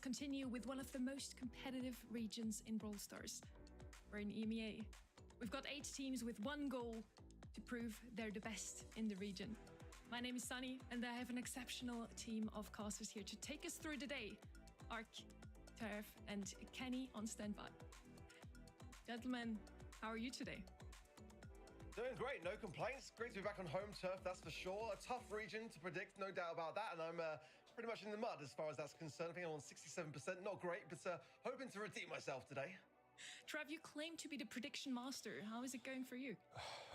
continue with one of the most competitive regions in Brawl Stars. We're in Emea. We've got 8 teams with one goal to prove they're the best in the region. My name is Sunny, and I have an exceptional team of casters here to take us through the day. Ark, Turf, and Kenny on standby. Gentlemen, how are you today? Doing great, no complaints. Great to be back on home turf, that's for sure. A tough region to predict, no doubt about that. And I'm pretty much in the mud as far as that's concerned. I think I'm on 67%, not great, but hoping to redeem myself today. Trav, you claim to be the prediction master. How is it going for you?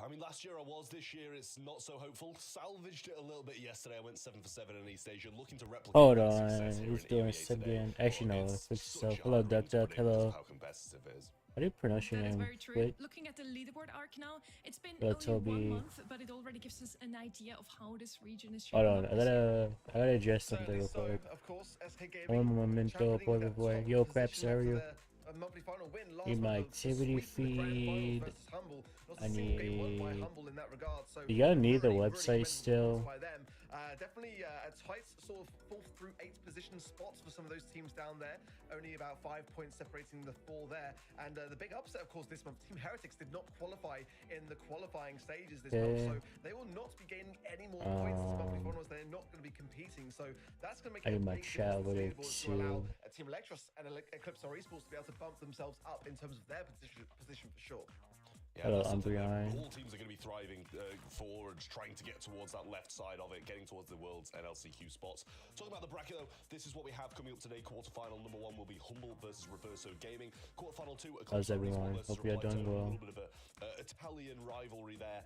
I mean, last year I was. This year it's not so hopeful. Salvaged it a little bit yesterday. I went 7 for 7 in East Asia, looking to replicate. Hold on, he's doing again. Actually, no, fix yourself. Hello, Duck Duck. Hello. How competitive it is. How do you pronounce your That is name? very true. Wait. Looking at the leaderboard arc now, it's been Hello, only Toby. 1 month, but it already gives us an idea of how this region is Hold shaping on, up I this year. gotta adjust something real So, quick. of course, SK Gaming Un momento, por favor. Yo, crap, Sario. a monthly final win last Need my month, a activity sweep in the grand final feed. versus Humble. Not a I single game won by need. Humble in that regard, so You gotta need the really website commendable still. performance by them. Definitely a tight sort of 4th through 8th position spots for some of those teams down there. Only about 5 points separating the 4 there. And the big upset, of course, this month, Team Heretics did not qualify in the qualifying stages this month, so they will not be gaining any more points as monthly finals. They're not going to be competing, so that's going to make I it a need my big chat with it difference to allow too. Team Electros and Eclipse Esports to be able to bump themselves up in terms of their position for sure. Yeah, Hello, that's I'm something that behind. all teams are going to be thriving forward, trying to get towards that left side of it, getting towards the world's NLCQ spots. Talking about the bracket though, this is what we have coming up today. Quarterfinal number 1 will be Humble versus Reverso Gaming. Quarterfinal 2, How's everyone? Hope you're doing well. A little bit of a Italian rivalry there,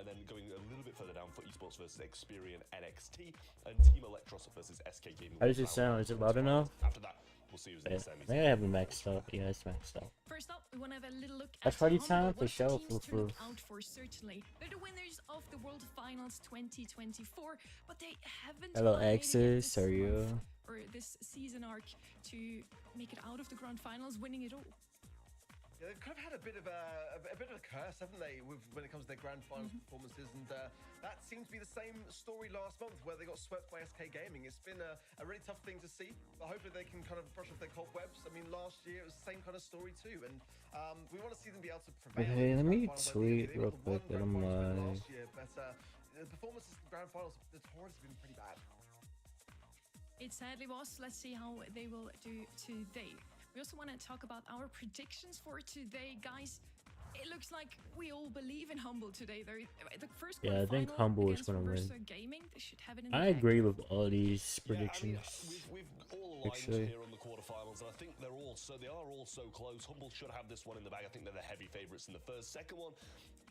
and then going a little bit further down for Esports versus Experian NXT, and Team Electros versus SK Gaming. How does it sound? Is it loud enough? After that, we'll see who's in the Yeah, semis. I think I have it maxed up. Yeah, it's maxed up. First up, we want to have a little look That's at party Humble, time one for of the show, teams to foo-foo. look out for, certainly. They're the winners of the World Finals 2024, but they haven't Hello, quite made it yet Axis. this How are you? month, or this season arc, to make it out of the grand finals, winning it all. Yeah, they've kind of had a bit of a curse, haven't they, when it comes to their grand finals performances, and that seemed to be the same story last month, where they got swept by SK Gaming. It's been a really tough thing to see, but hopefully they can kind of brush off their cobwebs. I mean, last year it was the same kind of story too, and we want to see them be able to prevail. Hey, let me Grand finals. tweet They real got quick that one I'm grand finals win live. last year, but the performances in the grand finals, the tours have been pretty bad. It sadly was. Let's see how they will do today. We also want to talk about our predictions for today, guys. It looks like we all believe in Humble today. They're the first Yeah, I think quarterfinal Humble is against gonna win. Reverso Gaming. They should have it in the I bag. agree with all these Yeah, I mean, predictions. we've all aligned Actually. here on the quarterfinals, and I think they are all so close. Humble should have this one in the bag. I think they're the heavy favourites in the first. Second one,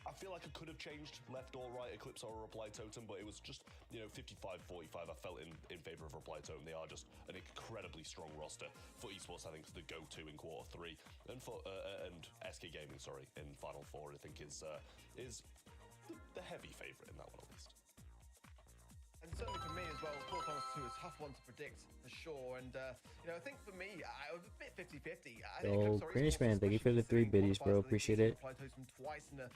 I feel like it could have changed left or right, Eclipse or Reply Totem, but it was just, 55-45. I felt in favour of Reply Totem. They are just an incredibly strong roster for esports. I think is the go-to in quarter 3, and for and SK Gaming, sorry, in final 4. I think is the heavy favourite in that one at least. And certainly for me as well, quarterfinals 2 is a tough one to predict for sure. And I think for me, I was a bit 50-50. I think Yo, Eclipse are Greenish esports, Man, thank you for the especially 3 considering biddies, bro. qualifiers, they Appreciate beat it. Reply Totem twice in a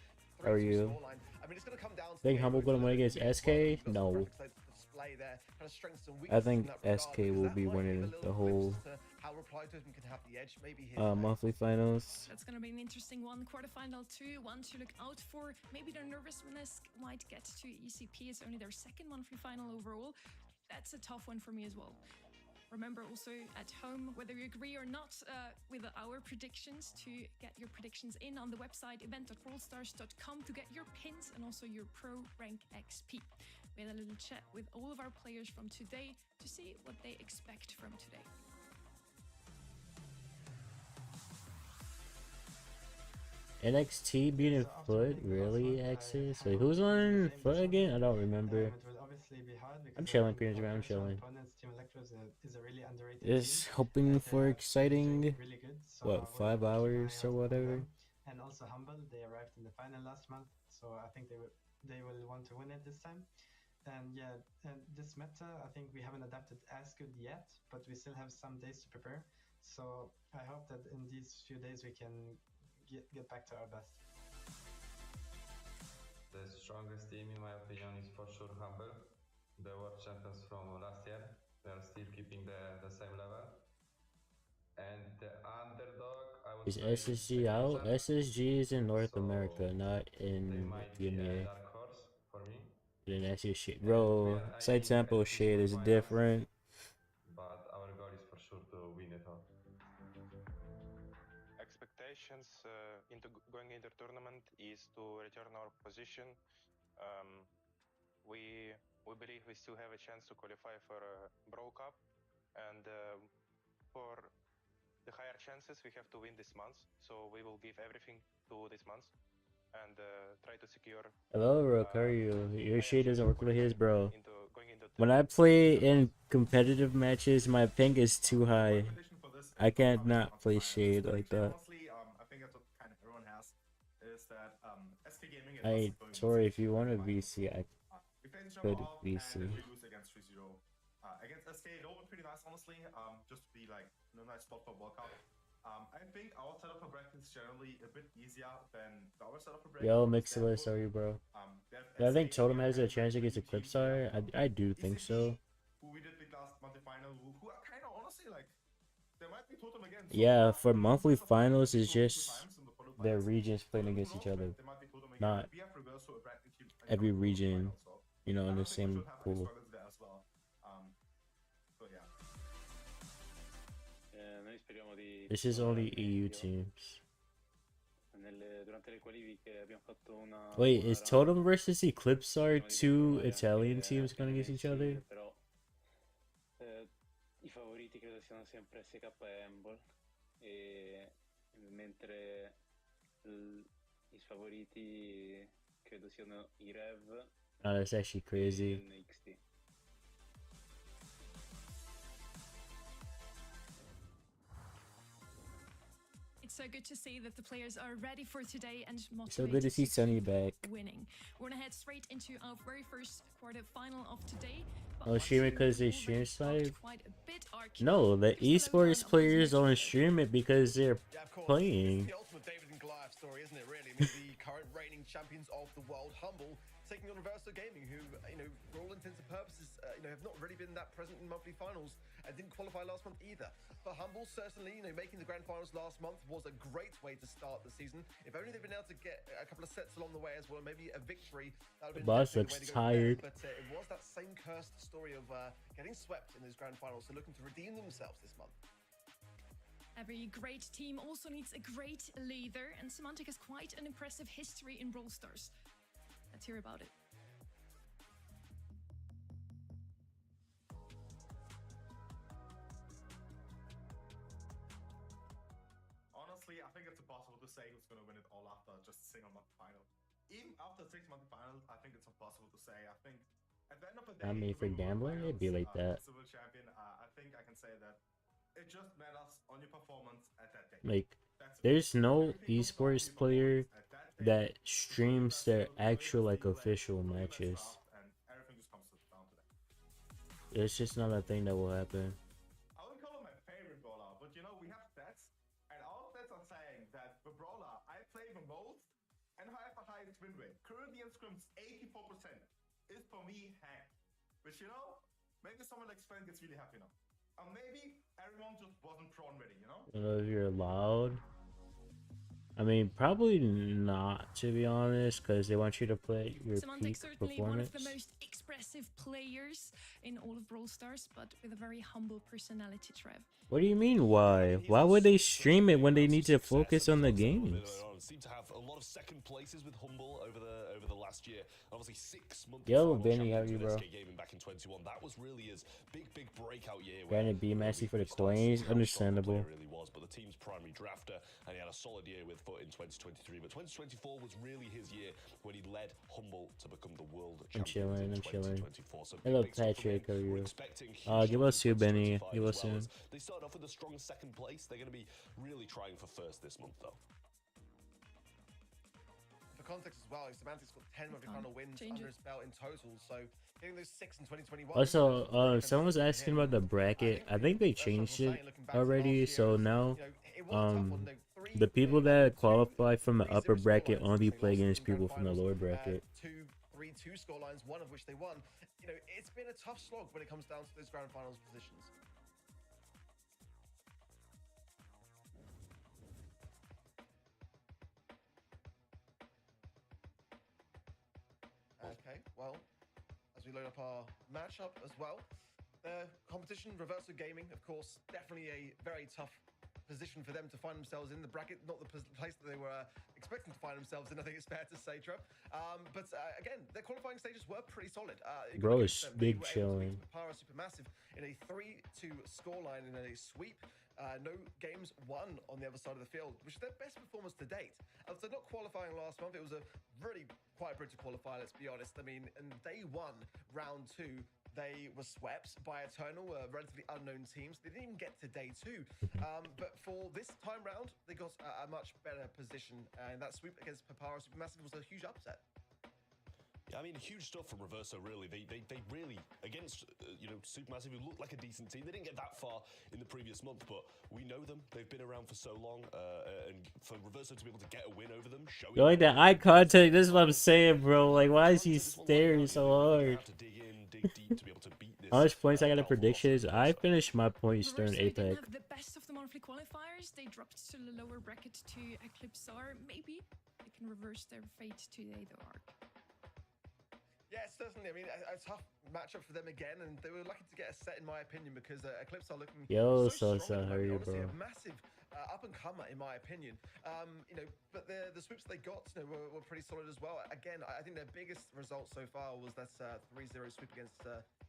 How are 3-2 you? scoreline. I mean, it's going to come down to Think the Humble gonna win the against teams as SK? well. You've got some No. graphics that display their kind of strengths and I weaknesses think in that regard, SK because will that be might give a winning little the glimpse whole as to how Reply Totem can have the edge maybe here today. monthly finals. That's going to be an interesting one. Quarterfinal 2, one to look out for. Maybe their nervousness might get to ECP. It's only their second monthly final overall. That's a tough one for me as well. Remember also at home, whether you agree or not with our predictions, to get your predictions in on the website event.brawlstars.com to get your pins and also your pro rank XP. We had a little chat with all of our players from today to see what they expect from today. NXT beating Foot? Really, Axis? Wait, who's on Foot again? I don't remember. I'm chilling, Greenish Man. I'm chilling. Just hoping for exciting, what, 5 hours or whatever? And also Humble, they arrived in the final last month, so I think they will want to win it this time. And yeah, and this meta, I think we haven't adapted as good yet, but we still have some days to prepare. So I hope that in these few days we can get back to our best. The strongest team, in my opinion, is for sure Humble. The world champions from last year. They are still keeping the same level. Is very SSG second out? side. SSG is in North America, So not they in might the be a EMEA. dark horse for me. Then that's your shit. And we Bro, are side aiming sample at two shade is semi-finals, different. but our goal is for sure to win it all. Expectations going into tournament is to return our position. We believe we still have a chance to qualify for a Brawl Cup, and for the higher chances we have to win this month. So we will give everything to this month and try to secure. Hello, Rook. How are you? Your higher shade doesn't chances work of with his, qualifying bro. going into When I play in competitive matches, my ping is too high. prediction for this I can't upcoming not play quarterfinals shade is like actually, that. honestly, I think that's what kind of everyone has, is that SK Gaming and us Hey, is going to Tori, be if you want to finals. VC, I We face each could other off, VC. and if we lose against 3-0 against SK, it will be pretty nice, honestly. Just to be like in a nice spot for World Cup. I think our setup for bracket is generally a bit easier than the other setup for bracket. Yo, because they have Mixilus, how are you, bro? they have Do I think SK, Totem Emea, has a and chance against three teams. Eclipsar? I do think so. Who we did the last monthly final, who are kind of honestly like, there might be Totem again. Yeah, for we monthly might have played finals, it's Totem two just times in the quarterfinals. their regions playing Who against knows, each other. there might be Totem again. Not We have reversed a brand new team in every the region, quarterfinals, so you know, I in the don't think we same should have any pool. struggles there as well. So yeah. Noi speriamo di This is only lavorare EU meglio. teams. Durante le qualifiche abbiamo fatto una Wait, buona is run. Totem versus Eclipsar Cerchiamo di two controllare Italian anche teams going le against each missili, other? però i favoriti credo siano sempre SK e Embol, mentre i sfavoriti credo siano i Rev Oh, that's actually e crazy. NXT. It's so good to see that the players are ready for today and So good to motivated see Sunny keep back. winning. We're gonna head straight into our very first quarterfinal of today. But Oh, once stream it you 'cause they already stream talked live? quite a bit, Ark, No, the give us the lowdown esports on players tonight's don't match. stream it because they're Yeah, of course. playing. It's the ultimate David and Goliath story, isn't it, really? I mean, the current reigning champions of the world, Humble, taking on Reverso Gaming, who, for all intents and purposes, have not really been that present in monthly finals and didn't qualify last month either. For Humble, certainly, making the grand finals last month was a great way to start the season. If only they'd been able to get a couple of sets along the way as well, maybe a victory, that would have been Boss definitely the way looks to go tired. there. But it was that same cursed story of getting swept in those grand finals, so looking to redeem themselves this month. Every great team also needs a great leader, and Semantic has quite an impressive history in Brawl Stars. Let's hear about it. Honestly, I think it's impossible to say who's going to win it all after just a single month final. Even after 6 month final, I think it's impossible to say. I think at the end of the day, I mean, for when we won gambling, it'd be like that. Civil champion, I think I can say that it just matters on your performance at that day. Like, That's it. there's no Everything comes down to esports your player performance at that day. that streams their actual, like, official matches. And everything just comes down to that. It's just not a thing that will happen. I wouldn't call him my favorite brawler, but we have stats, and our stats are saying that the brawler I play the most and have the highest win rate, currently in scrims 84%, is for me Hank. Which maybe someone like Sven gets really happy now. Or maybe everyone just wasn't prawn ready, I don't know if you're loud. I mean, probably not, to be honest, because they want you to play your Semantic peak certainly one of performance. the most expressive players in all of Brawl Stars, but with a very humble personality, Trev. What do you mean, why? Why would they stream it when they need to focus on the games? Seem to have a lot of second places with Humble over the last year. Obviously, 6 months. Yo, Benny, how are you, bro? SK Gaming back in 21. That was really his big breakout year. Granted, be messy for the coins, understandable. It really was, but the team's primary drafter, and he had a solid year with Foot in 2023. But 2024 was really his year when he led Humble to become the world champion in 2024. So Hello, big stuff from him. Patrick, how are We're you? expecting huge Give stuff us in two, Benny. 2025 Give as us well, two. as they started off with a strong second place. They're going to be really trying for first this month, though. For context as well, Semantic's got 10 monthly final wins under his belt in total, so getting those 6 in 2021. Also, someone was asking about the bracket. I think they changed it already, so now the people that qualify from the upper bracket only play against people from the lower bracket. 2-3-2 scorelines, one of which they won. It's been a tough slog when it comes down to those grand finals positions. Okay, well, as we load up our matchup as well, their competition, Reverso Gaming, of course, definitely a very tough position for them to find themselves in the bracket, not the place that they were expecting to find themselves in, I think it's fair to say, Trev. But again, their qualifying stages were pretty solid. Bro, it's big chilling. Power Supermassive in a 3-2 scoreline in a sweep. No games won on the other side of the field, which is their best performance to date. So not qualifying last month, it was a really quite brutal qualifier, let's be honest. I mean, in day one, round 2, they were swept by Eternal, relatively unknown teams. They didn't even get to day 2. But for this time round, they got a much better position. And that sweep against Papara Supermassive was a huge upset. Yeah, I mean, huge stuff from Reverso, really. They really, against, Supermassive, who looked like a decent team. They didn't get that far in the previous month, but we know them. They've been around for so long. And for Reverso to be able to get a win over them, showing... You like that eye contact? This is what I'm saying, bro. Like, why is he staring so hard? How much points I got in predictions? I finished my points during Reverso APEC. didn't have the best of the monthly qualifiers. They dropped to the lower bracket to Eclipsar. Maybe they can reverse their fate today, though, Ark. Yeah, certainly. I mean, a tough matchup for them again, and they were lucky to get a set, in my opinion, because Eclipse are looking so strong. How are you, honestly, bro? a massive up-and-comer, in my opinion. But the sweeps they got were pretty solid as well. Again, I think their biggest result so far was that 3-0 sweep against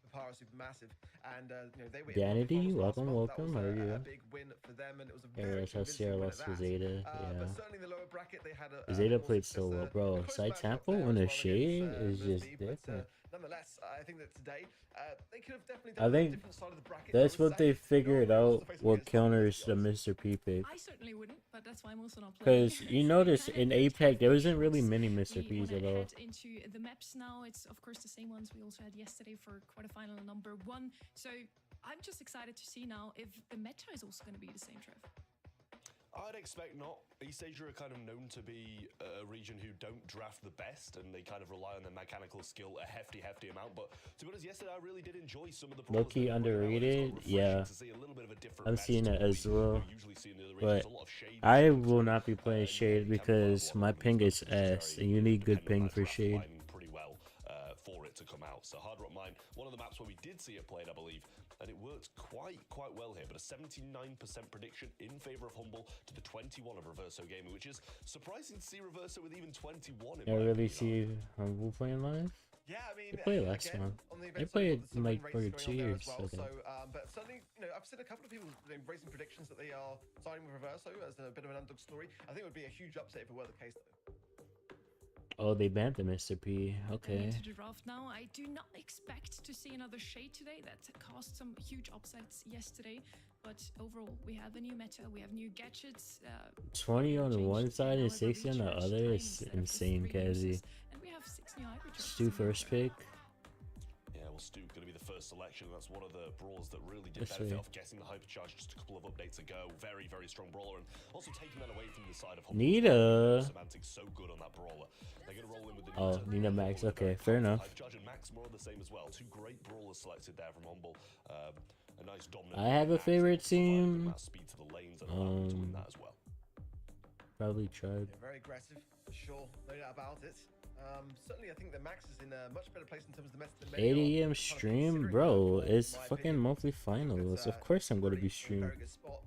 Papara Supermassive, and they were Danity, in the welcome. That was How are you? a big win for them, and it was a Yeah, very that's how convincing Sierra win lost at to that. Zeta. But Yeah. certainly the lower bracket, they had Zeta more played success so well, there. bro. A close Side matchup Temple there on as the well shade against, is just Murphy, but, different. nonetheless, I think that today they could have definitely I done think a different side of the bracket. that's I would what they say. figured out Face-to-face what against London, counters let's be the honest. Mr. P pick. I certainly wouldn't, but that's why I'm also not playing. Because you So notice kind of in take APEC, there the wasn't really shots. many Mr. We P's wanna at all. head into the maps now. It's, of course, the same ones we also had yesterday for quarterfinal number 1. So I'm just excited to see now if the meta is also going to be the same, Trev. I'd expect not. East Asia are kind of known to be a region who don't draft the best, and they kind of rely on their mechanical skill a hefty amount. But to be honest, yesterday I really did enjoy some of the brawlers Low-key that they brought out. underrated, It's quite yeah. refreshing to see a little bit of a different I'm match seeing to it what as we, well. usually see in the other regions. But There's a lot of shade I that's will coming not be through, playing and shade you can because work my on ping these is maps, which is ass, very and you need good dependent on ping for that draft shade. lining pretty well for it to come out. So Hard Rock Mine, one of the maps where we did see it played, I believe, and it worked quite well here. But a 79% prediction in favor of Humble to the 21 of Reverso Gaming, which is surprising to see Reverso with even 21. I really see Humble playing live. Yeah, I mean, They played last again, month. on the They event side, played we've got the like win for races 2 going on there years. as well. I think. So, but certainly, I've seen a couple of people raising predictions that they are signing with Reverso as a bit of an underdog story. I think it would be a huge upset if it were the case, though. Oh, they banned the Mr. P. Okay. Into the draft now. I do not expect to see another shade today. That caused some huge upsets yesterday. But overall, we have a new meta. We have new gadgets. 20 on changed one side and now 60 on the recharge other time is instead of just insane, 3 Kazi. uses. And we have 6 new hybrid charges Stu in the first program. pick. Yeah, well, Stu going to be the first selection. That's one of the brawlers that really did This benefit way. off getting the hypercharge just a couple of updates ago. Very strong brawler, and also taking that away from the side of Humble. Nita. Semantics so good on that brawler. They're going to roll in with the Oh, Nina Max. Okay, fair enough. Hypercharge and Max more of the same as well. 2 great brawlers selected there from Humble. A nice dominant. I have a Max favorite also providing them team. that speed to the lanes and allow them to win that as well. Probably Tribe. Yeah, very aggressive, for sure. No doubt about it. Certainly, I think that Max is in a much better place in terms of the meta than many 8 are, a.m. kind of stream, considering bro. overall, in It's my fucking opinion. monthly I think finals. that's, Of course I'm gonna really be a streaming. very good spot.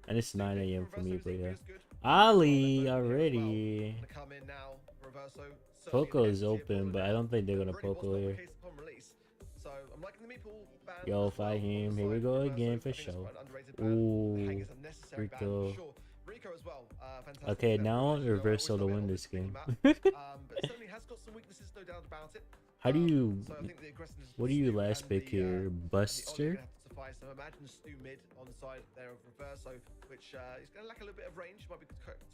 And it's 9 Stu pick a.m. for for me, Reverso but is yeah. good. Ali They're both already. gonna come in now. Reverso, certainly Poco an is S-tier open, brawler but I now. don't think they're That gonna really was Poco not the here. case upon release. So I'm liking the meeple ban Yo, as well, Fahim, here we alongside go Reverso. again I for think it's sure. quite an underrated ban. The Hang Ooh, is a necessary ban Rico. for sure. Rico as well, fantastic. Okay, That now I want really, Reversal to always win love it on this game. map. But certainly has got some weaknesses, no doubt about it. How do you? So I think the aggressiveness What of do you Stu last and pick the, here? and the Ollie Buster? gonna have to suffice. So imagine Stu mid on the side there of Reverso, which is going to lack a little bit of range. Might be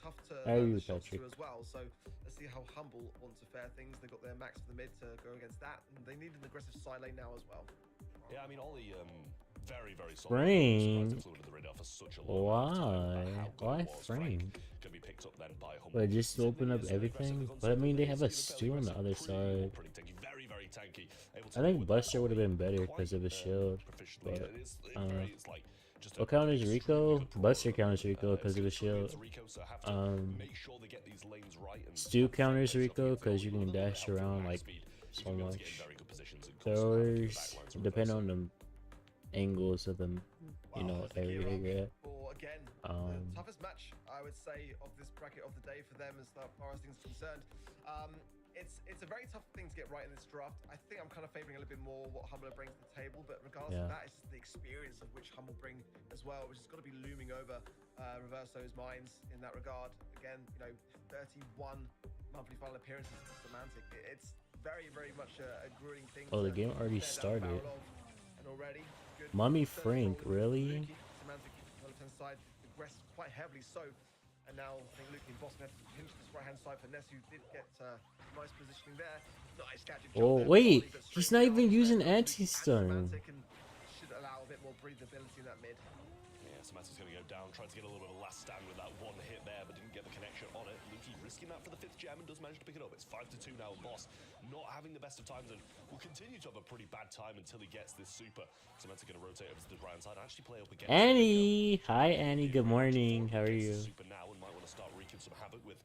tough to How are land you, the shots to Patrick? as well. So let's see how Humble want to fare things. They've got their max for the mid to go against that, and they need an aggressive side lane now as well. Yeah, I mean, Ollie, very solid. Frank. Surprised he flew under the radar for such a long time. Why? How good Why it was. Frank? Can be picked up then by Humble. But just to open up Certainly is an everything. aggressive But I mean, they have a concept. Stu on the other Pretty side. tanky, very tanky. Able to I deal think with Buster that would have been Ollie better quite, because of his shield. proficiently. But It is I don't know. very, it's like just What a counters extremely Rico? good Buster brawler. counters Rico because of his It's gonna be up shield. to Rico, so have to make sure they get these lanes right and Stu have to counters set things up Rico against because you Ollie can with a little dash bit of help from around max like speed. so He's gonna be able to get in much. very good positions and cause They're some havoc in the always backline, so depend Reverso- on the angles of them, you know, Well, the gear area. up Yeah. for, again, the toughest match, I would say, of this bracket of the day for them as far as things are concerned. It's a very tough thing to get right in this draft. I think I'm kind of favoring a little bit more what Humble brings to the table, but regardless of Yeah. that, it's just the experience of which Humble bring as well, which has got to be looming over Reverso's minds in that regard. Again, 31 monthly final appearances for Semantic. It's very, very much a grueling thing. Oh, the to game already stare down the started. barrel of. And already, good Mommy third Frank, roll really? Luki. Semantic on the left-hand side aggressed quite heavily so. And now I think Luki and Boston have to pinch this right-hand side for Ness, who did get nice positioning there. Nice gadget jump Oh there, wait, Barney, but he's straight not even down using there. Luki anti-stun. and Semantic and should allow a bit more breathability in that mid. Yeah, Semantic's going to go down, trying to get a little bit of a last stand with that one hit there, but didn't get the connection on it. Luki risking that for the 5th gem and does manage to pick it up. It's 5-2 now, and Boss not having the best of times and will continue to have a pretty bad time until he gets this super. Semantic going to rotate over to the right side and actually play up against Annie! Hi Annie, good morning. How are you? Super now and might want to start wreaking some havoc with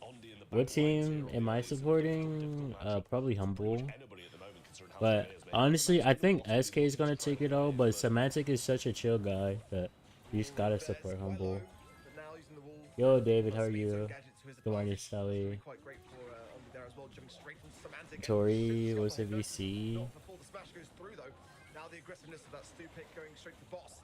Ondi in the What back team lines here. am I Obviously, it's a supporting? difficult matchup. Probably Pretty Humble. much anybody at the moment, considering how But good it is, mate. honestly, I think Semantic SK is gonna take it all. But Semantic is such a chill guy that he's gotta support Humble. But now using the wall. Yo, David, how are Speed zone you? gadget to his Good morning, advantage. That's Sally. really quite great for Ondi there as well, jumping straight from Semantic. And Tori, shoots what's a off the VC? Not before the smash goes through though. Now the aggressiveness of that Stu pick going straight to the boss.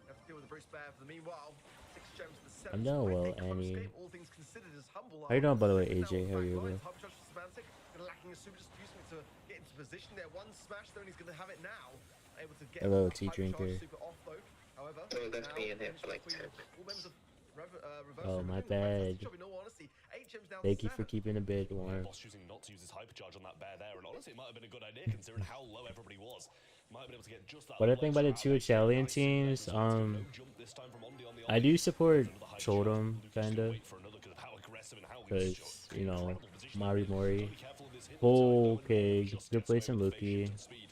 Have to deal with the Bruce Bear for the meanwhile. 6 gems to the 7. I'm doing well, Annie. All things considered as Humble. How you doing, by the way, Now AJ? How are you, bro? Hyper charge for Semantic. Lacking a super, just using it to get into position there. One smash though, and he's going to have it now. Able to get Hello, the tea hyper charge drinker. super off though. However, Oh, that's now me in here managed for like to clean 10. all members of Reverso. Oh, my Doing a fantastic bad. job, in all honesty. 8 gems down Thank to you for 7. keeping the bed warm. Boss choosing not to use his hypercharge on that bear there, and honestly, it might have been a good idea considering how low everybody was. Might have been able to get just that. What I little think about the extra two out. Italian Nice super teams, there. No jump this time from Ondi on the I Ondi. do support Another hyper Totem, charge. Luki's gonna kinda, wait for another 'cause of how aggressive and how he's because, got you know, incredible positioning. Mari Mori. Gotta be careful of this hit until it going Okay, just good gets place away in with the face Luki. shift and speed.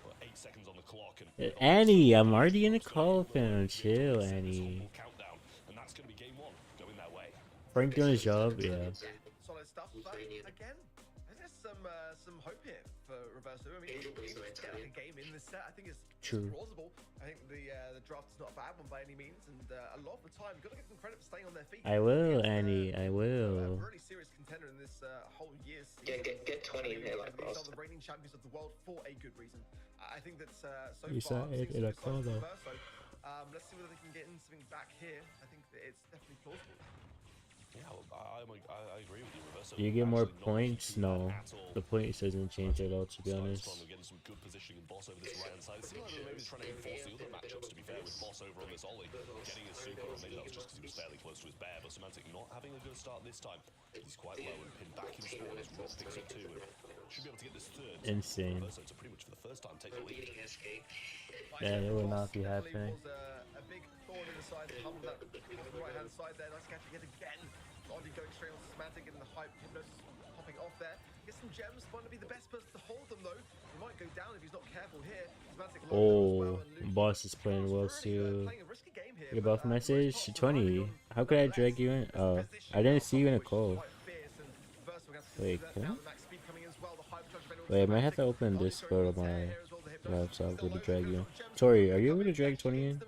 But 8 seconds on the clock and Annie, I'm already in the call fan. Chill, Annie. countdown, and that's gonna be game 1 going their way. Frank doing his job, yeah. Solid stuff. But again, there's some hope here for Reverso. I mean, if you get like a game in this set, I think it's True. plausible. I think the draft is not a bad one by any means, and a lot of the time, you've got to give them credit for staying on their feet. I will, Against, Annie, I a will. really serious contender in this whole year's Yeah, season. get 20 in here like These are last the reigning champions of the world for a good reason. I think that's so You far. saw it in a call, though. Let's see whether they can get in something back here. I think that it's definitely plausible. Yeah, I agree with you, Reverso. You get more Actually not points? keeping that No. at all. The points doesn't change at all, to be Starting honest. strong, we're getting some good positioning and Boss over this right hand side. It seemed like they were maybe trying to enforce the other matchups, to be fair, with Boss over on this Ollie, getting his super, or maybe that was just because he was fairly close to his bear, but Semantic not having a good start this time. He's quite low and pinned back in spawn as Ross picks up 2 and should be able to get this 3rd. Insane. Reverso to pretty much for the first time take the lead. Yeah, it will not be Definitely happening. was a big thorn in the side of Humble, that right hand side there. Nice catch yet again. Ondi going straight on Semantic and the hype hypnosis popping off there. Get some gems, might not be the best person to hold them though. He might go down if he's not careful here. Semantic low as well, Oh, and Luki Boss is playing well really, too. playing a risky game here, Your but, buff for the most message? part, 20. relying How could I on drag you in? less Oh, position I didn't now, see you in a which is call. quite fierce, and Versa will have to Wait, do that can I? now. The max speed coming in as well, the hype charge of Wait, I might have to Semantic. open Ondi Discord on going my on tear here as well, the hypnosis laptop still with the low, drag goes you. for gems. Tori, are you able to drag 20 in?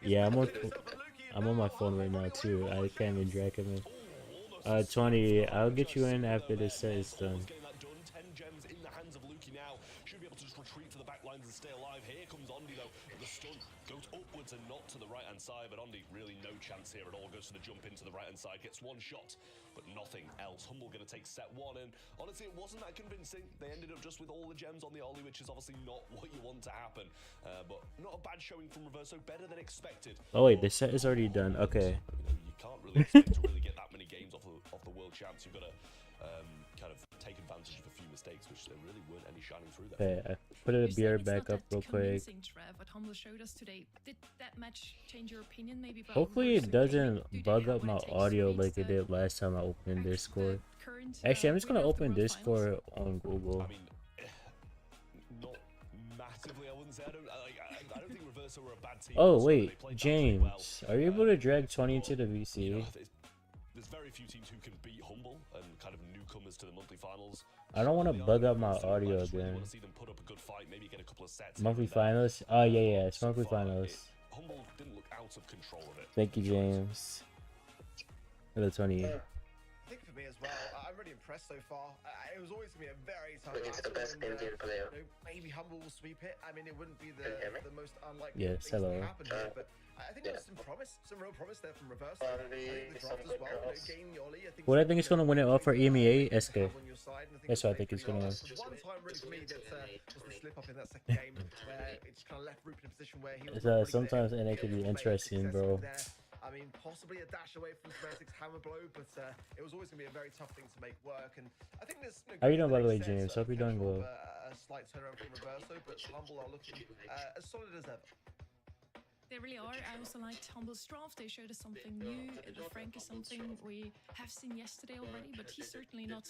Yeah, I'm on my phone right now too. I can't even drag him in. 20, I'll get you in after this set is done. Getting that done. 10 gems in the hands of Luki now. Should be able to just retreat to the back lines and stay alive. Here comes Ondi though. The stun goes upwards and not to the right hand side, but Ondi really no chance here at all. Goes for the jump into the right hand side, gets one shot, but nothing else. Humble gonna take set 1, and honestly, it wasn't that convincing. They ended up just with all the gems on the Ollie, which is obviously not what you want to happen. But not a bad showing from Reverso, better than expected. Oh wait, this set is already done. Okay. You can't really expect to really get that many games off the world champs. You've got to kind of take advantage of a few mistakes, which there really weren't any shining through there. Okay, I put a You're saying beer it's back not up that real quick. convincing, Trev, what Humble showed us today. Did that match change your opinion maybe about Hopefully Reverso it Gaming? doesn't Do they bug have up what my it takes to audio reach like it the did last time I opened back- Discord. the current, Actually, I'm just gonna winner of the open World Discord Finals? on Google. I mean, not massively, I wouldn't say. I don't think Reverso were a bad team. Oh also. They wait, played that pretty well. James, are you able to drag 20 into the You know, VC? there's very few teams who can beat Humble and kind of newcomers to the monthly finals. I don't want to bug up my audio I just really again. want to see them put up a good fight, maybe get a couple of sets. Monthly finals? Oh, yeah, it's So monthly far, finals. Humble didn't look out of control of it. Thank you, James. Hello, Tony. I think for me as well, I'm really impressed so far. It was always going to be a very tough battle. Maybe Humble will sweep it. I mean, it wouldn't be the most unlikely Yes, things hello. to happen here, but I think there's some promise, some real promise there from Reverse. I think the draft as well, gaining Yoli. What I think is going to win it all for Emea, SK. That's what I think is going to win. One time really for me that was the slip up in that second game where it just kind of left Roop in a position where he was Sometimes it could be interesting, bro. I mean, possibly a dash away from Semantic's hammer blow, but it was always going to be a very tough thing to make work. And I think there's How you doing, by the way, James? Hope you're doing well. A slight turnaround from Reverso, but Humble are looking as solid as ever. They really are. I also liked Humble's draft. They showed us something new. The Frank is something we have seen yesterday already, but he's certainly not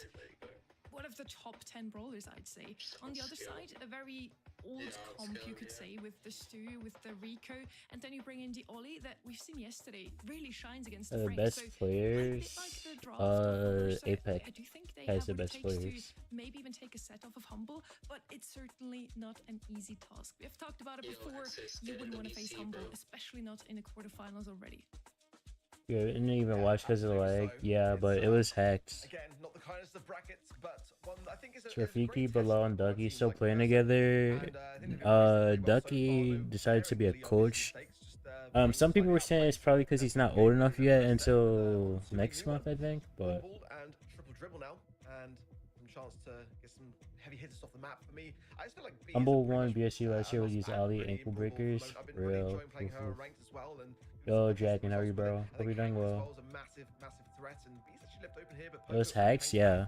one of the top 10 brawlers, I'd say. On the other side, a very old comp, you could say, with the Stu, with the Rico, and then you bring in the Ollie that we've seen yesterday. Really shines against the Frank. Best players, Apex I do think they has have the what it best takes players. to maybe even take a set off of Humble, but it's certainly not an easy task. We've talked about it before. You wouldn't want to face Humble, especially not in the quarterfinals already. Yeah, I didn't even watch because of the lag. Yeah, but it was hacked. Again, not the kindest of brackets, but one I think is Rafiki, Bilal, and Ducky still playing together. Ducky decided to be a coach. Some people were saying it's probably because he's not old enough yet until next month, I think. But and triple dribble now, and some chance to get some heavy hitters off the map. For me, I just feel like Humble won BSC last year with these Ali ankle breakers. Real. Yo, Jack, and how are you, bro? Hope you're doing well. Those hacks, yeah.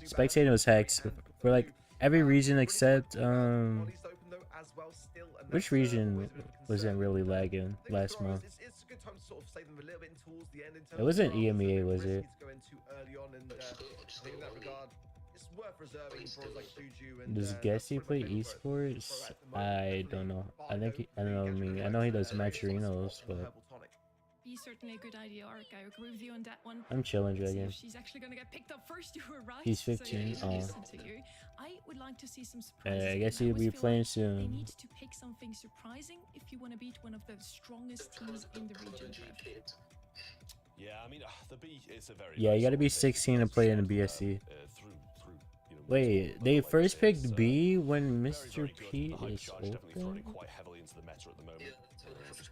Spectating those hacks for like every region except which region wasn't really lagging last month? It wasn't EMEA, was it? Does Gessie play esports? I don't know. I don't know. I mean, I know he does matcherinos, but Be certainly a good idea, Ark. I agree with you on that one. I'm chilling, See Dragon. if she's actually gonna get picked up first. You were right. He's so 15. yeah, Oh. listen to you. I would like to see some surprises. I guess and I he'll be always feel playing like They soon. need to pick something surprising if you want to beat one of the strongest teams in the region. Trev. Yeah, I mean, the B is a very. Yeah, you gotta be 16 to play in the BSC. Wait, they first picked B when Mr. P is open? Quite heavily into the meta at the moment. Just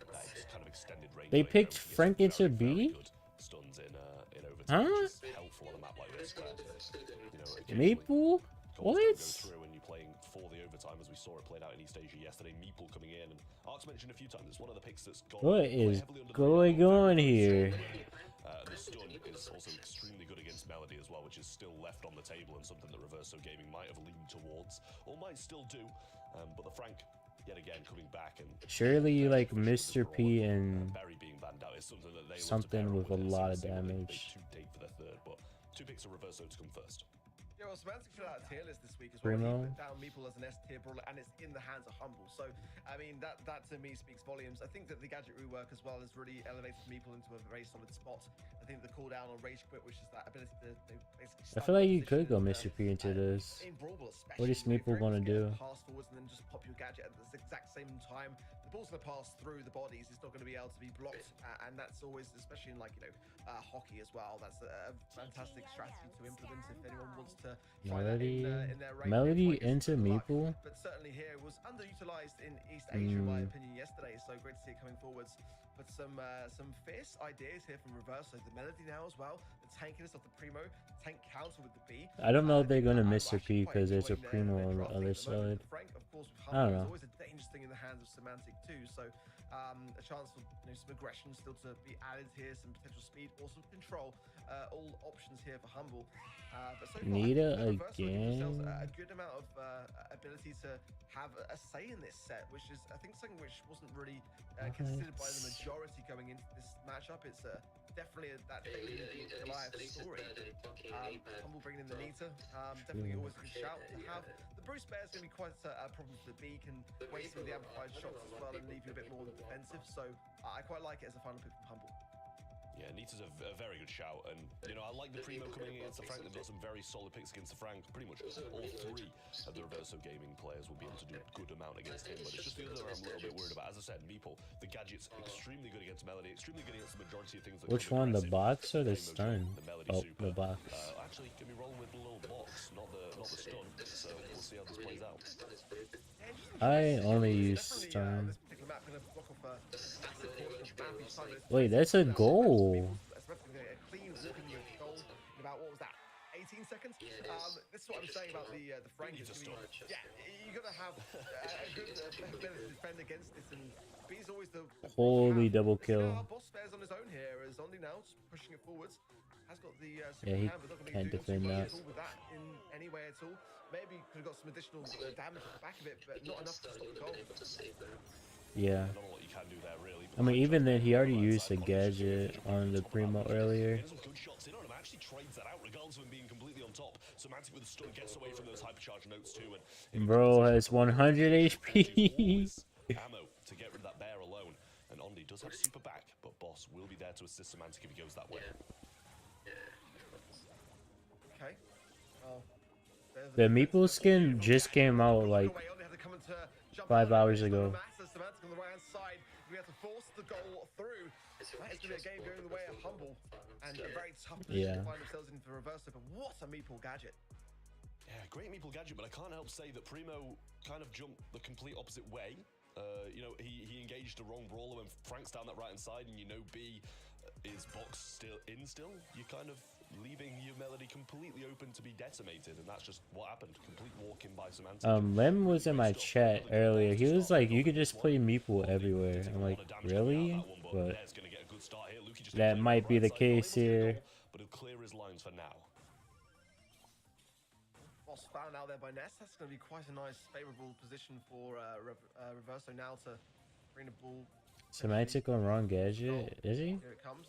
kind of extended range. They picked Frank into B? Stuns in overtime, Huh? which is helpful on a map like this. Where, Maple? What? Go through when you're playing for the overtime, as we saw it played out in East Asia yesterday. Meeple coming in, and Ark's mentioned a few times, it's one of the picks that's gone. What is going on here? And the stun is also extremely good against Melody as well, which is still left on the table and something that Reverso Gaming might have leaned towards, or might still do. But the Frank, yet again, coming back and Surely you like Mr. P and Barry being banned out is something that they something with a lot of damage. Too deep for their third, but two picks of Reverso to come first. Yeah, well, Semantic put out a tier list this week as well. He Primo. put down Meeple as an S tier brawler, and it's in the hands of Humble. So, I mean, that to me speaks volumes. I think that the gadget rework as well has really elevated Meeple into a very solid spot. I think the cooldown on Rage Quit, which is that ability to basically. I feel like you could go Mr. P into this. In Brawl, What is Meeple gonna do? Pass forwards and then just pop your gadget at the exact same time. The ball's gonna pass through the bodies. It's not gonna be able to be blocked, and that's always, especially in like hockey as well. That's a fantastic strategy to implement if anyone wants to try that in their range. Melody into Meeple? But certainly here was underutilized in East Asia, in my opinion, yesterday. So great to see it coming forwards. But some fierce ideas here from Reverso. The Melody now as well. The tankiness of the Primo. Tank counter with the B. I don't know if they're gonna Mr. P because there's a Primo on the other side. Frank, of course, with I Humble, don't know. is always a dangerous thing in the hands of Semantic too. So a chance for some aggression still to be added here, some potential speed, also control. All options here for Humble. But so far, Nita I think Reverso give themselves again. a good amount of ability to have a say in this set, which is, I think, something which wasn't really considered by the majority going into this matchup. It's definitely that David and Goliath story. Humble bringing in the Nita, definitely always a good shout to have. The Bruce Bear is going to be quite a problem for the B, can waste some of the amplified shots as well and leave you a bit more defensive. So I quite like it as a final pick from Humble. Yeah, Nita's a very good shout, and you know I like the Primo coming against the Frank. They've got some very solid picks against the Frank. Pretty much all three of the Reverso Gaming players will be able to do a good amount against him, but it's just the other I'm a little bit worried about. As I said, Meeple, the gadget's extremely good against Melody, extremely good against the majority of things. That Which one, the box or the stun? Oh, the box. Actually, can be rolling with the little box, not the stun. So we'll see how this plays out. I only use stun. Wait, that's a goal. About what was that? 18 seconds. This is what I'm saying about the Frank. Yeah, you gotta have a good ability to defend against this, and B's always the holy double kill. Boss fares on his own here as Ondi now pushing it forwards. Has got the yeah, he can't defend that. With that in any way at all. Maybe could have got some additional damage at the back of it, but not enough to stop the goal. Yeah. I mean, even then, he already used a gadget on the Primo earlier. Bro has 100 HP. Ammo to get rid of that bear alone, and Ondi does have super back, but Boss will be there to assist Semantic if he goes that way. Okay. The Meeple skin just came out like 5 hours ago. We have to force the goal through. That is going to be a game going the way of Humble, and a very tough position to find themselves in for Reverso. But what a Meeple gadget! Yeah, great Meeple gadget, but I can't help say that Primo kind of jumped the complete opposite way. You know, he engaged the wrong brawler when Frank's down that right-hand side, and you know B is box still. You're kind of leaving your Melody completely open to be decimated, and that's just what happened. Complete walk-in by Semantic. Lem was in my chat earlier. He was like, you could just play Meeple everywhere. I'm like, really? But that might be the case here. But he'll clear his lines for now. Boss found out there by Ness. That's going to be quite a nice, favorable position for Reverso now to bring the ball. Semantic on wrong gadget, is he? Here it comes.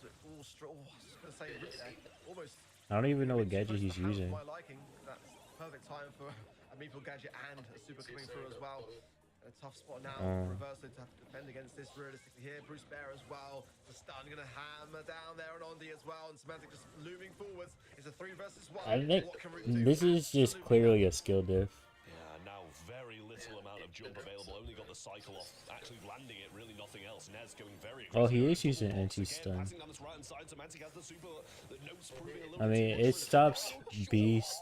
Almost. I don't even know what gadget he's using. My liking. That's perfect time for a Meeple gadget and a super coming through as well. A tough spot now. Reverso to have to defend against this realistically here. Bruce Bear as well. The stun going to hammer down there on Ondi as well. And Semantic just looming forwards. It's a 3 versus 1. I think this is just clearly a skill diff. Yeah, now very little amount of jump available. Only got the cycle off. Actually landing it, really nothing else. Nez going very aggressive. Oh, he is using anti-stun. I mean, it stops Beast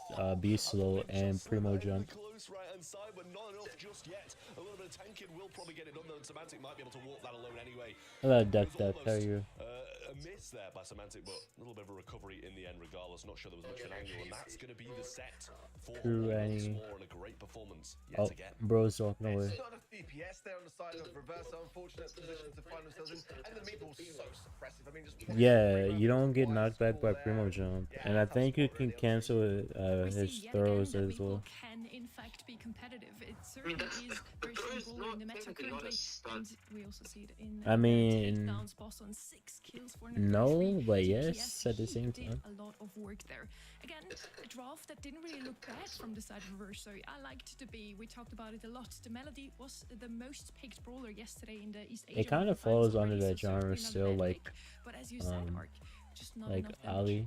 slow and Primo jump. Right-hand side, but not enough just yet. A little bit of tanking will probably get it done, though. Semantic might be able to walk that alone anyway. Hello, duck, how are you? A miss there by Semantic, but a little bit of a recovery in the end regardless. Not sure there was much of an angle, and that's going to be the set for once more, and a great performance yet again. Bro's walking away. It's not enough DPS there on the side of Reverso. Unfortunate position to find themselves in, and the Meeple's so suppressive. I mean, just yeah, you don't get knocked back by Primo jump, and I think you can cancel his throws as well. Can in fact be competitive. It certainly is very strong in the meta currently, and we also see it in I mean, Boss on 6 kills for no, but yes, at the same time. A lot of work there. Again, a draft that didn't really look bad from the side of Reverso. I liked the B. We talked about it a lot. The Melody was the most picked brawler yesterday in the East Asia. It kind of falls under that genre still, like, but as you said, Mark, just not like enough Ali.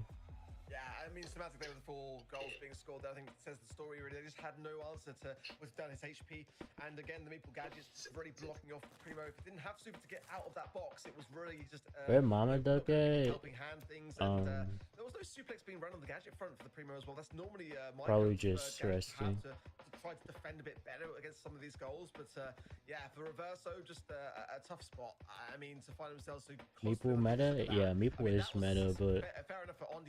Yeah, I mean, Semantic there with the 4 goals being scored there. I think it says the story really. They just had no answer to what's done his HP. And again, the Meeple gadgets really blocking off Primo. If it didn't have super to get out of that box, it was really just where Mama Duck at? Helping hand things. And there was no suplex being run on the gadget front for the Primo as well. That's normally my probably just resting. To try to defend a bit better against some of these goals. But yeah, for Reverso, just a tough spot. I mean, to find themselves so Meeple meta? Yeah, Meeple is meta, but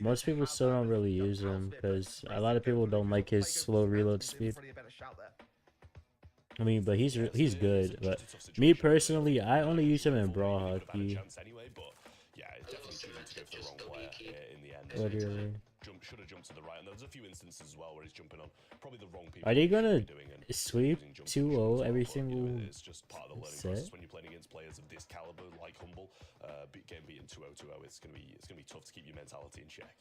most people still don't really use him because a lot of people don't like his slow reload speed. I mean, but he's good. But me personally, I only use him in brawl hockey. Literally. Should have jumped to the right, and there's a few instances as well where he's jumping on probably the wrong people. Are they gonna sweep 2-0 every single It's just part of the learning process when you're playing against players of this caliber, like Humble. Getting beaten 2-0, it's gonna be tough to keep your mentality in check.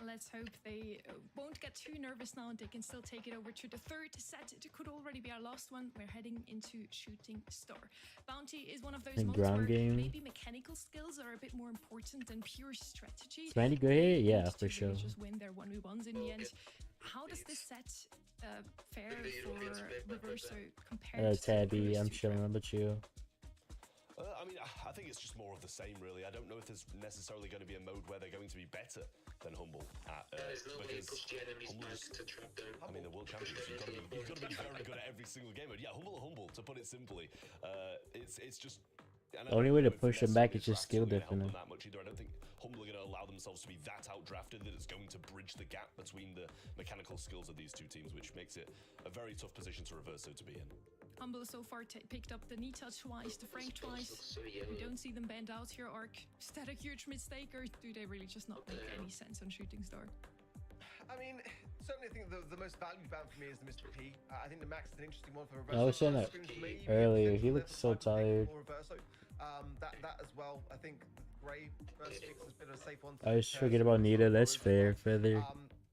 Let's hope they won't get too nervous now and they can still take it over to the third set. It could already be our last one. We're heading into Shooting Star. Bounty is one of those And modes ground where game. maybe mechanical skills are a bit more important than pure strategy. Smandy go They ahead? Yeah, need for to sure. really just win their 1v1s in the end. How does this set fare for Reverso compared to Tabby, the I'm first two chilling. How rounds? about you? I mean, I think it's just more of the same, really. I don't know if there's necessarily going to be a mode where they're going to be better than Humble at, because Humble just, I mean, the world champions. You've got to be very good at every single game mode. Yeah, Humble, to put it simply. It's just. And The only way to push them back is just skill different. different. That much either. I don't think Humble are going to allow themselves to be that outdrafted that it's going to bridge the gap between the mechanical skills of these two teams, which makes it a very tough position to Reverso to be in. Humble so far picked up the knee touch twice, the Frank twice. We don't see them bend out here, Arc. Is that a huge mistake, or do they really just not make any sense on Shooting Star? I mean, certainly I think the most valued ban for me is the Mr. P. I think the Max is an interesting one for Reverso. I was saying that earlier. He looked so tired. That as well. I think Gray versus Fix has been a safe one. I just forget about Nita. That's fair. Further.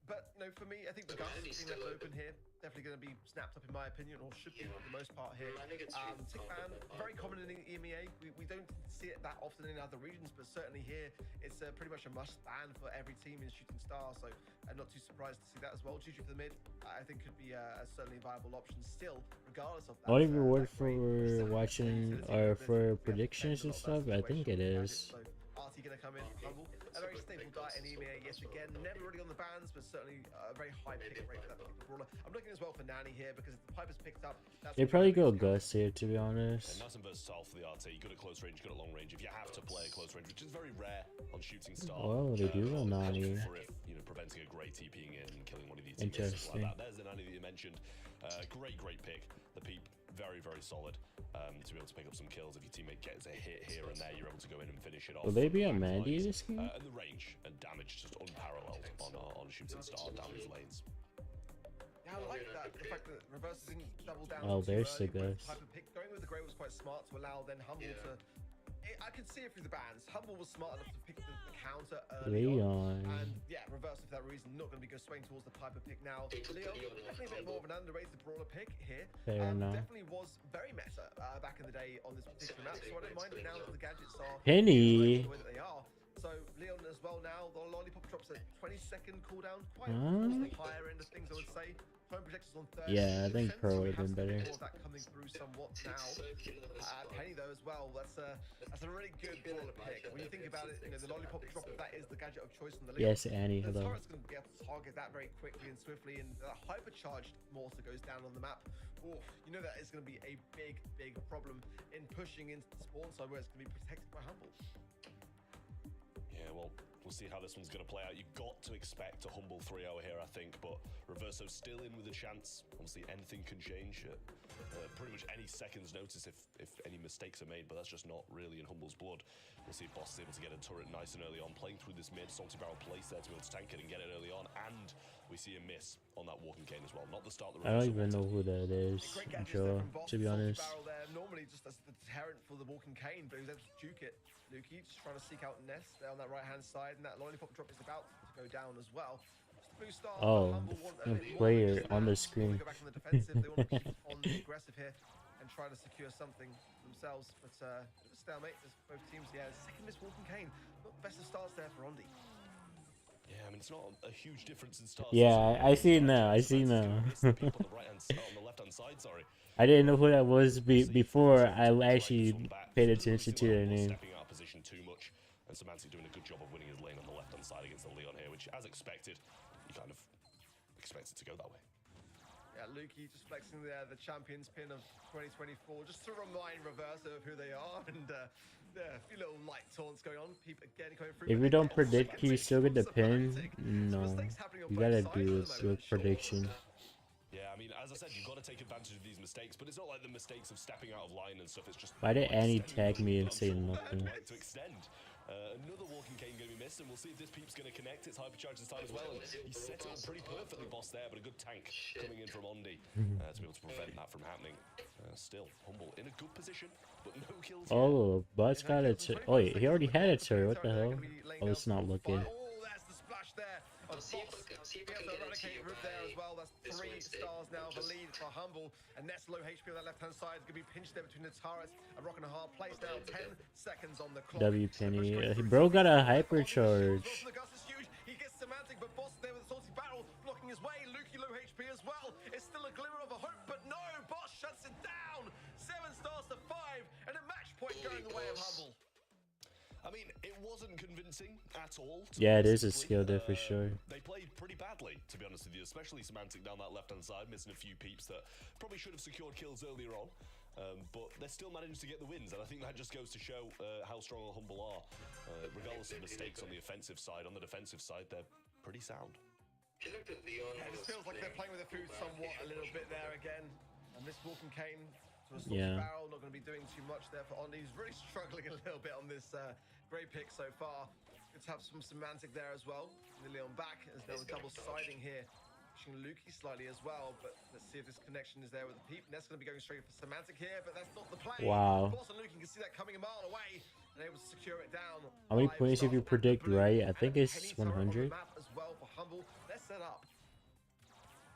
But you know, for me, I think the Gus being left open here definitely going to be snapped up in my opinion, or should be for the most part here. Tick ban, very common in Emea. We don't see it that often in other regions, but certainly here it's pretty much a must ban for every team in Shooting Star. So I'm not too surprised to see that as well. Juju for the mid, I think could be certainly a viable option still, regardless of that. Only reward for watching or for predictions and stuff. I think it is. RT gonna come in, Humble. A very stable diet in Emea yet again. Never really on the bans, but certainly a very high pick rate for that particular brawler. I'm looking as well for Nani here because if the Piper's picked up, that's They probably go Gus here, to be honest. And nice and versatile for the RT. Good at close range, good at long range. If you have to play at close range, which is very rare on Shooting Star. Oh, they do go Nani. For if, preventing a Grey TPing in and killing one of these teammates. Interesting. Like that. There's the Nani that you mentioned. Great pick. The Peep, very solid. To be able to pick up some kills. If your teammate gets a hit here and there, you're able to go in and finish it off. Will they be on Mandy this game? And the range and damage just unparalleled on Shooting Star down these lanes. Yeah, I like that. The fact that Reverso didn't double down. Oh, there's the Gus. Gus. Going with the Grey was quite smart to allow then Humble to. I could see it through the bans. Humble was smart enough to pick the counter early on. And yeah, Reverso for that reason, not going to be swaying towards the Piper pick now. Leon, definitely a bit more of an underrated brawler pick here. Fair enough. Definitely was very meta back in the day on this particular map, so I don't mind it now that the gadgets are Penny. the way that they are. So Leon as well now, the lollipop drops a 20-second cooldown, quite the higher end of things I would say. Home projectors on 30. Yeah, I think Pro would have been better. That coming through somewhat now. Penny though as well, that's a really good brawler pick. When you think about it, the lollipop drop, if that is the gadget of choice on the Yes, Annie, the hello. turret's going to be able to target that very quickly and swiftly, and the hypercharged mortar goes down on the map. Oof, that is going to be a big problem in pushing into the spawn side where it's going to be protected by Humble. Yeah, well, we'll see how this one's going to play out. You've got to expect a Humble 3-0 here, I think, but Reverso's still in with a chance. Obviously, anything can change at pretty much any second's notice if any mistakes are made, but that's just not really in Humble's blood. We'll see if Boss is able to get a turret nice and early on, playing through this mid. Salty Barrel place there to be able to tank it and get it early on, and we see a miss on that walking cane as well. Not the start that I don't even know who that is, Joe, to be honest. Normally just as the deterrent for the walking cane, but he was able to juke it. Lukey just trying to seek out Nest there on that right hand side, and that lollipop drop is about to go down as well. Oh, the player on the screen. Go back on the defensive. They want to keep on the aggressive here and try to secure something themselves, but stalemate as both teams. Yeah, second miss walking cane. Not the best of starts there for Ondi. Yeah, I mean, it's not a huge difference in starts. Yeah, I see now. I see now. On the left-hand side, sorry. I didn't know who that was before I actually paid attention to their name. Stepping out of position too much, and Semantic doing a good job of winning his lane on the left-hand side against the Leon here, which, as expected, you kind of expect it to go that way. Yeah, Lukey just flexing the champions pin of 2024, just to remind Reverso of who they are, and yeah, a few little light taunts going on. People again coming through. If you don't predict, you still get the pin. No, you gotta do it with prediction. Yeah, I mean, as I said, you've got to take advantage of these mistakes, but it's not like the mistakes of stepping out of line and stuff. It's just. Why did Annie tag me and say nothing? To extend. Another walking cane going to be missed, and we'll see if this Peep's going to connect. It's hypercharge this time as well. And he set it up pretty perfectly, Boss there, but a good tank coming in from Ondi to be able to prevent that from happening. Still, Humble in a good position, but no kills. Oh, But's got a turret. Oh, wait, he already had a turret. What the hell? Oh, it's not looking. Oh, that's the splash there of Able to eradicate Root there as well. That's 3 stars now. The lead for Humble. And Ness low HP on that left-hand side. Going to be pinched there between the turrets. A rock and a hard place now. 10 seconds on the clock. W Penny. Bro got a hypercharge. He gets Semantic, but Boss there with a salty barrel blocking his way. Lukey low HP as well. It's still a glimmer of a hope, but no. Boss shuts it down. 7 stars to 5, and a match point going the way of Humble. I mean, it wasn't convincing at all. Yeah, it is a skill there for sure. They played pretty badly, to be honest with you, especially Semantic down that left-hand side, missing a few peeps that probably should have secured kills earlier on. But they still managed to get the wins, and I think that just goes to show how strong and Humble are. Regardless of mistakes on the offensive side, on the defensive side, they're pretty sound. Yeah, it just feels like they're playing with the food somewhat a little bit there again. And this Walking Cane to a salty barrel, not going to be doing too much there for Ondi. He's really struggling a little bit on this grey pick so far. Good to have some Semantic there as well. Nearly on back as they're double siding here. Pushing Lukey slightly as well, but let's see if this connection is there with the peep. Ness going to be going straight for Semantic here, but that's not the play. Wow. Boss and Lukey can see that coming a mile away and able to secure it down. How many points if you predict right? I think it's 100. As well for Humble. Let's set up.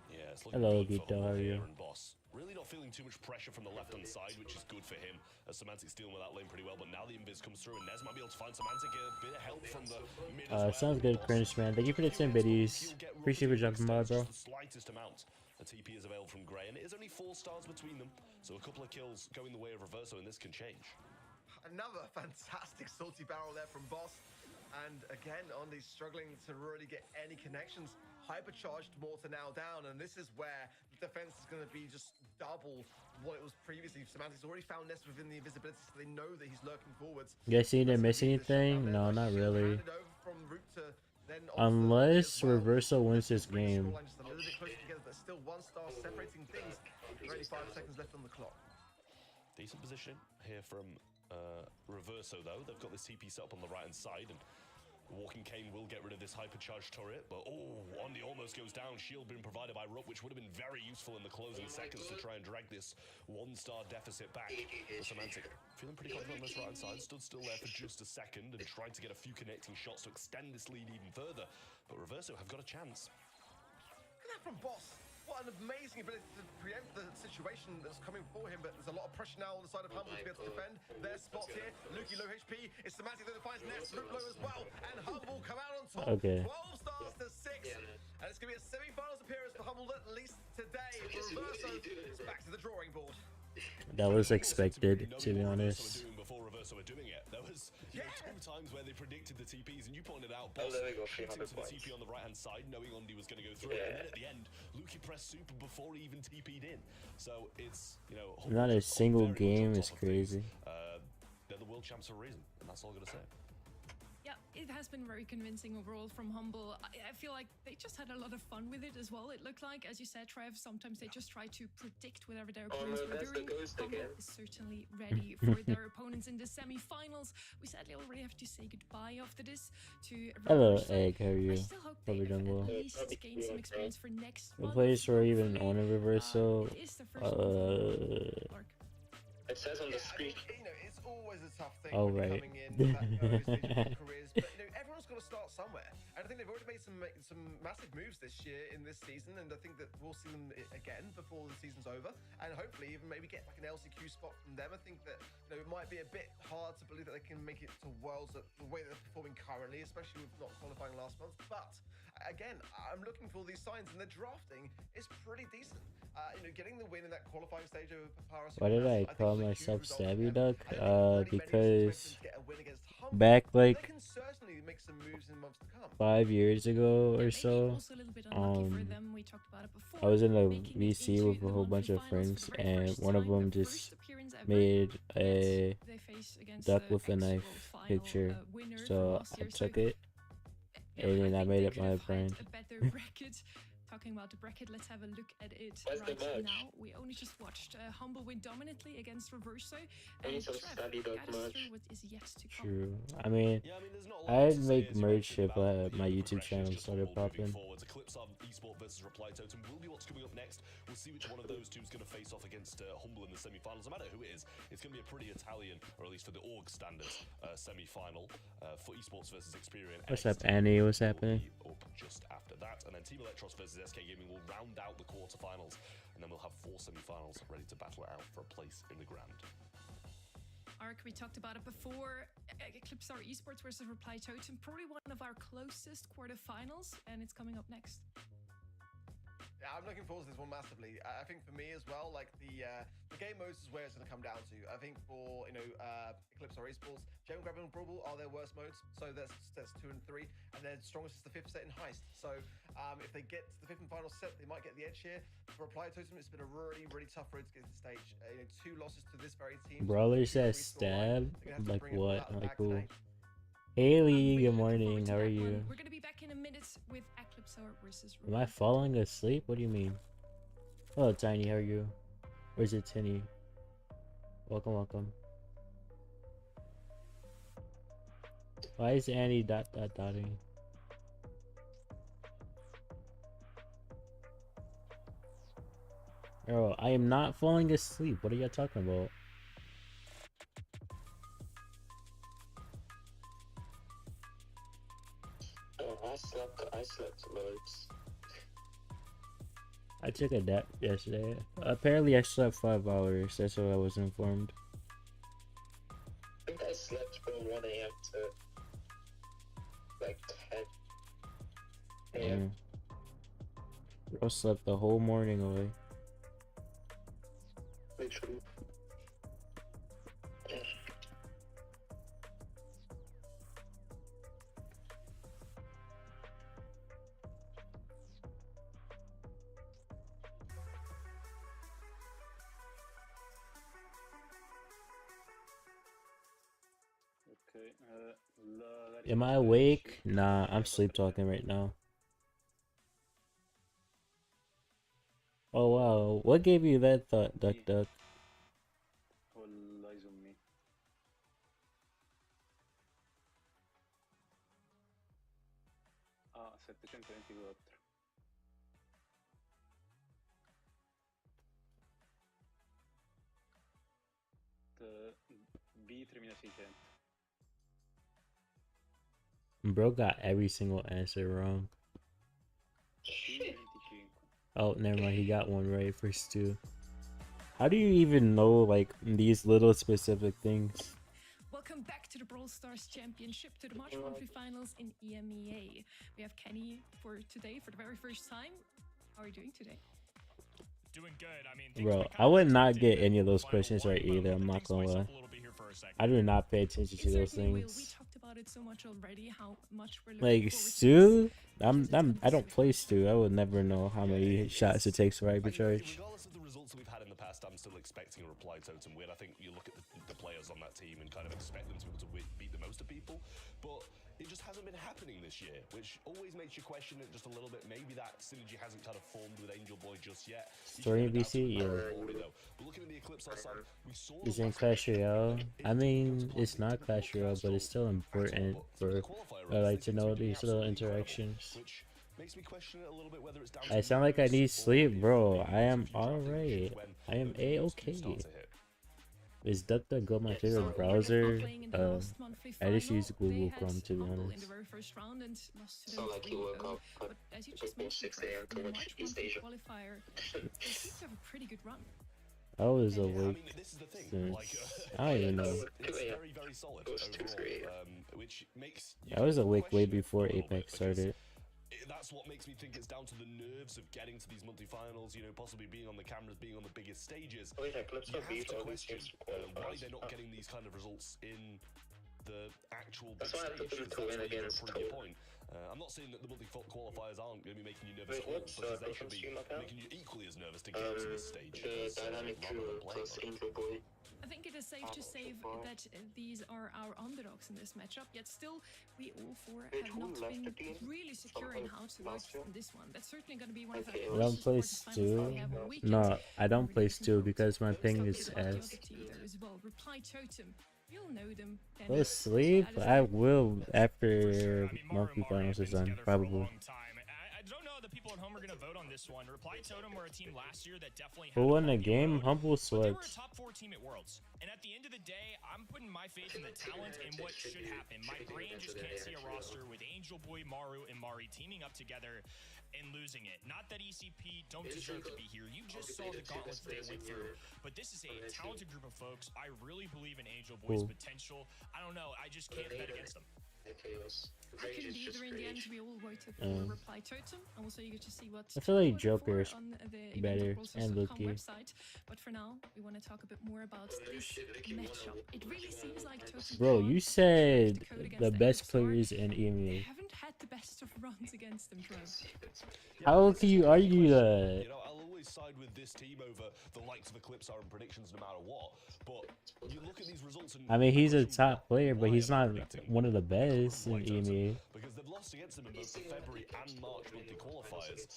Yeah, it's looking Hello, good for Vito, how are you? Humble and Boss. Really not feeling too much pressure from the left-hand side, which is good for him, as Semantic's dealing with that lane pretty well, but now the invis comes through, and Nez might be able to find Semantic a bit of help from the mid as well. Sounds good, Cringe, man. Thank you for the 10 biddies. Appreciate you jumping by, bro. The slightest amount of TP is available from Grey, and it is only 4 stars between them, so a couple of kills going the way of Reverso, and this can change. Another fantastic salty barrel there from Boss. And again, Ondi's struggling to really get any connections. Hypercharged Mortar now down, and this is where the defense is going to be just double what it was previously. Semantic's already found Nest within the invisibility, so they know that he's lurking forwards. You guys seen them miss anything? No, not really. Unless Reverso wins this game. Just a little bit closer together, but still 1 star separating things. Already 5 seconds left on the clock. Decent position here from Reverso, though. They've got this TP set up on the right-hand side, and Walking Cane will get rid of this hypercharged turret, but Ondi almost goes down. Shield being provided by Rup, which would have been very useful in the closing seconds to try and drag this 1-star deficit back. The Semantic feeling pretty confident on this right-hand side, stood still there for just a second and tried to get a few connecting shots to extend this lead even further, but Reverso have got a chance. Look at that from Boss. What an amazing ability to preempt the situation that's coming for him, but there's a lot of pressure now on the side of Humble to be able to defend their spots here. Lukey low HP, it's Semantic that defines Ness, Root low as well, and Humble come out on top. Okay. 12 stars to 6, and it's going to be a semi-finals appearance for Humble at least today. Reverso is back to the drawing board. That was expected, to be honest. Before Reverso were doing it, there was 2 times where they predicted the TPs, and you pointed out Boss shooting to the TP on the right-hand side, knowing Ondi was going to go through it, and then at the end, Lukey pressed super before he even TP'd in. So it's, you know, Not a single game is crazy. They're the world champs for a reason, and that's all I'm going to say. Yeah, it has been very convincing overall from Humble. I feel like they just had a lot of fun with it as well. It looked like, as you said, Trev, sometimes they just try to predict whatever their opponents were doing. Humble is certainly ready for their opponents in the semi-finals. We sadly already have to say goodbye after this to Hello, Reverso. Egg. How are you? I still hope Hope you're they doing well. at least gain some experience for next The month. players were even on a Reverso. It is the first one. Mark. It says on the screen. You know, it's always a tough thing Oh, when you're right. coming in with that early stage of their careers, but you know, everyone's got to start somewhere. And I think they've already made some massive moves this year in this season, and I think that we'll see them again before the season's over, and hopefully even maybe get like an LCQ spot from them. I think that, you know, it might be a bit hard to believe that they can make it to Worlds the way they're performing currently, especially with not qualifying last month. But again, I'm looking for these signs, and the drafting is pretty decent. You know, getting the win in that qualifying stage over Paris. Why did I call myself Stabby Duck? Because Humble, back like they can certainly make some moves in months to come. 5 years ago or Maybe so, also a little bit unlucky for them. We talked about it before. I was in a Making it VC into with a the whole bunch of monthly finals friends, for the very and first one of time, them their just first appearance ever, made yet a they face against duck the with a knife ex-World Final, picture, winner from so last I year. took So, it, yeah, and then I think made they it could my have had brand. a better bracket. talking about the bracket, let's have a look at it What's the right match? now. We only just watched Humble win dominantly against Reverso, I and need some Trev, study that guide us much. through what is yet to come. True. I mean, Yeah, I mean, there's not a lot to I'd say, make as you merch mentioned, if about, my the YouTube progression. channel It's just started Humble moving popping. forwards. Eclipse on Esport versus Reply Totem will be what's coming up next. We'll see which one of those two is going to face off against Humble in the semi-finals. No matter who it is, it's going to be a pretty Italian, or at least for the org standards, semi-final for Esports versus Experian. What's up, Annie? What's happening? Up just after that, and then Team Electros versus SK Gaming will round out the quarterfinals, and then we'll have 4 semi-finals ready to battle it out for a place in the grand. Ark, we talked about it before. Eclipse our Esports versus Reply Totem, probably one of our closest quarterfinals, and it's coming up next. Yeah, I'm looking forward to this one massively. I think for me as well, like the game modes is where it's going to come down to. I think for Eclipse or Esports, Gem Grab and Brawl are their worst modes, so that's 2 and 3, and their strongest is the 5th set in Heist. So if they get to the 5th and final set, they might get the edge here. For Reply Totem, it's been a really, really tough road to get to the stage. 2 losses to this very team. Brawler says stab? Like what? Like who? Haley, good morning. How are you? We're gonna be back in a minute with Eclipse versus Am I falling asleep? What do you mean? Hello, Tiny. How are you? Or is it Tinny? Welcome, welcome. Why is Annie dotting? Oh, I am not falling asleep. What are y'all talking about? I slept loads. I took a nap yesterday. Apparently I slept 5 hours. That's what I was informed. I think I slept from 1 a.m. to like 10 a.m. Bro slept the whole morning away. Literally. Am I awake? Nah, I'm sleep talking right now. Oh wow, what gave you that thought, Duck Duck? All eyes on me. Ah, 724. B 3600. Bro got every single answer wrong. C 25. Oh, never mind, he got one right, first 2. How do you even know, like, these little specific things? Welcome back to the Brawl Stars Championship, to the March Monthly Finals in Emea. We have Kenny for today for the very first time. How are you doing today? Doing good. I mean, Bro, I would not get any of those questions right either, I'm not gonna lie. I do not pay attention to those things. We talked about it so much already, how much we're looking Like Stu, I don't play Stu. I would never know how many shots it takes for arbitrage. Regardless of the results that we've had in the past, I'm still expecting a Reply Totem win. I think you look at the players on that team and kind of expect them to be able to beat the most of people, but it just hasn't been happening this year, which always makes you question it just a little bit. Maybe that synergy hasn't kind of formed with Angel Boy just yet. Story BC, yeah. But looking at the Eclipse outside, we saw Is in Clash Royale. I mean, it's not Clash Royale, but it's still important for like to know these little interactions. makes me question it a little bit whether it's down I sound like I need sleep, bro. I am alright. I am a-okay. Is DuckDuckGo my favorite browser? I just use Google Chrome, to be honest. So like you woke up As you just mentioned, 6 a.m. to watch East Asia. Qualifier, they seem to have a pretty good run. I was awake since I don't even know. It's very, very solid overall, which makes I was awake way before Apex started. That's what makes me think it's down to the nerves of getting to these monthly finals, you know, possibly being on the cameras, being on the biggest stages. Oh yeah, Eclipse You are have beat to all these question teams to qualify. why they're not getting these kind of results in the actual big That's why I took stage. them to win against Prove your Toad. point. I'm not saying that the multi qualifiers aren't going to be making you nervous Wait, at all, what's because they should be stream account? making you equally as nervous to get to this stage. The dynamic duo plus Angel Boy. I think it is safe to say that these are our underdogs in this matchup, yet still, we all four have not been really secure in how to vote in this one. That's certainly going to be one of our I don't closest play quarterfinals that we Stu. have all weekend. No, I don't play Releasing Stu vote. because my Let's ping talk a is bit about the S. other team there as well. Reply Totem. You'll know them. Kenny. Go to sleep? Alistair. I will For after sure. I mean, Maru monthly and Mari finals have is been done, together for a probably. long time. I don't know the people at home are going to vote on this one. Reply Totem were a team last year that definitely had Who won the a bumpy game? road, Humble but they were a swept. top 4 team at Worlds. And at the end of the day, I'm putting my faith in the talent and what should happen. My brain just can't see a roster with Angel Boy, Maru, and Mari teaming up together and losing it. Not that ECP don't deserve to be here. You just saw the gauntlets they went through. But this is a talented group of folks. I really believe in Angel Boy's potential. I don't know. I just can't bet against them. I couldn't either. In the end, we all voted for Reply Totem. Also, you get to see what I feel like voted Joker for is on the better and eventofworlds.com Lucky. website. But for now, we want to talk a bit more about this matchup. It really seems like Totem Bro, can't you crack said the code against the best Eclipse. players in They Emea. haven't had the best of runs against them, Trev. How can you argue that? You know, I'll always side with this team over the likes of Eclipse and predictions no matter what. But you look at these results and I mean, he's a question top player, but why he's am I not predicting one of the best in Reply Totem? Emea. Because they've lost against them in both the February and March monthly qualifiers.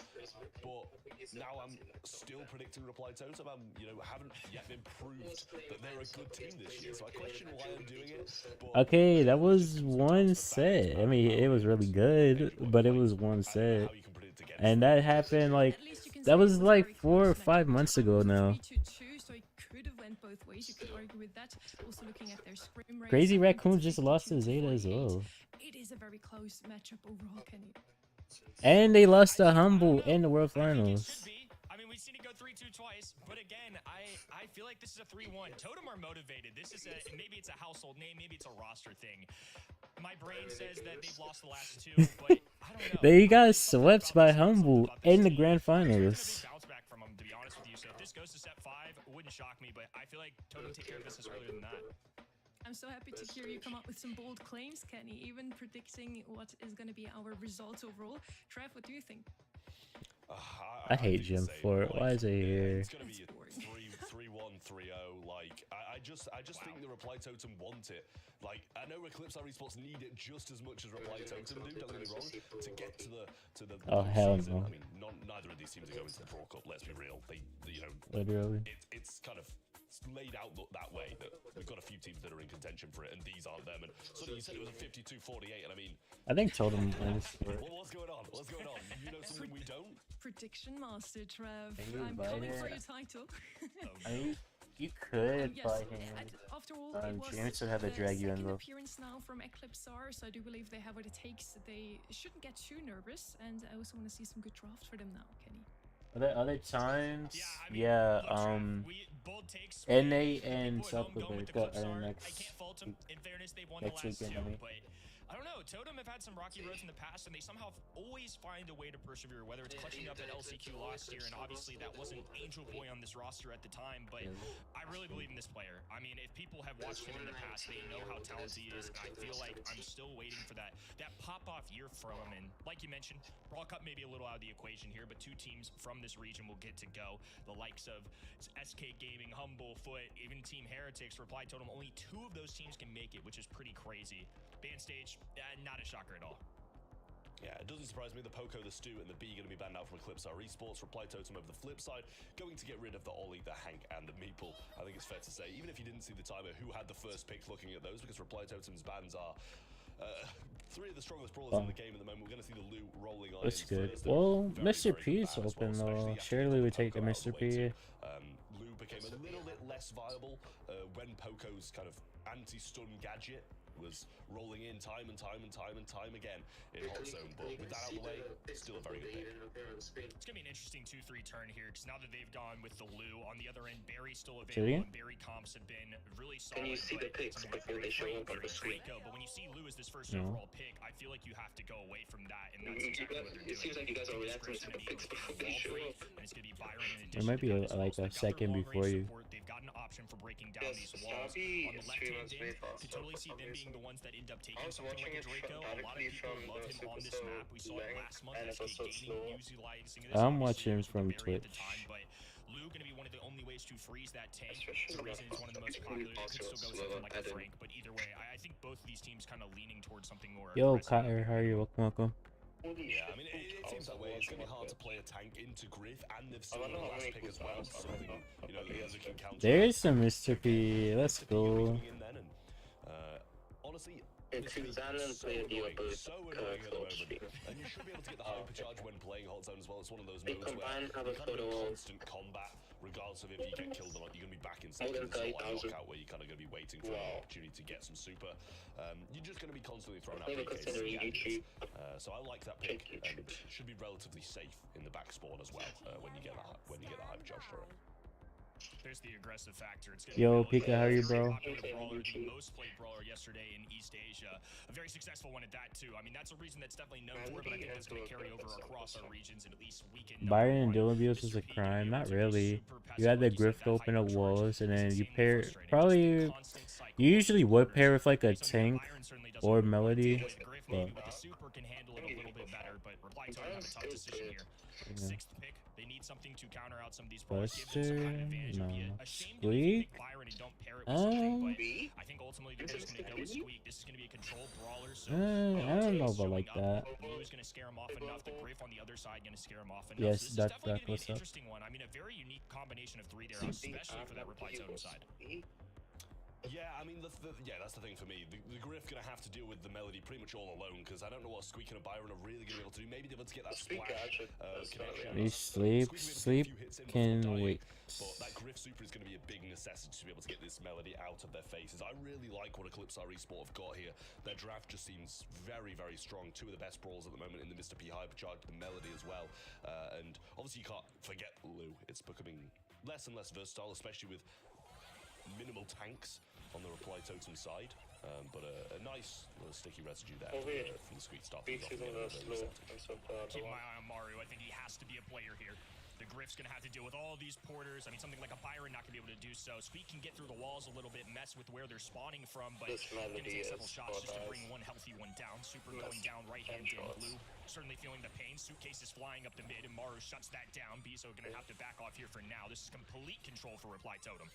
But now I'm still predicting Reply Totem. Haven't yet been proved that they're a good team this year. So I question why I'm doing it. But Okay, that was one set. I mean, it was really good, but it was one set. And that happened like, At least you can say that it was a like very 4 or close 5 matchup. months The time ago was now. 3-2, so it could have went both ways. You could argue with that. Also looking at their scrim rates, Crazy I think Raccoon it's just lost to 52 Zeta as 48. well. It is a very close matchup overall, Kenny. And they lost to Humble in the World I think it should Finals. be. I mean, we've seen it go 3-2 twice, but again, I feel like this is a 3-1. Totem are motivated. This is maybe it's a household name, maybe it's a roster thing. My brain says that they've lost the last 2, but I don't know. They got swept by Humble in the grand I'm expecting a finals. big bounce back from them, to be honest with you. So if this goes to set 5, it wouldn't shock me, but I feel like Totem take care of business earlier than that. I'm so happy to hear you come up with some bold claims, Kenny, even predicting what is going to be our results overall. Trev, what do you think? I hate Jim for it. Why is he here? It's gonna be a 3-1, 3-0. Like I just think the Reply Totem want it. Like I know Eclipse Esports need it just as much as Reply Totem do. Don't get me wrong. To get to the Oh, hell season. no. I mean, neither of these teams are going to the Pro Cup. Let's be real. Literally. It's kind of laid out that way that we've got a few teams that are in contention for it, and these aren't them. And suddenly you said it was a 52-48, and I mean, I think Totem wins. what's going on? What's going on? You know something we don't? Prediction Master, Trev. Can you I'm invite coming for it? your title. I mean, you could Yes, buy him. after all, it was James would have to the drag you in, second though. appearance now from Eclipse R, so I do believe they have what it takes. They shouldn't get too nervous, and I also want to see some good drafts for them now, Kenny. Other times, Yeah, I mean, bold takes. NA and Supplement with the got Clips our are. next I can't fault them. In fairness, they've won next the last weekend, 2, I mean. but I don't know. Totem have had some rocky roads in the past, and they somehow always find a way to persevere. Whether it's clutching up at LCQ last year, and obviously that wasn't Angel Boy on this roster at the time, but I really believe in this player. I mean, if people have watched him in the past, they know how talented he is, and I feel like I'm still waiting for that pop-off year from him. And like you mentioned, Brawl Cup may be a little out of the equation here, but 2 teams from this region will get to go. The likes of SK Gaming, Humble, Foot, even Team Heretics, Reply Totem. Only 2 of those teams can make it, which is pretty crazy. Band stage, not a shocker at all. Yeah, it doesn't surprise me. The Poco, the Stu, and the B going to be banned out from Eclipse R Esports. Reply Totem over the flip side, going to get rid of the Ollie, the Hank, and the Meeple. I think it's fair to say, even if you didn't see the timer, who had the first pick looking at those, because Reply Totem's bans are 3 of the strongest brawlers in the game at the moment. We're going to see the Lou rolling on. That's in good. first. Well, Very, Mr. very P good is ban as open well, though. especially after Surely we Poco take the out of Mr. the way P. too. Lou became a little bit less viable when Poco's kind of anti-stun gadget was rolling in time and time again in hot zone. But with that out of the way, still a very good pick. It's going to be an interesting 2-3 turn here, because now that they've gone with the Lou, on the other end, Barry's still Julian? available, and Barry comps have been really solid. Can you see the picks before they show up on the screen? But when you see Lou as this first No. overall pick, I feel like you have to go away from that, and that's exactly what they're doing. It seems like you guys are reacting to the picks before they show up. And it's going to be Byron in There might be like a second before you. They've got an option for breaking down these walls. Sabi On the stream left-hand was end, way you faster. could totally see them being the ones that end up taking I was something watching like a it Draco. A lot of directly people from love the him on this Supercell map. We saw it link, last month. and it SK was so gaining, slow. utilizing this. I'm Obviously, watching it was from Barry at the Twitch. time, but Lou going to be one of the only ways to freeze that tank. Especially The reason it's one of the most popular. It could still go slower something like a add-in. Frank, but either way, I think both of these teams kind of leaning towards something more. Yo, aggressive. Connor, how are you? Welcome. Yeah, I mean, it seems that way. It's going to be hard to play a tank into Griff, and they've still got a last pick as well. Something, you know, that can counter. There's some Mr. P. Let's go. Coming in then, and honestly, It's Xanon player deal both so annoying at the close. moment. And you should be able to get the hypercharge when playing Hot Zone as well. It's one of those They modes where combine you're have a kind of in photo of constant combat, regardless of if you get killed or not. You're going to be back in More than seconds. It's not like 30,000. knockout where you're kind of going to be waiting for an opportunity to get some super. You're just going to be constantly thrown out. Maybe considering YouTube. So I like that pick, and should be relatively safe in the back spawn as well when you get that hypercharge turret. There's the aggressive factor. It's Yo, Pika, how are you, bro? Brawler, the most played brawler yesterday in East Asia. A very successful one at that, too. I mean, that's a reason that's definitely known for, but I think that's going to carry over across our regions and at least weaken. Byron and Dylan Beals was a crime. Not really. You had the Grift open at walls, and then you pair. Probably. You usually would pair with like a tank or Melody. But, The super can handle it a little bit better, but Reply Totem have a tough decision here. Sixth pick. They need something to counter out some of these brawlers. Give them some kind of advantage. It would be a shame to pick Byron and don't pair it with something, but I think ultimately they're just going to go with Squeak. This is going to be a controlled brawler, so I don't know about like that. Blue's going to scare him off enough. The Griff on the other side going to scare him off enough. Yes, So this Duck, is definitely going to be what's an up? interesting one. I mean, a very unique combination of three there, especially for that Reply Totem side. Yeah, I mean, that's the thing for me. The Griff going to have to deal with the Melody pretty much all alone, because I don't know what Squeak and Byron are really going to be able to do. Maybe they're able to get that splash connection. You sleep can wait. But that Griff super is going to be a big necessity to be able to get this Melody out of their faces. I really like what Eclipse Esport have got here. Their draft just seems very, very strong. Two of the best brawlers at the moment in the Mr. P Hypercharge, the Melody as well. And obviously you can't forget Lou. It's becoming less and less versatile, especially with minimal tanks on the Reply Totem side, but a nice little sticky residue there from the Squeak start. Keep my eye on Maru. I think he has to be a player here. The Griff's going to have to deal with all these porters. I mean, something like a Byron not going to be able to do so. Squeak can get through the walls a little bit, mess with where they're spawning from, but it's going to take several shots just to bring one healthy one down. Super going down right hand in. Blue certainly feeling the pain. Suitcase is flying up the mid, and Maru shuts that down. Biso going to have to back off here for now. This is complete control for Reply Totem.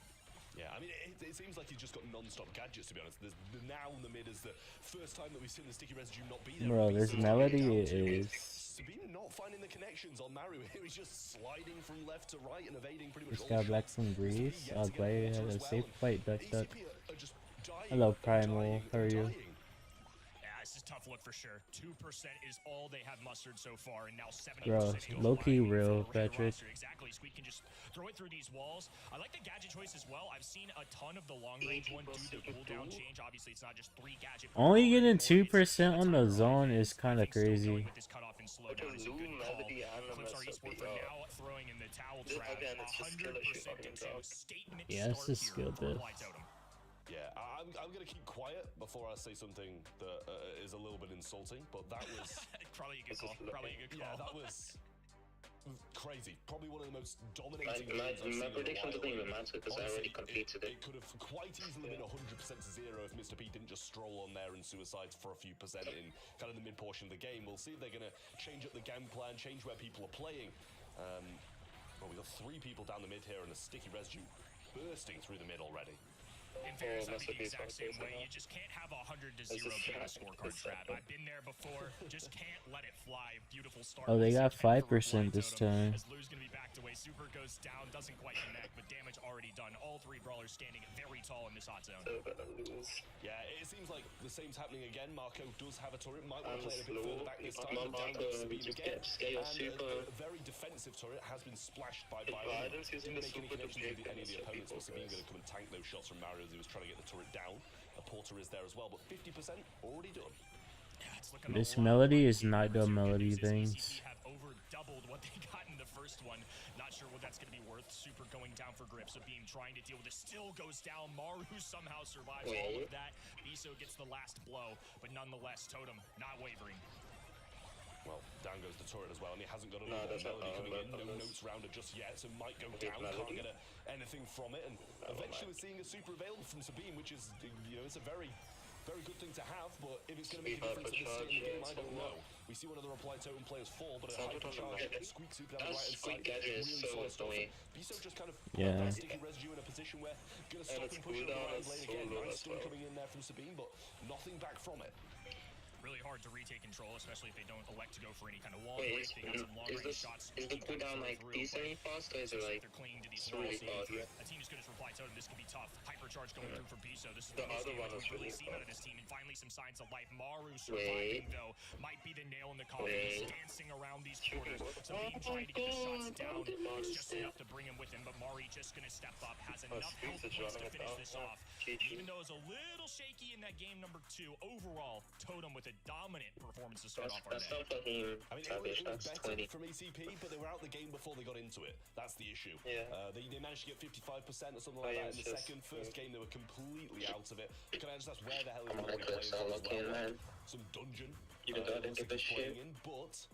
Yeah, I mean, it seems like he's just got non-stop gadgets, to be honest. The now in the mid is the first time that we've seen the sticky residue not be there. Bro, this Melody is... Sabine not finding the connections on Maru here. He's just sliding from left to right and evading pretty much This all guy Black some Grease. I'll play a safe fight, Duck. Hello, Hello, Primal. How are you? This is a tough look for sure. 2% is all they have mustered so far, and now 70%. Bro, low-key real, Patrick. Exactly. Squeak can just throw it through these walls. I like the gadget choice as well. I've seen a ton of the long-range one do the cooldown change. Obviously, it's not just 3 gadget. Only getting 2% on the zone is kind of crazy. This cutoff and slowdown is a good call. Eclipse our esport for now throwing in the towel trap. 100% into statement. Yeah, this is skill diff. Yeah, I'm going to keep quiet before I say something that is a little bit insulting, but that was... Probably a good call. Yeah, that was crazy. Probably one of the most dominating games I've seen My prediction in a doesn't even while. matter because I already completed it. It could have quite easily been 100% to 0 if Mr. P didn't just stroll on there and suicide for a few percent in kind of the mid portion of the game. We'll see if they're going to change up the game plan, change where people are playing. Well, we've got 3 people down the mid here and a sticky residue bursting through the mid already. In fairness, I think the exact same way. You just can't have 100 to 0 being a scorecard trap. I've been there before. Just can't let it fly. Beautiful start. Oh, they got 5% this time. As Lou's gonna be backed away. Super goes down, doesn't quite connect, but damage already done. All 3 brawlers standing very tall in this hot zone. Yeah, it seems like the same's happening again. Marco does have a turret. Might want to play it a bit further back this time. Down goes Sabine again. And a very defensive turret has been splashed by Byron. Didn't make any connections with any of the opponents, but Sabine going to come and tank those shots from Mario as he was trying to get the turret down. A porter is there as well, but 50% already done. This Melody is not the Melody things. Have over doubled what they got in the first one. Not sure what that's going to be worth. Super going down for grip. So Beam trying to deal with it. Still goes down. Maru somehow survives all of that. Biso gets the last blow, but nonetheless, Totem not wavering. Well, down goes the turret as well, and he hasn't got another Melody coming in. No notes rounder just yet, so might go down. Can't get anything from it, and eventually seeing a super available from Sabine, which is, you know, it's a very very good thing to have, but if it's going to make a difference at this stage in the game, I don't know. We see one of the reply totem players fall, but a hypercharge squeak soup down the right hand side, really solid stuff. Biso just kind of that sticky residue in a position where going to stop him pushing the right lane again. Nice stun coming in there from Sabine, but nothing back from it. Really hard to retake control, especially if they don't elect to go for any kind of wall break. They got some long-range shots. Is the cooldown like decently fast, or is it like they're clinging to these really walls? fast? A team as good as Reply Totem, this could be tough. Hypercharge going through for Biso. This is The the most other one damage was we've really really seen out of this team, and finally some signs of life. Maru surviving, though, might be the nail in the coffin. He's dancing around these quarters. Sabine trying to get the shots down. It's just enough to bring him with him, but Mari just going to step up. Has enough health points to finish this off. Even though it's a little shaky in that game number 2, overall, Totem with a dominant performance to start off our day. I mean, it was better from ECP, but they were out the game before they got into it. That's the issue. Yeah. They managed to get 55% or something like that in the second. First game, they were completely out of it. Can I just ask where the hell is Mari playing from as well? Some dungeon. Even though I didn't give a shit. But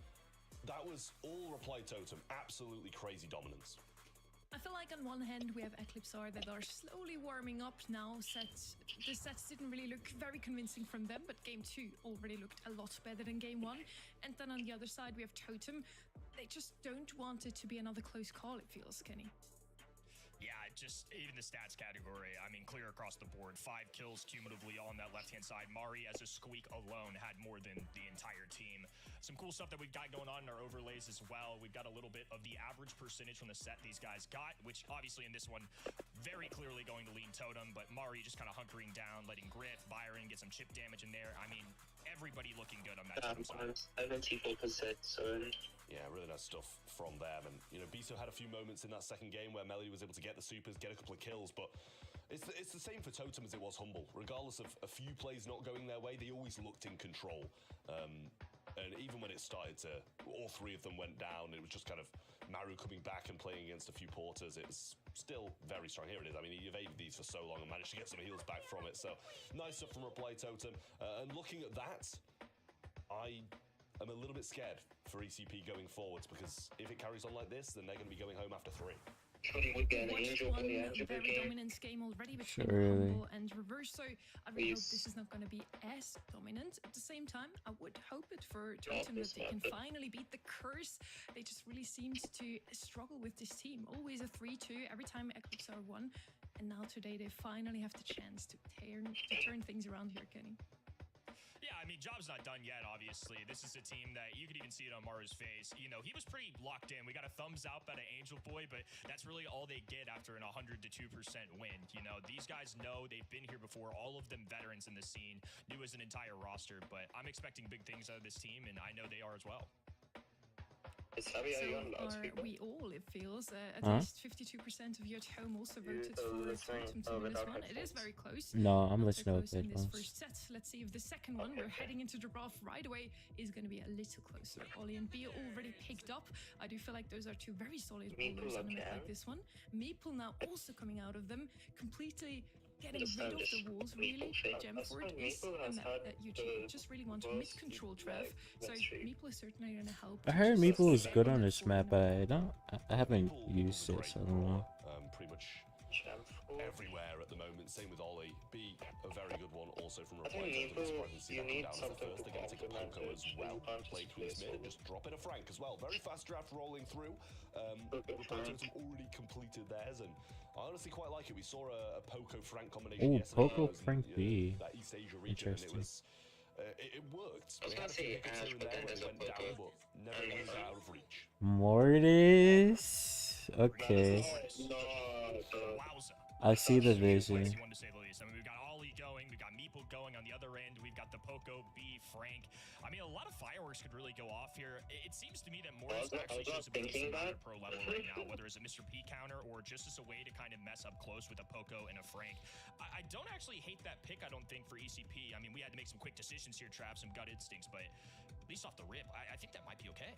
that was all Reply Totem. Absolutely crazy dominance. I feel like on one hand we have Eclipsar that are slowly warming up now. The sets didn't really look very convincing from them, but game 2 already looked a lot better than game 1. And then on the other side we have Totem. They just don't want it to be another close call, it feels, Kenny. Yeah, just even the stats category, I mean, clear across the board. 5 kills cumulatively on that left-hand side. Mari, as a squeak alone, had more than the entire team. Some cool stuff that we've got going on in our overlays as well. We've got a little bit of the average percentage from the set these guys got, which obviously in this one, very clearly going to lean Totem, but Mari just kind of hunkering down, letting Griff, Byron get some chip damage in there. I mean, everybody looking good on that Totem side. 74%, so... Yeah, really nice stuff from them. And, you know, Biso had a few moments in that second game where Melody was able to get the supers, get a couple of kills, but it's the same for Totem as it was Humble. Regardless of a few plays not going their way, they always looked in control. And even when it started to, all 3 of them went down, it was just kind of Maru coming back and playing against a few porters. It was still very strong. Here it is. I mean, he evaded these for so long and managed to get some heals back from it. So, nice stuff from Reply Totem. And looking at that, I'm a little bit scared for ECP going forwards, because if it carries on like this, then they're going to be going home after 3. Watched one very dominant game already between Humble and Reverse, so I really hope this is not going to be as dominant. At the same time, I would hope it for Totem that they can finally beat the curse. They just really seemed to struggle with this team. Always a 3-2 every time Eclipsar won, and now today they finally have the chance to turn things around here, Kenny. Yeah, I mean, job's not done yet, obviously. This is a team that you could even see it on Maru's face. You know, he was pretty locked in. We got a thumbs up out of Angel Boy, but that's really all they get after an 100 to 2% win. You know, these guys know they've been here before, all of them veterans in the scene, new as an entire roster, but I'm expecting big things out of this team, and I know they are as well. So are we all, it feels. At least 52% of you at home also voted for Totem to win this one. It is very close. No, I'm Not so listening close to in this it. first set. Let's see if the second one, we're heading into the draft right away, is going to be a little closer. Ollie and B already picked up. I do feel like those are 2 very solid bowlers on a map like this one. Maple now also coming out of them, completely getting rid of the walls, really. Gemford is a map that you just really want to mid-control Trev, so Meeple is certainly going to help. I heard Meeple is good on this map, but I haven't used it, so I don't know. Pretty much everywhere at the moment. Same with Ollie. B, a very good one also from Reply Totem. Surprising to see that come down as the first. They're going to take a Poco as well. Play through this mid and just drop in a Frank as well. Very fast draft rolling through. Reply Totem already completed theirs, and I honestly quite like it. We saw a Poco Frank combination yesterday. Poco Frank B. That East Asia region, and it was it worked. They had a few hiccups here and there when it went down, but never really got out of reach. Mortis. Okay. I see the vision. I mean, we've got Ollie going, we've got Meeple going on the other end, we've got the Poco, B, Frank. I mean, a lot of fireworks could really go off here. It seems to me that Morris actually shows a decent amount of pro level right now, whether it's a Mr. P counter or just as a way to kind of mess up close with a Poco and a Frank. I don't actually hate that pick, I don't think, for ECP. I mean, we had to make some quick decisions here, Trav, some gut instincts, but at least off the rip, I think that might be okay.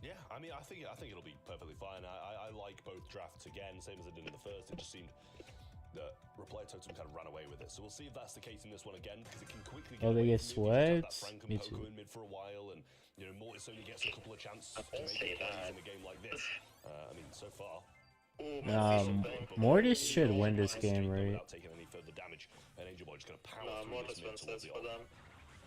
Yeah, I mean, I think it'll be perfectly fine. I like both drafts again, same as I did in the first. It just seemed that Reply Totem kind of ran away with it. So we'll see if that's the case in this one again, because it can quickly get they get sweat? Frank and Poco in mid for a while, and you know, Mortis only gets a couple of chances to make plays in a game like this. I mean, so far, Mortis should win this game, right? Without taking any further damage, and Angel Boy just gonna power through this mid towards the ult.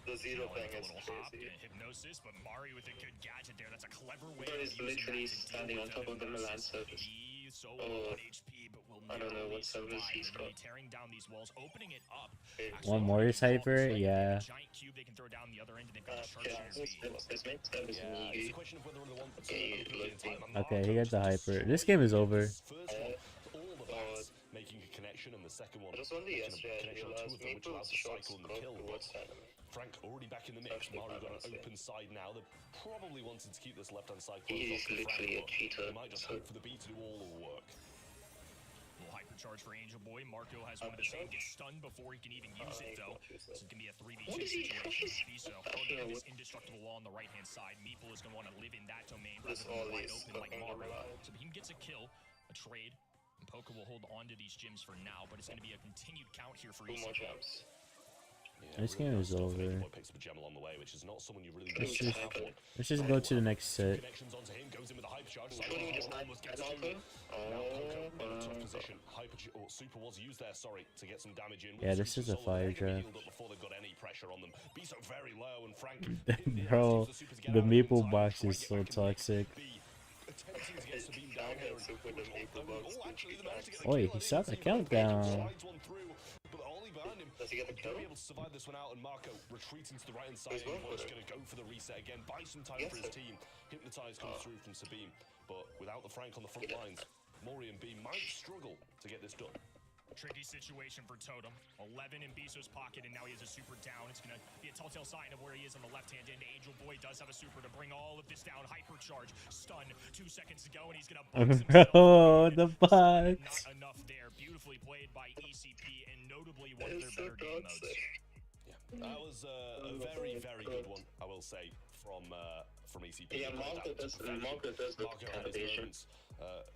The zero thing A is little hop, crazy. hypnosis, but Mari with a good gadget there. That's a clever way But of he's using literally that to standing deal on with top of the Milan hypnosis. surface. He's so Oh, low on HP, but will I don't know narrowly what service survive. he's They're gonna be got. tearing down these walls, opening it up. Okay. Actually, One Mortis hyper, they have a yeah. giant cube they can throw down the other end, and they've got a Yeah, sharpshooter his mate that was Yeah, it's a question of whether they want to Okay, open it in time. And Okay, he Marco got the just hyper. destroyed This game is over. his first one, all the bats making a connection, and the second one Just only making a yesterday I connection on two realized of them, which allows Maple's the shots cycle and the go kill. towards But enemy. Frank already back in the mix. Actually, Mario got an honestly. open side now. They're probably wanting to keep this left-hand side He's closed off to Frank, literally a but cheater, they might just so- hope for the B to do all the work. Little hypercharge for Angel Boy. Marco has one of the same. Gets stunned before he can even use it, though. This is going to be a 3v2 What is he situation. doing? Biso holding this indestructible wall on the right-hand side. Meeple is going to want to live in that domain This rather than all wide is open like fucking Mario. alive. So he gets a kill, a trade, and Poker will hold on to these gyms for now, but it's going to be a continued count here for 2 more ECP. jumps. Yeah, This really game nice is stuff, and over. Angel Boy picks up a gem along the way, which is not someone you really Let's need to just- have one. Let's just go to the next set. Connections onto him, goes in with a hypercharge. Shooting just Almost gets Alpha. two. Now Poco in a tough Oh, position. Super was used there, sorry, to get some damage in. Yeah, this is a Solo, fire they're gonna be draft. healed up before they've got any pressure on them. Biso very low, and Frank Bro, uses the super to get the out of Maple in time, box try and is get so back in the mix. toxic. B attempting to get Sabine down here and Super the Maple box. actually they managed to get the Oi, kill. he I saw didn't the see Frank countdown. slides one through, but Ollie behind him. Does he get the Gonna kill? be able to survive this one out, and Marco retreating to the right hand side. He's going for He's it. going to go for the reset again, buy some time Yes, for his sir. team. Hypnotize comes through from Sabine, but without the Frank on the front lines, Mori and B might struggle to get this done. Tricky situation for Totem. 11 in Biso's pocket, and now he has a super down. It's going to be a telltale sign of where he is on the left-hand end. Angel Boy does have a super to bring all of this down. Hypercharge, stun, 2 seconds to go, and he's going to box himself. Bro, the box. Not enough there. Beautifully played by ECP, and notably one of their better game modes. Yeah, that was a very, very good one, I will say, from ECP. Yeah, Marco does look kind of Asian.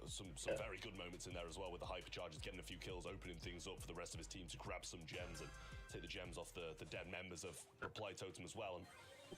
Some very good moments in there as well with the hypercharges, getting a few kills, opening things up for the rest of his team to grab some gems and take the gems off the dead members of Reply Totem as well, and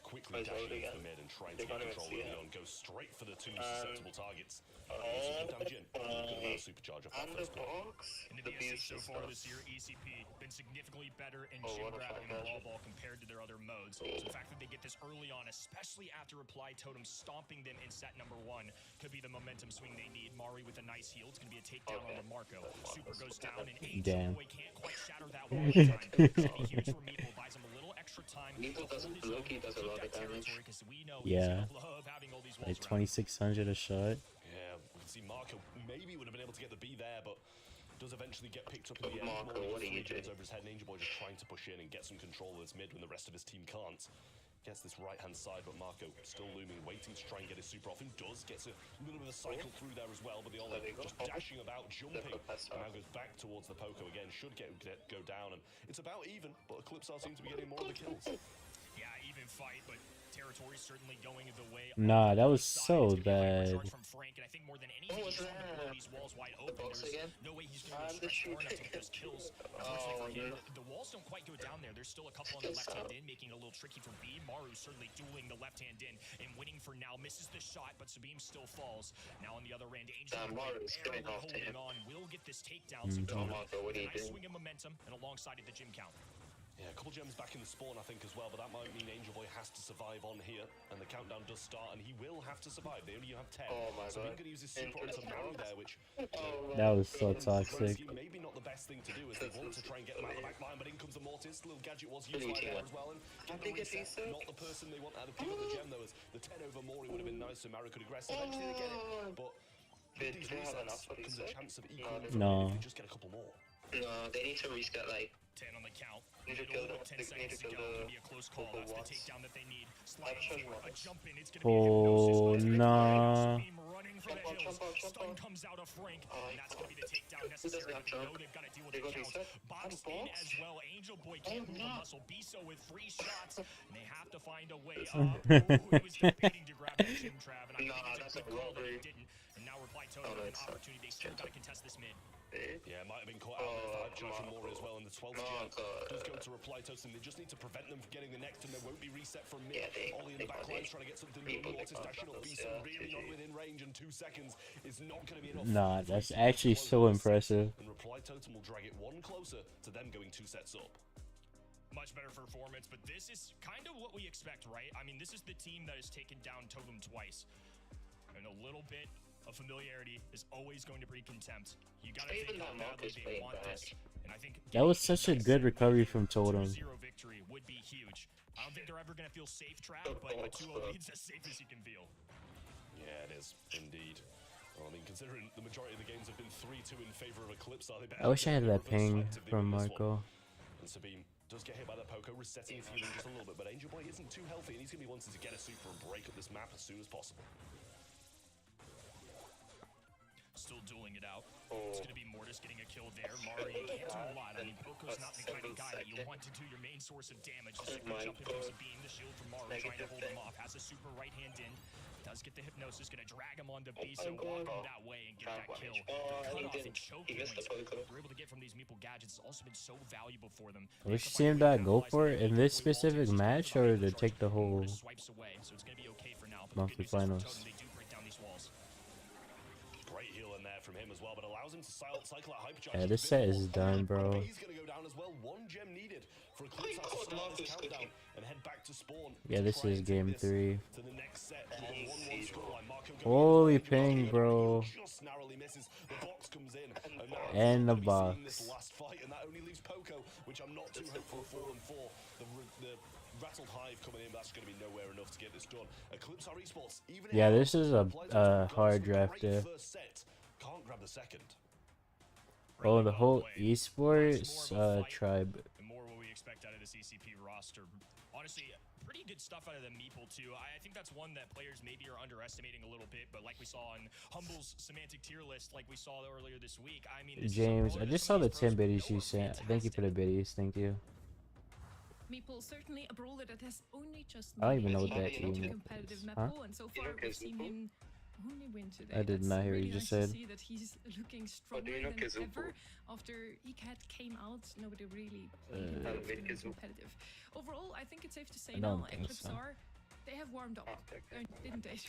quickly dashing into the mid and trying to get control early on, goes straight for the 2 susceptible targets. Some damage in, good amount of supercharge off that And the first play. box. In the The BSC beast so is far stuff. this year, ECP been significantly better in Oh, gym what a grabbing fuck and that. wall ball compared to their other modes. So the fact that they get this early on, especially after Reply Totem stomping them in set number 1, could be the momentum swing they need. Mari with a nice heal. It's going to be a takedown on Marco. Super goes down, and Angel Damn. Boy can't quite shatter that wall in time. It's going to be huge for Meeple. Buys him a little extra time. Meeple does Loki does a lot of damage. We know Yeah. he's going to love having all these walls Like around. 2600 a shot. Yeah, we can see Marco maybe would have been able to get the B there, but does eventually get picked up in the end. Marco, Mori what are you with 3 gems doing? over his head, and Angel Boy just trying to push in and get some control of this mid when the rest of his team can't. Gets this right-hand side, but Marco still looming, waiting to try and get his super off, and does. Gets a little bit of a cycle through there as well, but the Ollie There we go. just dashing about, jumping, Level pass and now goes back towards the Poco again. Should go down, and it's about even, but Eclipsar seems to be getting more of the kills. Yeah, even fight, but territory certainly going the way. Nah, that was Side, so it's gonna be a bad. hypercharge from Frank, and I think more than anything, What he's was trying to blow that? these walls wide The open. box There's again? no way he's And going to the stretch far enough to shoot. get those kills. Oh, Unfortunately for him, no. the walls don't quite go down there. There's still a couple on the left hand end, making it a little tricky for B. Maru certainly dueling the left hand in and winning for now. Misses the shot, but Sabine still falls. Now on the other end, Angel Damn, Boy Maru's barely getting off to holding him. on. Will get this takedown. So Oh, Marco, what are you nice doing? swing of momentum, and alongside it, the gym count. Yeah, a couple gems back in the spawn, I think, as well, but that might mean Angel Boy has to survive on here, and the countdown does start, and he will have to survive. They only have 10. Oh my so God. he's going to use his super onto Mary there, which... That was so toxic. Maybe not the best thing to do, as they want to try and get them out of the back line, but in comes the Mortis. Little gadget was used right there as well, and get the reset. Not the person they want out of people the gem, though, as the 10 over Mori would have been nice, so Mary could aggress. Eventually they get it, but with these They have enough resets for comes a reset? chance of equal. No. If they just get a couple more. No, they need to reset like 10 on the count. Need to Little kill over the- 10 they need seconds to to kill go. the Gonna be a close call. Purple That's the ones. takedown that they need. I've Sliding shown forward, a ones. jump in. It's gonna be a hypnosis. Oh, It's gonna be nah. Beam running for the Jump out, hills. jump out, jump Stun out. comes out of Frank, Oh, and that's gonna be the takedown Who doesn't necessary. have They know jump? they've got to deal with They the got count. reset? Boxed And in box? as well. Angel Boy can't move a muscle. Biso with 3 shots, and they have to find a way up. Ooh, he was debating to grab that Jim Trav, and I Nah, think that's it's a a good call that he robbery. didn't. And now Reply Totem with an opportunity. They still got to contest this mid. Yeah, it might have been caught out there for Hypercharge from Mori as well, and the 12th gem does go to Reply Totem. They just need to prevent them from getting the next, and there won't be reset from mid. Ollie in the back line's trying to get something new. Mortis dashing up, Beast really not within range, and 2 seconds is not going to be enough. Nah, that's actually so impressive. And Reply Totem will drag it one closer to them going 2 sets up. Much better performance, but this is kind of what we expect, right? I mean, this is the team that has taken down Totem twice. And a little bit of familiarity is always going to breed contempt. You gotta think how badly they want this. And I think That was such a good recovery from Totem. 2-0 victory would be huge. I don't think they're ever gonna feel safe trapped, but a 2-0 lead's as safe as you can feel. Yeah, it is indeed. Well, I mean, considering the majority of the games have been 3-2 in favor of Eclipse, are they better? I wish I had that ping from Marco. And Sabine does get hit by that Poco, resetting his healing just a little bit, but Angel Boy isn't too healthy, and he's going to be wanting to get a super and break up this map as soon as possible. Still dueling it out. It's going to be Mortis getting a kill there. Mari can't do a lot. I mean, Poco's not the kind of guy that you want to do your main source of damage. The super jump in from Sabine, the shield from Mari trying to hold him off. Has a super right hand in. Does get the hypnosis, going to drag him onto B, so walk him that way and get that kill. The cutoff and choke points we're able to get from these Meeple gadgets has also been so valuable for them. Which team did I go for in this specific match, or to take the whole monthly finals? Great heal in there from him as well, but allows him to cycle out Hypercharge. Yeah, this set is done, bro. He's going to go down as well. 1 gem needed for Eclipse to start this countdown and head back to spawn. Yeah, this is game 3. To the next set with a 1-1 scoreline. Marco Holy ping, bro. just narrowly misses. The box comes in. And the This box. last fight, and that only leaves Poco, which I'm not too hopeful for. The rattled hive coming in, that's going to be nowhere enough to get this done. Eclipse are esports. Even Yeah, this is a hard draft there. First set, can't grab the second. Oh, the whole esports tribe. More what we expect out of this ECP roster. Honestly, pretty good stuff out of the Meeple too. I think that's one that players maybe are underestimating a little bit, but like we saw on Humble's semantic tier list, like we saw earlier this week, I mean, James, I just saw the 10 biddies you sent. Thank you for the biddies. Thank you. Meeple certainly a brawler that has only just I don't even know what made that it into team competitive is. map Huh? pool, and so far we've seen him only win today. I did That's not hear what really you just nice said. to see that he's looking stronger than ever. After ECAT came out, nobody really been competitive. Overall, I think it's safe to say I now don't think Eclipse so. they have warmed up, didn't they?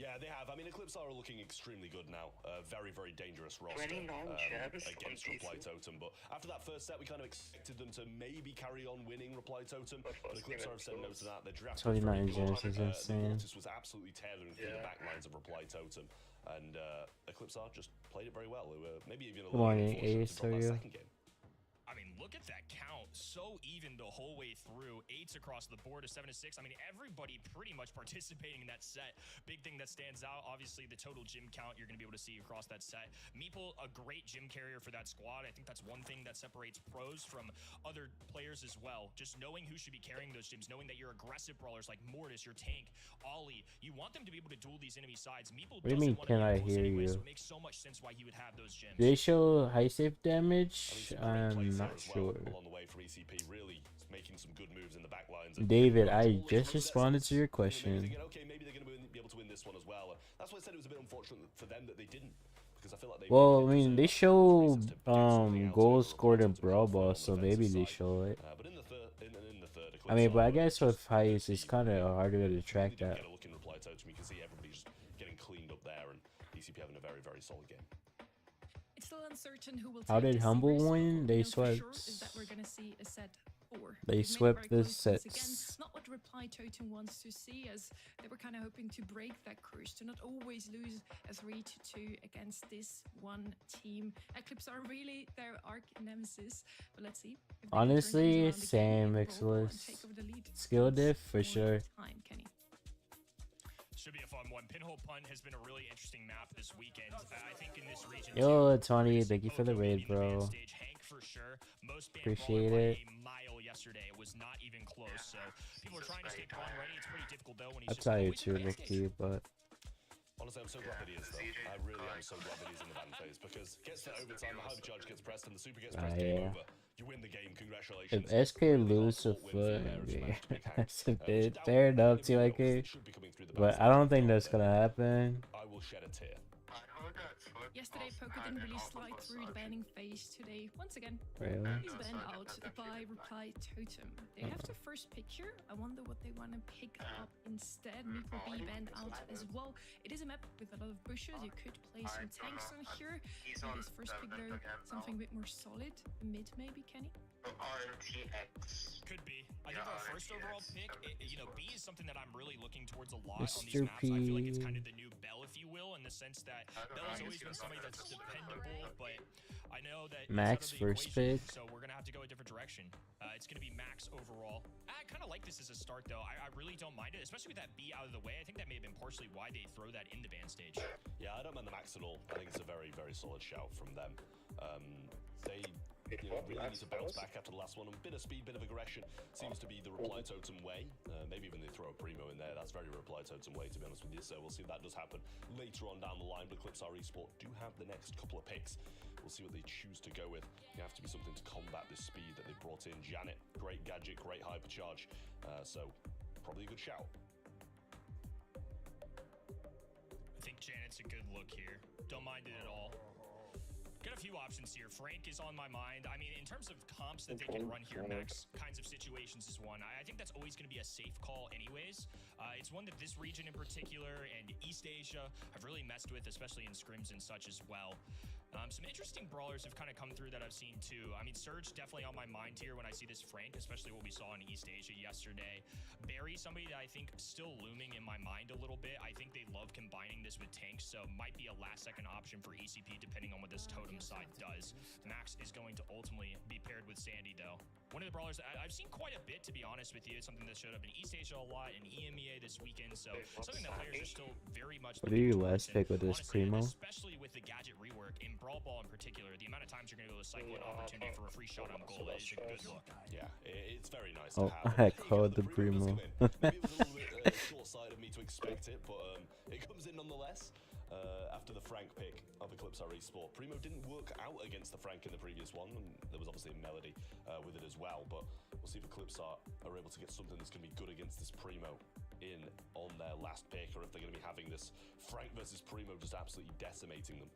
Yeah, they have. I mean, Eclipse are looking extremely good now. Very, very dangerous roster 29 gems against on Reply Totem. But after that first set, we kind of expected them to maybe carry on winning Reply Totem. But Eclipse have said no to that. They drafted 29 gems is insane. Mortis was absolutely tailoring through the back lines of Reply Totem. And Eclipse are just played it very well. They were maybe even a little bit unfortunate to drop that second game. I mean, look at that count. So even the whole way through. 8s across the board, a 7-6. I mean, everybody pretty much participating in that set. Big thing that stands out, obviously, the total gym count you're going to be able to see across that set. Meeple, a great gym carrier for that squad. I think that's one thing that separates pros from other players as well. Just knowing who should be carrying those gyms, knowing that you're aggressive brawlers like Mortis, your tank, Ollie. You want them to be able to duel these enemy sides. Meeple What do you mean, can I hear anyways, you? so it makes so much sense why he would have those gyms. Do they show high safe damage? I'm not sure. Along the way from ECP, really making some good moves in the back lines. David, I just responded to your question. Thinking, okay, maybe they're going to be able to win this one as well. That's why I said it was a bit unfortunate for them that they didn't. Because I feel like they Well, I mean, they show goals scored in Brawl Ball, so maybe they show it. But in the third, I mean, but I guess with Heist, it's kind of harder to track that. Get a look in Reply Totem, you can see everybody's getting cleaned up there, and ECP having a very, very solid game. It's still uncertain who will How take did this Humble series. win? They What we know for swept. sure is that we're gonna see a set 4. They We've made swept very the close once again. sets. Not what Reply Totem wants to see, as they were kind of hoping to break that curse, to not always lose a 3-2 against this one team. Eclipse are really their arch nemesis, but let's see. if they can turn Honestly, things around again same in Brawl Ball and Mixless. take over the lead Skill once diff for more sure. time, Kenny. Should be a fun one. Pinhole Punt has been a really interesting map this weekend. I think in this region. Yo, Tony, thank you for the raid, bro. Hank for sure. Most banned Appreciate brawler it. by a mile yesterday. It was not even close. So people are trying to stay pawn ready. It's pretty difficult though when he's I'm just tired always too, in the base Nicky, but Honestly, I'm so glad that he is, though. I really am so glad that he's in the ban phase, because gets to overtime, the hypercharge gets pressed, and the super gets pressed, game yeah. over. You win the game, congratulations. if SK lose to Foot, that's a bit fair enough, TYK. But I don't think that's gonna happen. will shed a tear. Yesterday, Poker didn't really slide through the banning phase. Today, once again, Really? he's banned out by Reply Totem. They have the first pick here. I wonder what they want to pick up instead. Meek will be banned out as well. It is a map with a lot of bushes. You could play some tanks on here. His first pick though, something a bit more solid. Mid maybe, Kenny? Could be. I think our first overall pick, B is something that I'm really looking towards a lot on these Mr. maps. I feel like it's P. kind of the new Bell, if you will, in the sense that Bell has always been somebody that's dependable, but I know that Max first pick. So we're gonna have to go a different direction. It's gonna be Max overall. I kind of like this as a start, though. I really don't mind it, especially with that B out of the way. I think that may have been partially why they throw that in the ban stage. Yeah, I don't mind the Max at all. I think it's a very, very solid shout from them. They really need to bounce back after the last one. A bit of speed, bit of aggression seems to be the Reply Totem way. Maybe even they throw a Primo in there. That's very Reply Totem way, to be honest with you. So we'll see if that does happen later on down the line. But Eclipse Esport do have the next couple of picks. We'll see what they choose to go with. You have to be something to combat this speed that they brought in. Janet, great gadget, great hypercharge. So probably a good shout. I think Janet's a good look here. Don't mind it at all. Got a few options here. Frank is on my mind. I mean, in terms of comps that they can run here, Max kinds of situations is one. I think that's always going to be a safe call anyways. It's one that this region in particular and East Asia have really messed with, especially in scrims and such as well. Some interesting brawlers have kind of come through that I've seen too. I mean, Surge definitely on my mind here when I see this Frank, especially what we saw in East Asia yesterday. Barry, somebody that I think still looming in my mind a little bit. I think they love combining this with tanks, so might be a last-second option for ECP depending on what this totem side does. Max is going to ultimately be paired with Sandy though. One of the brawlers I've seen quite a bit, to be honest with you. It's something that showed up in East Asia a lot and Emea this weekend, so something that players are still very much. What do you last pick with this Primo? Especially with the gadget rework in Brawl Ball in particular, the amount of times you're going to be able to cycle an opportunity for a free shot on goal is a good look. Yeah, it's very nice Oh, to have. I called the Primo. Maybe it was a little bit short-sighted of me to expect it, but it comes in nonetheless. After the Frank pick of Eclipse Esport, Primo didn't work out against the Frank in the previous one, and there was obviously a melody with it as well, but we'll see if Eclipse are able to get something that's going to be good against this Primo in on their last pick, or if they're going to be having this Frank versus Primo just absolutely decimating them.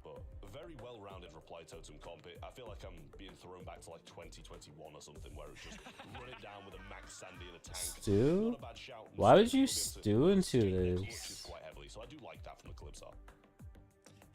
But a very well-rounded Reply Totem comp. I feel like I'm being thrown back to like 2021 or something, where it's just run it down with a Max Sandy and a tank. Stew? Not a bad shout. Why would you stew into this? Quite heavily, so I do like that from the Eclipse.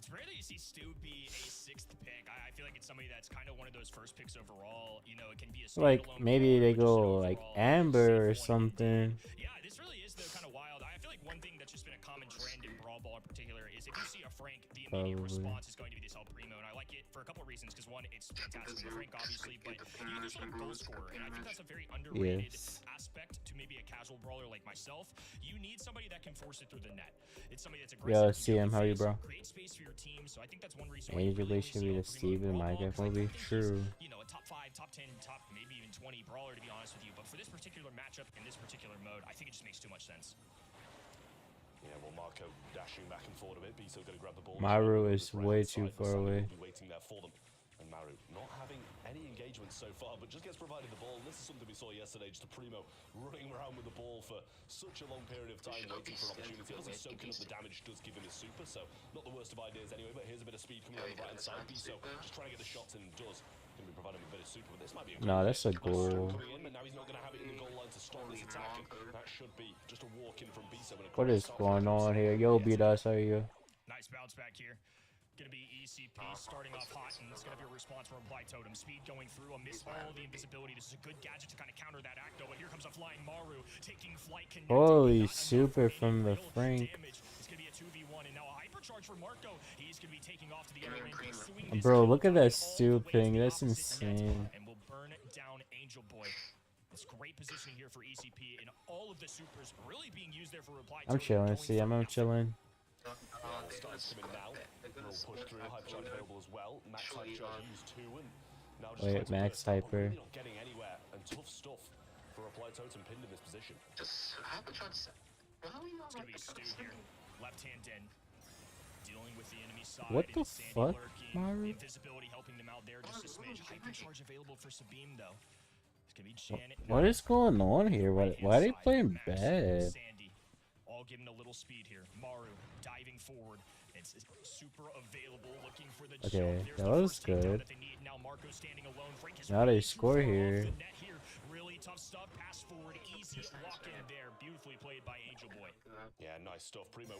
It's rare that you see Stu be a 6th pick. I feel like it's somebody that's kind of one of those first picks overall. You know, it can be a Like maybe they go like Amber or something. Yeah, this really is kind of wild. I feel like one thing that's just been a common trend in Brawl Ball in particular is if you see a Frank, the immediate response is going to be this El Primo, and I like it for a couple of reasons. Because one, it's fantastic for Frank, obviously, but you can just like goal scorer, and I think that's a very underrated aspect to maybe a casual brawler like myself. You need somebody that can force it through the net. It's somebody that's aggressive. Yo, CM, how are you, bro? Create space for your team, so I think that's one reason. Major League should be the Steven Minecraft movie. True. You know, a top 5, top 10, top maybe even 20 brawler, to be honest with you. But for this particular matchup in this particular mode, I think it just makes too much sense. Yeah, well, Marco dashing back and forward a bit, Biso going to grab the ball. Maru is way too far away. Be waiting there for them. And Maru not having any engagement so far, but just gets provided the ball. This is something we saw yesterday, just a Primo running around with the ball for such a long period of time, waiting for an opportunity. Obviously soaking up the damage does give him his super, so not the worst of ideas anyway, but here's a bit of speed coming on the right-hand side. Biso just trying to get the shots in, and does. Going to be providing a bit of super, but this might be a no, that's a goal. in, but now he's not going to have it in the goal line to stop this attack, and that should be just a walk in from Biso. What is going on here? Yo, B-Dust, how are you? Nice bounce back here. Going to be ECP starting off hot, and it's going to be a response from Reply Totem. Speed going through amidst all the invisibility. This is a good gadget to kind of counter that Acto, but here comes a flying Maru taking flight. Holy super from the Frank. It's going to be a 2v1, and now a hypercharge for Marco. He's going to be taking off to the other end. Bro, look at that Stu ping. That's insane. And will burn down Angel Boy. It's great positioning here for ECP, and all of the supers really being used there for Reply Totem. I'm chilling, CM. I'm chilling. Starts coming now. Will push through. Hypercharge available as well. Max Hypercharge used 2, and now just wait, Max Hyper. Really not getting anywhere, and tough stuff for Reply Totem pinned in this position. It's gonna be Stu here. Left hand in. Dealing with the enemy side. What the fuck, Maru? Invisibility helping them out there. Just a smidge. Hypercharge available for Sabine though. It's gonna be Janet. What is going on here? Why are they playing bad? Sandy. All all given a little speed here. Maru diving forward. It's super available, looking for the Okay, jump. that was good. Now Marco standing alone. Frank is Now they score here. the net here. Really tough stuff. Pass forward, easy lock in there. Beautifully played by Angel Boy. Yeah, nice stuff. Primo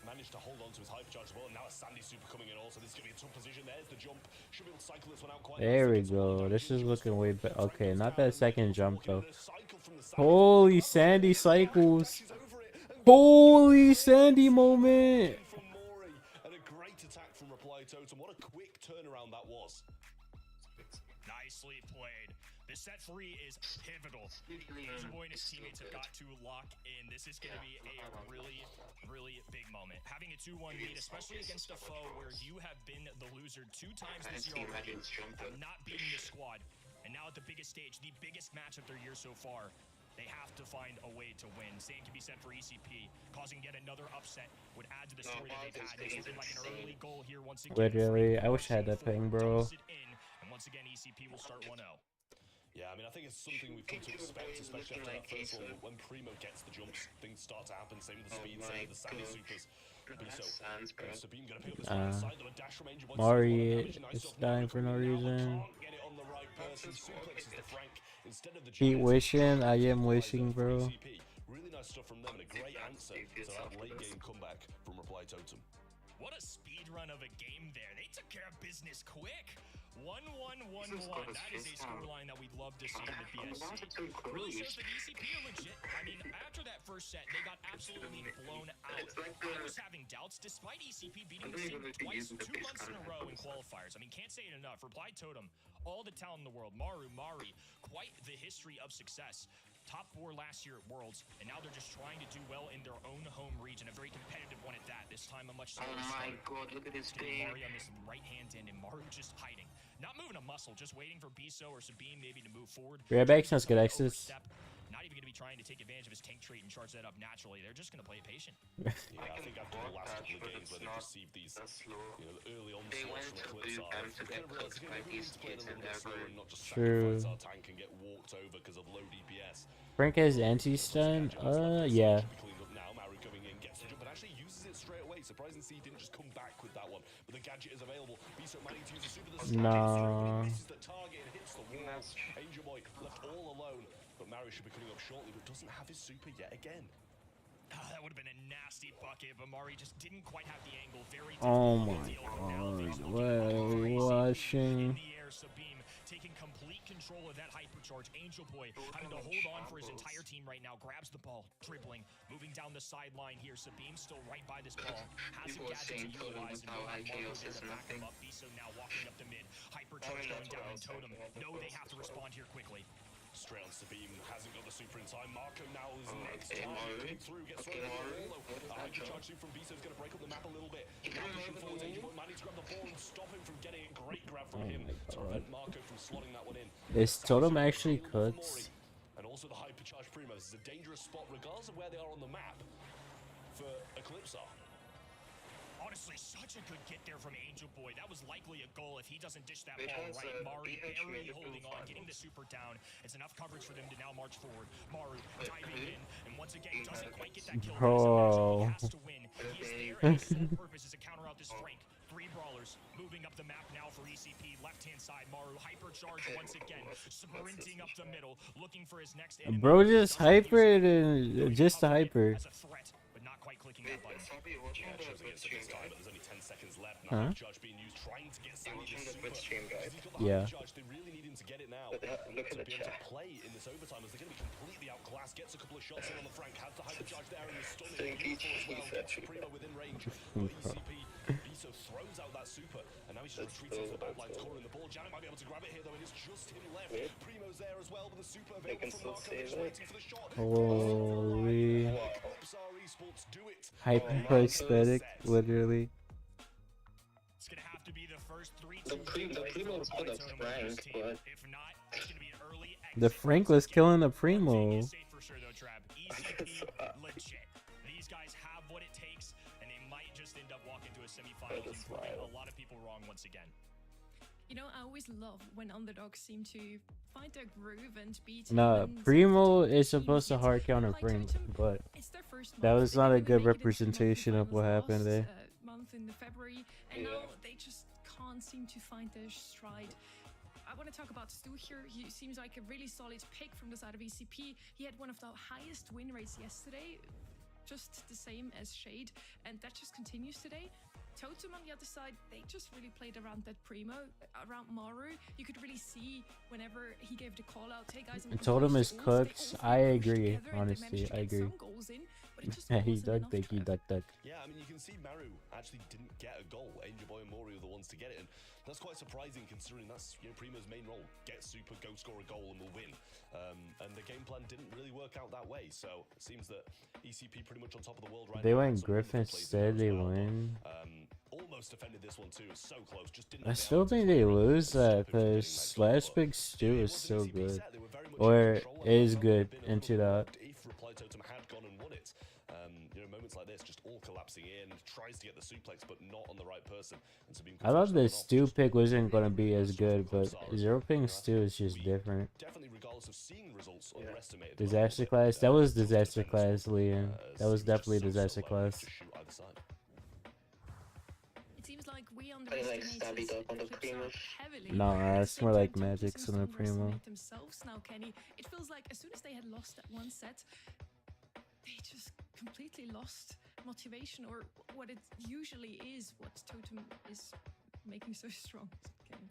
managed to hold on to his hypercharge as well. And now a Sandy super coming in also. This is going to be a tough position. There's the jump. Should be able to cycle this one out quite There we nicely. go. This is looking way better. Okay, not that second jump though. Holy Sandy cycles. Holy Sandy moment. From Mori and a great attack from Reply Totem. What a quick turnaround that was. Nicely played. This set 3 is pivotal. Angel Boy and his teammates have got to lock in. This is going to be a really, really big moment. Having a 2-1 lead, especially against a foe where you have been the loser 2 times this year already, not beating the squad. And now at the biggest stage, the biggest match of their year so far, they have to find a way to win. Same can be said for ECP. Causing yet another upset would add to the story that they've had. This looking like an early goal here once again. Literally, I wish I had that ping, bro. And once again, ECP will start 1-0. Yeah, I mean, I think it's something we've come to expect, especially after that first one. When Primo gets the jumps, things start to happen. Same with the speed, same with the Sandy supers. Sabine gonna pick up this right side, a dash from Angel Boy. Mari is dying for no reason. Get it on the right person. Suplexes the Frank instead of the Keep wishing. I am wishing, bro. Really nice stuff from them and a great answer to that late game comeback from Reply Totem. What a speed run of a game there. They took care of business quick. 1-1-1-1. That is a scoreline that we'd love to see in the BSC. Really shows that ECP are legit. I mean, after that first set, they got absolutely blown out. I was having doubts, despite ECP beating the team twice, 2 months in a row in qualifiers. I mean, can't say it enough. Reply Totem, all the talent in the world. Maru, Mari, quite the history of success. Top 4 last year at Worlds, and now they're just trying to do well in their own home region, a very competitive one at that. This time a much slower start. God, look at this thing. Mari on this right hand end, and Maru just hiding. Not moving a muscle, just waiting for Biso or Sabine maybe to move forward. Right back sounds good, Exodus. Not even going to be trying to take advantage of his tank trait and charge that up naturally. They're just going to play patient. Yeah, I think after the last couple of games where they've received these, the early onslaughts from the Eclipse are, they're going to realize we need to play a little bit slower and not just sacrifice our tank and get walked over because of low DPS. Frank has anti-stun? Yeah. Going in, gets the jump, but actually uses it straight away. Surprising to see he didn't just come back with that one, but the gadget is available. Biso managing to use the super. No. Misses the target and hits the wall. Angel Boy left all alone, but Mario should be coming up shortly, but doesn't have his super yet again. That would have been a nasty bucket, but Mari just didn't quite have the angle. Very oh my god, what are we watching? Sabine taking complete control of that hypercharge. Angel Boy having to hold on for his entire team right now. Grabs the ball, dribbling, moving down the sideline here. Sabine still right by this ball. Has a gadget to utilize and Marco there to back him up. Biso now walking up the mid. Hypercharge going down in Totem. No, they have to respond here quickly. Straight on Sabine, hasn't got the super in time. Marco now is next time coming through, gets thrown over. Hypercharge super from Biso is going to break up the map a little bit. Now pushing forward, Angel Boy managed to grab the ball and stop him from getting it. Great grab from him to prevent Marco from slotting that one in. Is Totem actually cooked? And also the Hypercharge Primo. This is a dangerous spot regardless of where they are on the map for Eclipse. Honestly, such a good get there from Angel Boy. That was likely a goal if he doesn't dish that ball right. Mari barely holding on, getting the super down. It's enough coverage for them to now march forward. Maru diving in, and once again, doesn't quite get that kill. He has to win. He is there, and his sole purpose is to counter out this Frank. 3 brawlers moving up the map now for ECP. Left-hand side, Maru hypercharge once again, sprinting up the middle, looking for his next enemy. Bro, just hyper it and just a hyper. As a threat, but not quite clicking that button. Yeah, it shows against this time, but there's only 10 seconds left. Now Judge being used, trying to get Sandy this super. Yeah. Judge, they really need him to get it now to be able to play in this overtime, as they're going to be completely outclassed. Gets a couple of shots in on the Frank, has the hypercharge there, and is stunning. Beautiful as well. Gets the Primo within range. But ECP, Biso throws out that super, and now he's just retreating to the back lines, cornering the ball. Janet might be able to grab it here, though. It is just him left. Primo's there as well, with the super available from Marco. He's waiting for the shot. Holy. Do it. Hyper prosthetic, literally. It's gonna have to be the first 3-2. The Primo was put up Frank, but if not, it's gonna be an early exit. The Frank was killing the Primo. For sure though, Trav. ECP legit. These guys have what it takes, and they might just end up walking to a semifinals and proving a lot of people wrong once again. You know, I always love when underdogs seem to find their groove and beat. Nah, even Primo some is teams, supposed to yet hard counter Reply Primo, Totem, but it's their first that month. was They not didn't a even good make it into the monthly representation of what finals happened last, there. month in the February, and now they just can't seem to find their stride. I want to talk about Stu here. He seems like a really solid pick from the side of ECP. He had one of the highest win rates yesterday, just the same as Shade, and that just continues today. Totem on the other side, they just really played around that Primo, around Maru. You could really see whenever he gave the call out, hey guys, I'm Totem is ult, cooked. I agree, together, and they honestly, managed to I get agree. some goals in, but it just He wasn't duck enough, duck, he Trev. duck duck. Yeah, I mean, you can see Maru actually didn't get a goal. Angel Boy and Mori were the ones to get it, and that's quite surprising considering that's Primo's main role. Get super, go score a goal, and we'll win. And the game plan didn't really work out that way, so it seems that ECP pretty much on top of the world right They now. went Some Griffin wonderful plays in there instead, as they well, but, win. almost defended this one too. So close, just didn't I have the still outlets think to they play around lose and stop that him from getting because that goal, Slash but Big Stew it is was an so ECP good. set. They were very much in Or control, and I is felt good they'd been a into little that. bit if Reply Totem had gone and won it. Moments like this, just all collapsing in, tries to get the suplex, but not on the right person. And so being I thought the off, Stew just pick wasn't gonna be as sort of good, but clips are, Zero Ping I Stew think is just we different. definitely, regardless of seeing results, underestimated Disaster them a little class, bit. that was Tough disaster defenders, class, Liam. That was seems just definitely so disaster low, class. just shoot either side. It seems like we I like underestimated stabby dog on the Eclipse Primo. heavily. Nah, At the it's same more time, like Totem Magic's seems on to the Primo. underestimate themselves now, Kenny. It feels like as soon as they had lost that one set, they just completely lost motivation, or what it usually is, what Totem is making so strong. Kenny.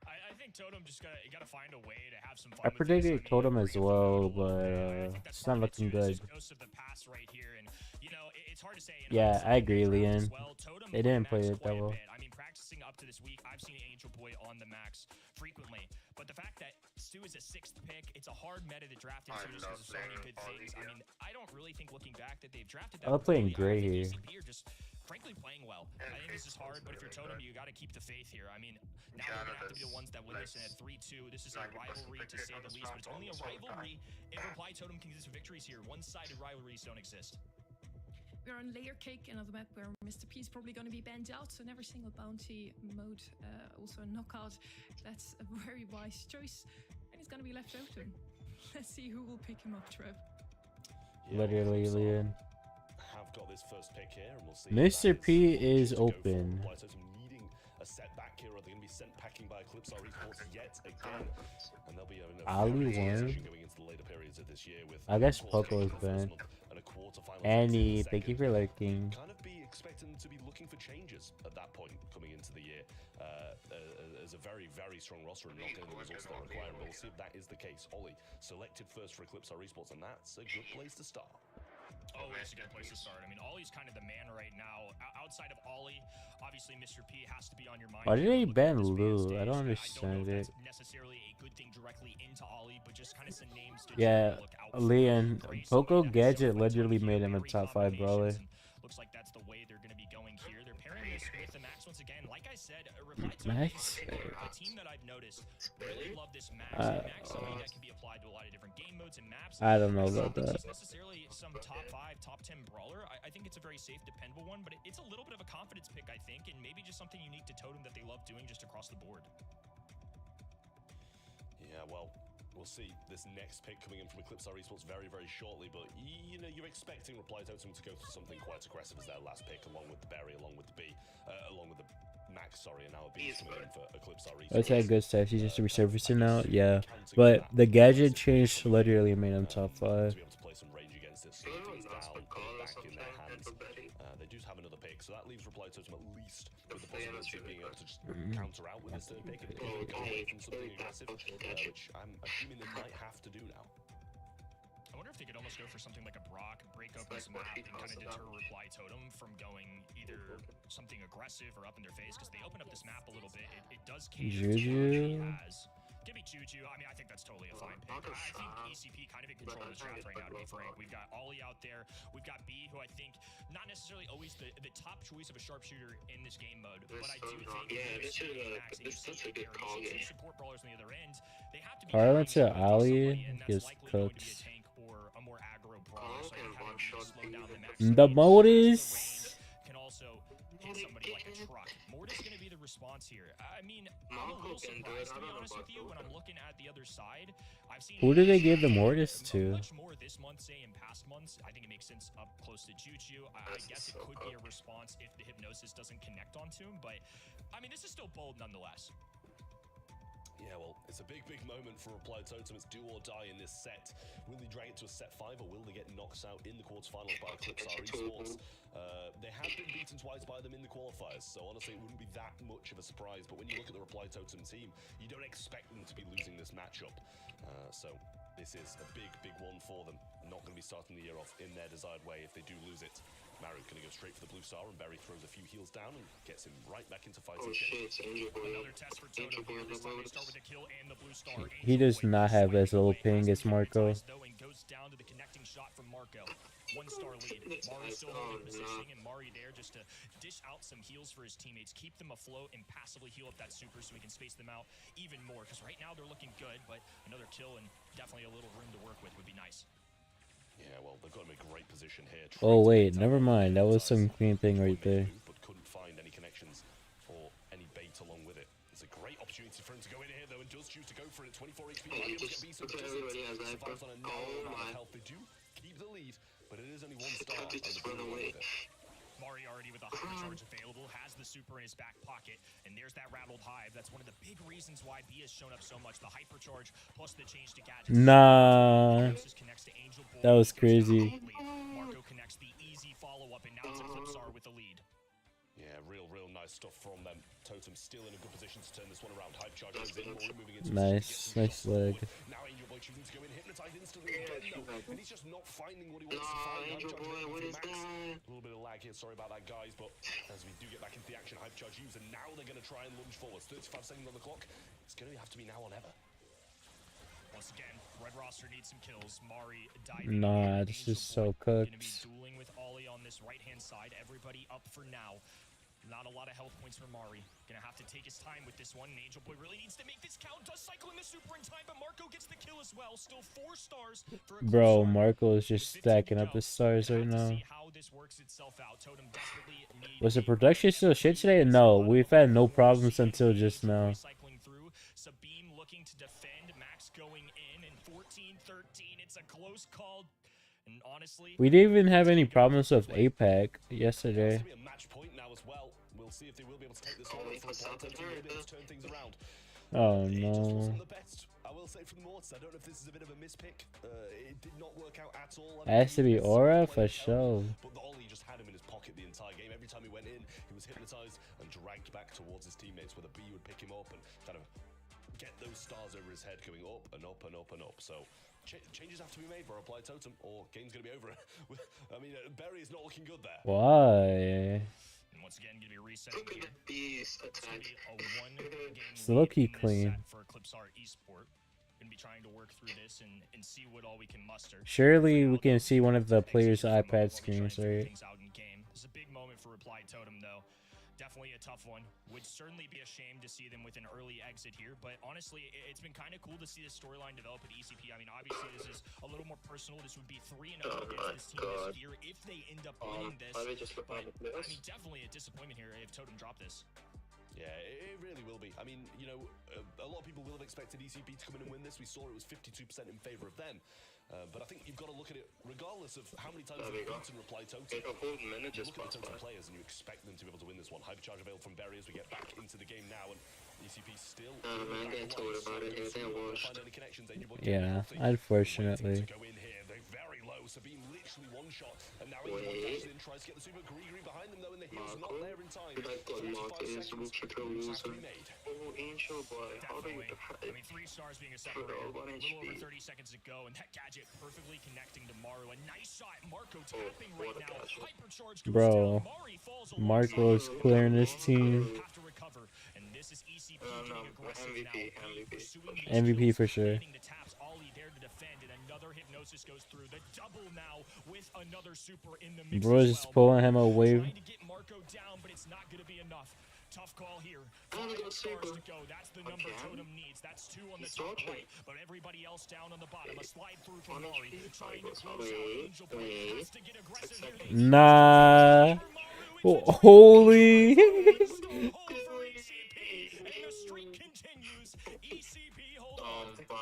I think Totem just gotta find a way to have some fun. I with this. predicted Totem as well, but it's not looking good. Ghost of the past right here, and you know it's hard to say. Yeah, I agree, Leon. Well. They didn't play it that well. I mean, practicing up to this week, I've seen Angel Boy on the max frequently, but the fact that Stu is a 6th pick, it's a hard meta to draft into just because of so many good things. I mean, I don't really think looking back that they've drafted that. I'm playing poorly. Gray I here. think ECP are just frankly playing well. I think this is hard, but if you're Totem, you got to keep the faith here. I mean, now they're gonna have to be the ones that win this in at 3-2. This is a rivalry to say the least, but it's only a rivalry if Reply Totem can get some victories here. One-sided rivalries don't exist. We're on Layer Cake, another map where Mr. P is probably going to be banned out, so never single bounty mode, also a knockout. That's a very wise choice, and he's going to be left open. Let's see who will pick him up, Trev. Literally, Leon. Have got this first pick here, and we'll see. Mr. P is open. Needing a setback here, or they're going to be sent packing by Eclipse Esports yet again, and they'll be Ali won. going into the later periods of this year with. I guess Poco is banned. Annie, thank you for lurking. Kind of be expecting to be looking for changes at that point coming into the year. As a very, very strong roster and not getting the results they're requiring. But we'll see if that is the case. Ollie selected first for Eclipse Esports, and that's a good place to start. Oh, it's a good place to start. I mean, Ollie's kind of the man right now. Outside of Ollie, obviously Mr. P has to be on your mind. Why did they ban Lou? I don't understand it. Necessarily a good thing directly into Ollie, but just kind of some names to Yeah, look out Leon, Poco Gadget literally made him a top 5 brawler. Looks like that's the way they're going to be going here. They're pairing this with the Max once again. Like I said, Reply to Max? a team that I've noticed really love this Max. And Max something that can be applied to a lot of different game modes and maps. I don't know about that. It's necessarily some top 5, top 10 brawler. I think it's a very safe, dependable one, but it's a little bit of a confidence pick, I think, and maybe just something unique to Totem that they love doing just across the board. Yeah, well, we'll see this next pick coming in from Eclipse Esports very, very shortly, but you know, you're expecting Reply Totem to go for something quite aggressive as their last pick, along with the Berry, along with the B, along with the Max, sorry, and now a B is coming in for Eclipse Esports. That's had good stats. He's just resurfacing now. Yeah, but the gadget change literally made him top 5. To be able to play some range against it, slow things down, put it back in their hands. They do have another pick, so that leaves Reply Totem at least with the possibility of being able to just counter out with this third pick and go away from something aggressive, which I'm assuming they might have to do now. I wonder if they could almost go for something like a Brock, break open some map, and kind of deter Reply Totem from going either something aggressive or up in their face, because they open up this map a little bit. It does cater to what he has. Give me Juju. I mean, I think that's totally a fine pick. I think ECP kind of in control of this draft right now, to be frank. We've got Ollie out there. We've got B, who I think not necessarily always the top choice of a sharpshooter in this game mode, but I do think this is such a good call game. Support brawlers on the other end. They have to be I went to Ali, gets cooked. Or a more aggro brawler, so slow down the max. The Mortis. Can also hit somebody like a truck. Mortis is going to be the response here. I mean, I'm a Marco little can do it. surprised, I to be don't know honest about with you, when I'm Luka. looking at the other side. I've seen Who do they give the Emea Mortis to? much more this month, say, in past months. I think it makes sense up close to Juju. I guess it could be a response if the Hypnosis doesn't connect onto him, but, I mean, this is still bold nonetheless. Yeah, well, it's a big, big moment for Reply Totem. It's do or die in this set. Will they drag it to a set 5, or will they get knocked out in the quarterfinals by Eclipse Esports? They have been beaten twice by them in the qualifiers, so honestly, it wouldn't be that much of a surprise. But when you look at the Reply Totem team, you don't expect them to be losing this matchup. So this is a big, big one for them. Not going to be starting the year off in their desired way if they do lose it. Maru going to go straight for the blue star, and Berry throws a few heals down and gets him right back into fighting. Oh shit, Angel Boy. Another test for Totem here. This time they start with a kill and the blue star. He does not have as little ping as Marco. Though, and goes down to the connecting shot from Marco. 1-star lead. Mari still holding positioning, and Mari there just to dish out some heals for his teammates, keep them afloat, and passively heal up that super so we can space them out even more. Because right now they're looking good, but another kill and definitely a little room to work with would be nice. Yeah, well, they've got him in a great position here. Oh wait, never mind. That was some clean thing right there. But couldn't find any connections or any bait along with it. It's a great opportunity for him to go in here, though, and does choose to go for it. 24 HP. Survives on a narrow amount of health. They do keep the lead, but it is only 1 star. Just run away. Mari already with a hypercharge available, has the super in his back pocket, and there's that rattled hive. That's one of the big reasons why B has shown up so much. The hypercharge plus the change to gadgets. Nah, that was crazy. Marco connects the easy follow-up, and now it's Eclipse with the lead. Yeah, real nice stuff from them. Totem still in a good position to turn this one around. Hype charge goes in, moving into Nice leg. Now Angel Boy choosing to go in, hypnotize instantly again, though, and he's just not finding what he wants to find. Angel Boy, what is that? A little bit of lag here, sorry about that, guys, but as we do get back into the action, Hype charge used, and now they're going to try and lunge forwards. 35 seconds on the clock. It's going to have to be now or never. Once again, red roster needs some kills. Mari diving. Nah, this is so cooked. Gonna be dueling with Ollie on this right-hand side. Everybody up for now. Not a lot of health points for Mari. Gonna have to take his time with this one. And Angel Boy really needs to make this count. Does cycle in the super in time, but Marco gets the kill as well. Still 4 stars for Bro, Marco is just stacking up his stars right now. Was the production still shit today? No, we've had no problems until just now. Cycling through. Sabine looking to defend. Max going in, and 14-13. It's a close call. And honestly, We didn't even have any problems with APAC yesterday. Be a match point now as well. We'll see if they will be able to take this one for Totem to be able to turn things around. Oh It just no. wasn't the best. I will say from the Mortis, I don't know if this is a bit of a mispick. It did not work out at all. Has to be Aura for sure. But the Ollie just had him in his pocket the entire game. Every time he went in, he was hypnotized and dragged back towards his teammates, where the B would pick him up and kind of get those stars over his head going up and up and up and up. So changes have to be made for Reply Totem, or game's going to be over. I mean, Berry is not looking good there. Why? and once again, going to be resetting Look here. at the beast It's going to be a 1-game It's low-key lead in this clean. set for Eclipse Esport. Going to be trying to work through this and see what all we can muster. Surely we can see one of the players' iPad screens, right? Things out in game. This is a big moment for Reply Totem, though. Definitely a tough one. Would certainly be a shame to see them with an early exit here, but honestly, it's been kind of cool to see this storyline develop at ECP. I mean, obviously, this is a little more personal. This would be 3-0 against this team this year if they end up winning this. But, I mean, definitely a disappointment here if Totem drop this. Yeah, it really will be. I mean, you know, a lot of people will have expected ECP to come in and win this. We saw it was 52% in favor of them. But I think you've got to look at it, regardless of how many times they've beaten Reply Totem. You look at the Totem players and you expect them to be able to win this one. Hypercharge available from Berry as we get back into the game now, and ECP still. Yeah, unfortunately. Go in here, they're very low. Sabine literally one shot, and now he tries to get the super. Gree behind them though, and the heal's not there in time. 45 seconds. Has to be made. Oh, Angel Boy, how do you I mean, 3 stars being a separator. A little over 30 seconds to go, and that gadget perfectly connecting to Maru. A nice shot. Marco tapping right now. Hypercharge goes Bro, down. Mari falls Marco's clearing his team. have to recover, and this is ECP getting aggressive now. MVP for sure. The taps, Ollie there to defend, and another hypnosis goes through. The double now with another super in the mix. Bro's just pulling him away. Trying to get Marco down, but it's not going to be enough. Tough call here. 5 stars to go. That's the number Totem needs. That's 2 on the top right, but everybody else down on the bottom. A slide through from Mari. Trying to close out. Angel Boy has to get aggressive here. Nah. Holy.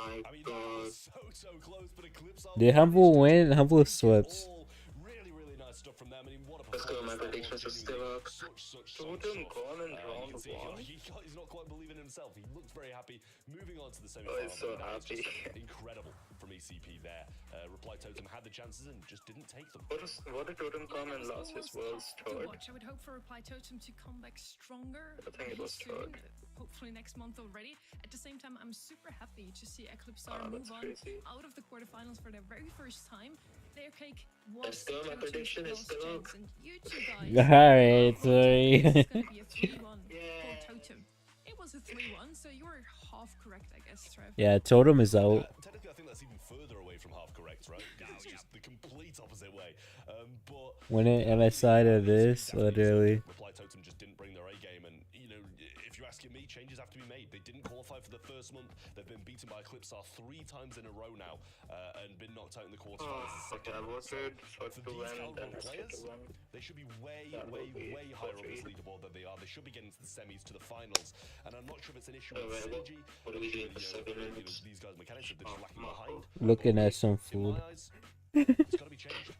my I mean, that god. was so close, but Eclipse are Did Humble win? Humble swept. all really nice stuff from them. I mean, what a Let's go, my performance that was, predictions are still genuinely. up. Such Totem stuff. gone in You round can see 1. he's not quite believing in himself. He looks very happy. Moving on to the Oh, semi-final. he's so That is happy. just incredible from ECP there. Reply Totem had the chances and just didn't take them. What did Totem come and lost his world's To third? watch. I would hope for Reply Totem to come back stronger I think it was soon, third. hopefully next month already. At the same time, I'm super happy to see Eclipse Ah, move that's on crazy. out of the quarterfinals for their very first time. Their cake Let's was go, my Totem's prediction is last still up. chance, and you two guys. Alright, sorry. This is gonna be a 3-1 for Totem. It was a 3-1, so you were half correct, I guess, Trev. Yeah, Totem is out. Technically, I think that's even further away from half correct, right? Because it's just the complete opposite way. But Winning MSI to this, literally. Reply Totem just didn't bring their A game, and you know, if you're asking me, changes have to be made. They didn't qualify for the first month. They've been beaten by Eclipse 3 times in a row now, and been knocked out in the quarterfinals. Okay, I voted for For to these win, caliber then of SK players, to win. they should be way That will be higher up this 4-3. leaderboard than they are. They should be getting to the semis, to the finals, and I'm not sure if it's an issue with Wait, synergy. what do we do for 7 minutes? These guys' mechanics are just lacking behind. Looking at some In food. my eyes, it's got to be changed.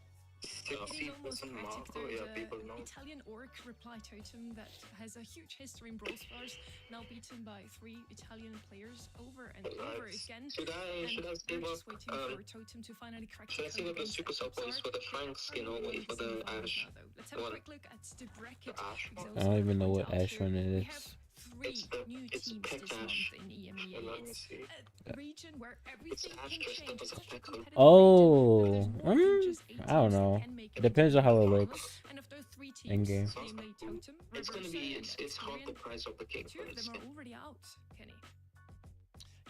60% There's Marco, yeah, people know. Italian orc Reply Totem that has a huge history in Brawl Stars, now beaten by 3 Italian players over and over again. Should I And save we're up? just waiting for Totem to finally crack Should I save up the super supplements for the Frank skin or wait for the Ash? Let's have a One. quick look at the bracket. Ash. because I don't even know point what out Ash here, run we it have is. 3 new it's teams Peck this Ash. month in EMEA. Let me It's see. a region where everything Ash can dressed change. up as a It's such a pecker. competitive Oh, region where there's more than just 8 I don't teams that know. can make It depends on how it final. looks. And of those 3 teams, In-game. namely Totem, It's gonna Reversa, be, and it's half the Experian, price of the cake 2 for of this them are skin. already out, Kenny.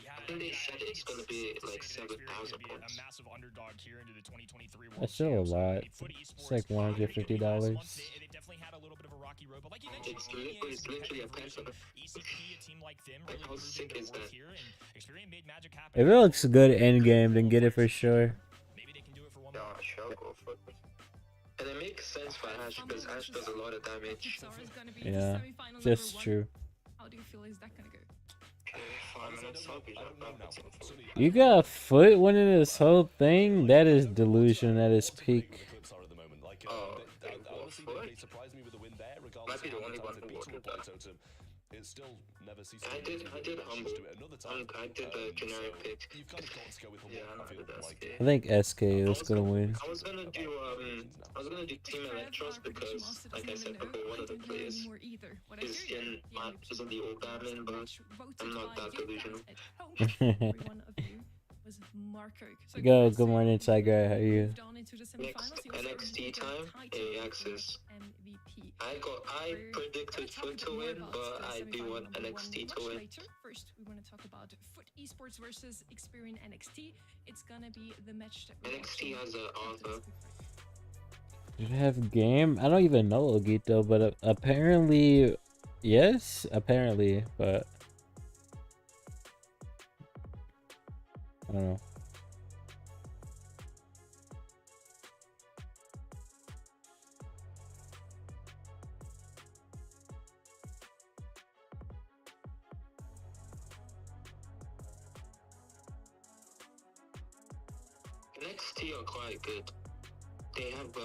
Yeah, I think they I said think it's gonna be safe to like say that Experian 7,000 could be a points. massive underdog here into the 2023 World That's still a Champs. I lot. mean, Foot It's Esports, like they $150. definitely had a little bit of a rocky road, but like you mentioned, It's EMEA is literally a competitive pencil. region. ECP, a team like them, Like, really how proving sick their is worth that? here, and Experian made magic happen. If it looks good in game, then get it for sure. Maybe they can do it for one Yeah, more. sure, go for it. And it makes sense for Ash because Ash does a lot of damage. Zara is gonna be Yeah, semi-final that's number 1. true. How do you feel is that gonna go? Okay, 5 minutes, I'll be I right don't know back now. with some food. Sonny, You got Foot winning this whole thing? That is delusion at its peak. Eclipse are at the moment. Like, They honestly, won they surprised me with the win there, regardless Might be of the how only many one times who they beat voted Reply that. Totem. It still never ceases I to did amaze me that they Humble. managed to do it another time. I did the generic so pick. You've kind of got to go with Humble. Yeah, I I feel did like SK. I think SK is gonna win. I was gonna do Team Electros because, like I said before, one of the players, his skin isn't the old admin, but I'm not that delusional. Everyone of you was Marco. So Go, good morning, Tiger. How are you? moved on into the semifinals. He also NXT earned the time, title Axis. of MVP. I predicted Foot to win, but I do want NXT to win. Later. First, we want to talk about Foot Esports versus Experian NXT. It's gonna be the match that we NXT has a Arthur. Did it have game? I don't even know Ogito, but apparently, yes, apparently, but I don't know. NXT are quite good. They have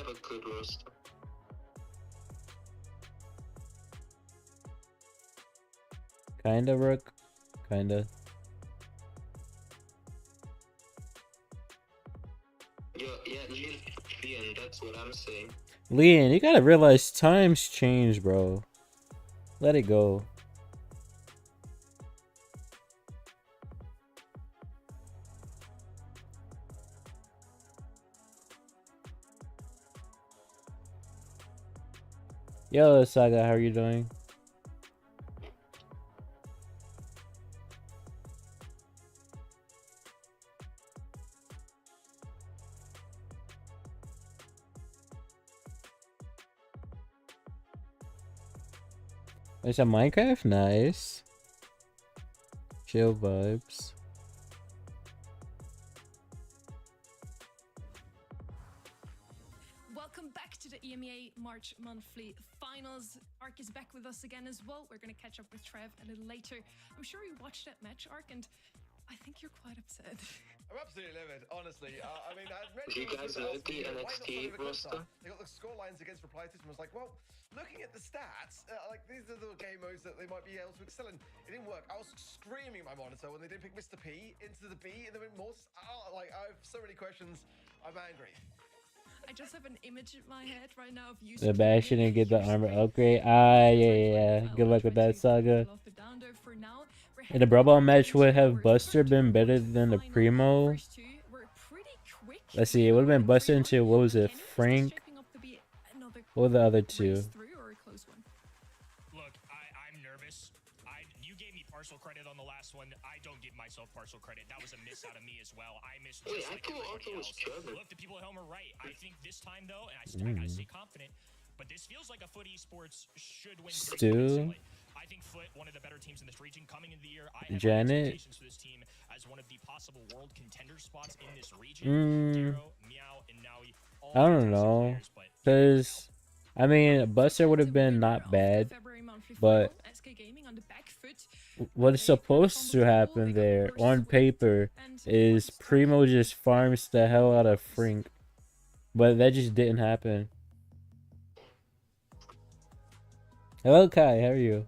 a good roster. Kinda, Rook. Kinda. Yeah, Leon, that's what I'm saying. Leon, you gotta realize times change, bro. Let it go. Yo, Saga, how are you doing? It's a Minecraft? Nice. Chill vibes. Welcome back to the EMEA March Monthly quarterfinals. Ark is back with us again as well. We're going to catch up with Trev a little later. I'm sure you watched that match, Ark, and I think you're quite upset. I'm absolutely livid, honestly. I mean, I read Do you guys know the NXT roster? They got the score lines against Reply System. I was like, well, looking at the stats, like these are the game modes that they might be able to excel in. It didn't work. I was screaming at my monitor when they didn't pick Mr. P into the B and then went more. Like, I have so many questions. I'm angry. I just have an image in my head right now of you. Sebastian didn't get the armor upgrade. Yeah. Good luck with that, Saga. In the Brawl Ball match, would have Buster been better than the Primo? Let's see, it would have been Buster into, what was it, Frank? What were the other two? Look, I'm nervous. You gave me partial credit on the last one. I don't give myself partial credit. That was a miss out of me as well. I missed just like everybody else. Look, the people at home are right. I think this time, though, and I gotta stay confident, but this feels like a Foot Esports should win. Stu? I think Foot, one of the better teams in this region, coming into the year. I have Janet? expectations for this team as one of the possible world contender spots in this region. Garo, Meow, and Naui, I don't know, because I mean, Buster would have been not bad, but what is supposed to happen there on paper is Primo just farms the hell out of Frank, but that just didn't happen. Hello, Kai. How are you?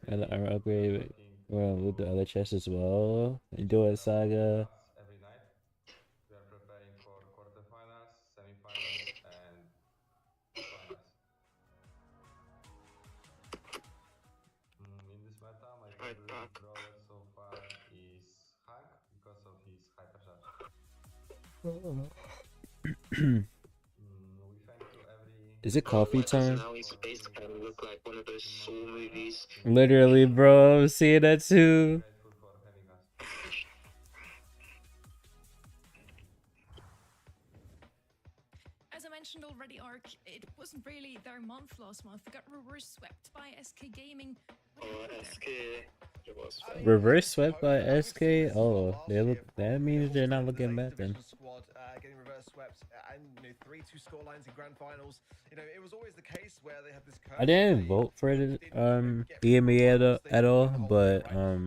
And the armor upgrade. Well, with the other chests as well. Do it, Saga. Every night. We are preparing for quarterfinals, semifinals, and finals. In this meta, my favorite brawler so far is Hank because of his hypercharge. Is it coffee time? Now his face kind of look like one of those Saw movies. Literally, bro. I'm seeing that too. As I mentioned already, Ark, it wasn't really their month last month. They got reverse swept by SK Gaming. Reverse swept by SK? Oh, they look. That means they're not looking bad then. Squad getting reverse swept and 3-2 score lines in grand finals. You know, it was always the case where they had this. I didn't vote for it, Emea at all, but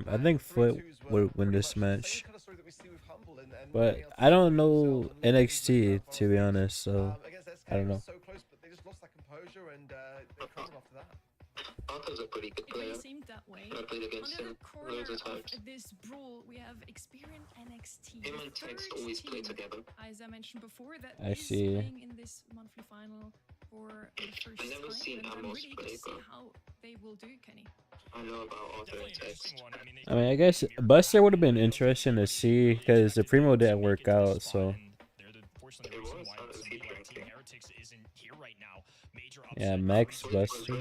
I think Foot would win this match. But I don't know NXT, to be honest, so I don't know. So close, but they just lost that composure and they crumbled after that. Arthur's a pretty good player. It seemed that way. I played against him loads of times. This brawl, we have Experian NXT. Him and Text always play together. As I mentioned before, that I is see. playing in this monthly final for the first I've never time. seen And I'm Amos really play, to see but how they will do, Kenny. I know about Arthur and Text. I mean, I guess Buster would have been interesting to see because the Primo didn't work out, so. Yeah, Max Buster.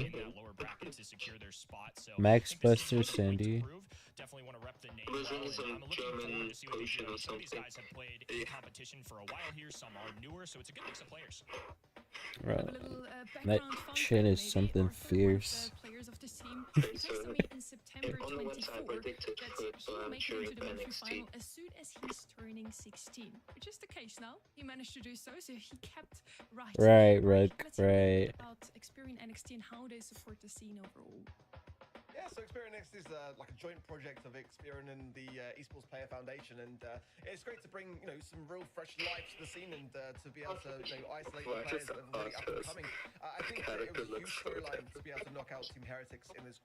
Max Buster, Sandy. Definitely want to rep the name. It was in some German potion or Some of these something. guys have played in competition for a while here. Some are newer, so it's a good mix of players. Right. That chin is something fierce. Players of this team So, texted me in September on the website, I 24 predicted that Foot, so he'll I'm make it cheering into the for monthly NXT. final as soon as he's turning 16, which is the case now. He managed to do so he kept right. Right. Right. About Experian NXT and how they support the scene overall. Yeah, so Experian Next is like a joint project of Experian and the Esports Player Foundation, and it's great to bring some real fresh life to the scene and to be able to isolate the players that are really up and coming. I think that it was a huge storyline to be able to knock out Team Heretics in this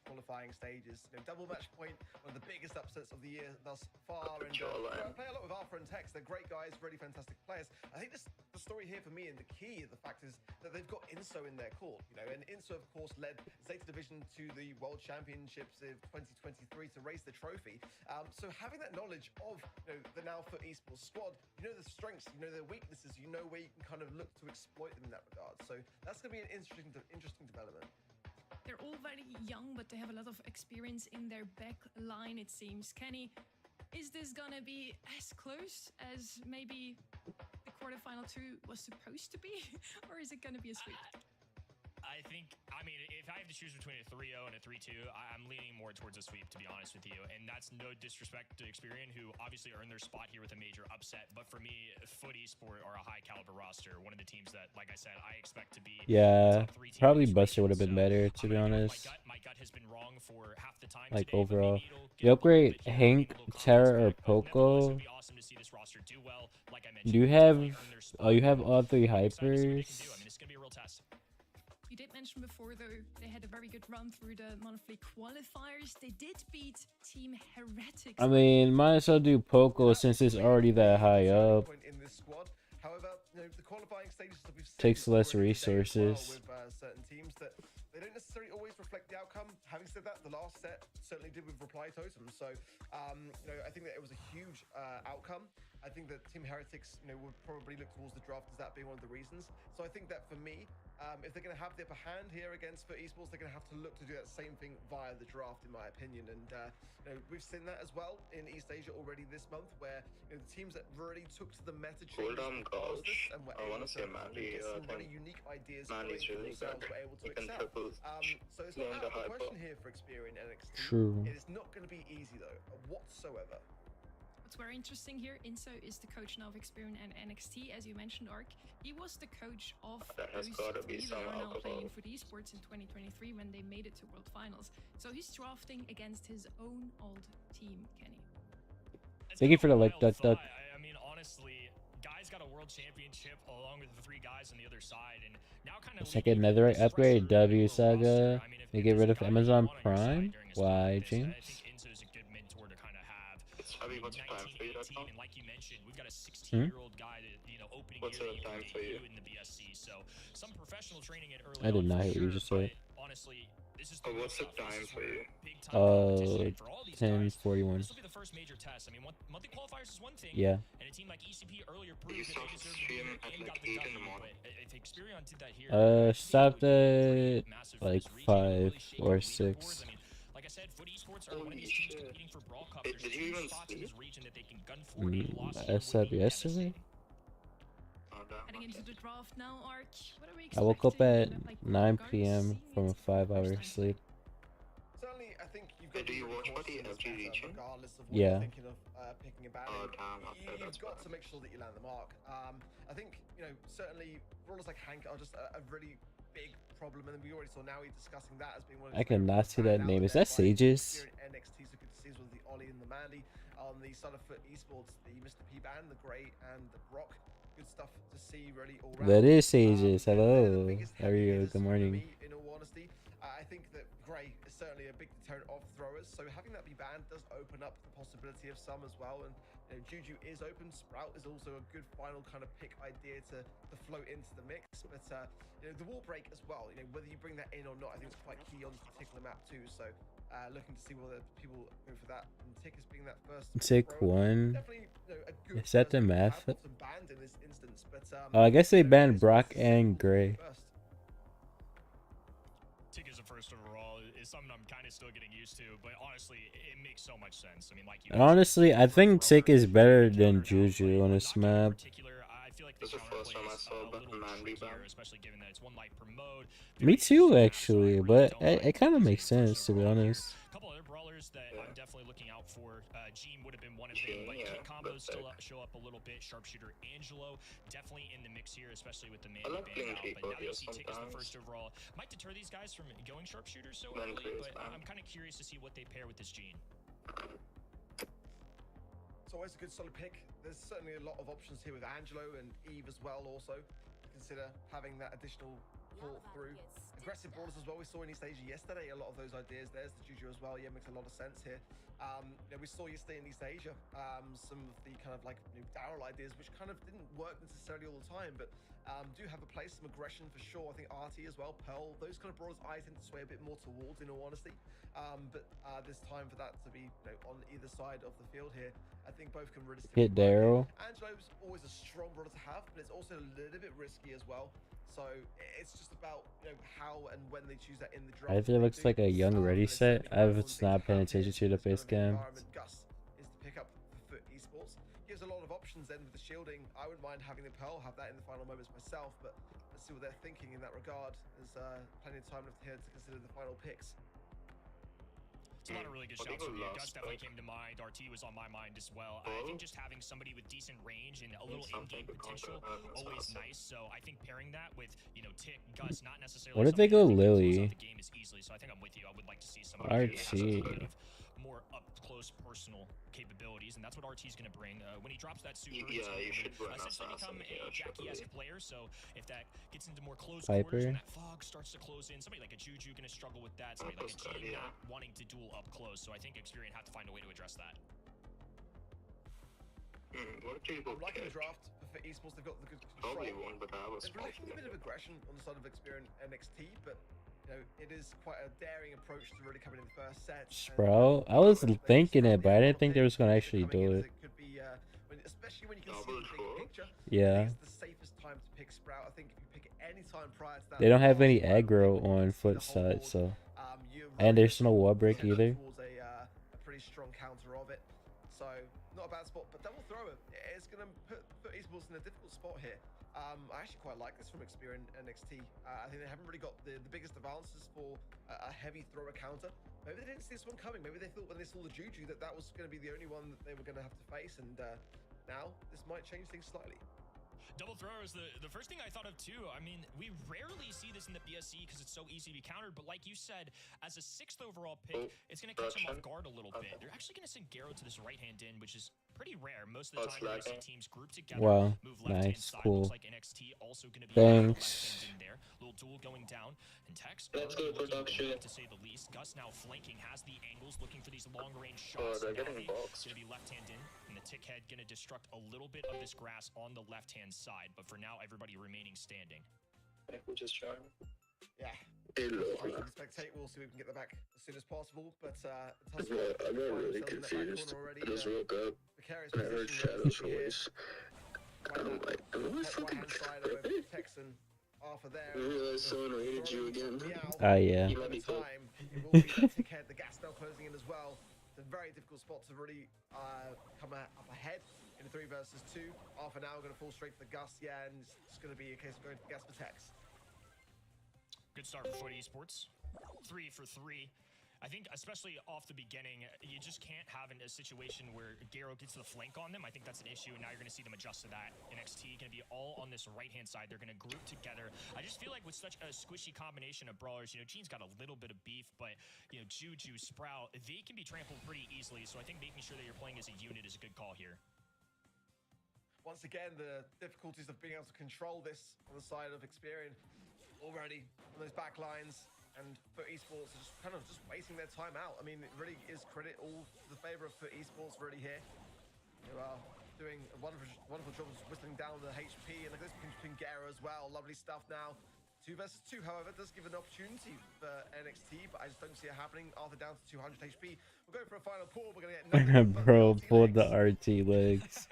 qualifying stages. Double match point, one of the biggest upsets of the year thus far, and I play a lot with Arthur and Tex. They're great guys, really fantastic players. I think the story here for me and the key, the fact is that they've got Inso in their court, and Inso of course led Zeta Division to the World Championships of 2023 to raise the trophy. So having that knowledge of the now Foot Esports squad, the strengths, their weaknesses, where you can kind of look to exploit them in that regard. So that's going to be an interesting development. They're all very young, but they have a lot of experience in their back line, it seems. Kenny, is this gonna be as close as maybe the quarterfinal 2 was supposed to be, or is it gonna be a sweep? I think, if I have to choose between a 3-0 and a 3-2, I'm leaning more towards a sweep, to be honest with you. And that's no disrespect to Experian, who obviously earned their spot here with a major upset. But for me, Foot Esport are a high caliber roster. One of the teams that, like I said, I expect to be Yeah, top 3 team probably in this Buster would region. have been So better, to I'm be gonna go with honest. my gut has been wrong for half the time Like today, but overall, maybe it'll you get up a little upgrade bit here, Hank, gain a little confidence Terra, or back. But nevertheless, it would Poco. be awesome to see this roster do well. Like I mentioned, Do you definitely have? earn their Oh, spot. you have all 3 I'm excited to see what they can do. I hypers. mean, it's gonna be a real test. You did mention before, though, they had a very good run through the monthly qualifiers. They did beat Team Heretics. I mean, might as well do Poco since it's already that high up. In this squad. However, you know, the qualifying stages that we've seen Takes less already today as well resources. with certain teams that they don't necessarily always reflect the outcome. Having said that, the last set certainly did with Reply Totem. So, you know, I think that it was a huge outcome. I think that Team Heretics, you know, would probably look towards the draft as that being one of the reasons. So I think that for me, if they're going to have the upper hand here against Foot Esports, they're going to have to look to do that same thing via the draft, in my opinion. And you know, we've seen that as well in East Asia already this month, where you know, the teams that really took to the meta change and were able to get some really unique ideas going for themselves, were able to excel. So it's not out of the question here for Experian NXT. True. It is not going to be easy though, whatsoever. What's very interesting here, Inso is the coach now of Experian and NXT, as you mentioned, Ark. He was the coach of those three that are now playing for the esports in 2023 when they made it to World Finals. So he's drafting against his own old team, Kenny. Thank you for the like, duck. I mean, honestly, guys got a world championship along with the 3 guys on the other side, and now kind of Second netherite upgrade, W Saga. They get rid of Amazon Prime. Why, James? What's the time for you right now? And like you mentioned, we've got a 16-year-old guy that, you know, opening What's the time for you? in the BSC. So some professional training at early I did on not for hear what you sure, just said. but honestly, this is What's the time for you? 10:41. This will be the first major test. I mean, monthly qualifiers is one thing. Yeah. And a team like ECP earlier proved You that saw they the deserved stream to at and like got the 8 in W, the morning. but if Experian did that here, Stopped at massive for like this region, 5 really shaking or the leaderboards. 6. I mean, like I said, Foot Esports are one of these teams competing for Brawl Cup. There's Did 2 you even spots in sleep? this region that they can gun for. Any loss I here would slept be yesterday. devastating. Heading into the draft now, Ark. What are we I woke up at expecting? Like 9 Garden p.m. seeing from a it for the 5-hour first time sleep. Certainly, I think you've got Do you to be watch really what cautious in the this FG matter, reaching? regardless of what Yeah. you're thinking of picking a band. Oh, damn, okay, You've that's got bad. to make sure that you land the mark. I think, you know, certainly brawlers like Hank are just a really big problem, and we already saw now he's discussing that as being one of I his favourite cannot see that standout name. Is there that by Sages? Experian NXT, so good to see as well the Ollie and the Mandy. On the side of Foot Esports, the Mr. P band, the Grey, and the Brock. Good stuff to see really all round. That is Sages. They're the Hello. biggest How are you? heavy hitters Good for morning. me, in all honesty. I think that Grey is certainly a big deterrent of throwers, so having that be banned does open up the possibility of some as well. And you know, Juju is open. Sprout is also a good final kind of pick idea to float into the mix. But you know, the wall break as well. You know, whether you bring that in or not, I think it's quite key on this particular map too. So looking to see whether people go for that. And Tick is being that first. Tick thrower. 1. Definitely, you know, a good Is that the person to math? have. Often banned in this instance, but I guess they you know, banned it's Brock simple and Grey. first. Tick as a first overall is something I'm kind of still getting used to, but honestly, it makes so much sense. I mean, like you And honestly, I think Tick is better than Juju on this map. I feel like This is the first time I saw a man rebound. especially given that it's one life per mode. Me too, actually, but it kind of makes sense, to be honest. A couple other brawlers that I'm definitely looking out for. Gene would have been one of them, but kit combos still show up a little bit. Sharpshooter Angelo definitely in the mix here, especially with the man like band playing out. Kiko But now that here you see Tick as the sometimes. first overall, might deter these guys from going sharpshooter so Man early, craze, but man. I'm kind of curious to see what they pair with this Gene. It's always a good solid pick. There's certainly a lot of options here with Angelo and Eve as well also to consider having that additional port through. Aggressive brawlers as well. We saw in East Asia yesterday a lot of those ideas. There's the Juju as well. Yeah, makes a lot of sense here. You know, we saw yesterday in East Asia some of the kind of like new Daryl ideas, which kind of didn't work necessarily all the time, but do have a place, some aggression for sure. I think RT as well, Pearl, those kind of brawlers I tend to sway a bit more towards, in all honesty. But there's time for that to be, you know, on either side of the field here. I think both can realistically Hit Daryl. Angelo's always a strong brawler to have, but it's also a little bit risky as well. So it's just about, you know, how and when they choose that in the draft. I feel it looks like a young ready set. I was not paying attention to the face cam. Gus is to pick up for Foot Esports. gives a lot of options then with the shielding. I wouldn't mind having the Pearl have that in the final moments myself, but let's see what they're thinking in that regard. There's plenty of time left here to consider the final picks. It's a lot of really good shots from you. Gus definitely came to mind. RT was on my mind as well. I think just having somebody with decent range and a little in-game potential, always nice. So I think pairing that with, you know, Tick, Gus, not necessarily. What if they go Lily? The game is easily, so I think I'm with you. I would like to see somebody RT. kind of more up-close personal capabilities, and that's what RT's going to bring. When he drops that super, you should run essentially become a Jackie-esque player, so if that gets into more close Piper. quarters, when that fog starts to close in, somebody like a Juju going to struggle with that, somebody like a G not wanting to duel up close, so I think Experian have to find a way to address that. What people I'm liking the draft for esports. They've got the good control. Probably one, but I was They're lacking a bit of aggression on the side of Experian NXT, but you know, it is quite a daring approach to really coming in the first set. Sprout? I was thinking it, but I didn't think they was gonna actually do it. Could be, especially when you can see the big picture. Yeah. It's the safest time to pick Sprout. I think if you pick it any time prior to that, They don't have any aggro on foot side, so. And there's no wall break either. A pretty strong counter of it. So, not a bad spot, but double thrower. It's going to put esports in a difficult spot here. I actually quite like this from Experian NXT. I think they haven't really got the biggest advances for a heavy thrower counter. Maybe they didn't see this one coming. Maybe they thought when they saw the Juju that that was going to be the only one that they were going to have to face. And now this might change things slightly. Double thrower is the first thing I thought of too. I mean, we rarely see this in the BSC because it's so easy to be countered. But like you said, as a 6th overall pick, it's going to catch him off guard a little bit. They're actually going to send Garo to this right-hand in, which is pretty rare. Most of the time, we see teams group together, wow, move left-hand nice, side. cool. Looks like NXT also going to be Thanks. in there. Little duel going down. And Tex, Let's go production. to say the least. Gus now flanking, has the angles, looking for these long-range shots. They're getting boxed. Going to be left-hand in, and the Tick head going to destruct a little bit of this grass on the left-hand side. But for now, everybody remaining standing. I think we're just trying. Yeah. Hello. Spectate, we'll see if we can get that back as soon as possible. But I'm really confused. I just woke up and I heard Shadow's voice. I'm like, am I fucking tripping? Arthur there. I realized someone raided you again. Yeah. You let me talk. It will be that Tick head. The gas now closing in as well. It's a very difficult spot to really come up ahead in the 3 versus 2. Arthur now going to fall straight to the Gus. Yeah, and it's going to be a case of going to the gas for Tex. Good start for Foot Esports. 3 for 3. I think, especially off the beginning, you just can't have a situation where Garo gets the flank on them. I think that's an issue, and now you're going to see them adjust to that. NXT going to be all on this right-hand side. They're going to group together. I just feel like with such a squishy combination of brawlers, you know, Gene's got a little bit of beef, but, you know, Juju, Sprout, they can be trampled pretty easily. So I think making sure that you're playing as a unit is a good call here. Once again, the difficulties of being able to control this on the side of Experian already on those back lines. And Foot Esports are just kind of just wasting their time out. I mean, it really is credit all to the favor of Foot Esports really here. Who are doing a wonderful job of whistling down the HP, and this between Garo as well. Lovely stuff now. 2 versus 2, however, does give an opportunity for NXT, but I just don't see it happening. Arthur down to 200 HP. We're going for a final pull. We're going to get nothing. Bro, pulled the RT legs.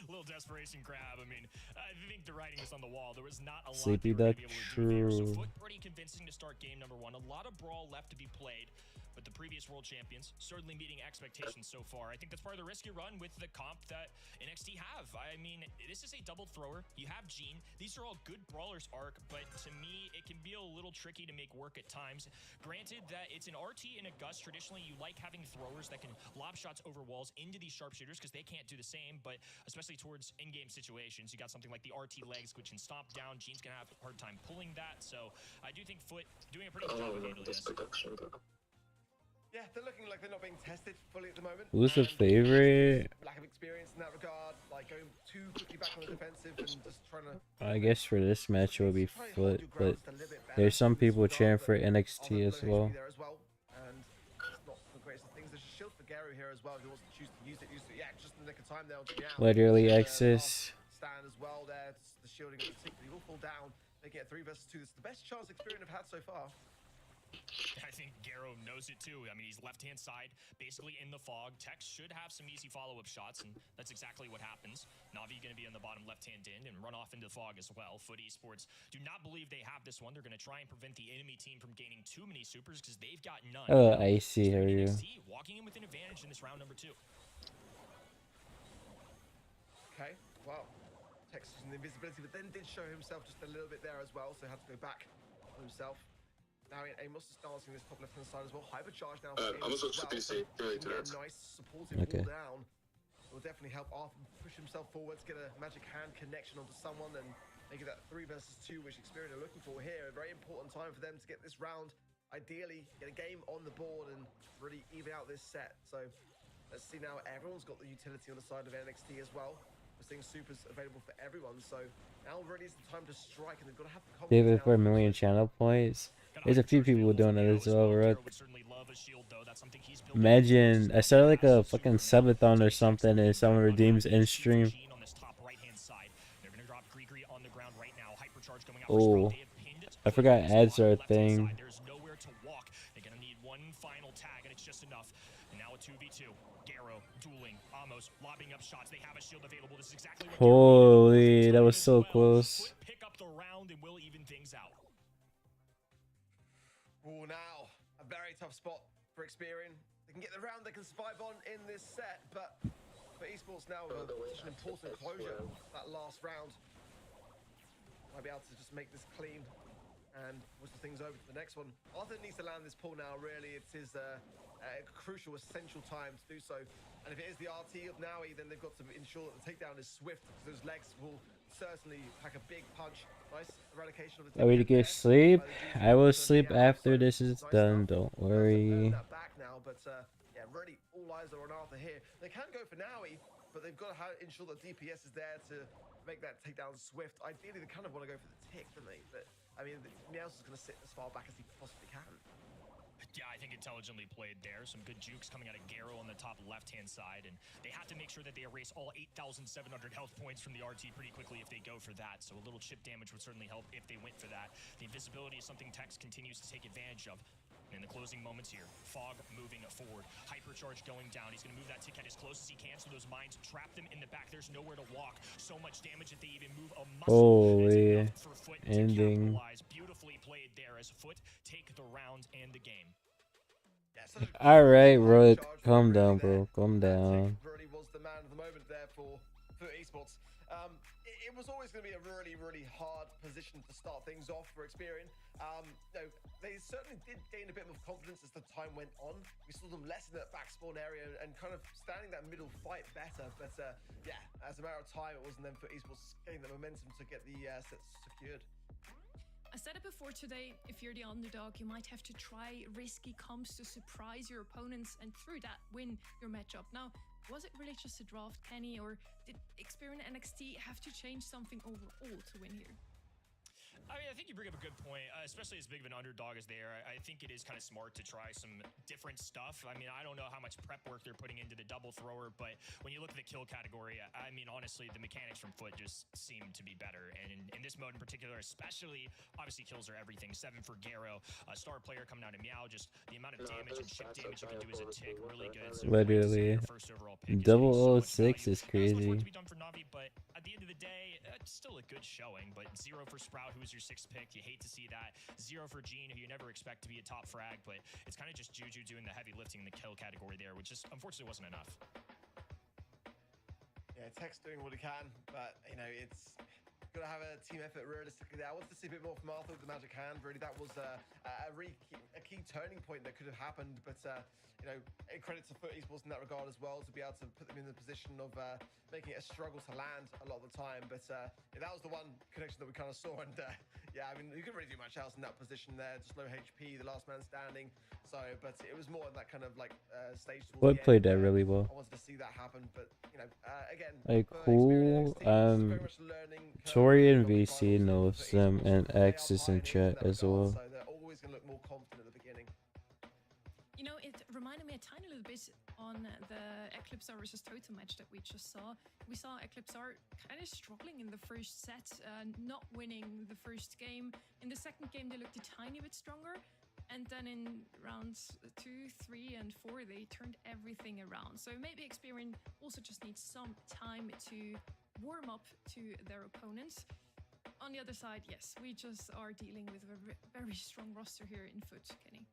Little desperation grab. I mean, I think the writing was on the wall. There was not a lot Sleepy they were Duck, gonna be able to do there. So true. Foot pretty convincing to start game number 1. A lot of brawl left to be played. But the previous world champions certainly meeting expectations so far. I think that's part of the risk you run with the comp that NXT have. I mean, this is a double thrower. You have Gene. These are all good brawlers arc, but to me, it can be a little tricky to make work at times. Granted that it's an RT and a Gus. Traditionally, you like having throwers that can lob shots over walls into these sharpshooters because they can't do the same, but especially towards in-game situations, you got something like the RT legs, which can stomp down. Gene's going to have a hard time pulling that, so I do think Foot doing a pretty good job of handling this. Yeah, they're looking like they're not being tested fully at the moment. Who's the favorite? Lack of experience in that regard, like going too quickly back on the defensive and just trying to... I guess for this match it would be Foot, but there's some people cheering for NXT as well. And it's not the greatest of things. There's a shield for Garo here as well if he wants to choose to use it. Yeah, just in the nick of time there. Literally Exis. Stand as well there. The shielding in particular. He will fall down. They get 3 versus 2. It's the best chance Experian have had so far. I think Garo knows it too. I mean, he's left-hand side, basically in the fog. Tex should have some easy follow-up shots, and that's exactly what happens. Na'Vi going to be on the bottom left-hand end and run off into the fog as well. Foot Esports do not believe they have this one. They're going to try and prevent the enemy team from gaining too many supers because they've got none. Oh, I see her. NXT walking in with an advantage in this round number 2. Okay, well, Tex using the invisibility, but then did show himself just a little bit there as well, so had to go back on himself. Now Amos is dancing this top left-hand side as well. Hypercharge now. I'm also just going to say, get a nice supportive wall down. It will definitely help Arthur push himself forwards, get a magic hand connection onto someone, and make it that 3 versus 2, which Experian are looking for here. A very important time for them to get this round. Ideally, get a game on the board and really even out this set. So let's see now. Everyone's got the utility on the side of NXT as well. We're seeing supers available for everyone. So now really is the time to strike, and they've got to have the confidence. David for a million channel points. There's a few people doing it as well, Rook. Imagine I started like a fucking subathon or something, and someone redeems in stream. Oh, I forgot ads are a thing. There's nowhere to walk. They're gonna need one final tag, and it's just enough. And now a 2v2. Garo dueling, Amos lobbing up shots. They have a shield available. This is exactly what Holy, that was so close. Pick up the round, and we'll even things out. Oh, now a very tough spot for Experian. They can get the round they can survive on in this set, but for esports now, such an important closure. That last round might be able to just make this clean and whistle things over to the next one. Arthur needs to land this pull now. Really, it is a crucial, essential time to do so. And if it is the RT of Naui, then they've got to ensure that the takedown is swift, because those legs will certainly pack a big punch. Nice eradication of the Are we to get sleep? I will sleep after this is done, don't worry. Back now, but yeah, really all eyes are on Arthur here. They can go for Naui, but they've got to ensure that DPS is there to make that takedown swift. Ideally, they kind of want to go for the tick, don't they? But I mean, Meow's is going to sit as far back as he possibly can. Yeah, I think intelligently played there. Some good jukes coming out of Garo on the top left-hand side, and they have to make sure that they erase all 8,700 health points from the RT pretty quickly if they go for that. So a little chip damage would certainly help if they went for that. The invisibility is something Tex continues to take advantage of. In the closing moments here, Fog moving forward, Hypercharge going down. He's going to move that ticket as close as he can so those mines trap them in the back. There's nowhere to walk. So much damage that they even move a muscle. Holy for Foot ending. Beautifully played there as Foot take the round and the game. Alright, Rook, calm down, bro. Calm down. Really was the man of the moment there for esports. It was always going to be a really, really hard position to start things off for Experian. They certainly did gain a bit of confidence as the time went on. We saw them less in that back spawn area and kind of standing that middle fight better. But yeah, as a matter of time, it wasn't them for esports getting the momentum to get the sets secured. I said it before today, if you're the underdog, you might have to try risky comps to surprise your opponents and through that win your matchup. Now, was it really just a draft, Kenny, or did Experian NXT have to change something overall to win here? I mean, I think you bring up a good point, especially as big of an underdog as they are. I think it is kind of smart to try some different stuff. I mean, I don't know how much prep work they're putting into the double thrower, but when you look at the kill category, I mean, honestly, the mechanics from Foot just seem to be better. And in this mode in particular, especially, obviously kills are everything. 7 for Garo, a star player coming out of Meow, just the amount of damage and chip damage you can do as a tick, really good. So Literally, 006 is crazy. To be done for Navi, but at the end of the day, still a good showing. But 0 for Sprout, who was your 6th pick. You hate to see that. 0 for Gene, who you never expect to be a top frag, but it's kind of just Juju doing the heavy lifting in the kill category there, which just unfortunately wasn't enough. Yeah, Tex doing what he can, but you know, it's got to have a team effort realistically there. I wanted to see a bit more from Arthur with the magic hand. Really, that was a key turning point that could have happened, but you know, credit to Foot Esports in that regard as well, to be able to put them in the position of making it a struggle to land a lot of the time. But yeah, that was the one connection that we kind of saw, and yeah, I mean, you couldn't really do much else in that position there. Just low HP, the last man standing. So, but it was more in that kind of like stage. Foot played that really well. I wanted to see that happen, but you know, again, like cool. Tori and VC knows them, and X is in chat as well. So they're always going to look more confident at the beginning. You know, it reminded me a tiny little bit on the Eclipsar versus Totem match that we just saw. We saw Eclipsar kind of struggling in the first set, not winning the first game. In the second game, they looked a tiny bit stronger. And then in rounds 2, 3, and 4, they turned everything around. So maybe Experian also just needs some time to warm up to their opponents. On the other side, yes, we just are dealing with a very strong roster here in Foot, Kenny.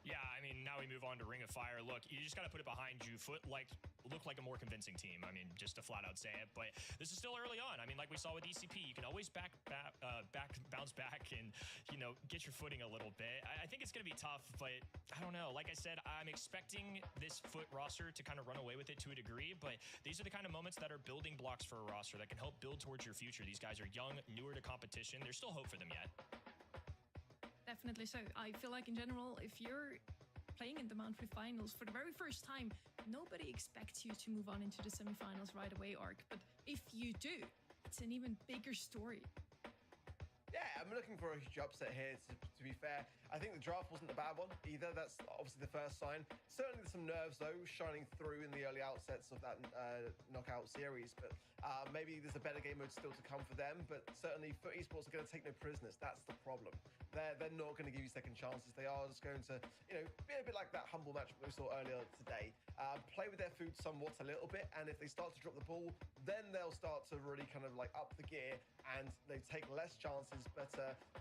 Yeah, I mean, now we move on to Ring of Fire. Look, you just got to put it behind you. Look like a more convincing team. I mean, just to flat out say it. But this is still early on. I mean, like we saw with ECP, you can always bounce back and, you know, get your footing a little bit. I think it's going to be tough, but I don't know. Like I said, I'm expecting this Foot roster to kind of run away with it to a degree, but these are the kind of moments that are building blocks for a roster that can help build towards your future. These guys are young, newer to competition. There's still hope for them yet. Definitely so. I feel like in general, if you're playing in the monthly finals for the very first time, nobody expects you to move on into the semifinals right away, Arc. But if you do, it's an even bigger story. Yeah, I'm looking for a huge upset here, to be fair. I think the draft wasn't a bad one either. That's obviously the first sign. Certainly there's some nerves, though, shining through in the early outsets of that knockout series. But maybe there's a better game mode still to come for them. But certainly Foot Esports are going to take no prisoners. That's the problem. They're not going to give you second chances. They are just going to, you know, be a bit like that humble match we saw earlier today. Play with their food somewhat a little bit. And if they start to drop the ball, then they'll start to really kind of like up the gear and they take less chances. But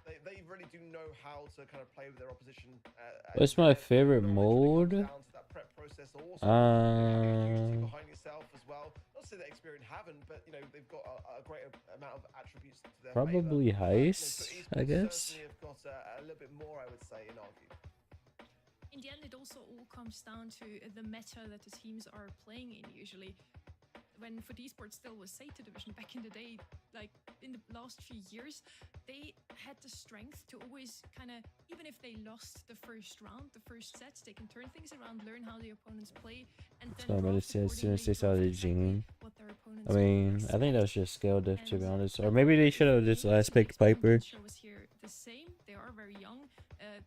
they really do know how to kind of play with their opposition. What's my favorite mode? Behind yourself as well. Not to say that Experian haven't, but you know they've got a great amount of attributes to their Probably favor. Heist, I guess. Certainly have got a little bit more, I would say, in our view. In the end, it also all comes down to the meta that the teams are playing in usually. When Foot Esports still was Sata Division back in the day, like in the last few years, they had the strength to always kind of, even if they lost the first round, the first sets, they can turn things around, learn how the opponents play, and then So I'm gonna say as soon as they saw the Gene. I mean, I think that was just scale diff, to be honest. Or maybe they should have just last picked Piper. Was here the same. They are very young.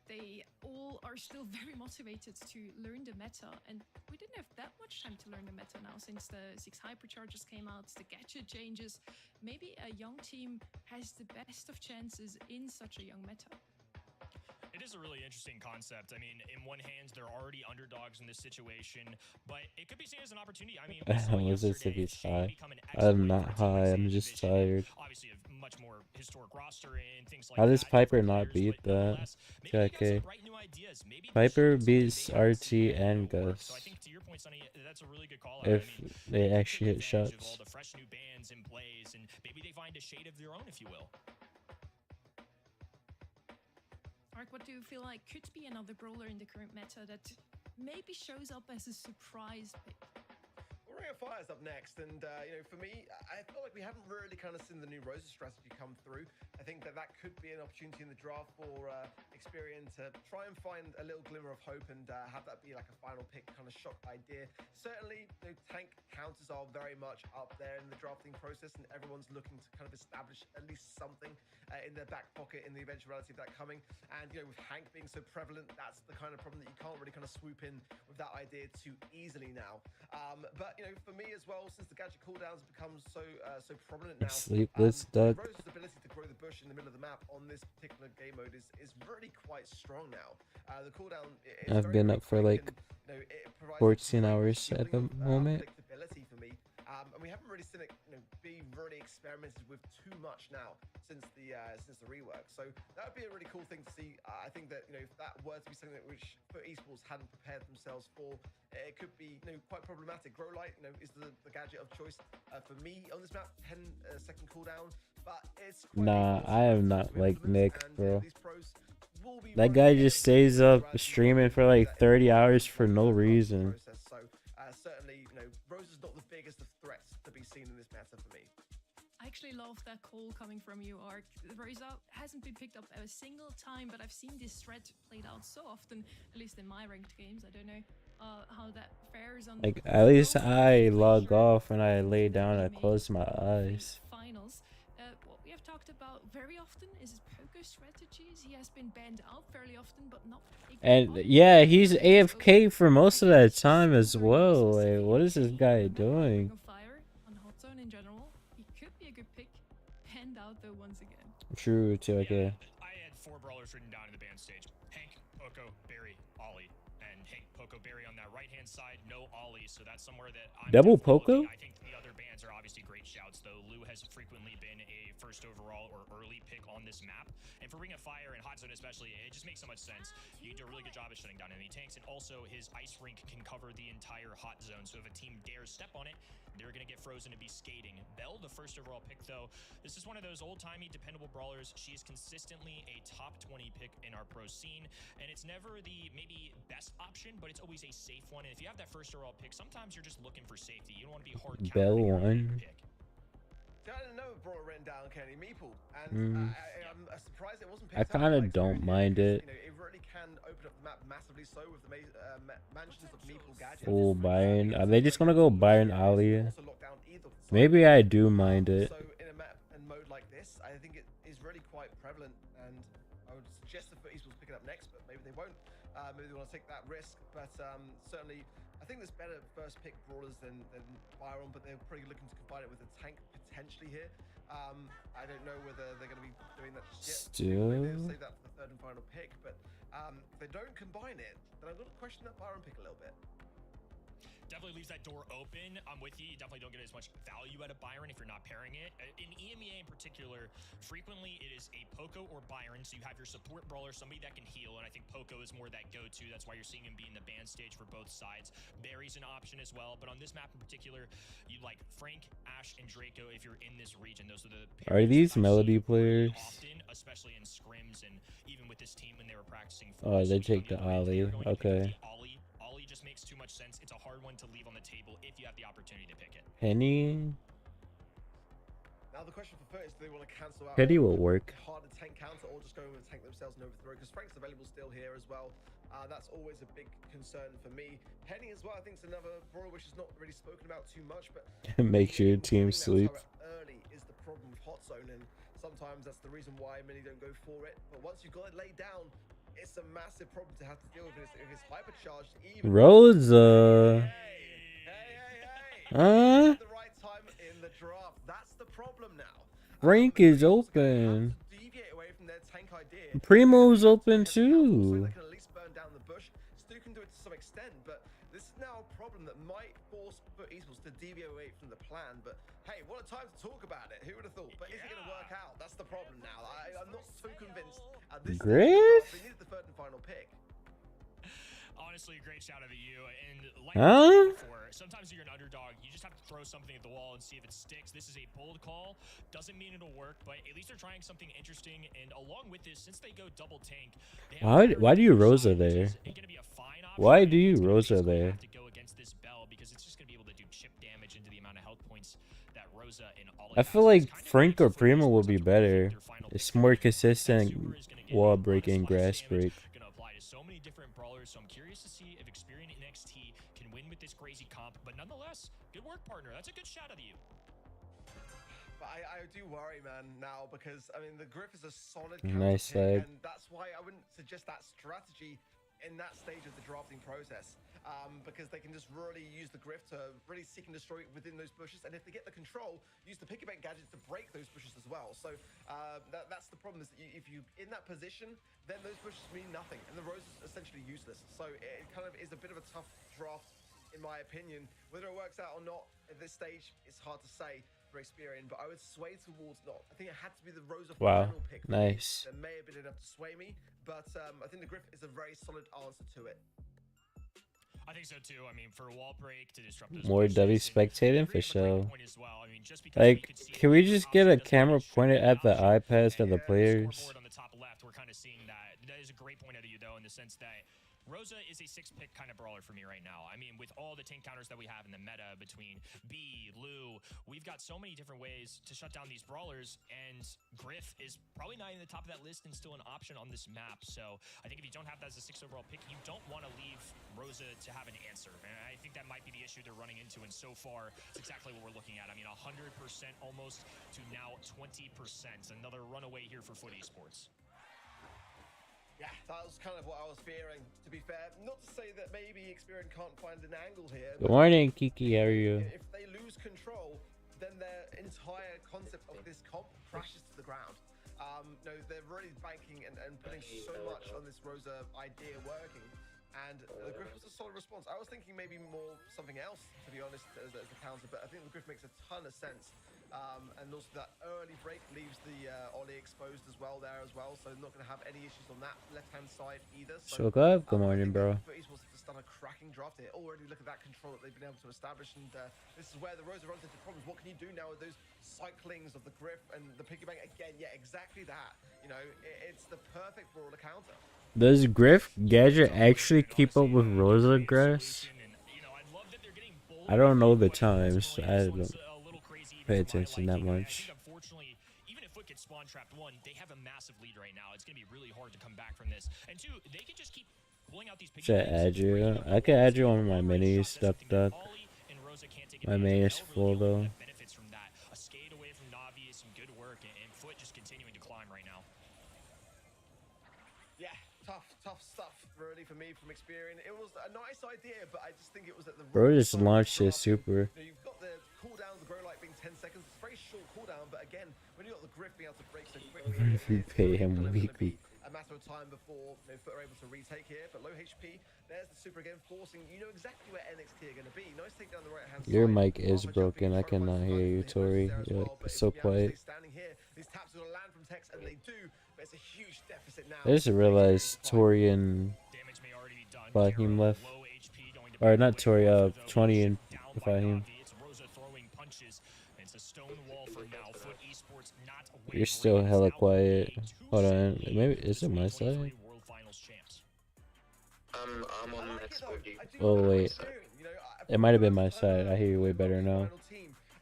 They all are still very motivated to learn the meta, and we didn't have that much time to learn the meta now since the 6 hypercharges came out, the gadget changes. Maybe a young team has the best of chances in such a young meta. It is a really interesting concept. I mean, in one hand, they're already underdogs in this situation, but it could be seen as an opportunity. I mean, Was this if he's high? I'm not high, I'm just tired. Obviously, a much more historic roster and things like How does that. Piper not beat that? Okay. Piper beats RT and Gus. So I think to your point, Sonny, that's a really good call. If they actually hit shots. All the fresh new bands and plays, and maybe they find a shade of their own, if you will. Mark, what do you feel like could be another brawler in the current meta that maybe shows up as a surprise pick? Well, Ring of Fire is up next, and you know, for me, I feel like we haven't really kind of seen the new Rosa strategy come through. I think that could be an opportunity in the draft for Experian to try and find a little glimmer of hope and have that be like a final pick kind of shock idea. Certainly, you know, tank counters are very much up there in the drafting process, and everyone's looking to kind of establish at least something in their back pocket in the eventuality of that coming. And you know, with Hank being so prevalent, that's the kind of problem that you can't really kind of swoop in with that idea too easily now. But you know, for me as well, since the gadget cooldowns become so prominent now, Sleepless Duck. Rose's ability to grow the bush in the middle of the map on this particular game mode is really quite strong now. The cooldown is I've been up for like 14 hours at the moment. Predictability for me, and we haven't really seen it, you know, be really experimented with too much now since the rework. So that would be a really cool thing to see. I think that, you know, if that were to be something that which Foot Esports hadn't prepared themselves for, it could be, you know, quite problematic. Grow Light, you know, is the gadget of choice for me on this map. 10-second cooldown, but it's nah, I am not like Nick, bro. That guy just stays up streaming for like 30 hours for no reason. So certainly, you know, Rose is not the biggest of threats to be seen in this meta for me. I actually love that call coming from you, Ark. Rosa hasn't been picked up a single time, but I've seen this threat played out so often, at least in my ranked games. I don't know how that fares on. Like, at least I log off when I lay down and close my eyes. Finals. What we have talked about very often is his poker strategies. He has been banned out fairly often, but not. And yeah, he's AFK for most of that time as well. Like, what is this guy doing? On Hot Zone in general, he could be a good pick. Banned out though once again. True, too. Okay. I had 4 brawlers written down in the band stage: Hank, Poco, Barry, Ollie, and Hank, Poco, Barry on that right hand side. No Ollie, so that's somewhere that I'm Double Poco? I think the other band fans are obviously great shouts, though. Lou has frequently been a first overall or early pick on this map. And for Ring of Fire and Hot Zone especially, it just makes so much sense. You can do a really good job at shutting down enemy tanks, and also his ice rink can cover the entire Hot Zone. So if a team dares step on it, they're going to get frozen to be skating. Belle, the first overall pick, though, this is one of those old-timey, dependable brawlers. She is consistently a top 20 pick in our pro scene, and it's never the maybe best option, but it's always a safe one. And if you have that first overall pick, sometimes you're just looking for safety. You don't want to be hard Belle countering one. pick. I didn't know it brought written down Kenny Meeple, and I'm surprised it wasn't I picked up. kind of don't mind it. You know, it really can open up the map massively. So with the mansions of Meeple gadgets. Full Byron. Are they just gonna go Byron Ali? Maybe I do mind it. So in a map and mode like this, I think it is really quite prevalent, and I would suggest the Esports pick it up next, but maybe they won't. Maybe they want to take that risk, but certainly I think there's better first pick brawlers than Byron, but they're probably looking to combine it with a tank potentially here. I don't know whether they're going to be doing that just yet. Still, maybe they'll save that for the third and final pick, but if they don't combine it, then I'm going to question that Byron pick a little bit. Definitely leaves that door open. I'm with you. You definitely don't get as much value out of Byron if you're not pairing it. In Emea in particular, frequently it is a Poco or Byron, so you have your support brawler, somebody that can heal, and I think Poco is more that go-to. That's why you're seeing him be in the ban stage for both sides. Barry's an option as well, but on this map in particular, you like Frank, Ash, and Draco if you're in this region. Those are the are these Melody players? Often, especially in scrims and even with this team when they were practicing. Oh, they take the Ollie. Okay. Ollie just makes too much sense. It's a hard one to leave on the table if you have the opportunity to pick it. Penny. Now the question for Furt is, do they want to cancel out Penny will work. harder tank counter or just go with tank themselves and overthrow? Because Frank's available still here as well. That's always a big concern for me. Penny as well, I think, is another brawler which is not really spoken about too much, but make sure your team sleep. Early is the problem with Hot Zone, and sometimes that's the reason why many don't go for it. But once you've got it laid down, it's a massive problem to have to deal with. If it's hypercharged, even Rosa. the right time in the draft. That's the problem now. Frank is open. Deviate away from their tank idea. Primo's open too. They can at least burn down the bush. Stu can do it to some extent, but this is now a problem that might force Furt Esports to deviate away from the plan. But hey, what a time to talk about it. Who would have thought? But is it going to work out? That's the problem now. I'm not so convinced. At this Griff? They needed the third and final pick. Honestly, a great shout out to you. And like I said before, sometimes you're an underdog. You just have to throw something at the wall and see if it sticks. This is a bold call. Doesn't mean it'll work, but at least they're trying something interesting. And along with this, since they go double tank, Why do you Rosa there? Why do you Rosa there? To go against this Belle because it's just going to be able to do chip damage into the amount of health points that Rosa and Ollie I feel like Frank or Primo will be better. It's more consistent wall break and grass break. Going to apply to so many different brawlers, so I'm curious to see if Experian and NXT can win with this crazy comp. But nonetheless, good work, partner. That's a good shout out of you. But I do worry, man, now because I mean the Griff is a solid nice pick, and that's why I wouldn't suggest that strategy in that stage of the drafting process, because they can just really use the Griff to really seek and destroy within those bushes, and if they get the control, use the pick-a-bank gadgets to break those bushes as well. So that's the problem, is that if you in that position, then those bushes mean nothing, and the Rose is essentially useless. So it kind of is a bit of a tough draft, in my opinion. Whether it works out or not at this stage, it's hard to say for Experian, but I would sway towards not. I think it had to be the Rosa final pick. Nice. That may have been enough to sway me, but I think the Griff is a very solid answer to it. I think so too. I mean, for a wall break to disrupt those More W spectating for sure. sure. Like, can we just get a camera pointed at the iPads of the players? On the top left, we're kind of seeing that. That is a great point out of you, though, in the sense that Rosa is a 6-pick kind of brawler for me right now. I mean, with all the tank counters that we have in the meta between B, Lou, we've got so many different ways to shut down these brawlers, and Griff is probably not in the top of that list and still an option on this map. So I think if you don't have that as a 6th overall pick, you don't want to leave Rosa to have an answer. And I think that might be the issue they're running into, and so far, it's exactly what we're looking at. I mean, 100% almost to now 20%. Another runaway here for Furt Esports. Yeah, that was kind of what I was fearing, to be fair. Not to say that maybe Experian can't find an angle here. Good morning, Kiki. How are you? If they lose control, then their entire concept of this comp crashes to the ground. No, they're really banking and putting so much on this Rosa idea working. And the Griff was a solid response. I was thinking maybe more something else, to be honest, as a counter, but I think the Griff makes a ton of sense. And also that early break leaves the Ollie exposed as well there as well, so not going to have any issues on that left-hand side either. So, Shook up. Good morning, bro. Esports have just done a cracking draft here. Already look at that control that they've been able to establish, and this is where the Rosa runs into problems. What can you do now with those cyclings of the Griff and the piggy bank? Again, yeah, exactly that. You know, it's the perfect brawler counter. Does Griff Gadget actually keep up with Rosa Grass? I don't know the times. I don't pay attention that much. Unfortunately, even if Foot gets spawn trapped, one, they have a massive lead right now. It's gonna be really hard to come back from this. And two, they can just keep pulling out these piggy Should I add you? I can add you on my minis, duck. My main is full though. Benefits from that. A skate away from Navi is some good work, and Foot just continuing to climb right now. Yeah, tough stuff, really, for me from Experian. It was a nice idea, but I just think it was at the Bro just launched his super. You know, you've got the cooldown of the grow light being 10 seconds. It's a very short cooldown, but again, when you got the Griff being able to break so quickly, If you pay him weekly. a matter of time before Foot are able to retake here. But low HP, there's the super again, forcing, you know exactly where NXT are going to be. Nice take down the right hand side. Your mic is broken. I cannot hear you, Tori. You're like, so quiet. Standing here, these taps are going to land from Tex, and they do, but it's a huge deficit now. I just realized Tori and Fahim left. Or not Tori, 20 and Fahim. You're still hella quiet. Hold on. Maybe is it my side? I'm on next for you. Oh wait. It might have been my side. I hear you way better now.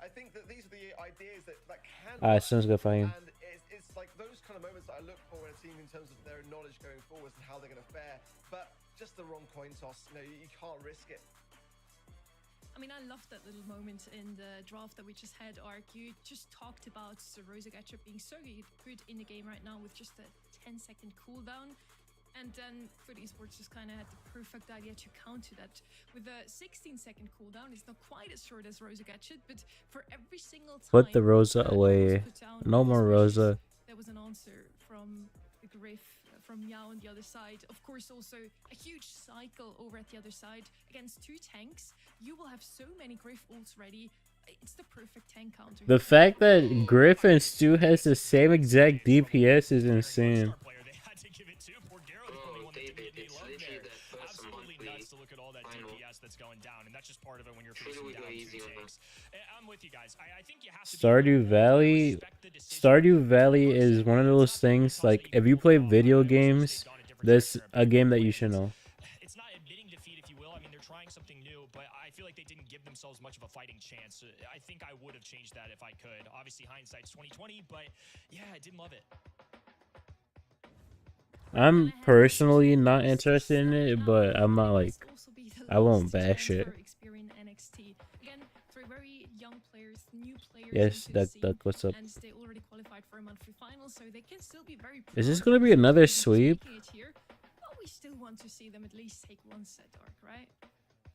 I think that these are the ideas that can Ah, sounds good, Fahim. and it's like those kind of moments that I look for in a team in terms of their knowledge going forwards and how they're going to fare. But just the wrong coin toss, you know, you can't risk it. I mean, I loved that little moment in the draft that we just had, Ark. You just talked about Rosa Gatchup being so good in the game right now with just a 10-second cooldown. And then Foot Esports just kind of had the perfect idea to counter that. With a 16-second cooldown, it's not quite as short as Rosa Gatchup, but for every single time... Put the Rosa away. No more Rosa. There was an answer from the Griff, from Yao on the other side. Of course, also a huge cycle over at the other side. Against two tanks, you will have so many Griff ults ready. It's the perfect tank counter. The fact that Griff and Stu has the same exact DPS is insane. That's going down, and that's just part of it when you're facing down two tanks. I'm with you guys. I think you have to Stardew Valley is one of those things, like, if you play video games, that's a game that you should know. It's not admitting defeat, if you will. I mean, they're trying something new, but I feel like they didn't give themselves much of a fighting chance. I think I would have changed that if I could. Obviously, hindsight's 2020, but yeah, I didn't love it. I'm personally not interested in it, but I'm not like, I won't bash it. Yes, Duck, what's up? Is this gonna be another sweep? We still want to see them at least take one set, Ark, right?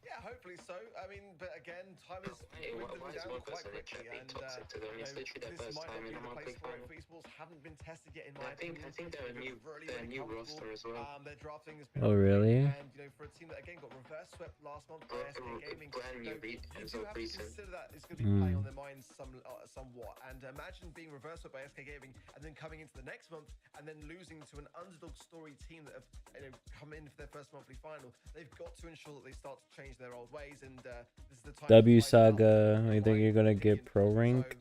Yeah, hopefully so. I mean, but again, time is dwindling down quite quickly, and this might not be the place for it. Esports haven't been tested yet, in my opinion. I think they're a new roster as well. Their drafting has been Oh, really? and you know, for a team that again got reverse swept last month by SK Gaming, you do have to consider that it's going to be playing on their minds somewhat. And imagine being reverse swept by SK Gaming and then coming into the next month and then losing to an underdog story team that have come in for their first monthly final. They've got to ensure that they start to change their old ways, and this is the time. W Saga, I think you're gonna get pro rank.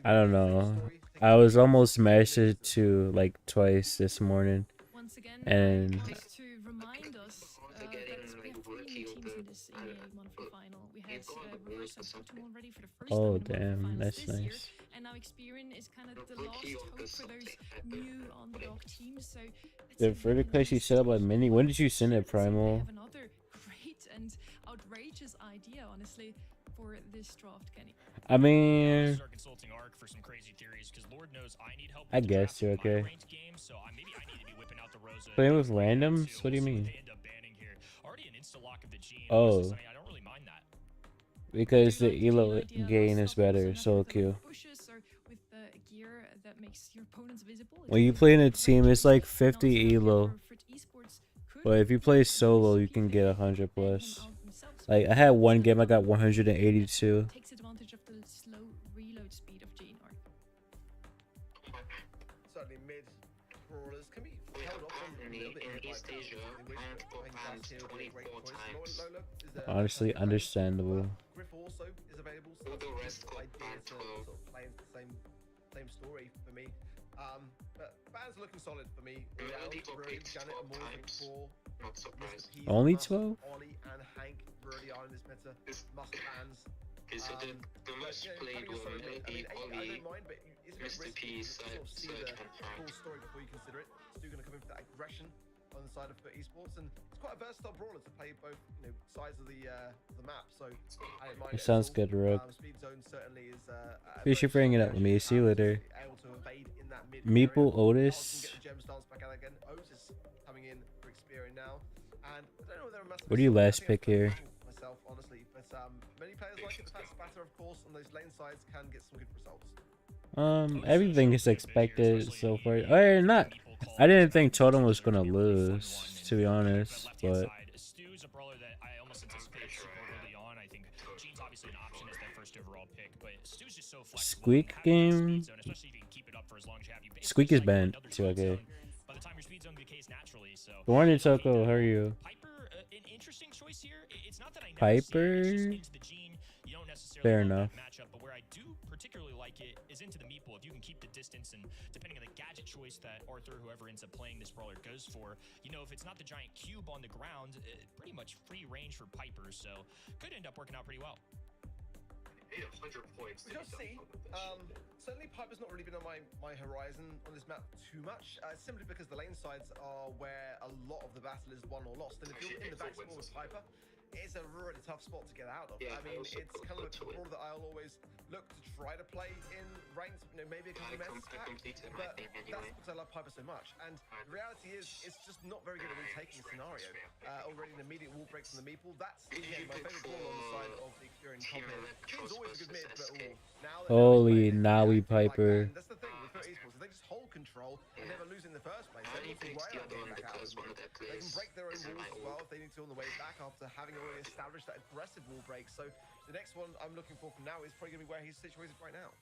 I don't know. I was almost matched to like twice this morning, and Just to remind us that we have 3 new teams in this Emea monthly final. We had Reverse and Totem already for the first oh time in the monthly damn, finals that's this year, nice. and now Experian is kind of the last hope for those new underdog teams. So The vertical you set up like mini. When did you send it, Primal? have another great and outrageous idea, honestly, for this draft, Kenny. I mean, Start consulting Ark for some crazy theories, because Lord knows I need help. I guess you're okay. Ranked game, so maybe I need to be whipping out the Rosa. Playing with randoms? What do you mean? They end up banning here. Already an insta lock of the Gene. Oh. I mean, I don't really mind that. Because the elo gain is better, solo queue. Bushes or with the gear that makes your opponents visible. When you play in a team, it's like 50 elo. Esports could But if you play solo, you can get 100 plus. Like I had one game, I got 182. Takes advantage of the slow reload speed of Gene. Certainly mid brawlers can be held off on a little bit in East Asia. I have banned 24 times. Honestly, understandable. Griff also is available. All the rest got banned Sort of playing the same story for me. But bans are looking solid for me. Janet and Morgan before. Not surprised. Only 12? Ollie and Hank really are in this meta. Must bans. Okay, so the most played were Melody, Ollie, Mr. P, Serg, and Frank. Full story before you consider it. Stu going to come in for that aggression on the side of FUT Esports, and it's quite a versatile brawler to play both, sides of the map. So I don't mind It sounds good, Rook. Speed zone certainly is. Appreciate you bringing it up with me. See you later. Able to evade in that mid Meeple area. Otis. Get the gem stance back out again. Otis coming in for Experian now, and I don't know whether What do you last pick here? Myself, honestly, but many players like it. The fast spatter, of course, on those lane sides can get some good results. Everything is expected so far. Or not. I didn't think Totem was gonna lose, to be honest, but Stu's a brawler that I almost anticipate super early on. I think Gene's obviously an option as their first overall pick, but Stu's just so flexible. Squeak game. Especially if you can keep it up for as long as you have. Squeak is banned too. Okay. By the time your speed zone decays naturally, so. Good morning, Toko. How are you? Piper, an interesting choice here. It's not that I never Piper. see it, it's just into the Gene. You don't necessarily Fair love enough. that matchup, but where I do particularly like it is into the Meeple. If you can keep the distance and depending on the gadget choice that Arthur, whoever ends up playing this brawler, goes for, if it's not the giant cube on the ground, pretty much free range for Piper, so could end up working out pretty well. 100 points. We shall see. Certainly Piper's not really been on my horizon on this map too much, simply because the lane sides are where a lot of the battle is won or lost, and if you're in the back spawn with Piper, it's a really tough spot to get out of. Yeah, I mean, it's kind of a brawler that I'll always look to try to play in ranked, maybe a couple of mess pack, but that's because I love Piper so much. And the reality is, it's just not very good at retaking the scenario. Already an immediate wall break from the Meeple. That's, again, my favorite brawler on the side of the Experian comp. It's always a good mid, but Holy Nawi Piper. that's the thing with FUT Esports. If they just hold control and never lose in the first place, they can break their own walls as well if they need to on the way back after having already established that aggressive wall break. So the next one I'm looking for from now is probably going to be where he's situated right now.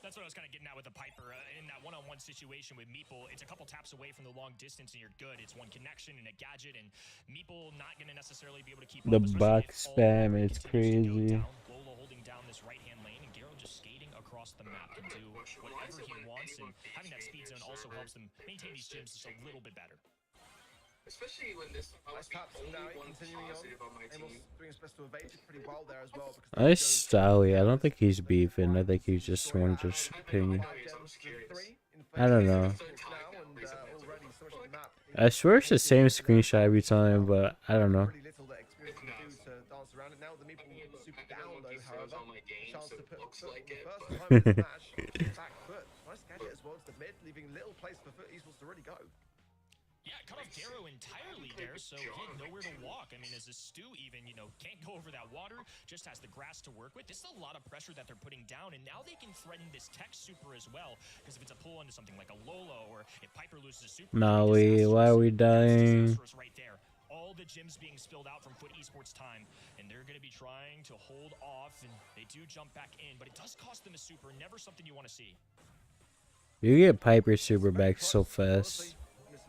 That's what I was kind of getting at with the Piper. In that one-on-one situation with Meeple, it's a couple taps away from the long distance and you're good. It's one connection and a gadget, and Meeple not going to necessarily be able to keep The up. box spam is crazy. Lola holding down this right-hand lane, and Garo just skating across the map can do whatever he wants, and having that speed zone also helps them maintain these gyms just a little bit better. Especially when this Nice taps now, continuing on. Amos doing his best to evade it pretty well there as well. I Stally. I don't think he's beefing. I think he's just one just ping. I don't know. I swear it's the same screenshot every time, but I don't know. Nice gadget as well to the mid, leaving little place for FUT Esports to really go. Yeah, cut off Garo entirely there, so he had nowhere to walk. I mean, as a Stu even, can't go over that water, just has the grass to work with. This is a lot of pressure that they're putting down, and now they can threaten this tech super as well, because if it's a pull into something like a Lolo, or if Piper loses a super... Nawi, why are we dying? Right there. All the gyms being spilled out from FUT Esports time, and they're going to be trying to hold off, and they do jump back in, but it does cost them a super, never something you want to see. You get Piper super back so fast.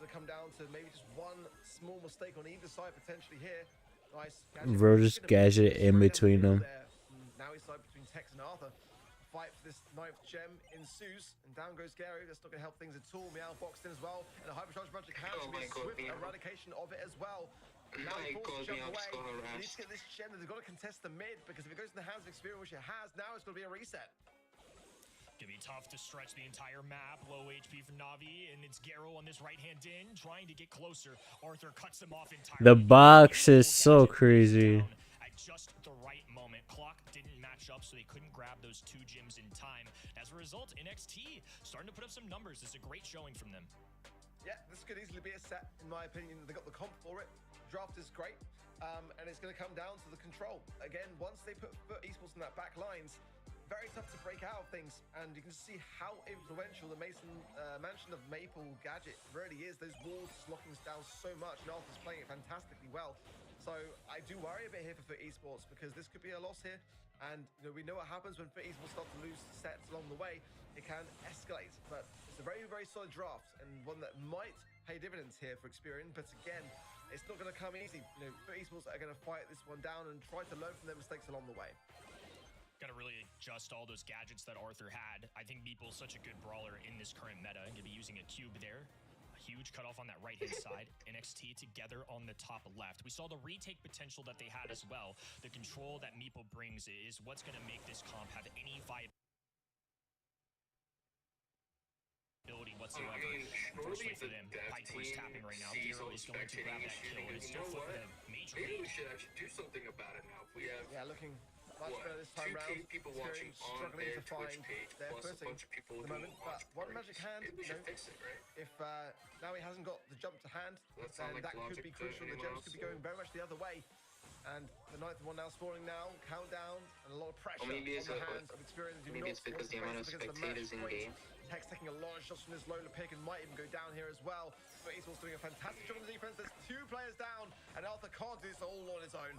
Come down to maybe just one small mistake on either side potentially here. Nice Versus gadget in between them. Now he's side between Tex and Arthur. Fight for this 9th gem ensues, and down goes Gary. That's not going to help things at all. Meow boxed in as well, and a hypercharge magic has to be a swift eradication of it as well. Now he forced to jump away. He needs to get this gem. They've got to contest the mid, because if it goes in the hands of Experian, which it has, now it's going to be a reset. Gonna be tough to stretch the entire map. Low HP for Navi, and it's Garo on this right-hand in, trying to get closer. Arthur cuts him off entirely. The box is so crazy. At just the right moment. Clock didn't match up, so they couldn't grab those 2 gyms in time. As a result, NXT starting to put up some numbers. This is a great showing from them. Yeah, this could easily be a set, in my opinion. They got the comp for it. Draft is great, and it's going to come down to the control. Again, once they put FUT Esports in that back lines, very tough to break out of things, and you can see how influential the Mansion of Maple gadget really is. Those walls locking us down so much, and Arthur's playing it fantastically well. So I do worry a bit here for FUT Esports, because this could be a loss here. And we know what happens when FUT Esports start to lose sets along the way. It can escalate, but it's a very, very solid draft, and one that might pay dividends here for Experian. But again, it's not going to come easy. FUT Esports are going to fight this one down and try to learn from their mistakes along the way. Got to really adjust all those gadgets that Arthur had. I think Meeple's such a good brawler in this current meta. Going to be using a cube there. A huge cutoff on that right-hand side. NXT together on the top left. We saw the retake potential that they had as well. The control that Meeple brings is what's going to make this comp have any viability whatsoever. Unfortunately for them, Piper's tapping right now. Gero is going to grab that kill, and it's still FUT with a major lead. Maybe we should actually do something about it now. We have looking much better this time round. people watching on struggling their to find Twitch page, their plus a footing bunch of people at the moment. But one magic hand, we should fix it, right? if now he hasn't got the jump to hand, sound then like that could logic be to crucial. The anyone gems could be else? going very much the other way. And the 9th one now spawning now, countdown, and a lot of pressure on maybe the hands of Experience. maybe it's because the amount of spectators in game. Tex taking a large shot from his Lola pick and might even go down here as well. But Esports doing a fantastic job on the defense. There's 2 players down, and Arthur can't do this all on his own.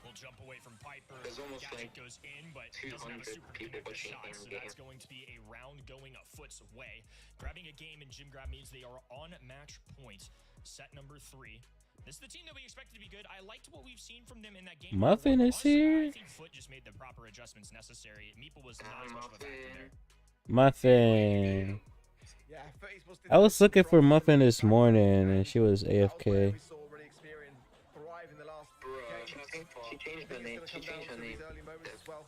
Will jump away from Piper. There's almost Gadget like goes in, but doesn't have a super people connected watching shot, him so game. that's going to be a round going a FUT's way. Grabbing a game in Gym Grab means they are on match point. Set number 3. This is the team that we expected to be good. I liked what we've seen from them in that game. Muffin is Honestly, here. I think FUT just made the proper adjustments necessary. Meeple was not as much of a factor there. Muffin. Yeah, FUT Esports did I was looking for thrive Muffin in this the morning, and she was Battle player AFK. we saw already Experian thrive in the last game. She changed her name. She changed her name. Early moments as well.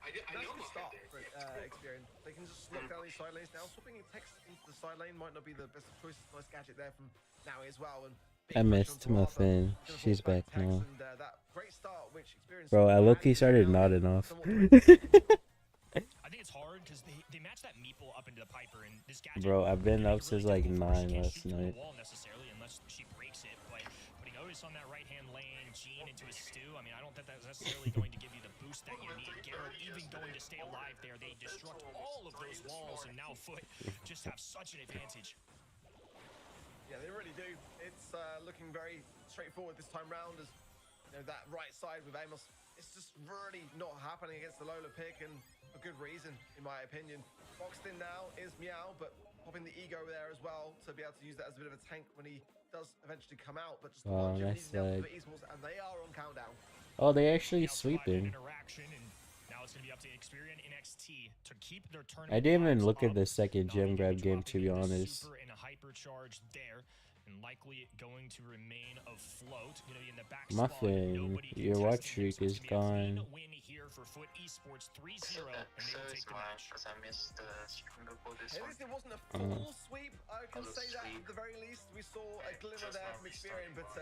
I That's know a good start Muffin for Experian. They can just lock down these side lanes now. Swapping text into the side lane might not be the best of choice. Nice gadget there from Naui as well. And I missed Muffin. She's back now. and, that great start, which Experian Bro, I had low-key in started now, nodding off. I think it's hard because they match that Meeple up into the Piper, and this gadget. Bro, I've been up since like 9 can't last shoot through night. the wall necessarily unless she breaks it, but putting Otis on that right-hand lane, Gene into a stew. I mean, I don't think that's necessarily going to give you the boost that you need. Garrett even going to stay alive there. They destruct all of those walls, and now FUT just have such an advantage. Yeah, they really do. It's looking very straightforward this time round. As that right side with Amos, it's just really not happening against the Lola pick, and for good reason, in my opinion. Boxed in now is Meow, but popping the ego there as well to be able to use that as a bit of a tank when he does eventually come out. But just the Oh, longevity nice now lag. for Esports, and they are on countdown. Oh, they actually Now surviving sweeping. interaction, and now it's going to be up to Experian NXT to keep their turn. I didn't even look at the second Gym Grab game, to be honest. Super and a hypercharge there, and likely going to remain afloat. Going to be in the back spot. Muffin, Nobody your contesting watch him, streak so it's is gonna be a clean gone. win here for FUT Esports 3-0, and they So will is take the mine, match. because I missed the stream before this At one. least it wasn't a full sweep. I can Was a say that sweep. at the very least. We saw a glimmer Just there not from Experian, but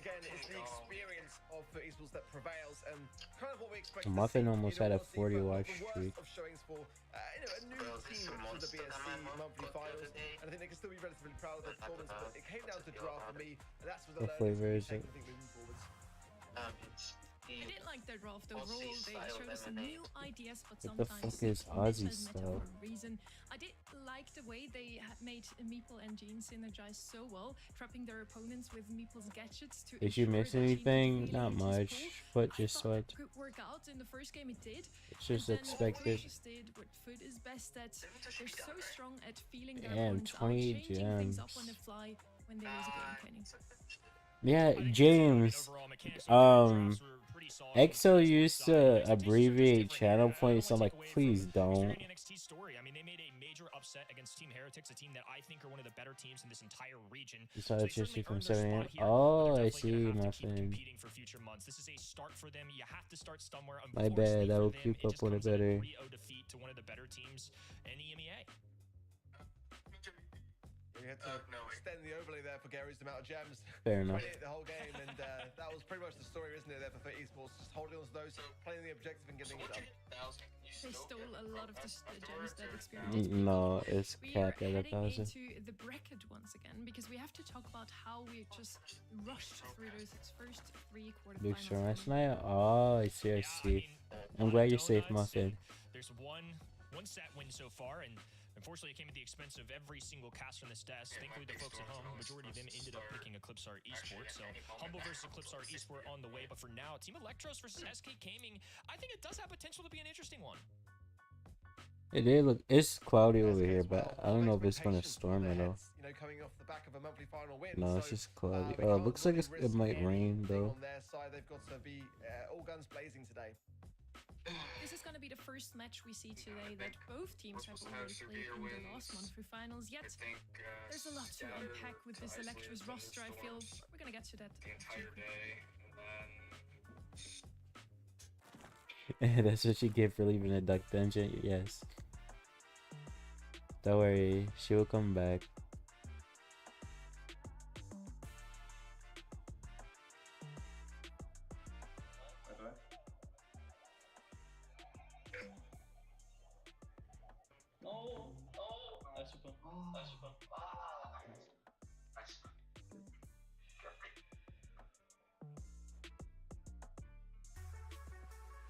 again, it's the go. experience of FUT Esports that prevails, and kind of what we expect. Muffin almost had a 40 watch watch streak. of showings for a new Bro, this team to the monster BSC that my mom monthly got the other finals, day. and I think they can still be relatively proud of their performance. But it came down to draft for me, and that's where the What flavor is learning it? I think moving forwards. It's I did like their draft Aussie overall. They style showed us some lemonade. new ideas, but What the sometimes fuck is meta Aussie is meta style? for a reason. I did like the way they had made Meeple and Gene synergize so well, trapping their opponents with Meeple's gadgets to Did you ensure miss that Gene could anything? really Not hit his much. pull. Foot I just thought sweat. it could work out in the first game. It did. It's just And then what we expected. just did what FUT is best at. They're so strong at feeling their Damn, opponents out, 28 changing things up on gems. the fly when they lose a game, Kenny. Yeah, I think James. overall mechanics of the drafts were pretty solid. EXO Both used sides. to Expectations are just abbreviate different channel here. I points. don't I'm wanna like, take away please from don't. Experian NXT story. I mean, they made a major upset against Team Heretics, a team that I think are one of the better teams in this entire region. You So saw they that just certainly from earned their 7 a.m. spot here, but Oh, they're I definitely see, gonna have to keep Muffin. competing for future months. This is a start for them. You have to start somewhere. My bad, Unfortunately I will for them, keep it up just with it comes at a better. 3-0 defeat to one of the better teams in the EMEA. We had to extend the overlay there for Gary's amount of gems. Fair enough. Played it the whole game, and that was pretty much the story, isn't it, there for FUT Esports? Just holding on to those, playing the objective and getting it done. They stole a lot of the gems that Experience did. No, it's We are capped at heading 1,000. into the bracket once again because we have to talk about how we just rushed through those first 3 Big quarterfinals. Storm last night. Oh, I see, I Yeah, I see. mean, I'm glad you're safe, Muffin. There's one set win so far, and unfortunately it came at the expense of every single caster on this desk. Thankfully, the folks at home, majority of them ended up picking Eclipsar Esports. So Humble versus Eclipsar Esport on the way, but for now, Team Electros versus SK Gaming, I think it does have potential to be an interesting one. It did look. It's cloudy over here, but I don't know if it's gonna storm at all. You know, coming off the back of a monthly final win. No, it's just cloudy. Oh, it looks like it might rain though. On their side, they've got to be all guns blazing today. This is going to be the first match we see today that both teams have already played in the last monthly finals. Yet there's a lot to unpack with this Electros roster. I feel we're going to get to that. That's what you get for leaving a duck dungeon. Yes. Don't worry, she will come back.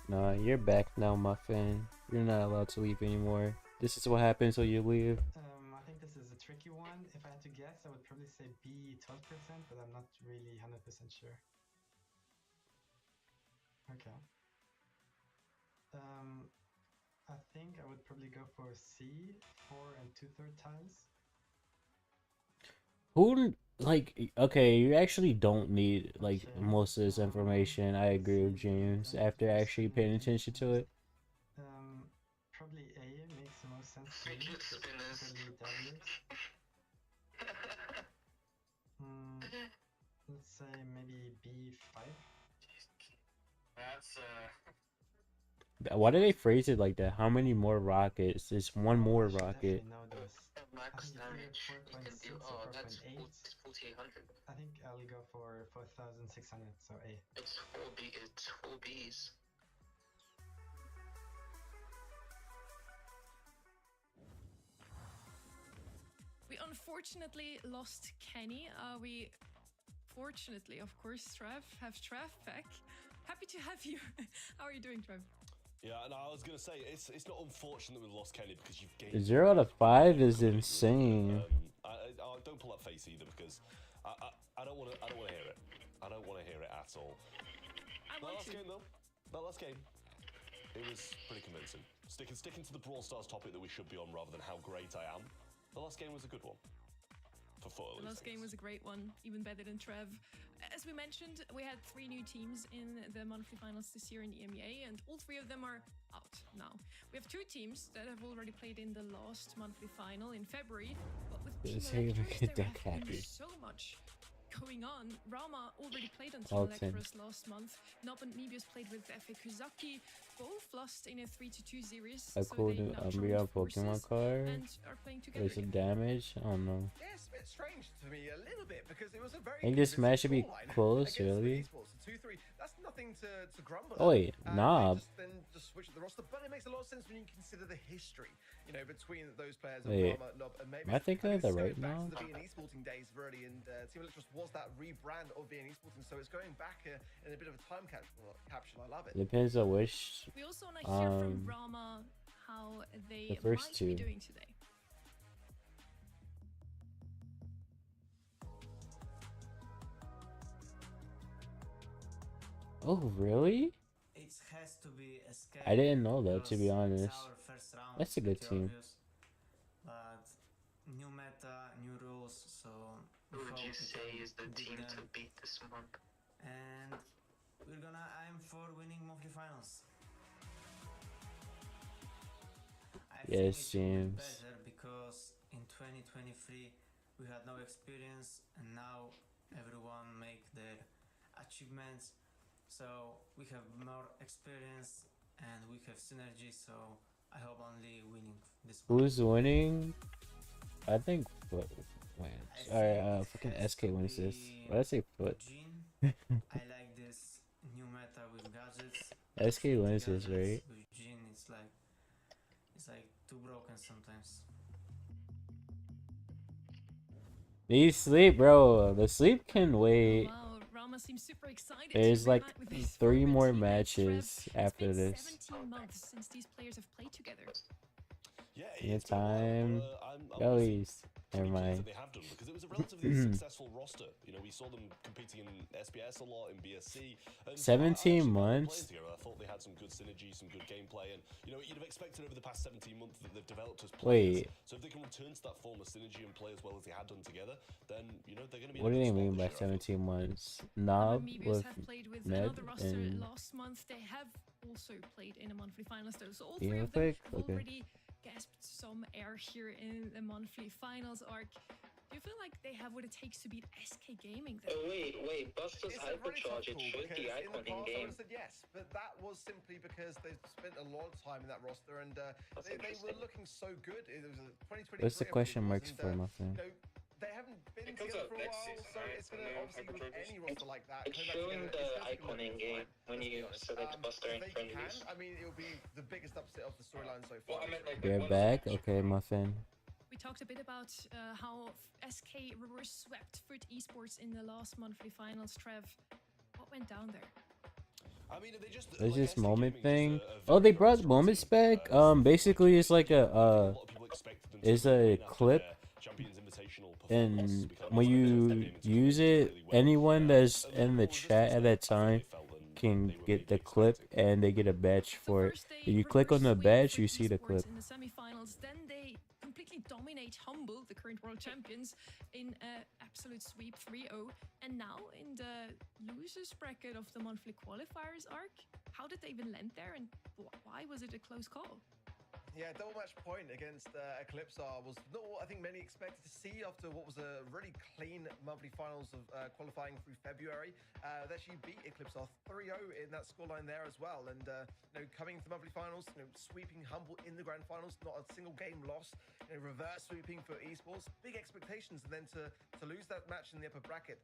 No, you're back now, Muffin. You're not allowed to leave anymore. This is what happens when you leave. I think this is a tricky one. If I had to guess, I would probably say B 12%, but I'm not really 100% sure. Okay. I think I would probably go for C, 4 2/3 tiles. Who, like, okay, you actually don't need, like, most of this information. I agree with James after actually paying attention to it. Probably A makes the most sense to me. Probably let's say maybe B5. That's Why do they phrase it like that? How many more rockets? There's one more rocket. max damage. You can do. Oh, that's 4800. I think I'll go for 4600. So A. It's 4B. It's 4Bs. We unfortunately lost Kenny. We fortunately, of course, have Trev back. Happy to have you. How are you doing, Trev? Yeah, no, I was gonna say it's not unfortunate we lost Kenny because you've gained 0 out of 5 is insane. I don't pull that face either because I don't want to hear it. I don't want to hear it at all. Game though. That last game, it was pretty convincing. Sticking to the Brawl Stars topic that we should be on rather than how great I am. The last game was a good one. The last game was a great one, even better than Trev. As we mentioned, we had 3 new teams in the monthly finals this year in the Emea, and all 3 of them are out now. We have 2 teams that have already played in the last monthly final in February, but with Team Electros, there have been so much going on. Rama already played on Team Electros last month. Nob and Nebius played with FA Kuzaki. Both lost in a 3-2 series. A cool Umbreon Pokemon card. And are playing together. There's some damage. I don't know. Yeah, it's a bit strange to me a little bit because it was a very. I think this match should be close, really. 2-3. That's nothing to grumble. Oh wait, Nob. Then just switch the roster, but it makes a lot of sense when you consider the history, you know, between those players. Wait, Rama, Nob, and maybe. I think I have the right now. The VN Esporting days really, and Team Electros was that rebrand of VN Esporting, so it's going back in a bit of a time capsule. I love it. Depends on which. We also want to hear from Rama how they might be doing today. Oh really? It has to be SK. I didn't know that, to be honest. That's a good team. Obvious, but new meta, new rules, so who would you say is the team to beat this month? And we're gonna aim for winning monthly finals. I yes, think James. Better because in 2023 we had no experience, and now everyone make their achievements. So we have more experience and we have synergy. So I hope only winning this. Who's winning? I think Foot wins. Alright, fucking SK wins this. Why did I say Foot? I like this new meta with gadgets. SK wins this, right? With Jin, it's like too broken sometimes. Need sleep, bro. The sleep can wait. Wow, must seem super excited. There's like reunite with this 3 former more teammate, matches Trev. after It's been this. 17 months since these players have played together. Yeah, In the it's been a while, time but, I'm goes. pretty Never pleased mind. that they have done because it was a relatively successful roster. You know, we saw them competing in SBS a lot, in BSC. And so I 17 actually liked them months? playing together. I thought they had some good synergy, some good gameplay, and you know, you'd have expected over the past 17 months that they've developed as players. Wait. So if they can return to that form of synergy and play as well as they had done together, then you know they're going to be. What in do a they good mean spot by this year, I feel. 17 months? Knob Mebius with have played with Ned another roster and last month. They have also played in a monthly finals though. So all three of them Neophic? have Okay. already gasped some air here in the monthly finals arc. Do you feel like they have what it takes to beat SK Gaming though? Oh, wait, Buster's It's a really tough hypercharge, it call should because be in the icon past I would in-game. have said yes, but that was simply because they've spent a lot of time in that roster and they were looking so good. It was a 2023. what's the question marks for my friend? You know, they haven't been Because together of for a while, Nexus, so right? it's gonna And obviously with hypercharges. any roster like that. It's coming back showing together, the it's gonna icon look in-game fine, when let's be you honest. select Buster If in they friendlies. can, I mean, it'll be the biggest upset of the storyline so Well, far. I meant like We're one back? selection. Okay, muffin. We talked a bit about how SK reverse swept Foot Esports in the last monthly finals. Trev, what went down there? I mean, they just There's like, this SK moment Gaming thing. just Oh, they very brought strong moments team. back. Like, Basically it's like you know, I think a lot of people expected them to is win a after clip, their Champions Invitational performance and because when SK you Gaming took use really it, well. anyone that's A in little the resistance chat at there, that I time think they felt, and can they were get the maybe clip expecting. and they get a badge The for it. first If they you click on the reverse badge, sweep you Foot see the Esports clip. in the semifinals. Then they completely dominate Humble, the current world champions, in absolute sweep 3-0. And now in the losers bracket of the monthly qualifiers arc, how did they even land there, and why was it a close call? Yeah, double match point against Eclipsar was not what I think many expected to see after what was a really clean monthly finals of qualifying through February. They actually beat Eclipsar 3-0 in that scoreline there as well. And you know, coming to monthly finals, you know, sweeping Humble in the grand finals, not a single game lost. You know, reverse sweeping for esports, big expectations, and then to lose that match in the upper bracket.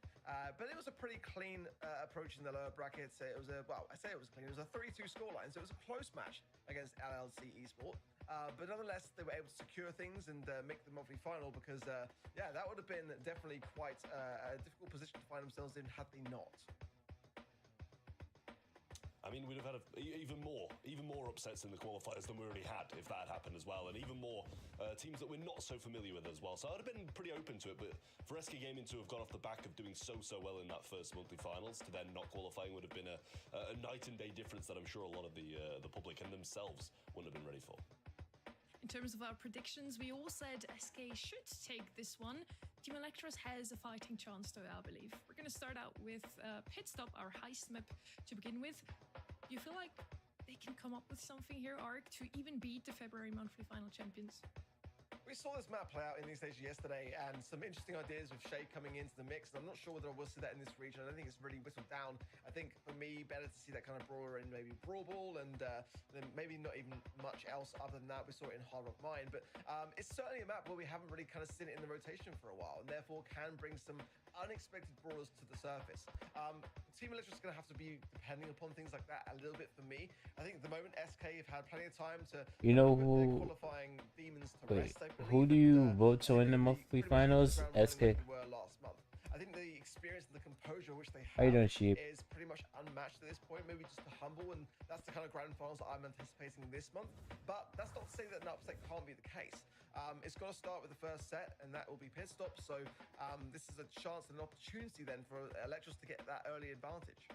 But it was a pretty clean approach in the lower brackets. It was a, well, I say it was clean. It was a 3-2 scoreline, so it was a close match against LLC Esport. But nonetheless, they were able to secure things and make the monthly final because, yeah, that would have been definitely quite a difficult position to find themselves in had they not. I mean, we'd have had even more upsets in the qualifiers than we already had if that had happened as well, and even more teams that we're not so familiar with as well. So I'd have been pretty open to it, but for SK Gaming to have gone off the back of doing so well in that first monthly finals to then not qualifying would have been a night and day difference that I'm sure a lot of the public and themselves wouldn't have been ready for. In terms of our predictions, we all said SK should take this one. Team Electros has a fighting chance though, I believe. We're going to start out with Pit Stop, our heist map to begin with. Do you feel like they can come up with something here, Ark, to even beat the February monthly final champions? We saw this map play out in the stage yesterday and some interesting ideas with Shay coming into the mix. And I'm not sure whether I will see that in this region. I don't think it's really whistled down. I think for me, better to see that kind of brawler in maybe Brawl Ball and then maybe not even much else other than that. We saw it in Hard Rock Mine. But it's certainly a map where we haven't really kind of seen it in the rotation for a while and therefore can bring some unexpected brawlers to the surface. Team Electros is going to have to be depending upon things like that a little bit for me. I think at the moment SK have had plenty of time to You know put their who? qualifying demons to Wait, rest. I who do believe, you and, vote to win the they monthly pretty much finals? hit the ground running SK. like they were last month. I think the experience and the composure which they How you have doing, Sheep? is pretty much unmatched at this point. Maybe just the humble, and that's the kind of grand finals that I'm anticipating this month. But that's not to say that an upset can't be the case. It's got to start with the first set, and that will be Pit Stop. So this is a chance and an opportunity then for Electros to get that early advantage.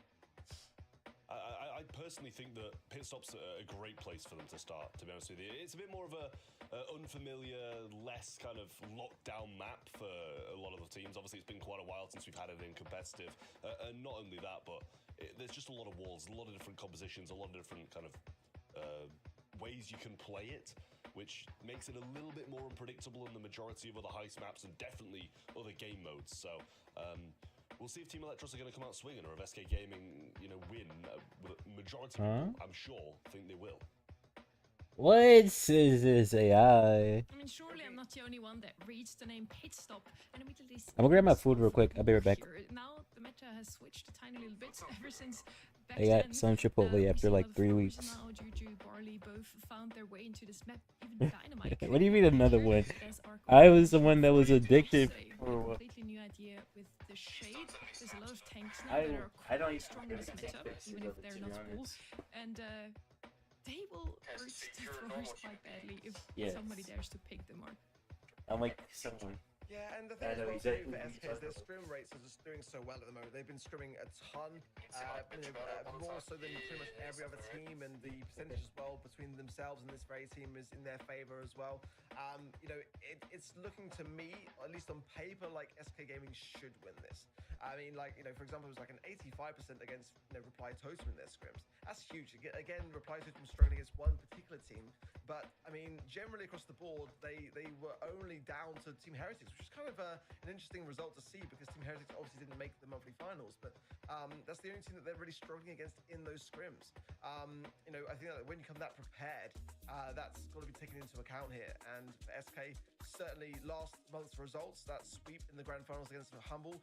I personally think that Pit Stop's a great place for them to start, to be honest with you. It's a bit more of a unfamiliar, less kind of locked down map for a lot of the teams. Obviously, it's been quite a while since we've had it in competitive. And not only that, but there's just a lot of walls, a lot of different compositions, a lot of different kind of ways you can play it, which makes it a little bit more unpredictable than the majority of other heist maps and definitely other game modes. So, we'll see if Team Electros are going to come out swinging, or if SK Gaming, you know, win. Majority of people, I'm sure, think they will. What is this AI? I mean, surely I'm not the only one that reads the name Pit Stop and immediately. I'm gonna grab my food real quick. I'll be right back. Now the meta has switched a tiny little bit ever since. Back I got then, some Chipotle after like 3 weeks. Now Juju, Barley both found their way into this map. Even Dynamite. What do you mean another one? I was the one that was addicted for a while. Completely new idea with the the shade. There's a lot of tanks now that are quite strong in this meta, even if they're not bulls. And they will hurt the throwers quite badly if somebody dares to pick them or. I'm like someone. Yeah, and the thing as well too for SK is their scrim rates are just doing so well at the moment. They've been scrimming a ton, more so than pretty much every other team, and the percentage as well between themselves and this very team is in their favor as well. It's looking to me, at least on paper, like SK Gaming should win this. I mean, like, for example, it was like an 85% against Reply Totem in their scrims. That's huge. Again, Reply Totem struggling against one particular team, but I mean, generally across the board, they were only down to Team Heretics, which is kind of an interesting result to see because Team Heretics obviously didn't make the monthly finals, but that's the only team that they're really struggling against in those scrims. I think that when you come that prepared, that's got to be taken into account here. And for SK, certainly last month's results, that sweep in the grand finals against Humble,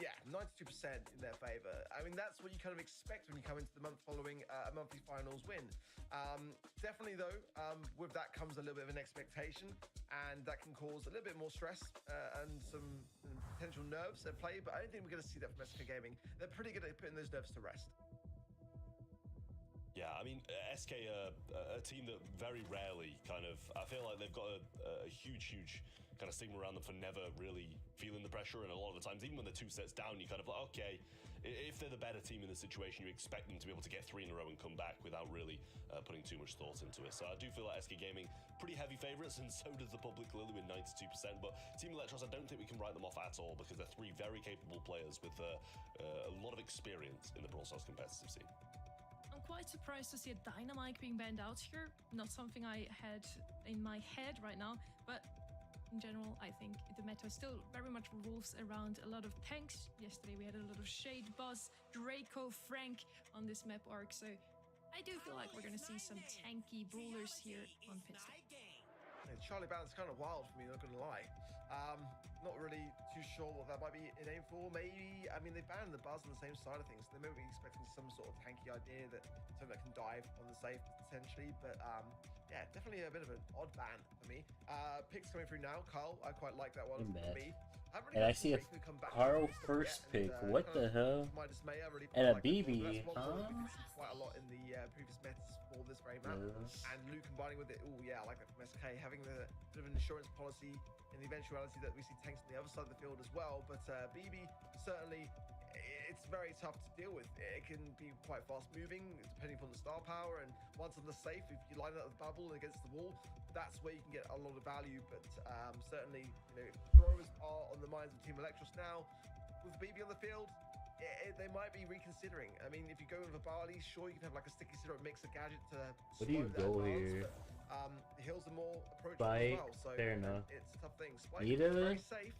yeah, 92% in their favor. I mean, that's what you kind of expect when you come into the month following a monthly finals win. Definitely, though, with that comes a little bit of an expectation, and that can cause a little bit more stress and some potential nerves at play, but I don't think we're going to see that from SK Gaming. They're pretty good at putting those nerves to rest. Yeah, I mean, SK are a team that very rarely I feel like they've got a huge kind of stigma around them for never really feeling the pressure, and a lot of the times, even when they're 2 sets down, you kind of like, okay, if they're the better team in the situation, you expect them to be able to get 3 in a row and come back without really putting too much thought into it. So I do feel like SK Gaming, pretty heavy favourites, and so does the public clearly with 92%, but Team Electros, I don't think we can write them off at all because they're 3 very capable players with a lot of experience in the Brawl Stars competitive scene. I'm quite surprised to see a Dynamite being banned out here. Not something I had in my head right now, but in general, I think the meta still very much revolves around a lot of tanks. Yesterday we had a lot of Shade, Buzz, Draco, Frank on this map arc, so I do feel like we're going to see some tanky brawlers here on Pitstop. Yeah, Charlie Bannon's kind of wild for me, not going to lie. Not really too sure what that might be in aim for. Maybe, I mean, they banned the Buzz on the same side of things. They may be expecting some sort of tanky idea that something that can dive on the safe potentially, but yeah, definitely a bit of an odd ban for me. Picks coming through now. Carl, I quite like that one for me. And I see a Carl first pick. What the hell? And a BB, huh? Quite a lot in the previous metas for this very map. And Luke combining with it. Oh yeah, I like that from SK. Having the bit of an insurance policy in the eventuality that we see tanks on the other side of the field as well. But BB, certainly, it's very tough to deal with. It can be quite fast moving depending upon the star power. And once on the safe, if you line up the bubble against the wall, that's where you can get a lot of value. But certainly, throwers are on the minds of Team Electros now. With BB on the field, they might be reconsidering. I mean, if you go with a Barley, sure, you can have like a sticky syrup mix a gadget to what do you go here? The hills are more approachable as well, so fair enough. It's a tough thing. Spike is very safe.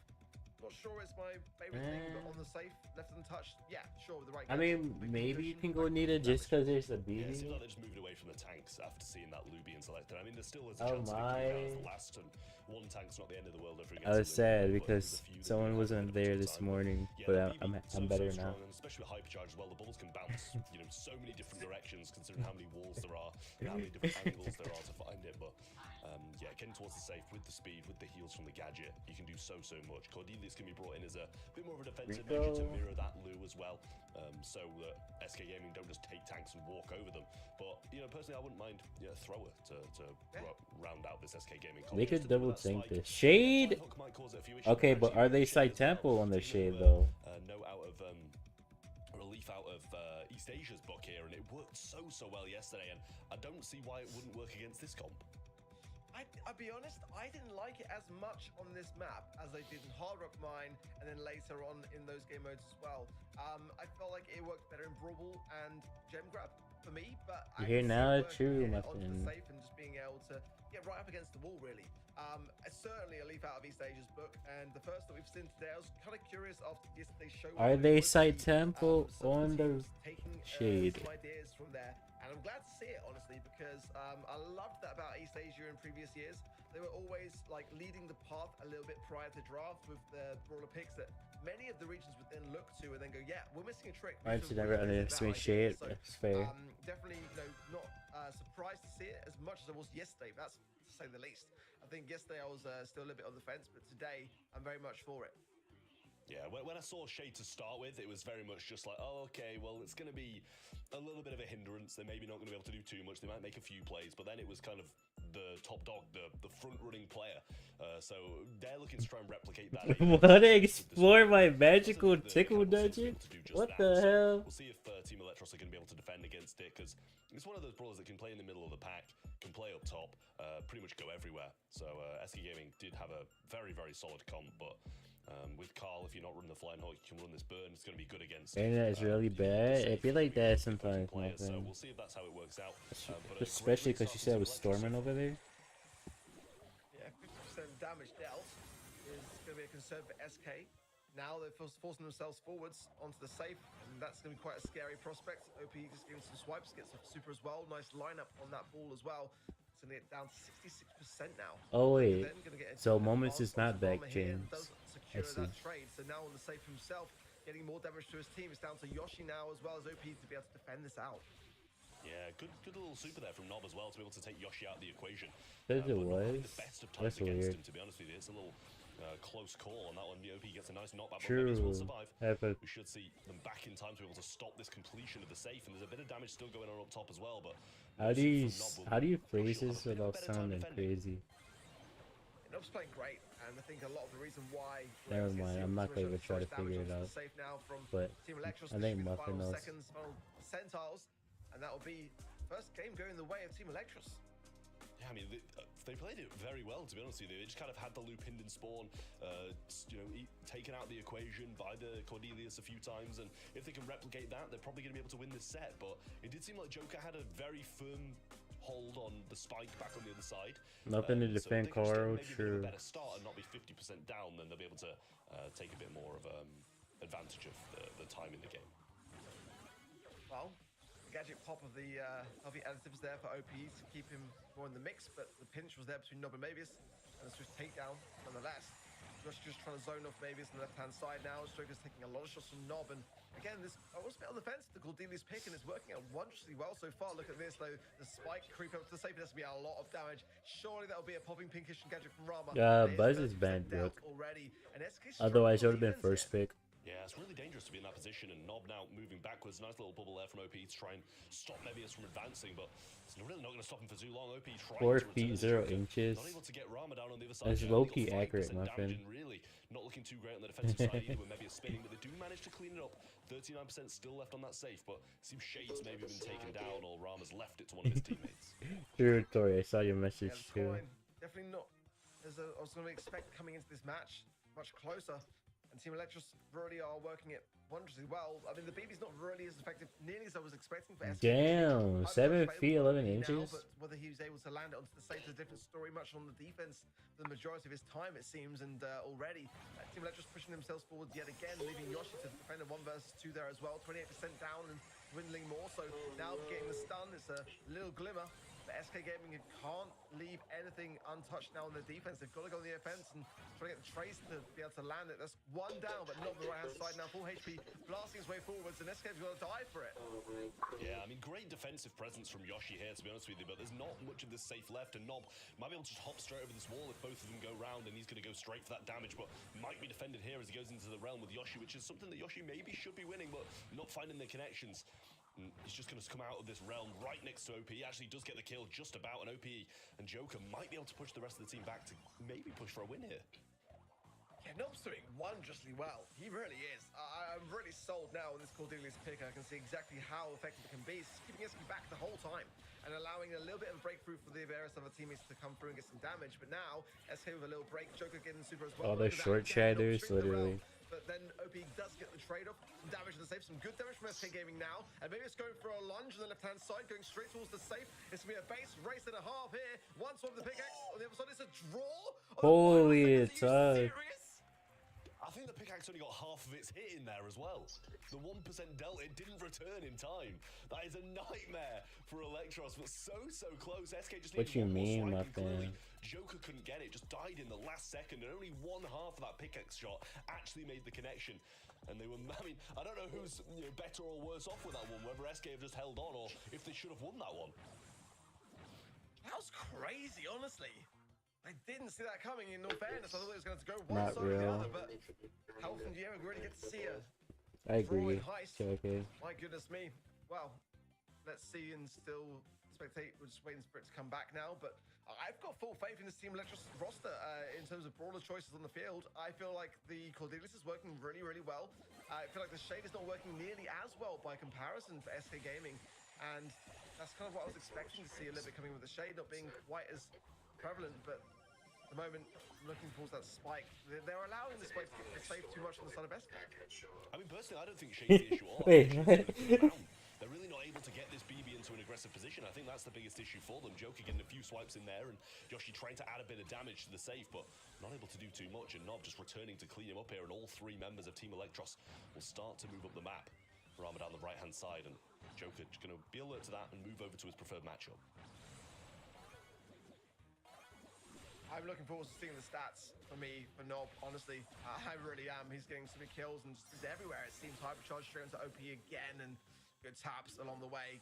Not sure it's my favorite thing, but on the safe, left untouched, yeah, sure, with the right. I mean, maybe you can go Nita just because there's a BB. Yeah, it seems like they just moved away from the tanks after seeing that Lu being selected. I mean, there still is a chance that it could be the last, and one tank's not the end of the world. I was sad because someone wasn't there this morning, but I'm better now. And especially with hypercharge as well, the balls can bounce, so many different directions considering how many walls there are, and how many different angles there are to find it. But yeah, getting towards the safe with the speed, with the heals from the gadget, you can do so much. Cordelius can be brought in as a bit more of a defensive measure to mirror that Lu as well, so that SK Gaming don't just take tanks and walk over them. But personally, I wouldn't mind Thrower to round out this SK Gaming. They could double tank this Shade. Okay, but are they side tempo on the Shade though? No out of relief out of East Asia's book here, and it worked so well yesterday, and I don't see why it wouldn't work against this comp. I'll be honest, I didn't like it as much on this map as I did in Hard Rock Mine, and then later on in those game modes as well. I felt like it worked better in Brubble and Gem Grab for me, but you hear now true, my friend. Safe and just being able to get right up against the wall, really. Certainly a leaf out of East Asia's book, and the first that we've seen today, I was kind of curious after yesterday's show. Are they side tempo on the Shade? Some ideas from there. And I'm glad to see it, honestly, because I loved that about East Asia in previous years. They were always like leading the path a little bit prior to draft with the brawler picks that many of the regions would then look to and then go, yeah, we're missing a trick. I should never underestimate Shade. So, that's fair. Definitely, not surprised to see it as much as I was yesterday. That's to say the least. I think yesterday I was still a little bit on the fence, but today I'm very much for it. Yeah, when I saw Shade to start with, it was very much just like, oh, okay, well, it's going to be a little bit of a hindrance. They're maybe not going to be able to do too much. They might make a few plays, but then it was kind of the top dog, the front-running player. So they're looking to try and replicate that. Wanna explore my magical tickle dungeon? What the hell? We'll see if Team Electros are going to be able to defend against it, because it's one of those brawlers that can play in the middle of the pack, can play up top, pretty much go everywhere. So SK Gaming did have a very, very solid comp, but with Carl, if you're not running the Flying Hawk, you can run this burn. It's going to be good against. And that's really bad. It'd be like that sometimes, my So friend. we'll see if that's how it works out. Especially because you said it was storming over there. Yeah, 50% damage dealt is going to be a concern for SK. Now they're forcing themselves forwards onto the safe, and that's going to be quite a scary prospect. OP just giving some swipes, gets a super as well. Nice lineup on that ball as well. It's going to get down to 66% now. Oh wait, so Moments is not back, James. I see. That trade. So now on the safe himself, getting more damage to his team. It's down to Yoshi now as well as OP to be able to defend this out. Yeah, good little super there from Nob as well to be able to take Yoshi out of the equation. It was. That's weird. him, to be honest with you. It's a little close call on that one. OP gets a nice knockback, but True. will survive. We should see them back in time to be able to stop this completion of the safe, and there's a bit of damage still going on up top as well. But how do you phrase this without sounding crazy? Nob's playing great, and I think a lot of the reason why. Never mind, I'm not going to try to figure it out. But I think Muffin knows. Seconds, final centiles, and that will be first game going the way of Team Electros. Yeah, I mean, they played it very well, to be honest with you. They just kind of had the loop Hinden spawn, taken out the equation by the Cordelius a few times, and if they can replicate that, they're probably going to be able to win this set. But it did seem like Joker had a very firm hold on the spike back on the other side. Nothing to defend Caro, true. Better start and not be 50% down, then they'll be able to take a bit more of advantage of the time in the game. Well, the gadget pop of the additives there for OP to keep him more in the mix, but the pinch was there between Nob and Mavius, and it's just takedown nonetheless. Just trying to zone off Mavius on the left-hand side now. Joker's taking a lot of shots from Nob, and again, this was a bit on the fence. The Cordelius pick, and it's working out wondrously well so far. Look at this, though. The spike creep up to the safe. There's going to be a lot of damage. Surely that'll be a popping pinkish gadget from Rama. Buzz is banned, Brooke. Already. Otherwise, it would have been first pick. Yeah, it's really dangerous to be in that position, and Nob now moving backwards. Nice little bubble there from OP to try and stop Mebius from advancing, but it's really not going to stop him for too long. OP trying 4 feet 0 inches. Not able to get Rama down on the other side. That's low-key accurate, my friend. Really not looking too great on the defensive side either with Mebius spinning, but they do manage to clean it up. 39% still left on that safe, but it seems Shade's maybe been taken down, or Rama's left it to one of his teammates. True, Tori, I saw your message too. Definitely not as I was going to expect coming into this match. Much closer. And Team Electros really are working it wondrously well. I mean, the BB's not really as effective, nearly as I was expecting for SK. Damn, 7 feet 11 inches. But whether he was able to land it onto the safe is a different story. Much on the defense for the majority of his time, it seems. And already, Team Electros pushing themselves forward yet again, leaving Yoshi to defend a 1 versus 2 there as well. 28% down and dwindling more. So now getting the stun, it's a little glimmer. But SK Gaming can't leave anything untouched now on the defense. They've got to go on the offense and try to get the trace to be able to land it. That's 1 down, but not on the right-hand side now. Full HP, blasting his way forwards, and SK's got to die for it. Yeah, I mean, great defensive presence from Yoshi here, to be honest with you, but there's not much of this safe left, and Nob might be able to just hop straight over this wall if both of them go round, and he's going to go straight for that damage, but might be defended here as he goes into the realm with Yoshi, which is something that Yoshi maybe should be winning, but not finding the connections. He's just going to come out of this realm right next to OP. He actually does get the kill just about, and OP and Joker might be able to push the rest of the team back to maybe push for a win here. Yeah, Nob's doing wondrously well. He really is. I'm really sold now on this Cordelius pick. I can see exactly how effective it can be. It's keeping SK back the whole time and allowing a little bit of breakthrough for the various other teammates to come through and get some damage. But now, SK with a little break. Joker getting super as well. All the short shadows, literally. But then OP does get the trade-off. Some damage to the safe, some good damage from SK Gaming now. And maybe it's going for a lunge on the left-hand side, going straight towards the safe. It's going to be a base race and a half here. One swap of the pickaxe. On the other side, it's a draw. Holy, it's I think the pickaxe only got half of its hit in there as well. The 1% delta, it didn't return in time. That is a nightmare for Electros, but so close. SK just what you mean, my fan? Joker couldn't get it, just died in the last second, and only 1/2 of that pickaxe shot actually made the connection. And they were, I mean, I don't know who's better or worse off with that one, whether SK have just held on or if they should have won that one. That was crazy, honestly. I didn't see that coming, in all fairness. I thought it was going to go one Not side or the real. other, but Health and Diego really get to see a I draw agree. in Heist. Okay. My goodness me. Well, let's see and still spectate. We're just waiting for it to come back now, but I've got full faith in this Team Electros roster in terms of brawler choices on the field. I feel like the Cordelis is working really, really well. I feel like the Shade is not working nearly as well by comparison for SK Gaming, and that's kind of what I was expecting to see a little bit coming with the Shade not being quite as prevalent, but at the moment, looking towards that spike, they're allowing the spike to get safe too much on the side of SK. I mean, personally, I don't think Shade's the issue at all. Wait, They're really not able to get this BB into an aggressive position. I think that's the biggest issue for them. Joker getting a few swipes in there, and Yoshi trying to add a bit of damage to the safe, but not able to do too much, and Nob just returning to clean him up here, and all three members of Team Electros will start to move up the map. Rama down the right-hand side, and Joker just going to be alert to that and move over to his preferred matchup. I'm looking forward to seeing the stats for me, for Nob, honestly. I really am. He's getting some kills and just everywhere. It seems Hypercharge straight into OP again, and good taps along the way.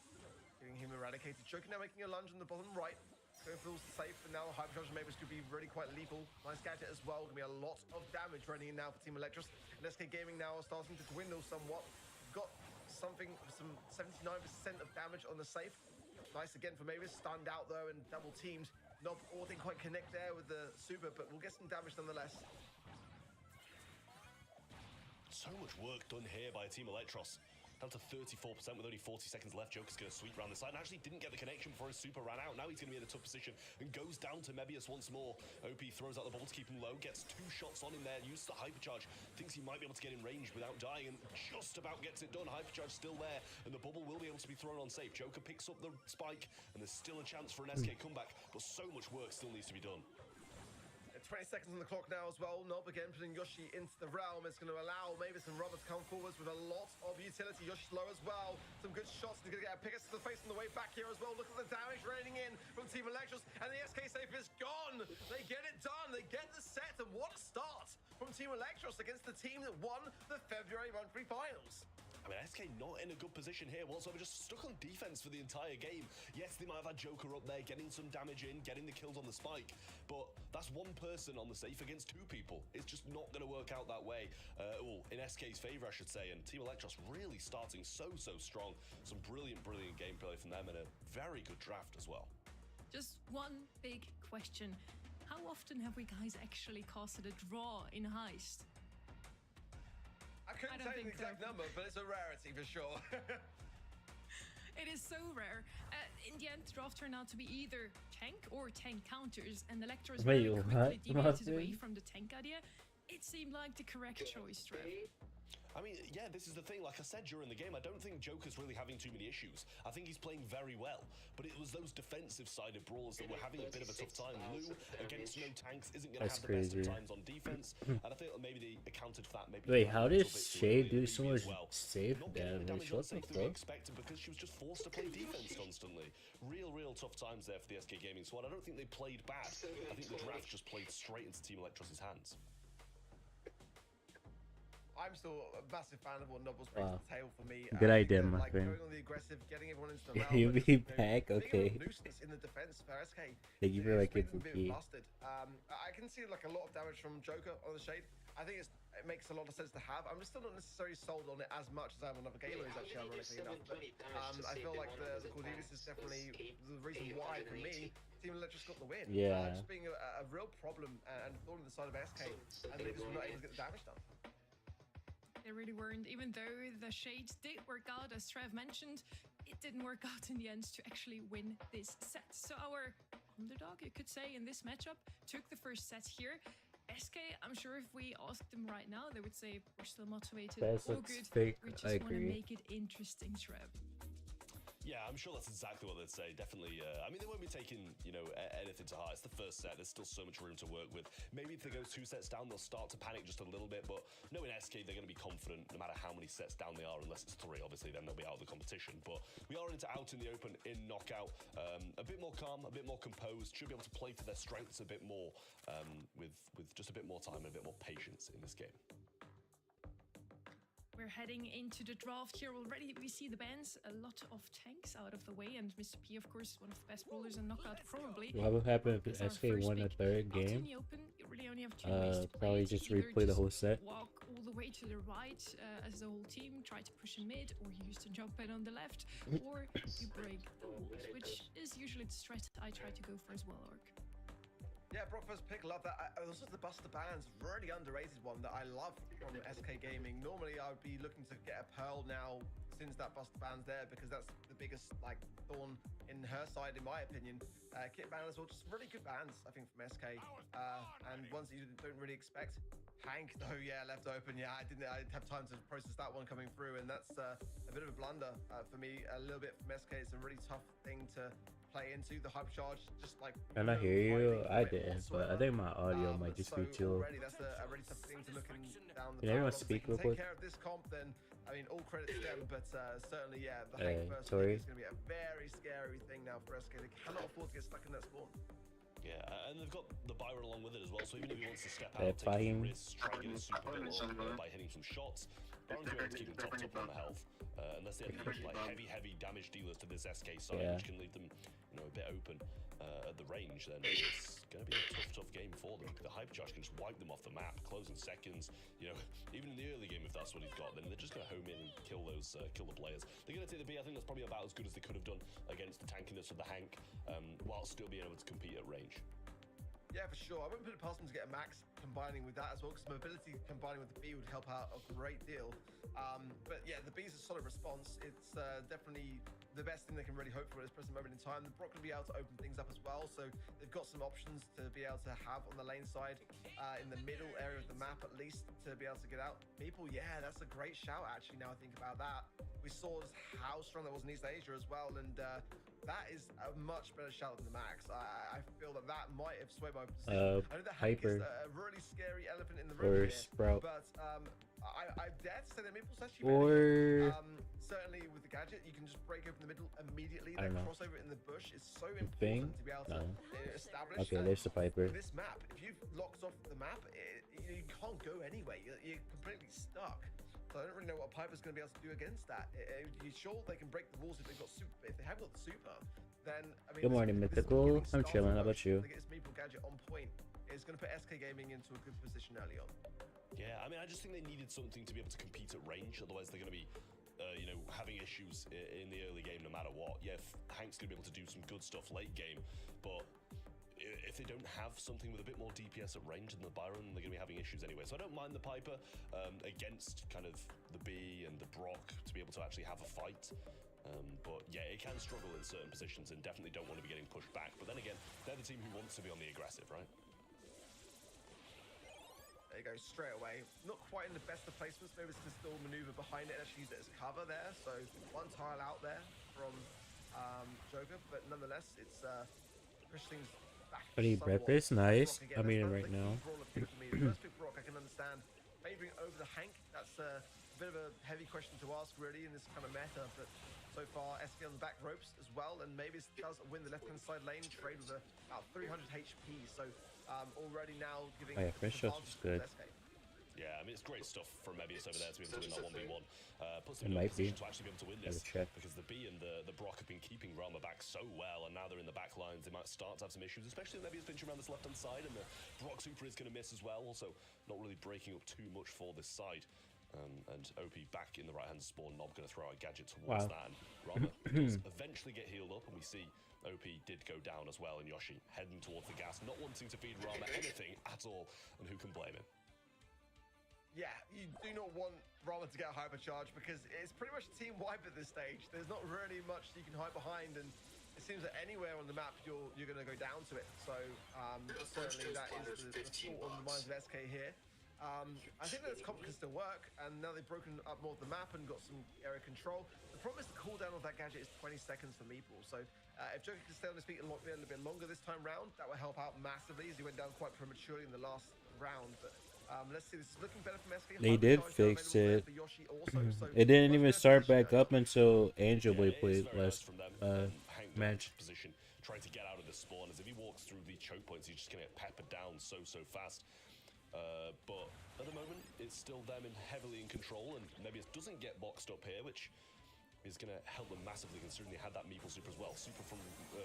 Getting him eradicated. Joker now making a lunge on the bottom right. Going for safe, and now Hypercharge maybe could be really quite lethal. Nice gadget as well. Gonna be a lot of damage running in now for Team Electros. And SK Gaming now are starting to dwindle somewhat. Got something, some 79% of damage on the safe. Nice again for Mavis. Stunned out though and double teamed. Nob all didn't quite connect there with the super, but we'll get some damage nonetheless. So much work done here by Team Electros. Down to 34% with only 40 seconds left. Joker's going to sweep around the side and actually didn't get the connection before his super ran out. Now he's going to be in a tough position and goes down to Mebius once more. OP throws out the bubble to keep him low, gets 2 shots on him there, uses the hypercharge, thinks he might be able to get in range without dying, and just about gets it done. Hypercharge still there, and the bubble will be able to be thrown on safe. Joker picks up the spike, and there's still a chance for an SK comeback, but so much work still needs to be done. 20 seconds on the clock now as well. Nob again putting Yoshi into the realm. It's going to allow Mavis and Robert to come forwards with a lot of utility. Yoshi's low as well. Some good shots. He's going to get a pickaxe to the face on the way back here as well. Look at the damage raining in from Team Electros. And the SK safe is gone. They get it done. They get the set. And what a start from Team Electros against the team that won the February monthly finals. I mean, SK not in a good position here whatsoever, just stuck on defense for the entire game. Yes, they might have had Joker up there, getting some damage in, getting the kills on the spike, but that's one person on the safe against 2 people. It's just not going to work out that way. Well, in SK's favor, I should say, and Team Electros really starting so strong. Some brilliant gameplay from them, and a very good draft as well. Just one big question. How often have we guys actually casted a draw in Heist? I couldn't tell you the exact number, but it's a rarity for sure. It is so rare. In the end, the draft turned out to be either tank or tank counters, and Electros very quickly deviated away from the tank idea. It seemed like the correct choice, Trev. I mean, yeah, this is the thing. Like I said during the game, I don't think Joker's really having too many issues. I think he's playing very well, but it was those defensive-sided brawlers that were having a bit of a tough time. Lou, against no tanks, isn't going to have the best of times on defense, and I think maybe they accounted for that. Maybe wait, how did Shade do so much safe damage? What the fuck? Expected because she was just forced to play defense constantly. Real tough times there for the SK Gaming squad. I don't think they played bad. I think the draft just played straight into Team Electros' hands. I'm still a massive fan of what Nob was bringing to the table for me. Good idea, my like friend. Going on the aggressive, getting everyone into the You be back, okay. Nuisance in the defense for SK. Thank you for like it, I can see like a lot of damage from Joker on the Shade. I think it makes a lot of sense to have. I'm just still not necessarily sold on it as much as I am on other gamers, actually, ironically enough. But, I feel like the Cordelis is definitely the reason why, for me, Team Electros got the win. Yeah. Just being a real problem and thorn in the side of SK, and they just were not able to get the damage done. They really weren't, even though the Shades did work out, as Trev mentioned, it didn't work out in the end to actually win this set. So our underdog, you could say, in this matchup, took the first set here. SK, I'm sure if we asked them right now, they would say, we're still motivated, all good, fake. we just want to make it interesting, Trev. Yeah, I'm sure that's exactly what they'd say. Definitely. I mean, they won't be taking, anything to heart. It's the first set. There's still so much room to work with. Maybe if they go 2 sets down, they'll start to panic just a little bit. But knowing SK, they're going to be confident no matter how many sets down they are, unless it's 3, obviously, then they'll be out of the competition. But we are out in the open in knockout. A bit more calm, a bit more composed. Should be able to play to their strengths a bit more with just a bit more time and a bit more patience in this game. We're heading into the draft here already. We see the bans, a lot of tanks out of the way, and Mr. P, of course, one of the best bowlers in Knockout, probably. What would happen if SK won a third game? Open, you really only have two ways to play probably it. just You either replay the whole set. Walk all the way to the right as the whole team, try to push in mid, or you use the jump pad on the left, or you break the walls, which is usually the strat I try to go for as well, Orc. Yeah, Brock first pick, love that. Also, the Buster Bands, really underrated one that I love from SK Gaming. Normally, I would be looking to get a Pearl now since that Buster Band's there, because that's the biggest like thorn in her side, in my opinion. Kit Band as well, just really good bands, I think, from SK. And ones that you don't really expect. Hank, though, yeah, left open. Yeah, I didn't have time to process that one coming through, and that's a bit of a blunder for me. A little bit from SK. It's a really tough thing to play into. The hype charge, just like. Can I hear you? I did, but I think my audio might just be too. Already, that's a really tough thing to look down the. Can everyone speak real quick? Take care of this comp, then I mean, all credit to them, but certainly, yeah, the Hank first Tori. is going to be a very scary thing now for SK. They cannot afford to get stuck in that spawn. Yeah, and they've got the Byron along with it as well, so even if he wants to step out, take some risks, try and get his super low by hitting some shots, Byron's going to keep him topped up on the health, unless they have like heavy damage dealers to this SK side, which can leave them, you know, a bit open at the range. Then it's going to be a tough game for them. The hype charge can just wipe them off the map, closing seconds. You know, even in the early game, if that's what he's got, then they're just going to home in and kill the players. They're going to take the B. I think that's probably about as good as they could have done against the tankiness of the Hank, while still being able to compete at range. Yeah, for sure. I wouldn't put it past them to get a max combining with that as well, because mobility combining with the B would help out a great deal. But yeah, the B's a solid response. It's definitely the best thing they can really hope for at this present moment in time. The Brock will be able to open things up as well, so they've got some options to be able to have on the lane side, in the middle area of the map at least, to be able to get out. People, yeah, that's a great shout actually, now I think about that. We saw how strong that was in East Asia as well, and that is a much better shout than the Max. I feel that might have swayed my position. I know that Hank is a really scary elephant in the room or here, Sprout. but I dare to say that Maple's actually or certainly with the gadget, you can just break open the middle immediately. That crossover in the bush is so important to be able to establish. Okay, there's the Piper. This map, if you've locked off the map, you can't go anywhere. You're completely stuck. So I don't really know what Piper's going to be able to do against that. You sure they can break the walls if they've got super? If they have got the super, then I mean. Good morning, Mythical. I'm chilling. How about you? To get this Maple gadget on point is going to put SK Gaming into a good position early on. Yeah, I mean, I just think they needed something to be able to compete at range. Otherwise, they're going to be, you know, having issues in the early game no matter what. Yeah, Hank's going to be able to do some good stuff late game, but if they don't have something with a bit more DPS at range than the Byron, they're going to be having issues anyway. So I don't mind the Piper against kind of the B and the Brock to be able to actually have a fight. But yeah, it can struggle in certain positions and definitely don't want to be getting pushed back. But then again, they're the team who wants to be on the aggressive, right? There you go, straight away. Not quite in the best of placements. Maybe can still maneuver behind it and actually use it as cover there. So one tile out there from Joker, but nonetheless, it's push things back. Pretty breakfast, nice. I'm eating right now. First pick Brock, I can understand. Favoring over the Hank, that's a bit of a heavy question to ask, really, in this kind of meta. But so far, SK on the back ropes as well, and maybe it does win the left-hand side lane trade with about 300 HP. So already now giving. Oh yeah, Fresh Shots is good. Yeah, I mean, it's great stuff from Emea over there to be able to win that 1v1. Puts them in a position to actually be able to win this, because the B and the Brock have been keeping Rama back so well, and now they're in the back lines. They might start to have some issues, especially when Emea's pinching around this left-hand side, and the Brock super is going to miss as well. Also, not really breaking up too much for this side. And OP back in the right-hand spawn, Nob going to throw out a gadget towards that, and Rama does eventually get healed up, and we see OP did go down as well, and Yoshi heading towards the gas, not wanting to feed Rama anything at all, and who can blame him? Yeah, you do not want Rama to get a hypercharge, because it's pretty much a team wipe at this stage. There's not really much you can hide behind, and it seems that anywhere on the map you're going to go down to it. So certainly that is the thought on the minds of SK here. I think that this comp can still work, and now they've broken up more of the map and got some area control. The problem is the cooldown of that gadget is 20 seconds for Meeple, so if Joker can stay on his feet a little bit longer this time round, that will help out massively, as he went down quite prematurely in the last round. But let's see, this is looking better from SK. They did fix it. It didn't even start back up until Angel Blade played last match. Position, trying to get out of the spawn, as if he walks through the choke points, he's just going to get peppered down so fast. But at the moment, it's still them heavily in control, and maybe it doesn't get boxed up here, which is going to help them massively considering they had that Meeple super as well. Super from...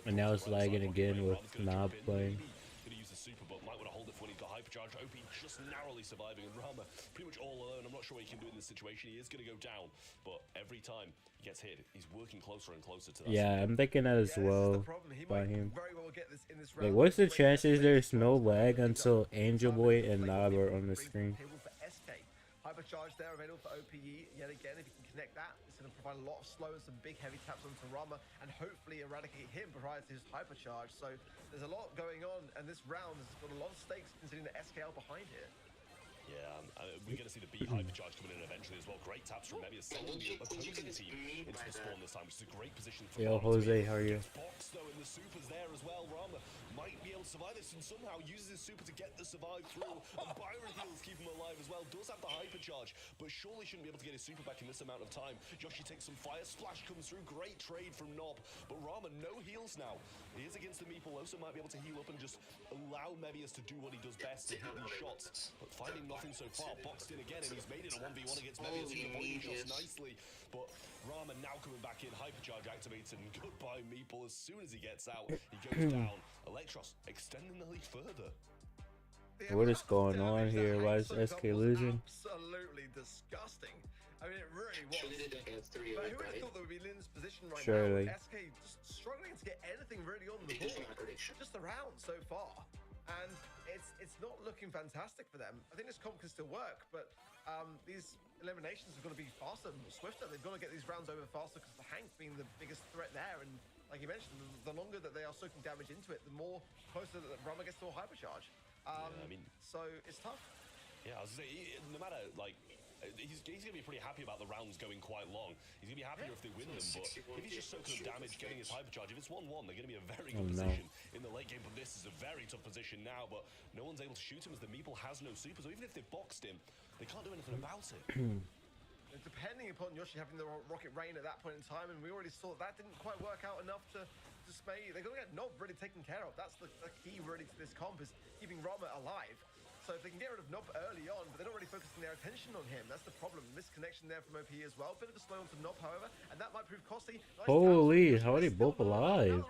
And now it's lagging again with Knob playing. Going to use the super, but might want to hold it for when he's got hypercharge. OP just narrowly surviving, and Rama pretty much all alone. I'm not sure what he can do in this situation. He is going to go down, but every time he gets hit, he's working closer and closer to that. Yeah, I'm thinking that as well by him. Very well get this in this Like, round. what's the chances there's no lag until Angel Boy and Knob are on the screen? Hypercharge there available for OPE yet again. If you can connect that, it's going to provide a lot of slow and some big heavy taps onto Rama and hopefully eradicate him prior to his hypercharge. So there's a lot going on, and this round has got a lot of stakes considering the SKL behind here. Yeah, we're going to see the B hypercharge coming in eventually as well. Great taps from Emea, sending the opposing team into the spawn this time, which is a great position for Yo, Rama. Jose, how are you? Box though, and the super's there as well. Rama might be able to survive this and somehow uses his super to get the survive through. And Byron heals keep him alive as well. Does have the hypercharge, but surely shouldn't be able to get his super back in this amount of time. Yoshi takes some fire, splash comes through. Great trade from Nob, but Rama no heals now. He is against the Meeple. Also might be able to heal up and just allow Mebius to do what he does best, to hit these shots. But finding nothing so far. Boxed in again, and he's made it a 1v1 against Mebius. He's avoiding shots nicely, but Rama now coming back in, hypercharge activated, and goodbye Meeple. As soon as he gets out, he goes down. Electros extending the lead further. What is going on here? Why is SK losing? Absolutely disgusting. I mean, it really was. But who would have thought that would be Lynn's position right Surely. now? SK just struggling to get anything really on the board. Just around so far. And it's not looking fantastic for them. I think this comp can still work, but these eliminations have got to be faster and swifter. They've got to get these rounds over faster because the Hank being the biggest threat there. And like you mentioned, the longer that they are soaking damage into it, the more closer that Rama gets to a hypercharge. Yeah, I mean, so it's tough. Yeah, I was gonna say, no matter, like, he's going to be pretty happy about the rounds going quite long. He's going to be happier if they win them, but if he's just soaking up damage, getting his hypercharge, if it's 1-1, they're going to be in a very good position in the late game, but this is a very tough position now, but no one's able to shoot him as the Meeple has no super, so even if they boxed him, they can't do anything about it. Depending upon Yoshi having the Rocket Rain at that point in time, and we already saw that didn't quite work out enough to dismay. They're going to get Nob really taken care of. That's the key really to this comp, is keeping Rama alive. So if they can get rid of Nob early on, but they're not really focusing their attention on him, that's the problem. Misconnection there from OP as well. Bit of a slow onto Nob, however, and that might prove costly. Nice Holy, how are they both alive?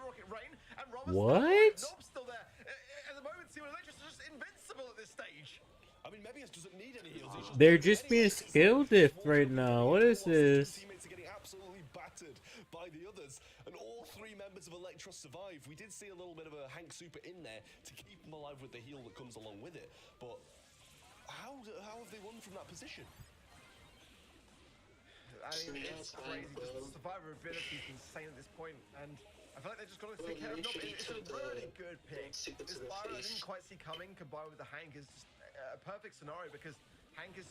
What? Nob's still there. At the moment, Team Electrus is just invincible at this stage. I mean, Mebius doesn't need any heals. They're just being skill diff right now. What is this? Teammates are getting absolutely battered by the others, and all three members of Electros survive. We did see a little bit of a Hank super in there to keep them alive with the heal that comes along with it, but how have they won from that position? I mean, it's crazy. Just the survivability is insane at this point, and I feel like they're just got to take care of Nob. It's a really good pick. This Byron I didn't quite see coming, combined with the Hank, is just a perfect scenario because Hank is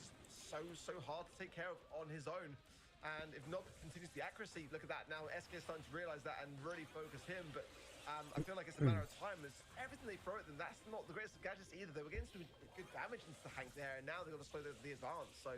so hard to take care of on his own. And if Nob continues the accuracy, look at that. Now SK is starting to realize that and really focus him. But I feel like it's a matter of time. As everything they throw at them, that's not the greatest of gadgets either. They were getting some good damage into the Hank there, and now they've got to slow the advance. So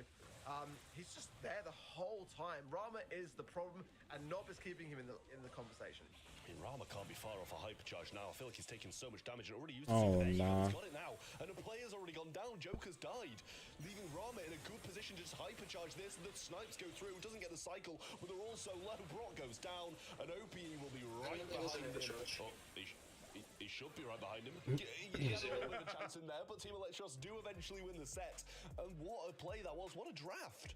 he's just there the whole time. Rama is the problem, and Nob is keeping him in the conversation. I mean, Rama can't be far off a hypercharge now. I feel like he's taking so much damage and already used Oh, the super there. nah. He's got it now, and the player's already gone down. Joker's died, leaving Rama in a good position to just hypercharge this. The snipes go through, doesn't get the cycle, but they're also low. Brock goes down, and OPE will be right behind him. Oh, he should be right behind him. He had a little bit of a chance in there, but Team Electros do eventually win the set. And what a play that was! What a draft!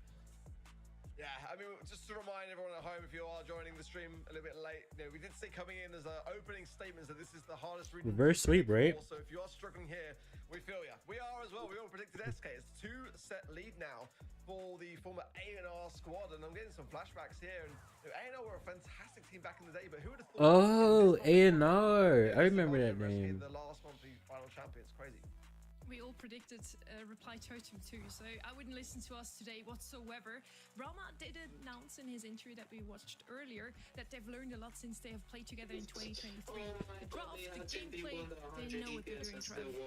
Yeah, I mean, just to remind everyone at home, if you are joining the stream a little bit late, we did see coming in as opening statements that this is the hardest region. Reverse sweep, right? So if you are struggling here, we feel ya. We are as well. We all predicted SK. It's 2-set lead now for the former A&R squad, and I'm getting some flashbacks here. And A&R were a fantastic team back in the day, but who would have thought? Oh, A&R. I remember that name. The last one for the final champions, crazy. We all predicted Reply Totem too, so I wouldn't listen to us today whatsoever. Rama did announce in his interview that we watched earlier that they've learned a lot since they have played together in 2023. The draft, the gameplay, they know what they're doing, Trev.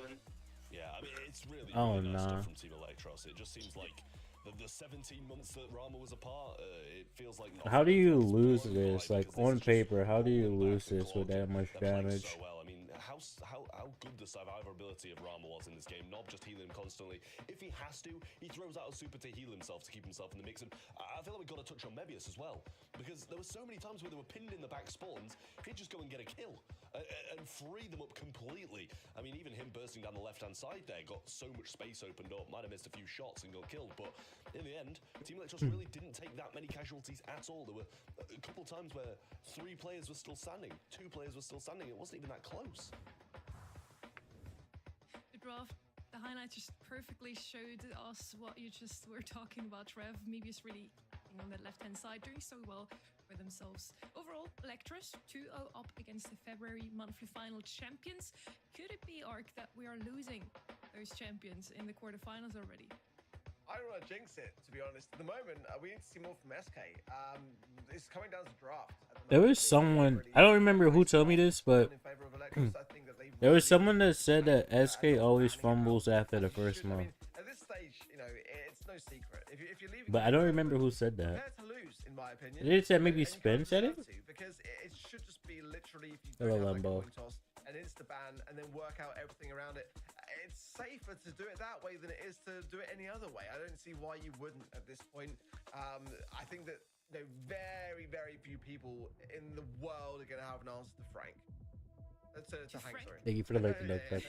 Yeah, I mean, it's really, really nice stuff from Team Electros. It just seems like the 17 months that Rama was apart, it feels like... How do you lose this? Like, on paper, how do you lose this with that much damage? So well. I mean, how good the survivability of Rama was in this game. Nob just healing him constantly. If he has to, he throws out a super to heal himself to keep himself in the mix. And I feel like we've got to touch on Mebius as well, because there were so many times where they were pinned in the back spawns, he'd just go and get a kill and free them up completely. I mean, even him bursting down the left-hand side there got so much space opened up, might have missed a few shots and got killed, but in the end, Team Electros really didn't take that many casualties at all. There were a couple of times where 3 players were still standing, 2 players were still standing. It wasn't even that close. The draft, the highlights just perfectly showed us what you just were talking about, Trev. Mebius really on that left-hand side, doing so well for themselves. Overall, Electros 2-0 up against the February monthly final champions. Could it be, Ark, that we are losing those champions in the quarterfinals already? I don't want to jinx it, to be honest. At the moment, we need to see more from SK. It's coming down to draft. There was someone, I don't remember who told me this, but there was someone that said that SK always fumbles after the first month. At this stage, you know, it's no secret. If you're leaving, But I don't remember who said that. prepare to lose, in my opinion. Did it say maybe Spin said it? Because it should just be literally if you Hello, don't have like a Lambo. coin toss, an insta-ban, and then work out everything around it. It's safer to do it that way than it is to do it any other way. I don't see why you wouldn't at this point. I think that very, very few people in the world are going to have an answer to Frank. To Hank, sorry. Thank you for the like and Pep.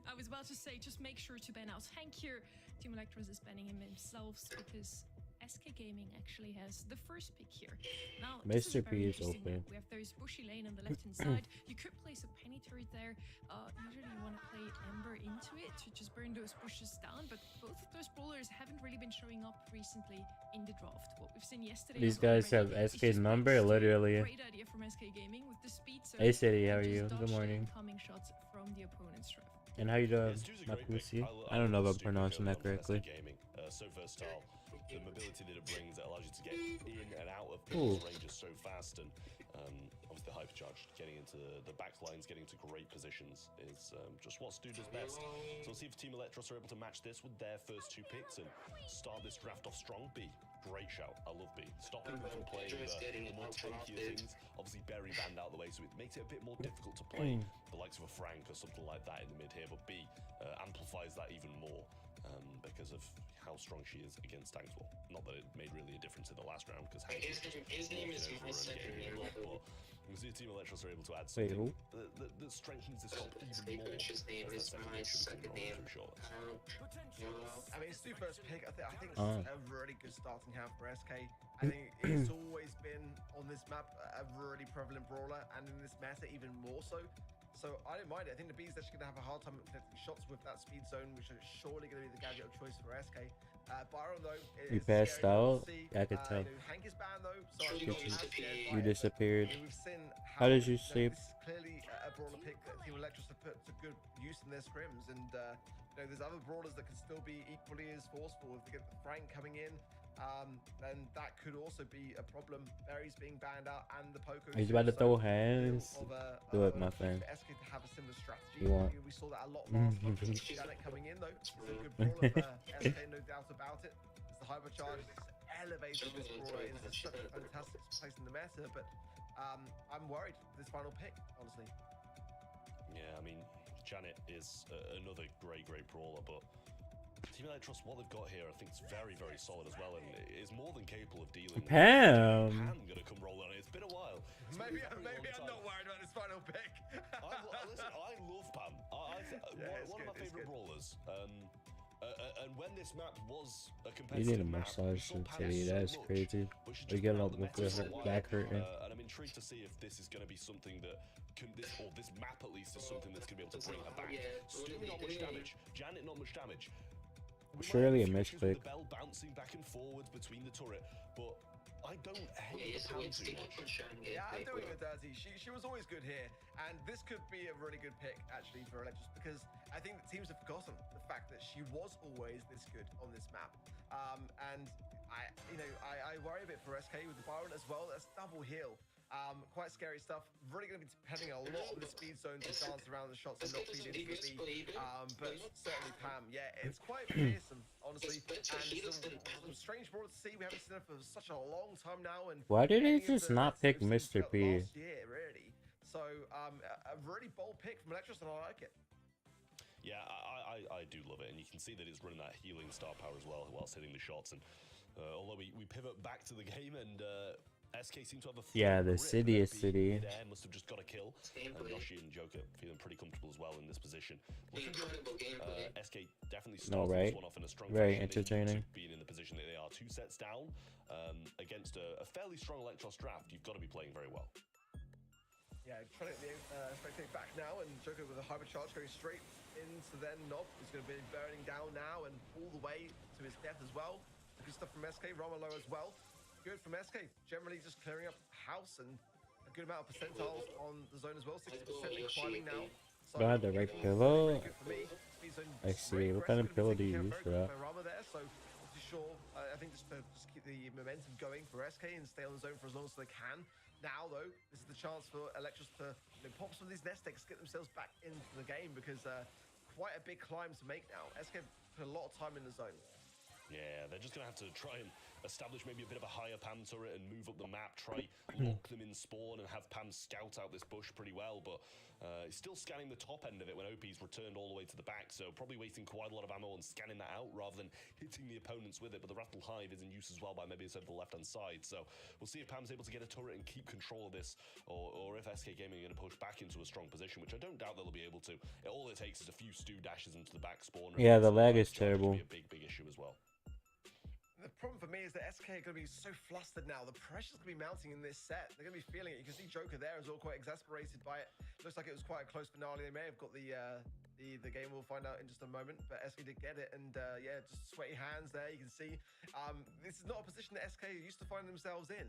I was about to say, just make sure to ban out Hank here. Team Electros is banning him themselves because SK Gaming actually has the first pick here. Now, this Mr. a very P is interesting open. map. We have those bushy lane on the left-hand side. You could place a penny turret there. Usually you want to play Ember into it to just burn those bushes down, but both of those brawlers haven't really been showing up recently in the draft. What we've seen yesterday. These guys have SK's number, literally. Great idea from SK Gaming with the speed. So Hey City, how are just you? dodge Good the morning. incoming shots from the opponent's trap. And how you doing, Makusi? I don't know if I'm pronouncing that correctly. So versatile. The mobility that it brings that allows you to get in and out of Ooh. people's ranges so fast, and obviously the hypercharge, getting into the back lines, getting into great positions is just what Stu does best. So we'll see if Team Electros are able to match this with their first 2 picks and start this draft off strong. B, great shout. I love B. Stopping them from playing the more tankier things. Obviously Berry banned out the way, so it makes it a bit more difficult to play the likes of a Frank or something like that in the mid here, but B amplifies that even more because of how strong she is against tanks. Well, not that it made really a difference in the last round, because His name is my second name. but you see Team Electros are able to add something that strengthens this comp even more. His name is my second name. I mean, Stu first pick. I think this is a really good starting hand for SK. I think it's always been on this map a really prevalent brawler, and in this meta even more so. So I don't mind it. I think the B's actually going to have a hard time connecting shots with that speed zone, which is surely going to be the gadget of choice for SK. Byron, though, You passed out? I could tell. Hank is banned, though. So You disappeared. we've seen How did you sleep? This is clearly a brawler pick that Team Electros have put to good use in their scrims, and there's other brawlers that can still be equally as forceful. If they get the Frank coming in, then that could also be a problem. Berry's being banned out, and the Poco. He's about to throw hands. Do it, my friend. SK to have a similar strategy. You want? We saw that a lot last month. Janet coming in though, it's a good brawler for SK, no doubt about it. It's the hypercharge, it's elevated this brawler into such a fantastic place in the meta, but I'm worried this final pick, honestly. Yeah, I mean, Janet is another great brawler, but Team Electros, what they've got here, I think, is very, very solid as well, and is more than capable of dealing. Pam gonna come rolling on it. It's been a while. Maybe I'm not worried about this final pick. Listen, I love Pam. One of my favorite brawlers. And when this map was a You need a competitive map, massage we saw Pam today. so That's much, crazy. but she We just get ran up the with meta her for a while. back hurting. And I'm intrigued to see if this is going to be something that this map at least is something that's going to be able to bring her back. Stu not much damage, Janet not much damage. Surely a misclick. The bell bouncing back and forwards between the turret, but I don't hate the Pam too much. Yeah, I'm doing her dirty. She was always good here, and this could be a really good pick actually for Electros, because I think the teams have forgotten the fact that she was always this good on this map. And I worry a bit for SK with the Byron as well. That's double heal. Quite scary stuff. Really going to be depending a lot on the speed zone to dance around the shots and not feed into the speed. But certainly Pam, yeah, it's quite fearsome, honestly. And some strange brawlers to see. We haven't seen her for such a long time now. And Why did he just not pick Mr. P? Last year, really. So a really bold pick from Electros, and I like it. Yeah, I do love it, and you can see that it's running that healing star power as well whilst hitting the shots. And although we pivot back to the game, and SK seem to have a the city is city. Must have just got a kill, and Yoshi and Joker feeling pretty comfortable as well in this position. SK definitely started this one off in a strong Very fashion, entertaining. being in the position that they are 2 sets down against a fairly strong Electros draft. You've got to be playing very well. Yeah, trying to get the spectate back now, and Joker with a hypercharge going straight into their knob. He's going to be burning down now and all the way to his death as well. Good stuff from SK, Romolo as well. Good from SK, generally just clearing up house and a good amount of percentiles on the zone as well. 60% climbing now. So Don't have the right pillow. I see. What kind of pillow do you use for that? There, so sure, I think just to keep the momentum going for SK and stay on the zone for as long as they can. Now though, this is the chance for Electros to pop some of these nest eggs, get themselves back into the game, because quite a big climb to make now. SK put a lot of time in the zone. Yeah, they're just going to have to try and establish maybe a bit of a higher PAM turret and move up the map, try lock them in spawn and have PAM scout out this bush pretty well, but he's still scanning the top end of it when OP's returned all the way to the back, so probably wasting quite a lot of ammo on scanning that out rather than hitting the opponents with it. But the Rattle Hive is in use as well by maybe over the left-hand side, so we'll see if PAM's able to get a turret and keep control of this, or if SK Gaming are going to push back into a strong position, which I don't doubt they'll be able to. All it takes is a few stew dashes into the back spawn. Yeah, the lag is terrible. Be a big issue as well. The problem for me is that SK are going to be so flustered now. The pressure's going to be mounting in this set. They're going to be feeling it. You can see Joker there is all quite exasperated by it. Looks like it was quite a close finale. They may have got the game. We'll find out in just a moment. But SK did get it. And yeah, just sweaty hands there. You can see this is not a position that SK used to find themselves in.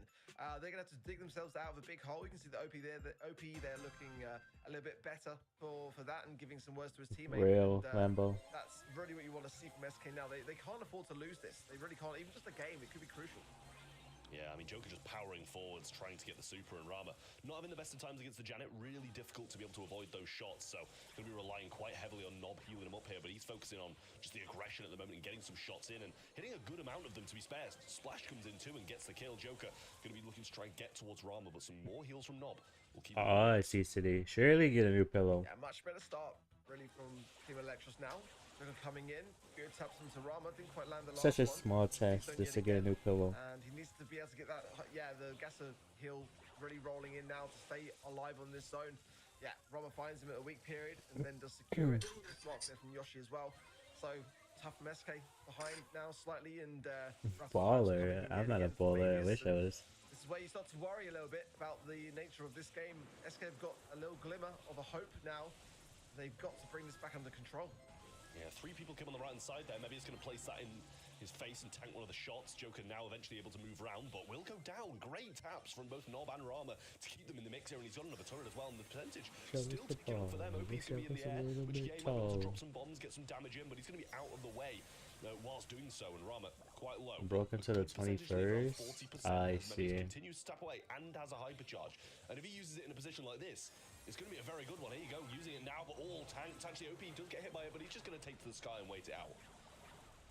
They're going to have to dig themselves out of a big hole. You can see the OP there. The OP there looking a little bit better for that and giving some words to his teammate. Real and, Lambo. That's really what you want to see from SK now. They can't afford to lose this. They really can't. Even just a game, it could be crucial. Yeah, I mean, Joker just powering forwards, trying to get the super, and Rama not having the best of times against the Janet. Really difficult to be able to avoid those shots, so going to be relying quite heavily on Nob healing him up here, but he's focusing on just the aggression at the moment and getting some shots in and hitting a good amount of them, to be spared. Splash comes in too and gets the kill. Joker going to be looking to try and get towards Rama, but some more heals from Nob will keep I see City. Surely get a new pillow. Yeah, much better start, really, from Team Electros now. Joker coming in, good taps into Rama, didn't quite land the last Such a one. small test just to get a new pillow. And he needs to be able to get that, the Gasser heal really rolling in now to stay alive on this zone. Yeah, Rama finds him at a weak period and then does secure it. Smart there from Yoshi as well. So, tough from SK behind now slightly, and baller. I'm not a baller. I wish I was. This is where you start to worry a little bit about the nature of this game. SK have got a little glimmer of a hope now. They've got to bring this back under control. Yeah, 3 people come on the right-hand side there. Maybe he's going to place that in his face and tank one of the shots. Joker now eventually able to move around, but will go down. Great taps from both Nob and Rama to keep them in the mix here, and he's got another turret as well, and the percentage still to go for them. OP's going to be in the air, which game able to drop some bombs, get some damage in, but he's going to be out of the way whilst doing so, and Rama quite low. Broken to the 21st. I see. Continues to tap away and has a hypercharge, and if he uses it in a position like this, it's going to be a very good one. Here you go, using it now, but all tanked. Actually, OP does get hit by it, but he's just going to take to the sky and wait it out.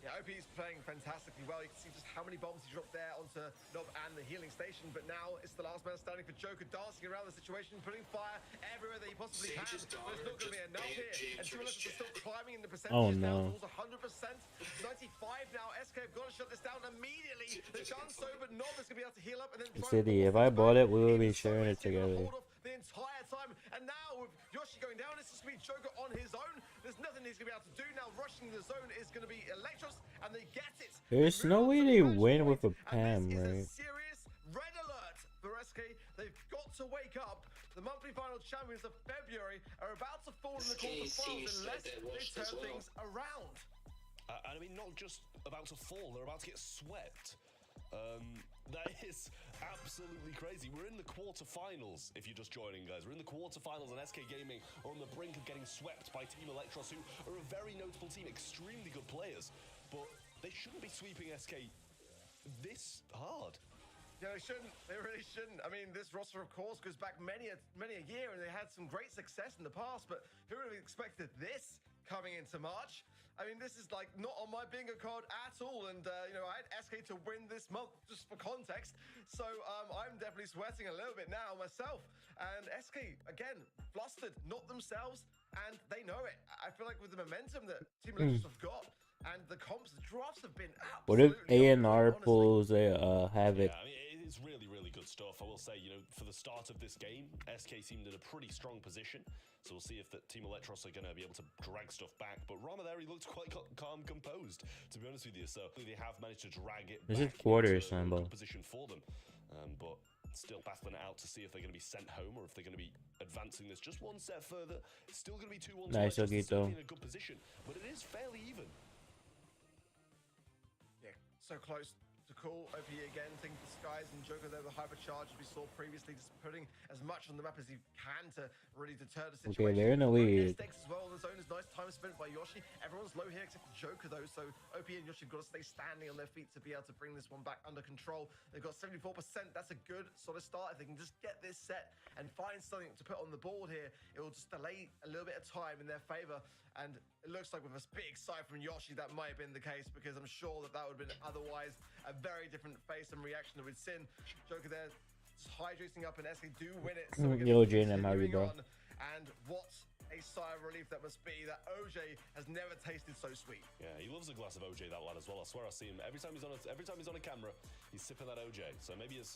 Yeah, OP is playing fantastically well. You can see just how many bombs he dropped there onto Nob and the healing station, but now it's the last man standing for Joker, dancing around the situation, putting fire everywhere that he possibly can. But it's not going to be enough here. And Two Electros are still climbing in the percentages now towards 100%. 95 now. SK have got to shut this down immediately. They've done so, but Nob is going to be able to heal up and then City, if I bought it, we will be sharing it together. The entire time, and now with Yoshi going down, it's just going to be Joker on his own. There's nothing he's going to be able to do now. Rushing the zone is going to be Electros, and they get it. There's no way they win with a PAM, right? Serious red alert for SK. They've got to wake up. The monthly final champions of February are about to fall in the quarterfinals unless they turn things around. And I mean, not just about to fall, they're about to get swept. That is absolutely crazy. We're in the quarterfinals, if you're just joining, guys. We're in the quarterfinals, and SK Gaming are on the brink of getting swept by Team Electros, who are a very notable team, extremely good players. But they shouldn't be sweeping SK this hard. Yeah, they shouldn't. They really shouldn't. I mean, this roster, of course, goes back many a year, and they had some great success in the past, but who would have expected this coming into March. I mean, this is like not on my bingo card at all. And, you know, I had SK to win this month, just for context. So I'm definitely sweating a little bit now myself. And SK, again, flustered, not themselves, and they know it. I feel like with the momentum that Team Electros have got, and the comps, the drafts have been What if absolutely A&R pulls a Havoc? Yeah, I mean, it is really, really good stuff. I will say, you know, for the start of this game, SK seemed in a pretty strong position. So we'll see if that Team Electros are going to be able to drag stuff back. But Rama there, he looked quite calm, composed, to be honest with you. So they have managed to drag it This back is quarters, into a Sambo. good position for them. But still battling it out to see if they're going to be sent home or if they're going to be advancing this just one step further. It's still going to be 2-1. Nice, Ogito. In a good position, but it is fairly even. So close to call. OP again, thinking Skies and Joker there, the hypercharge we saw previously, just putting as much on the map as he can to really deter the situation. Okay, they're in the lead. Stakes as well on the zone is nice time spent by Yoshi. Everyone's low here except for Joker though, so OP and Yoshi have got to stay standing on their feet to be able to bring this one back under control. They've got 74%. That's a good solid start. If they can just get this set and find something to put on the board here, it will just delay a little bit of time in their favor. And it looks like with a big sigh from Yoshi, that might have been the case, because I'm sure that would have been otherwise a very different face and reaction that we'd seen. Joker there just hydrating up, and SK do win it. So Yo, Jaden, how you bro? And what a sigh of relief that must be, that OJ has never tasted so sweet. Yeah, he loves a glass of OJ, that lad, as well. I swear I see him every time he's on a camera, he's sipping that OJ. So maybe it's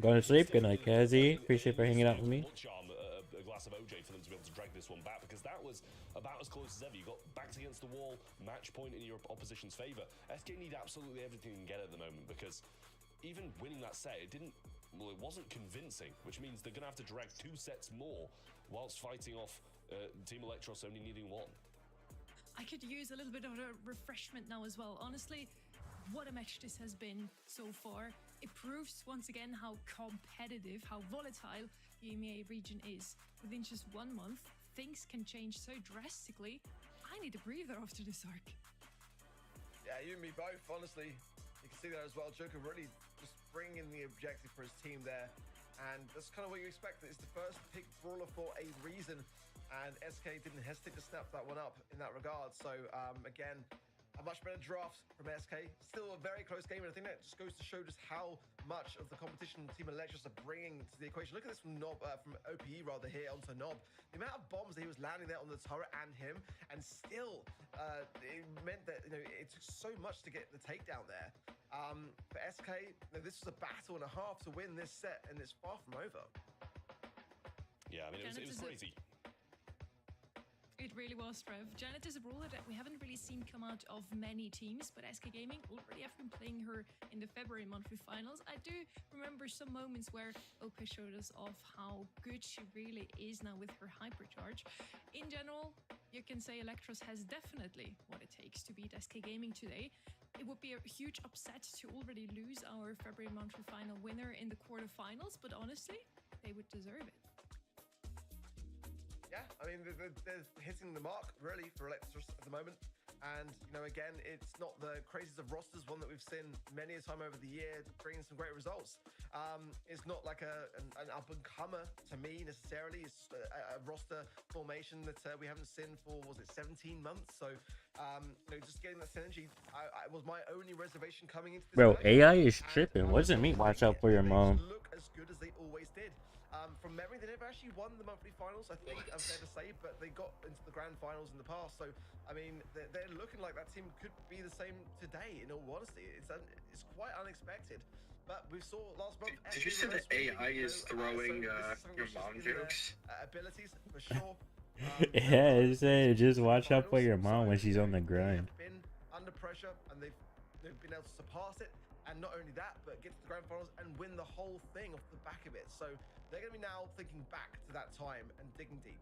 Going to sleep. Good night, Kazi. Appreciate for hanging out with me. A glass of OJ for them to be able to drag this one back, because that was about as close as ever. You got backed against the wall, match point in your opposition's favor. SK need absolutely everything they can get at the moment, because even winning that set, it wasn't convincing, which means they're going to have to drag 2 sets more whilst fighting off Team Electros only needing 1. I could use a little bit of a refreshment now as well. Honestly, what a match this has been so far. It proves once again how competitive, how volatile the Emea region is. Within just 1 month, things can change so drastically. I need a breather after this arc. Yeah, you and me both, honestly. You can see that as well. Joker really just bringing the objective for his team there. And that's kind of what you expect. It's the first pick brawler for a reason. And SK didn't hesitate to snap that one up in that regard. So, again, a much better draft from SK. Still a very close game, and I think that just goes to show just how much of the competition Team Electros are bringing to the equation. Look at this from from OPE rather here onto Nob. The amount of bombs that he was landing there on the turret and him, and still it meant that, you know, it took so much to get the takedown there. For SK, you know, this was a battle and a half to win this set, and it's far from over. Yeah, I mean, it was crazy. It really was, Trev. Janet is a brawler that we haven't really seen come out of many teams, but SK Gaming already have been playing her in the February monthly finals. I do remember some moments where OP showed us off how good she really is now with her hypercharge. In general, you can say Electros has definitely what it takes to beat SK Gaming today. It would be a huge upset to already lose our February monthly final winner in the quarterfinals, but honestly, they would deserve it. Yeah, I mean, they're hitting the mark, really, for Electros at the moment. And, you know, again, it's not the craziest of rosters, one that we've seen many a time over the year, bringing some great results. It's not like an up-and-comer to me, necessarily. It's a roster formation that we haven't seen for, was it 17 months? So, you know, just getting that synergy was my only reservation coming into this. Bro, AI is tripping. What does it mean? Watch out for your mom. Look as good as they always did. From memory, they never actually won the monthly finals, I think, I'm fair to say, but they got into the grand finals in the past. So, I mean, they're looking like that team could be the same today, in all honesty. It's quite unexpected. But we saw last month... Did you say that AI is throwing your mom jokes? Abilities, for sure. Yeah, it said just watch out for your mom when she's on the grind. They've been under pressure, and they've been able to surpass it. And not only that, but get to the grand finals and win the whole thing off the back of it. So they're going to be now thinking back to that time and digging deep.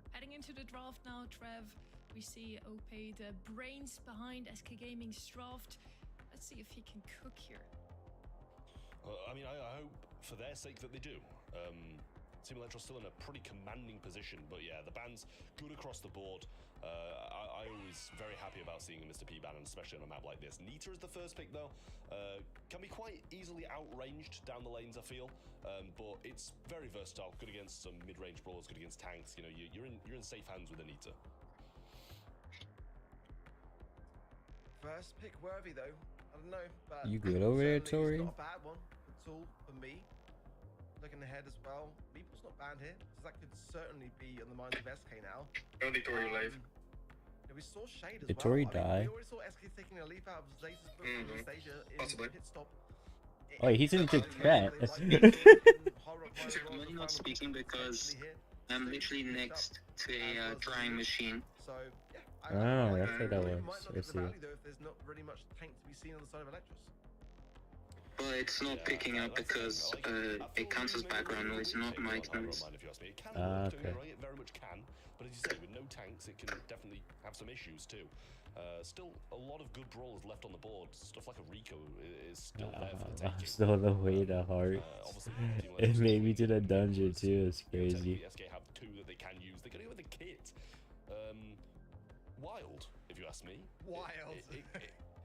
Heading into the draft now, Trev, we see OP, the brains behind SK Gaming's draft. Let's see if he can cook here. I mean, I hope for their sake that they do. Team Electros still in a pretty commanding position, but yeah, the ban's good across the board. I always very happy about seeing a Mr. P ban, and especially on a map like this. Nita is the first pick though. Can be quite easily outranged down the lanes, I feel, but it's very versatile. Good against some mid-range brawlers, good against tanks. You know, you're in safe hands with Anita. First pick worthy though. I don't know, but You good over there, Tori? It's not a bad one at all for me. Looking ahead as well, Meeple's not banned here, so that could certainly be on the minds of SK now. Only Tori live. We saw Shade as Did well. Tori I mean, die? we already saw SK taking a leap out of Zace's book from Anastasia in pit stop. Oh, he's in the chat. I'm only not speaking because I'm literally next to a drying machine. So, yeah. Oh, that's what that was. It might not I get the see. value though if there's not really much tank to be seen on the side of Electros. But it's not picking up because it counts as background noise, not mic noise. It can Okay. doing it right, it very much can, but as you say, with no tanks, it can definitely have some issues too. Still, a lot of good brawlers left on the board. Stuff like a Rico is still there for the taking. Still the way to heart. It made me to the dungeon too. It's crazy. SK have two that they can use. They're going to go with the kit. Wild, if you ask me. Wild.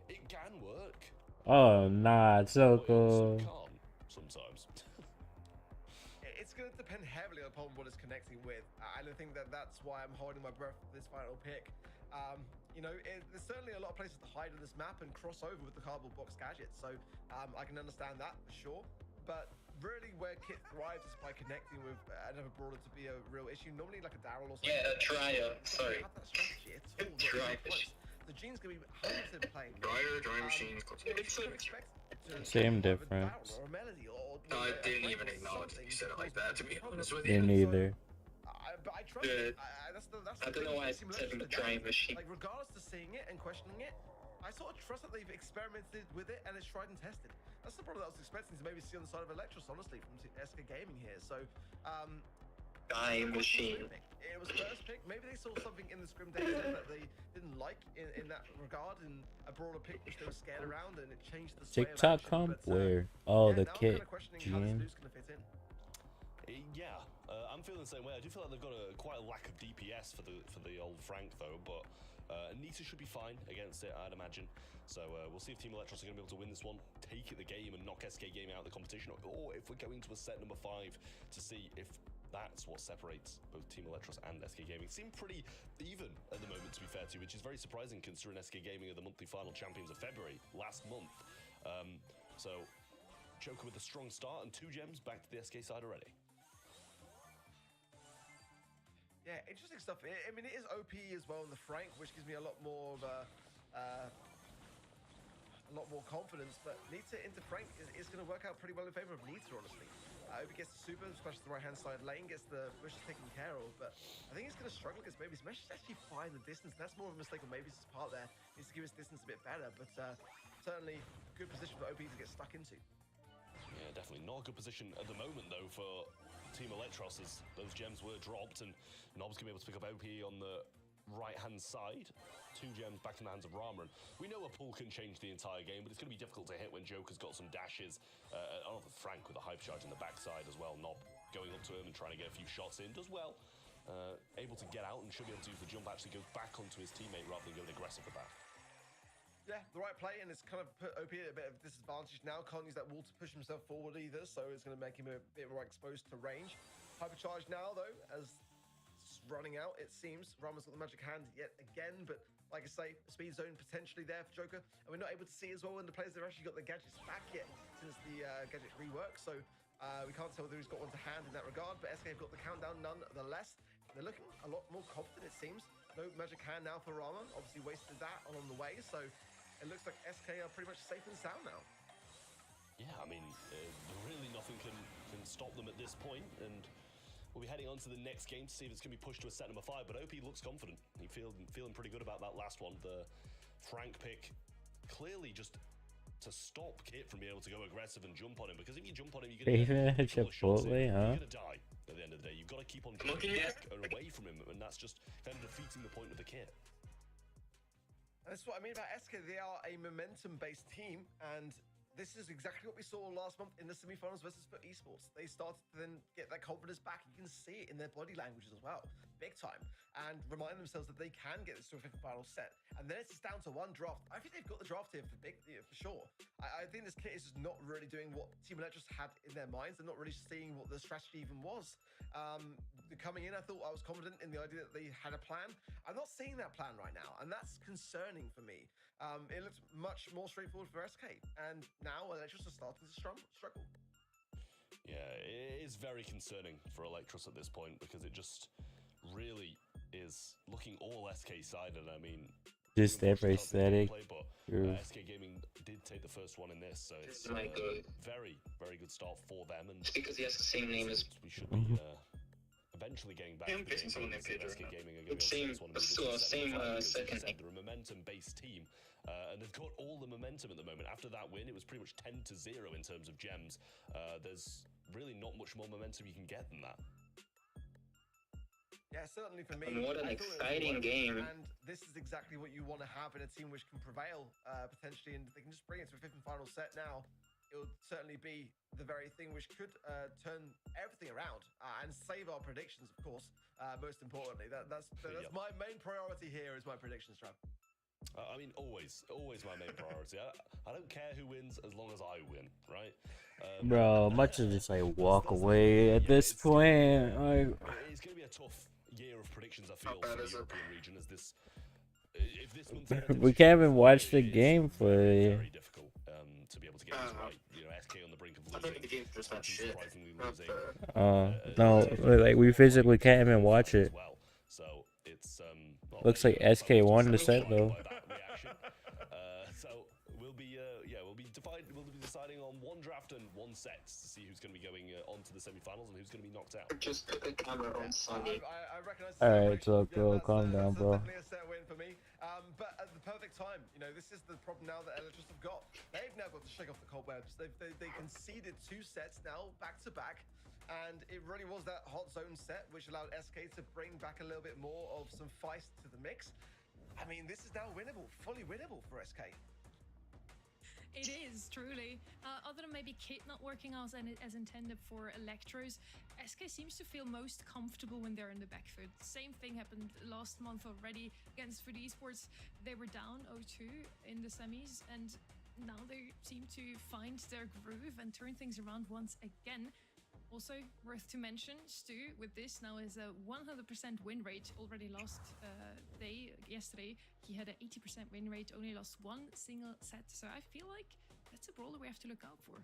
It can work. Oh nah, it's so cool. Can't sometimes. It's going to depend heavily upon what it's connecting with, and I think that's why I'm holding my breath for this final pick. You know, there's certainly a lot of places to hide in this map and cross over with the cardboard box gadget, so I can understand that for sure. But really, where Kit thrives is by connecting with another brawler to be a real issue. Normally, like a Daryl or something. Yeah, a Dryer. Sorry. Have that strategy at all. Dry The Gene's going to be 100% playing. Drying machine. Same difference. I didn't even acknowledge that you said it like that, to be honest with Me you. neither. But I trust it. I don't know why I said the drying machine. Like, regardless to seeing it and questioning it, I sort of trust that they've experimented with it and it's tried and tested. That's the problem that I was expecting to maybe see on the side of Electros, honestly, from SK Gaming here. So, Drying machine. it was first pick. Maybe they saw something in the scrim data that they didn't like in that regard, and a brawler pick which they were scared around, and it changed the sway of TikTok action. comp? But, Where? Oh, yeah, the now I'm kit. kinda questioning how this Gene. loot's gonna fit in. Yeah, I'm feeling the same way. I do feel like they've got quite a lack of DPS for the old Frank though, but Nita should be fine against it, I'd imagine. So we'll see if Team Electros are going to be able to win this one, take it the game, and knock SK Gaming out of the competition, or if we're going to a set number 5 to see if that's what separates both Team Electros and SK Gaming. Seem pretty even at the moment, to be fair to you, which is very surprising considering SK Gaming are the monthly final champions of February last month. So Joker with a strong start and 2 gems back to the SK side already. Yeah, interesting stuff. I mean, it is OP as well in the Frank, which gives me a lot more of a lot more confidence. But Nita into Frank is going to work out pretty well in favor of Nita, honestly. OP gets the super, especially the right-hand side lane, gets the bushes taken care of. But I think he's going to struggle against Mavis. Mavis actually find the distance. That's more of a mistake on Mavis' part there. He needs to give his distance a bit better. But certainly, good position for OP to get stuck into. Yeah, definitely not a good position at the moment, though, for Team Electros, as those gems were dropped, and Nob's going to be able to pick up OP on the right-hand side. 2 gems back in the hands of Rama, and we know a pull can change the entire game, but it's going to be difficult to hit when Joker's got some dashes. Frank with a hype charge in the backside as well. Nob going up to him and trying to get a few shots in, does well. Able to get out and should be able to use the jump, actually goes back onto his teammate rather than going aggressive with that. Yeah, the right play, and it's kind of put OP at a bit of disadvantage now. Can't use that wall to push himself forward either, so it's going to make him a bit more exposed to range. Hypercharge now, though, as it's running out, it seems. Rama's got the magic hand yet again, but like I say, speed zone potentially there for Joker, and we're not able to see as well when the players have actually got their gadgets back yet since the gadget rework, so we can't tell whether he's got one to hand in that regard, but SK have got the countdown nonetheless. They're looking a lot more confident, it seems. No magic hand now for Rama, obviously wasted that along the way, so it looks like SK are pretty much safe and sound now. Yeah, I mean, really nothing can stop them at this point, and we'll be heading on to the next game to see if it's going to be pushed to a set number 5, but OP looks confident. He's feeling pretty good about that last one. The Frank pick, clearly just to stop Kit from being able to go aggressive and jump on him, because if you jump on him, you're going to get Chipotle, you're huh? going to die at the end of the day. You've got to keep on jumping back and away from him, and that's just kind of defeating the point of the Kit. That's what I mean about SK. They are a momentum-based team, and this is exactly what we saw last month in the semi-finals versus for esports. They started to then get that confidence back. You can see it in their body languages as well, big time, and remind themselves that they can get this to a 5th final set. And then it's just down to one draft. I think they've got the draft here for sure. I think this kit is just not really doing what Team Electros had in their minds. They're not really seeing what the strategy even was. coming in, I thought I was confident in the idea that they had a plan. I'm not seeing that plan right now, and that's concerning for me. It looked much more straightforward for SK, and now Electros are starting to struggle. Yeah, it is very concerning for Electros at this point because it just really is looking all SK-sided. I mean, just every static. But SK Gaming did take the first one in this, so it's very, very good start for them. And it's because he has the same name as. We should be eventually getting back to the game. SK Gaming are going to be same second. They're a momentum-based team, and they've got all the momentum at the moment. After that win, it was pretty much 10-0 in terms of gems. There's really not much more momentum you can get than that. Yeah, certainly for me. And what an exciting game. And this is exactly what you want to have in a team which can prevail, potentially, and they can just bring it to a fifth and final set now. It will certainly be the very thing which could turn everything around and save our predictions, of course. Most importantly, that's my main priority here is my predictions, Trav. I mean, always my main priority. I don't care who wins as long as I win, right? Bro, much of just like walk away at this point. It's going to be a tough year of predictions, I feel, for the European region. As this, if this month we can't even watch the game for very difficult to be able to get this right. You know, SK on the brink of losing, surprisingly losing. No, like we physically can't even watch it. So it's looks like SK won the set though. So we'll be deciding on one draft and one set to see who's going to be going on to the semi-finals and who's going to be knocked out. Just put the camera on Sunny. I recognize. Alright, so bro, calm down, bro. Definitely a set win for me. But at the perfect time, you know, this is the problem now that Electros have got. They've now got to shake off the cobwebs. They conceded 2 sets now back to back. And it really was that hot zone set which allowed SK to bring back a little bit more of some feist to the mix. I mean, this is now winnable, fully winnable for SK. It is, truly. Other than maybe Kit not working out as intended for Electros, SK seems to feel most comfortable when they're in the back foot. Same thing happened last month already against Food Esports. They were down 0-2 in the semis, and now they seem to find their groove and turn things around once again. Also, worth to mention, Stu, with this now is a 100% win rate. Already last yesterday, he had an 80% win rate, only lost 1 single set. So I feel like that's a brawler we have to look out for.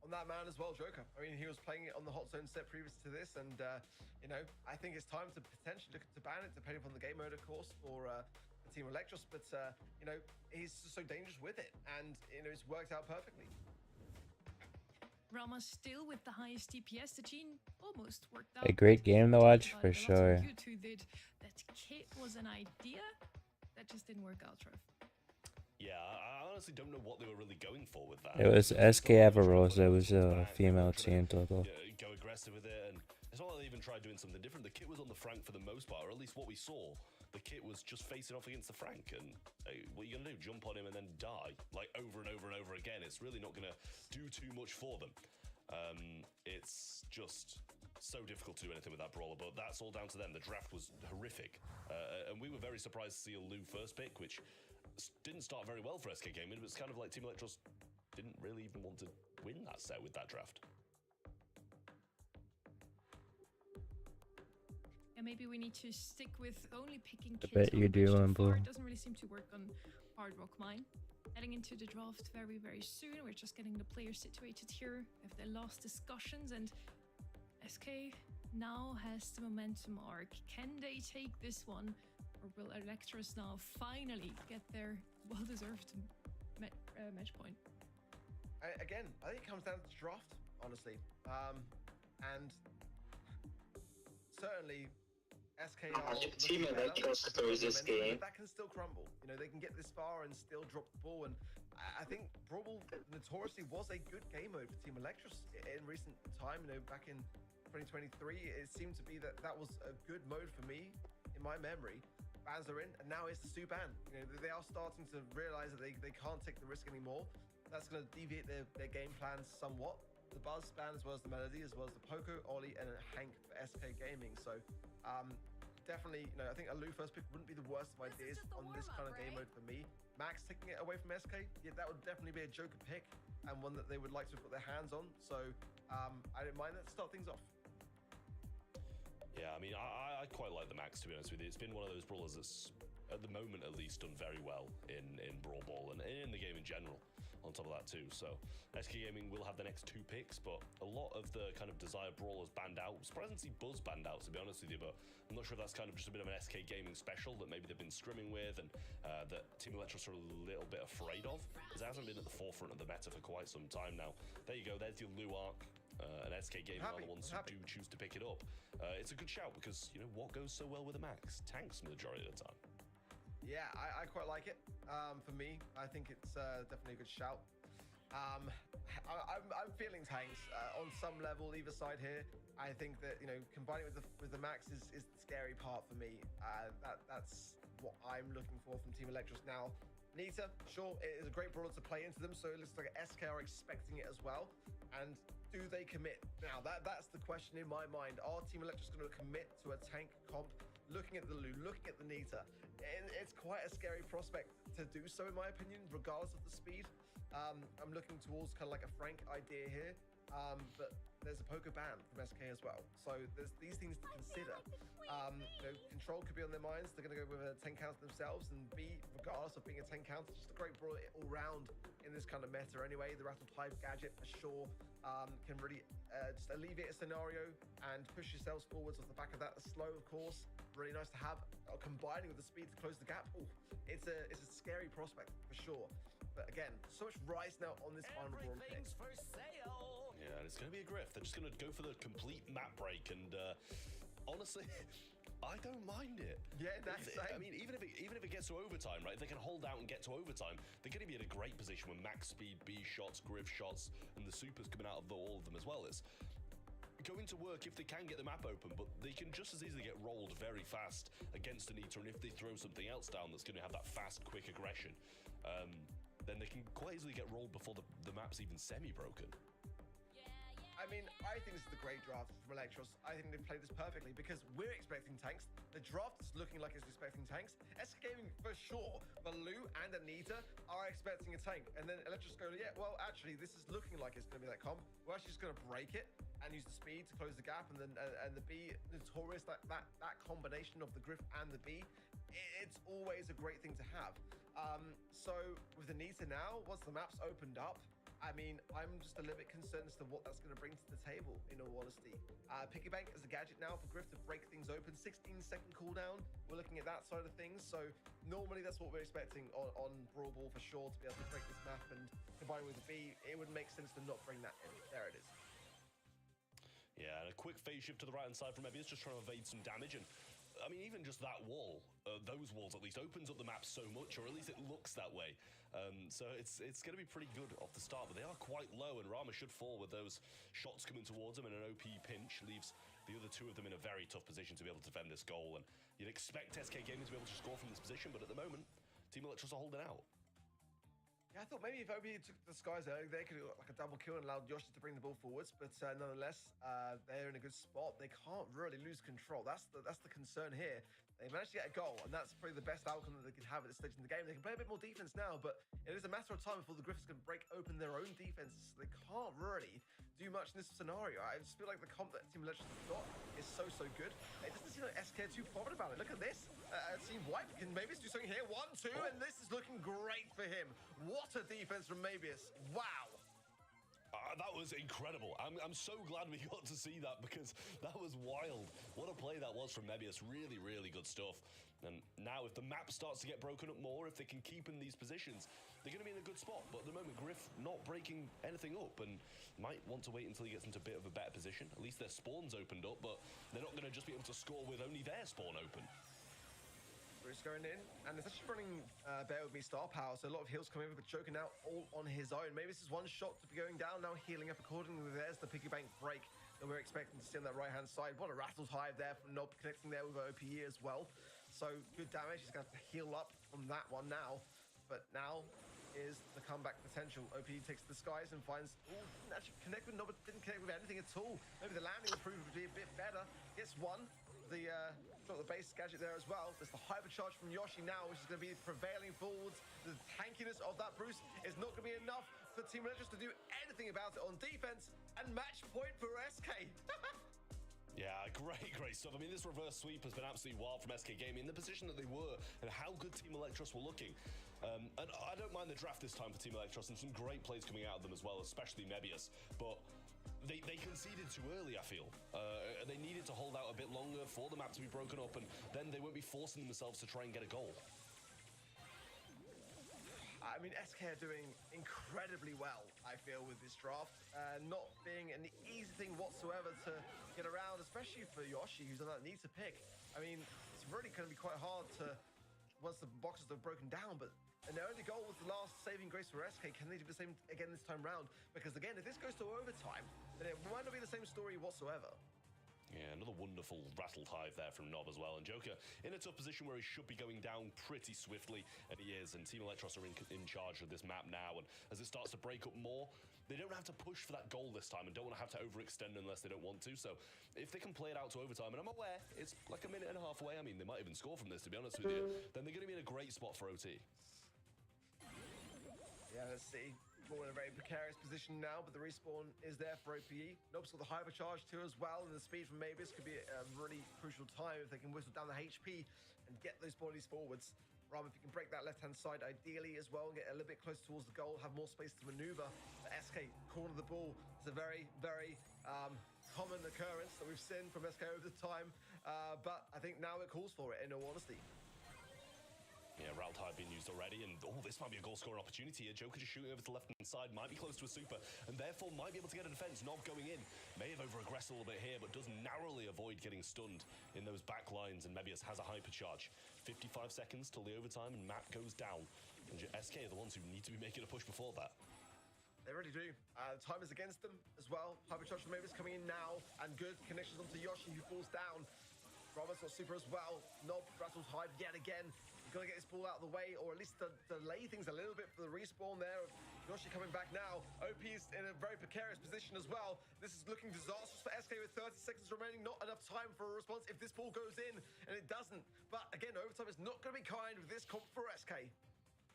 On that man as well, Joker. I mean, he was playing it on the hot zone set previous to this, and you know, I think it's time to potentially look to ban it, depending on the game mode, of course, for Team Electros. But you know, he's just so dangerous with it, and you know, it's worked out perfectly. Rama still with the highest DPS. The gene almost worked out. A great game to watch for sure. You two did that. Kit was an idea that just didn't work out, Trev. Yeah, I honestly don't know what they were really going for with that. It was SK Avarosa. It was a female team total. Go aggressive with it, and it's not like they even tried doing something different. The Kit was on the Frank for the most part, or at least what we saw. The Kit was just facing off against the Frank, and hey, what are you gonna do? Jump on him and then die, like over and over and over again. It's really not gonna do too much for them. It's just so difficult to do anything with that brawler, but that's all down to them. The draft was horrific, and we were very surprised to see a Lu first pick, which didn't start very well for SK Gaming. It was kind of like Team Electros didn't really even want to win that set with that draft. And maybe we need to stick with only picking Kit. I bet you do, Amble. It doesn't really seem to work on Hard Rock Mine. Heading into the draft very, very soon. We're just getting the players situated here. We have their last discussions, and SK now has the momentum arc. Can they take this one, or will Electros now finally get their well-deserved match point? Again, I think it comes down to the draft, honestly. And certainly SK Team Electros throws this game. That can still crumble. You know, they can get this far and still drop the ball. And I think Brawl notoriously was a good game mode for Team Electros in recent time. You know, back in 2023, it seemed to be that was a good mode for me in my memory. Bans are in, and now it's the Su ban. You know, they are starting to realize that they can't take the risk anymore. That's going to deviate their game plans somewhat. The Buzz ban, as well as the Melody, as well as the Poco, Ollie, and Hank for SK Gaming. So definitely, you know, I think a Lu first pick wouldn't be the worst of ideas on this kind of game mode for me. Max taking it away from SK, yeah, that would definitely be a Joker pick and one that they would like to put their hands on. So I don't mind that to start things off. Yeah, I mean, I quite like the Max, to be honest with you. It's been one of those brawlers that's, at the moment at least, done very well in Brawl Ball and in the game in general, on top of that too. So SK Gaming will have the next 2 picks, but a lot of the kind of desired brawlers banned out. Surprising to see Buzz banned out, to be honest with you, but I'm not sure if that's kind of just a bit of an SK Gaming special that maybe they've been scrimming with and that Team Electros are a little bit afraid of, because it hasn't been at the forefront of the meta for quite some time now. There you go, there's your Lu Arc. And SK Gaming are the ones who do choose to pick it up. It's a good shout because, you know, what goes so well with the Max? Tanks majority of the time. Yeah, I quite like it. For me, I think it's definitely a good shout. I'm feeling tanks on some level either side here. I think that, you know, combining with the Max is the scary part for me. That's what I'm looking for from Team Electros now. Nita, sure, it is a great brawler to play into them, so it looks like SK are expecting it as well. And do they commit? Now, that's the question in my mind. Are Team Electros going to commit to a tank comp? Looking at the Lu, looking at the Nita, it's quite a scary prospect to do so, in my opinion, regardless of the speed. I'm looking towards kind of like a Frank idea here, but there's a poker ban from SK as well. So there's these things to consider. You know, control could be on their minds. They're going to go with a 10 counter themselves, and B, regardless of being a 10 counter, just a great brawler all round in this kind of meta anyway. The Rattled Hive gadget for sure can really just alleviate a scenario and push yourselves forwards off the back of that. The slow, of course, really nice to have, combining with the speed to close the gap. Ooh, it's a scary prospect for sure. But again, so much rise now on this final brawl pick. For sale. Yeah, and it's going to be a grift. They're just going to go for the complete map break, and honestly, I don't mind it. Yeah, that's I mean, even if it gets to overtime, right? If they can hold out and get to overtime, they're going to be in a great position with max speed, B shots, griff shots, and the supers coming out of all of them as well. It's going to work if they can get the map open, but they can just as easily get rolled very fast against Anita, and if they throw something else down that's going to have that fast, quick aggression, then they can quite easily get rolled before the map's even semi-broken. I mean, I think this is the great draft from Electros. I think they've played this perfectly because we're expecting tanks. The draft is looking like it's expecting tanks. SK Gaming for sure, but Lu and Anita are expecting a tank. And then Electros go, yeah, well, actually, this is looking like it's going to be that comp. We're actually just going to break it and use the speed to close the gap. And then and the B, notorious, that combination of the Griff and the B, it's always a great thing to have. So with Anita now, once the map's opened up, I mean, I'm just a little bit concerned as to what that's going to bring to the table, in all honesty. Piggy Bank is a gadget now for Griff to break things open. 16-second cooldown. We're looking at that side of things. So normally that's what we're expecting on Brawl Ball for sure, to be able to break this map and combine with the B. It would make sense to not bring that in. There it is. Yeah, and a quick phase shift to the right-hand side from Emea, just trying to evade some damage. And I mean, even just that wall, those walls at least, opens up the map so much, or at least it looks that way. So it's going to be pretty good off the start, but they are quite low, and Rama should fall with those shots coming towards him, and an OP pinch leaves the other two of them in a very tough position to be able to defend this goal. And you'd expect SK Gaming to be able to score from this position, but at the moment, Team Electros are holding out. Yeah, I thought maybe if OP took the skies early, they could have got like a double kill and allowed Yoshi to bring the ball forwards. But nonetheless, they're in a good spot. They can't really lose control. That's the concern here. They managed to get a goal, and that's probably the best outcome that they can have at this stage in the game. They can play a bit more defense now, but it is a matter of time before the Griffins can break open their own defenses. They can't really do much in this scenario. I just feel like the comp that Team Electros have got is so good. It doesn't seem like SK are too bothered about it. Look at this. Team White can maybe do something here. 1-2, and this is looking great for him. What a defense from Mabius. Wow. That was incredible. I'm so glad we got to see that, because that was wild. What a play that was from Mebius. Really, really good stuff. And now if the map starts to get broken up more, if they can keep in these positions, they're going to be in a good spot. But at the moment, Griff not breaking anything up, and might want to wait until he gets into a bit of a better position. At least their spawn's opened up, but they're not going to just be able to score with only their spawn open. Bruce going in, and it's actually running Bear With Me star power, so a lot of heals coming in, but Joker now all on his own. Maybe this is one shot to be going down, now healing up accordingly. There's the piggy bank break that we're expecting to see on that right-hand side. What a Rattled Hive there from Nob, connecting there with OPE as well. So good damage. He's going to have to heal up from that one now, but now is the comeback potential. OPE takes the skies and finds, didn't actually connect with Nob, didn't connect with anything at all. Maybe the landing will prove to be a bit better. Gets one. The base gadget there as well. There's the hypercharge from Yoshi now, which is going to be prevailing forwards. The tankiness of that Bruce is not going to be enough for Team Electros to do anything about it on defense, and match point for SK. Yeah, great stuff. I mean, this reverse sweep has been absolutely wild from SK Gaming, the position that they were, and how good Team Electros were looking. And I don't mind the draft this time for Team Electros, and some great plays coming out of them as well, especially Mebius. But they conceded too early, I feel. They needed to hold out a bit longer for the map to be broken up, and then they won't be forcing themselves to try and get a goal. I mean, SK are doing incredibly well, I feel, with this draft. Not being an easy thing whatsoever to get around, especially for Yoshi, who's on that need to pick. I mean, it's really going to be quite hard to, once the boxes are broken down, but and their only goal was the last saving grace for SK. Can they do the same again this time round? Because again, if this goes to overtime, then it might not be the same story whatsoever. Yeah, another wonderful rattled hive there from Nob as well. And Joker in a tough position where he should be going down pretty swiftly, and he is. And Team Electros are in charge of this map now. And as it starts to break up more, they don't have to push for that goal this time and don't want to have to overextend unless they don't want to. So if they can play it out to overtime, and I'm aware it's like a minute and a half away. I mean, they might even score from this, to be honest with you. Then they're going to be in a great spot for OT. Yeah, let's see. We're in a very precarious position now, but the respawn is there for OPE. Nob's got the hypercharge too as well, and the speed from Mavis could be a really crucial time if they can whistle down the HP and get those bodies forwards. Rob, if you can break that left-hand side ideally as well and get a little bit closer towards the goal, have more space to maneuver. The SK corner the ball is a very, very common occurrence that we've seen from SK over the time, but I think now it calls for it, in all honesty. Yeah, Route Tide being used already, and this might be a goal-scoring opportunity here. Joker just shooting over to the left-hand side, might be close to a super, and therefore might be able to get a defense. Not going in, may have over-aggressed a little bit here, but does narrowly avoid getting stunned in those back lines, and Mebius has a hypercharge. 55 seconds till the overtime, and map goes down. And SK are the ones who need to be making a push before that. They really do. Time is against them as well. Hypercharge from Mavis coming in now, and good connections onto Yoshi, who falls down. Robert's got super as well. Nob rattles hide yet again. You've got to get this ball out of the way, or at least delay things a little bit for the respawn there. Yoshi coming back now. OP is in a very precarious position as well. This is looking disastrous for SK with 30 seconds remaining. Not enough time for a response if this ball goes in, and it doesn't. But again, overtime is not going to be kind with this comp for SK.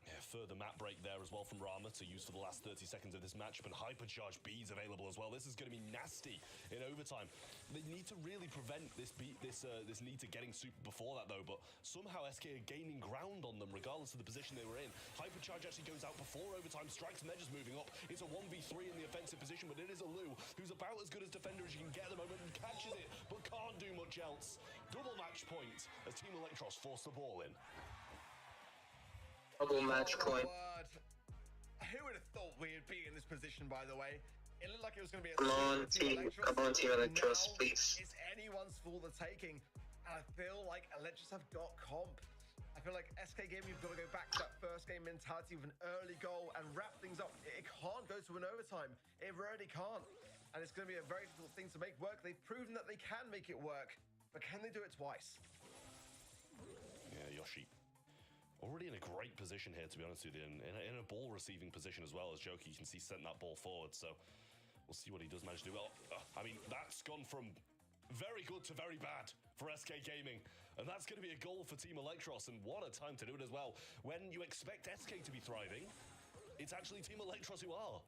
Yeah, further map break there as well from Rama to use for the last 30 seconds of this matchup, and hypercharge B's available as well. This is going to be nasty in overtime. They need to really prevent this need to getting super before that though, but somehow SK are gaining ground on them regardless of the position they were in. Hypercharge actually goes out before overtime strikes, and they're just moving up. It's a 1v3 in the offensive position, but it is a Lou who's about as good as defender as you can get at the moment and catches it, but can't do much else. Double match point as Team Electros force the ball in. Double match point. Who would have thought we'd be in this position, by the way? It looked like it was going to be a Come on, Team Electros, please. It's anyone's for the taking. And I feel like Electros have got comp. I feel like SK Gaming, you've got to go back to that first game mentality with an early goal and wrap things up. It can't go to an overtime. It really can't. And it's going to be a very difficult thing to make work. They've proven that they can make it work, but can they do it twice? Yeah, Yoshi. Already in a great position here, to be honest with you, in a ball receiving position as well as Joker. You can see sent that ball forward, so we'll see what he does manage to do. Well, I mean, that's gone from very good to very bad for SK Gaming, and that's going to be a goal for Team Electros, and what a time to do it as well. When you expect SK to be thriving, it's actually Team Electros who are.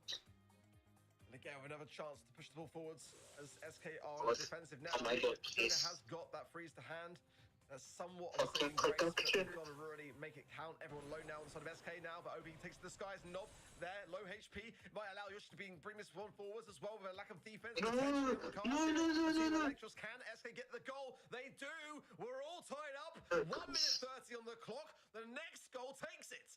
And again, another chance to push the ball forwards as SK are defensive now. Joker has got that freeze to hand. That's somewhat of a saving grace, but we've got to really make it count. Everyone low now on the side of SK now, but OB takes to the skies. Nob there, low HP. Might allow Yoshi to bring this one forwards as well with a lack of defense. No. Electros, can SK get the goal? They do. We're all tied up. 1 minute 30 on the clock. The next goal takes it.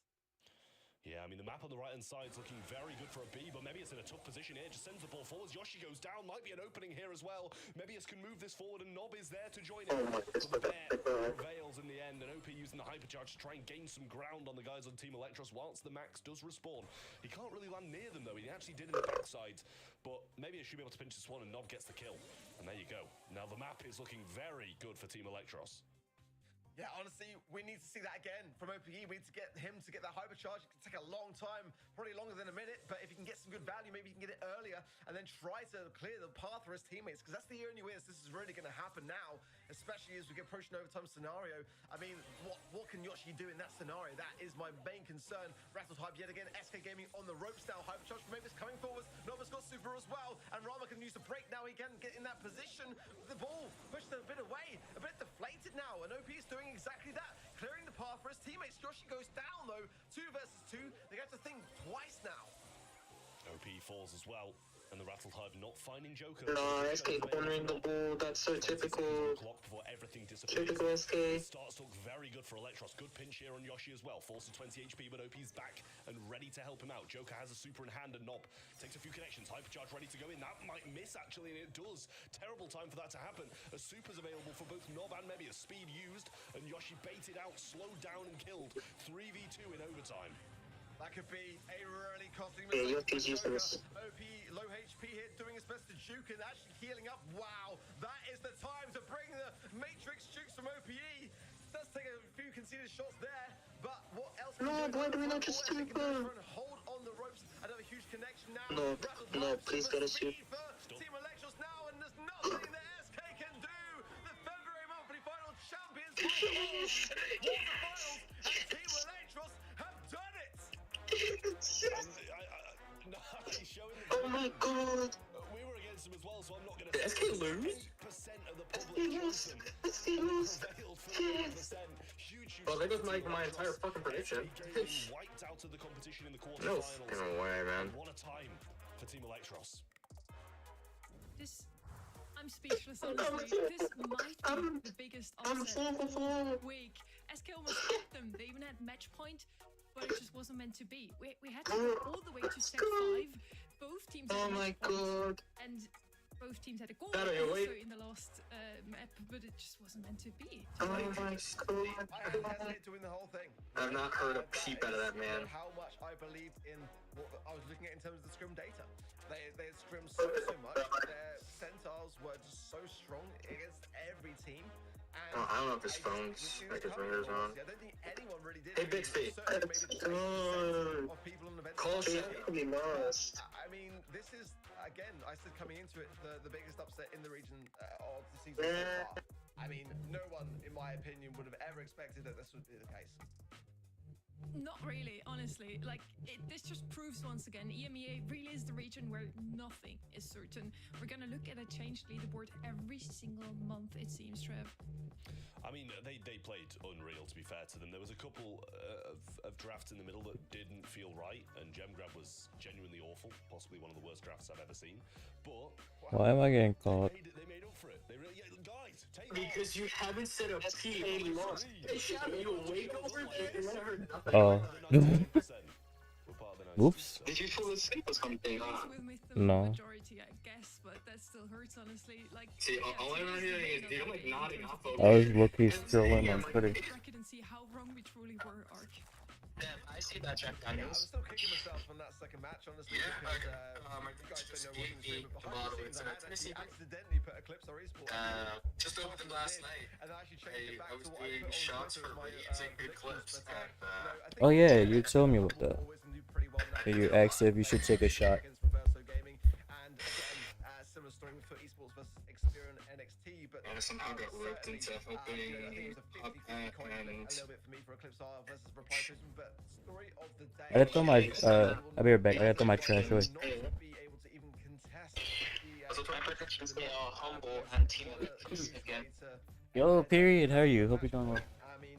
Yeah, I mean, the map on the right-hand side is looking very good for a B, but Mebius in a tough position here, just sends the ball forwards. Yoshi goes down, might be an opening here as well. Mebius can move this forward, and Nob is there to join him. But the bear prevails in the end, and OP using the hypercharge to try and gain some ground on the guys on Team Electros whilst the Max does respawn. He can't really land near them, though. He actually did in the backside, but Mebius should be able to pinch this one, and Nob gets the kill. And there you go. Now the map is looking very good for Team Electros. Yeah, honestly, we need to see that again from OPE. We need to get him to get that hypercharge. It can take a long time, probably longer than a minute, but if he can get some good value, maybe he can get it earlier and then try to clear the path for his teammates, because that's the only way this is really going to happen now, especially as we get approaching overtime scenario. I mean, what can Yoshi do in that scenario? That is my main concern. Rattled Hype yet again. SK Gaming on the ropes now. Hypercharge from Memphis coming forwards. Nova's got super as well, and Rama can use the break now. He can get in that position. The ball pushed a bit away, a bit deflated now, and OP is doing exactly that, clearing the path for his teammates. Yoshi goes down though, 2 versus 2. They have to think twice now. OP falls as well, and the Rattled Hive not finding Joker. No, SK cornering the ball. That's so typical. Typical SK. Starts to look very good for Electros. Good pinch here on Yoshi as well. Falls to 20 HP, but OP's back and ready to help him out. Joker has a super in hand, and Nob takes a few connections. Hypercharge ready to go in. That might miss actually, and it does. Terrible time for that to happen. A super's available for both Nob and Emea. Speed used, and Yoshi baited out, slowed down, and killed. 3v2 in overtime. That could be a really costly mistake. Yeah, OP, low HP here, doing his best to juke and actually healing up. Wow, that is the time to bring the Matrix jukes from OPE. Does take a few conceded shots there, but what else? No, why do we not just do hold on the ropes. Another huge connection now. No, please get a shoot. Team Electros now, and there's nothing that SK can do. The February monthly final champions won the finals, and Team Electros have done it. Oh my god! We were against him as well, so I'm not going to. Did SK lose? SK lose. Well, there goes my entire fucking prediction. Wiped out of the competition in the No quarterfinals. fucking way, man. What a time for Team Electros. I'm speechless, honestly. This might be the biggest upset of the week. SK almost hit them. They even had match point, but it just wasn't meant to be. We had to go all the way to set 5. Both teams had a match point, and both teams had a goal also in the last map, but it just wasn't meant to be. Oh my god. I hesitate to win the whole thing. I've not heard a peep out of that man. How much I believed in what I was looking at in terms of the scrim data. They had scrimmed so much. Their centaurs were just so strong against every team. And I don't know if his phone's like his ringer's on. I don't think anyone really did. Hey, Bixby. Call shit. I mean, this is, again, I said coming into it, the biggest upset in the region of the season so far. I mean, no one, in my opinion, would have ever expected that this would be the case. Not really, honestly. Like, this just proves once again, EMEA really is the region where nothing is certain. We're gonna look at a changed leaderboard every single month, it seems, Trev. I mean, they played unreal, to be fair to them. There was a couple of drafts in the middle that didn't feel right, and Gemgrab was genuinely awful, possibly one of the worst drafts I've ever seen. But why am I getting caught? They made up for it. They really, guys, take because you haven't said a peep. You lost. Hey, Shab, you awake over there? I heard nothing. Oh. Oops. Did you fall asleep or something? No. Majority, I guess, but that still hurts, honestly. Like, see, all I remember hearing is you're like nodding off. I was lucky still in on Twitter. Bracket and see how wrong we truly were, Ark. Yeah, I see that, Jack I Daniels. was still kicking myself on that second match, honestly, because you guys don't know what was doing, but behind the scenes, I had actually accidentally put Eclipse or Esports. Just opened them last night. And I actually changed it back I was to what I doing put on shots Twitter for as my rating good clips. Oh yeah, you told me about that. You asked if you should take a shot. And again, similar story with Esports versus Experian NXT, but somehow got roped into opening up and a little bit for me for Eclipse versus Reply System, but story of the day. I gotta throw my I'll be right back. I gotta throw my trash away. Be able to even contest the humble and team again. Yo, period. How are you? Hope you're doing well. I mean,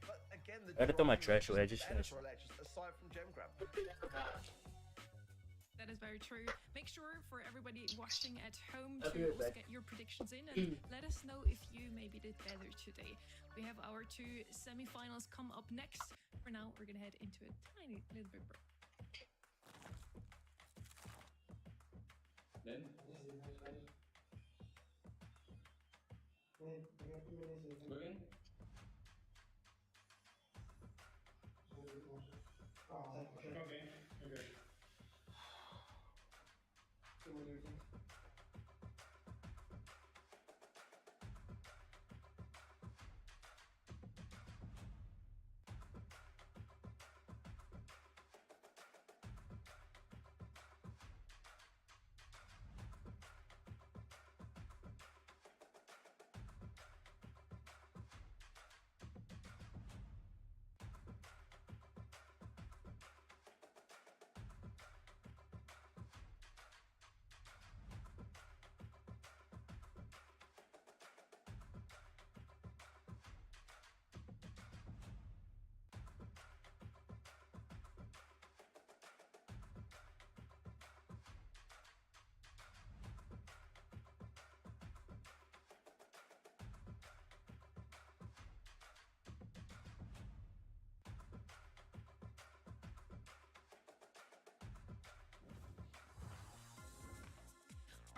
but again, I gotta throw my trash away. I just finished. Aside from Gemgrab. That is very true. Make sure for everybody watching at home to also get your predictions in and let us know if you maybe did better today. We have our 2 semi-finals come up next. For now, we're gonna head into a tiny little bit break.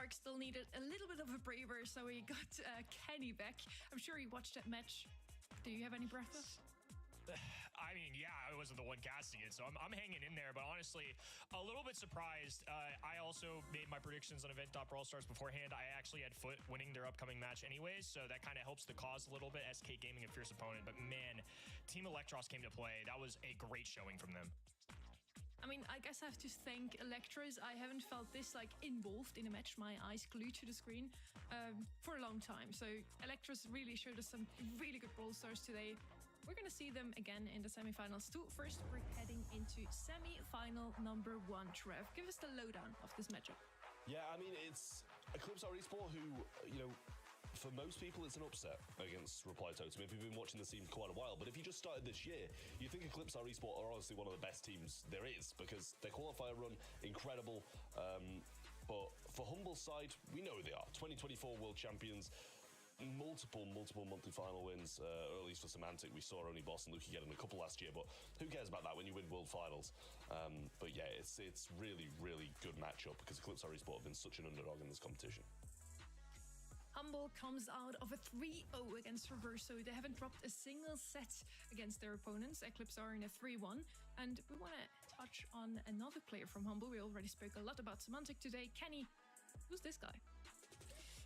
Dark still needed a little bit of a breather, so he got Kenny back. I'm sure you watched that match. Do you have any breath left? I mean, yeah, I wasn't the one casting it, so I'm hanging in there. But honestly, a little bit surprised. I also made my predictions on Event Top Brawl Stars beforehand. I actually had Foot winning their upcoming match anyways, so that kind of helps the cause a little bit. SK Gaming, a fierce opponent. But man, Team Electros came to play. That was a great showing from them. I mean, I guess I have to thank Electros. I haven't felt this like involved in a match, my eyes glued to the screen, for a long time. So Electros really showed us some really good Brawl Stars today. We're going to see them again in the semifinals too. First, we're heading into semi-final number 1. Trev, give us the lowdown of this matchup. Yeah, I mean, it's Eclipse Esport who, you know, for most people, it's an upset against Reply Totem if you've been watching the scene for quite a while. But if you just started this year, you think Eclipse Esport are honestly one of the best teams there is because their qualifier run, incredible. But for Humble's side, we know who they are. 2024 World Champions. Multiple monthly final wins, or at least for Semantic. We saw only Boss and Luki getting a couple last year, but who cares about that when you win World Finals? But yeah, it's really good matchup because Eclipse Esport have been such an underdog in this competition. Humble comes out of a 3-0 against Reverso. They haven't dropped a single set against their opponents. Eclipse are in a 3-1. And we want to touch on another player from Humble. We already spoke a lot about Semantic today. Kenny, who's this guy?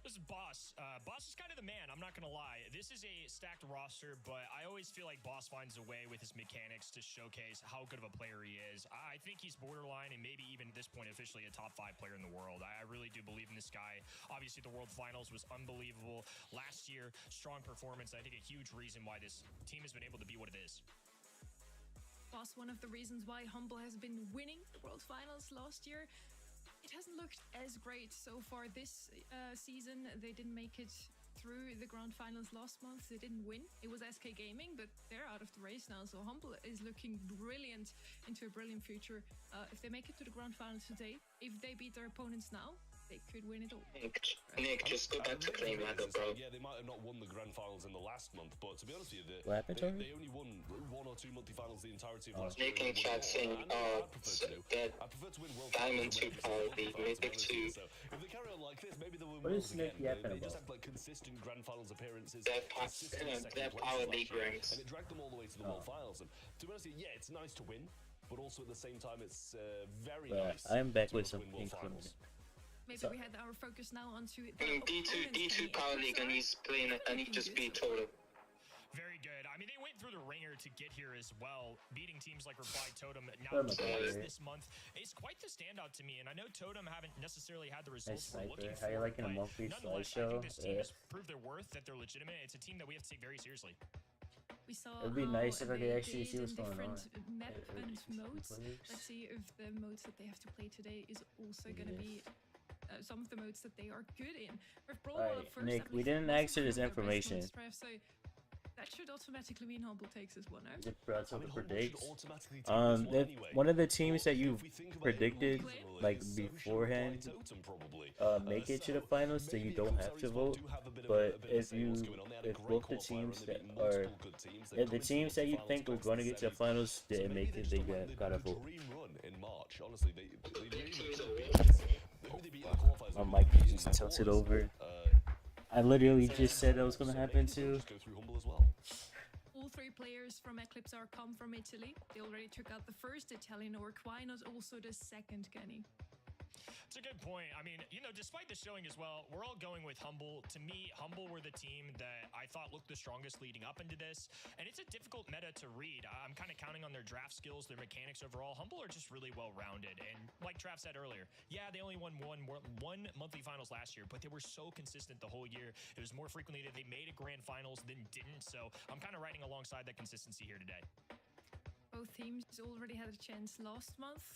This is Boss. Boss is kind of the man, I'm not going to lie. This is a stacked roster, but I always feel like Boss finds a way with his mechanics to showcase how good of a player he is. I think he's borderline and maybe even at this point officially a top 5 player in the world. I really do believe in this guy. Obviously, the World Finals was unbelievable. Last year, strong performance. I think a huge reason why this team has been able to be what it is. Boss, one of the reasons why Humble has been winning the World Finals last year. It hasn't looked as great so far this season. They didn't make it through the grand finals last month. They didn't win. It was SK Gaming, but they're out of the race now. So Humble is looking brilliant into a brilliant future. If they make it to the grand finals today, if they beat their opponents now, they could win it all. Nick, just go back to claim ladder, bro. Yeah, they might have not won the grand finals in the last month, but to be honest with you, they only won 1 or 2 monthly finals the entirety of last year. Nick in chat saying, I prefer to win World Diamond 2 Power League, Mythic 2. So if they carry on like this, maybe they'll win What Worlds is Nick again. yapping They just about? have like consistent grand finals appearances. Their Power League ranks. And it dragged them all the way to the World Finals. And to be honest with you, yeah, it's nice to win, but also at the same time, it's very nice. I'm back with to some win World things for a Finals. minute. Maybe we had our focus now onto D2 Power League, and he's playing, and he just beat Totem. Very good. I mean, they went through the ringer to get here as well, beating teams like Reply Totem now twice this month. It's quite the standout to me, and I know Totem haven't necessarily had the results we're looking for. How you liking a monthly nonetheless, slideshow? I think this team has proved their worth, that they're legitimate. It's a team that we have to take very seriously. We saw It'd be nice if I could actually see what's going on. Map and modes. Let's see if the modes that they have to play today is also going to be some of the modes that they are good in. Alright, Nick, we didn't answer this information. So that should automatically mean Humble takes this one out. Is it Brazil to predict? If one of the teams that you predicted, like beforehand, make it to the finals, then you don't have to vote. But if both the teams that are, if the teams that you think are going to get to the finals didn't make it, then you gotta vote. My mic just tilted over. I literally just said that was gonna happen too. All 3 players from Eclipse are come from Italy. They already took out the first Italian orc. Why not also the second, Kenny? It's a good point. I mean, you know, despite the showing as well, we're all going with Humble. To me, Humble were the team that I thought looked the strongest leading up into this. And it's a difficult meta to read. I'm kind of counting on their draft skills, their mechanics overall. Humble are just really well-rounded. And like Trav said earlier, yeah, they only won one monthly finals last year, but they were so consistent the whole year. It was more frequently that they made a grand finals than didn't. So I'm kind of riding alongside that consistency here today. Both teams already had a chance last month.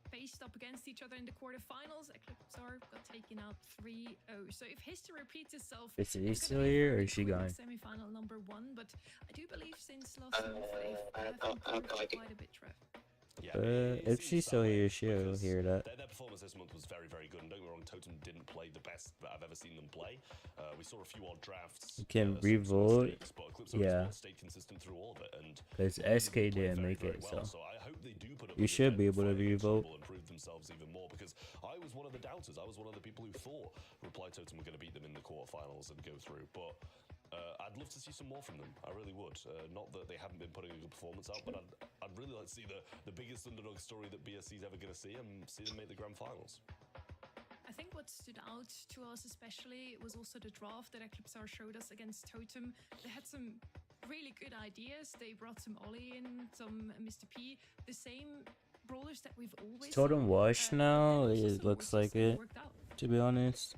Faced up against each other in the quarterfinals. Eclipse got taken out 3-0. So if history repeats itself, is he still here or is she gone? Semi-final number 1, but I do believe since last month they've improved quite a bit, Trev. If she's still here, she'll hear that. Their performance this month was very, very good. And don't get me wrong, Totem didn't play the best that I've ever seen them play. We saw a few odd drafts. You can revolt. Yeah. Stayed consistent through all of it, and because SK didn't make it, so I hope they do put up you should be able to revolt revolt. Improve themselves even more, because I was was one of the doubters. I was one of the people who thought Reply Totem were going to beat them in the quarterfinals and go through. But I'd love to see some more from them. I really would. Not that they haven't been putting a good performance out, but I'd really like to see the biggest underdog story that BSC is ever going to see and see them make the grand finals. I think what stood out to us especially was also the draft that Eclipsar showed us against Totem. They had some really good ideas. They brought some Ollie in, some Mr. P, the same brawlers that we've always Totem seen, washed now. also It looks some like voices that it, worked out. to be honest.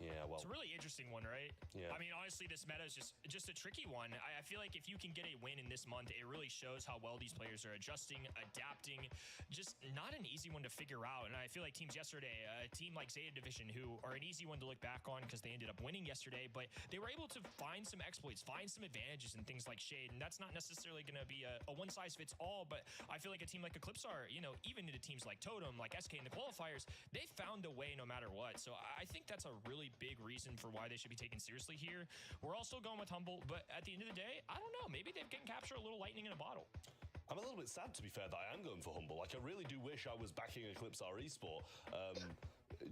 Yeah, well, it's a really interesting one, right? Yeah. I mean, honestly, this meta is just a tricky one. I feel like if you can get a win in this month, it really shows how well these players are adjusting, adapting. Just not an easy one to figure out. And I feel like teams yesterday, a team like Zeta Division, who are an easy one to look back on because they ended up winning yesterday, but they were able to find some exploits, find some advantages in things like Shade. And that's not necessarily going to be a one-size-fits-all, but I feel like a team like Eclipsar, you know, even into teams like Totem, like SK in the qualifiers, they found a way no matter what. So I think that's a really big reason for why they should be taken seriously here. We're also going with Humble, but at the end of the day, I don't know. Maybe they can capture a little lightning in a bottle. I'm a little bit sad, to be fair, that I am going for Humble. Like, I really do wish I was backing Eclipsar Esport,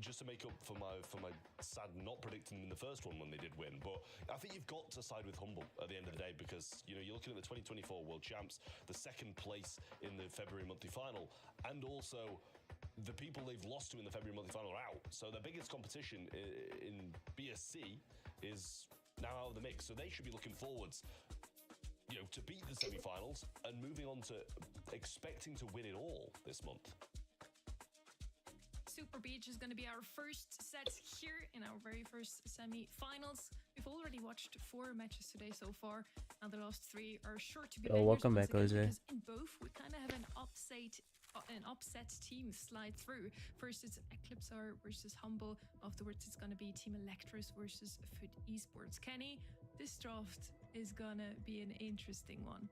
just to make up for my sad not predicting them in the first one when they did win. But I think you've got to side with Humble at the end of the day because, you know, you're looking at the 2024 World Champs, the second place in the February monthly final, and also the people they've lost to in the February monthly final are out. So their biggest competition in BSC is now out of the mix. So they should be looking forwards, you know, to beat the semi-finals and moving on to expecting to win it all this month. Super Beach is going to be our first set here in our very first semi-finals. We've already watched 4 matches today so far, and the last 3 are sure to be bangers welcome once back, again, Jose. because in both we kind of have an upset team slide through. First it's Eclipsar versus Humble. Afterwards it's going to be Team Electros versus Foot Esports. Kenny, this draft is gonna be an interesting one.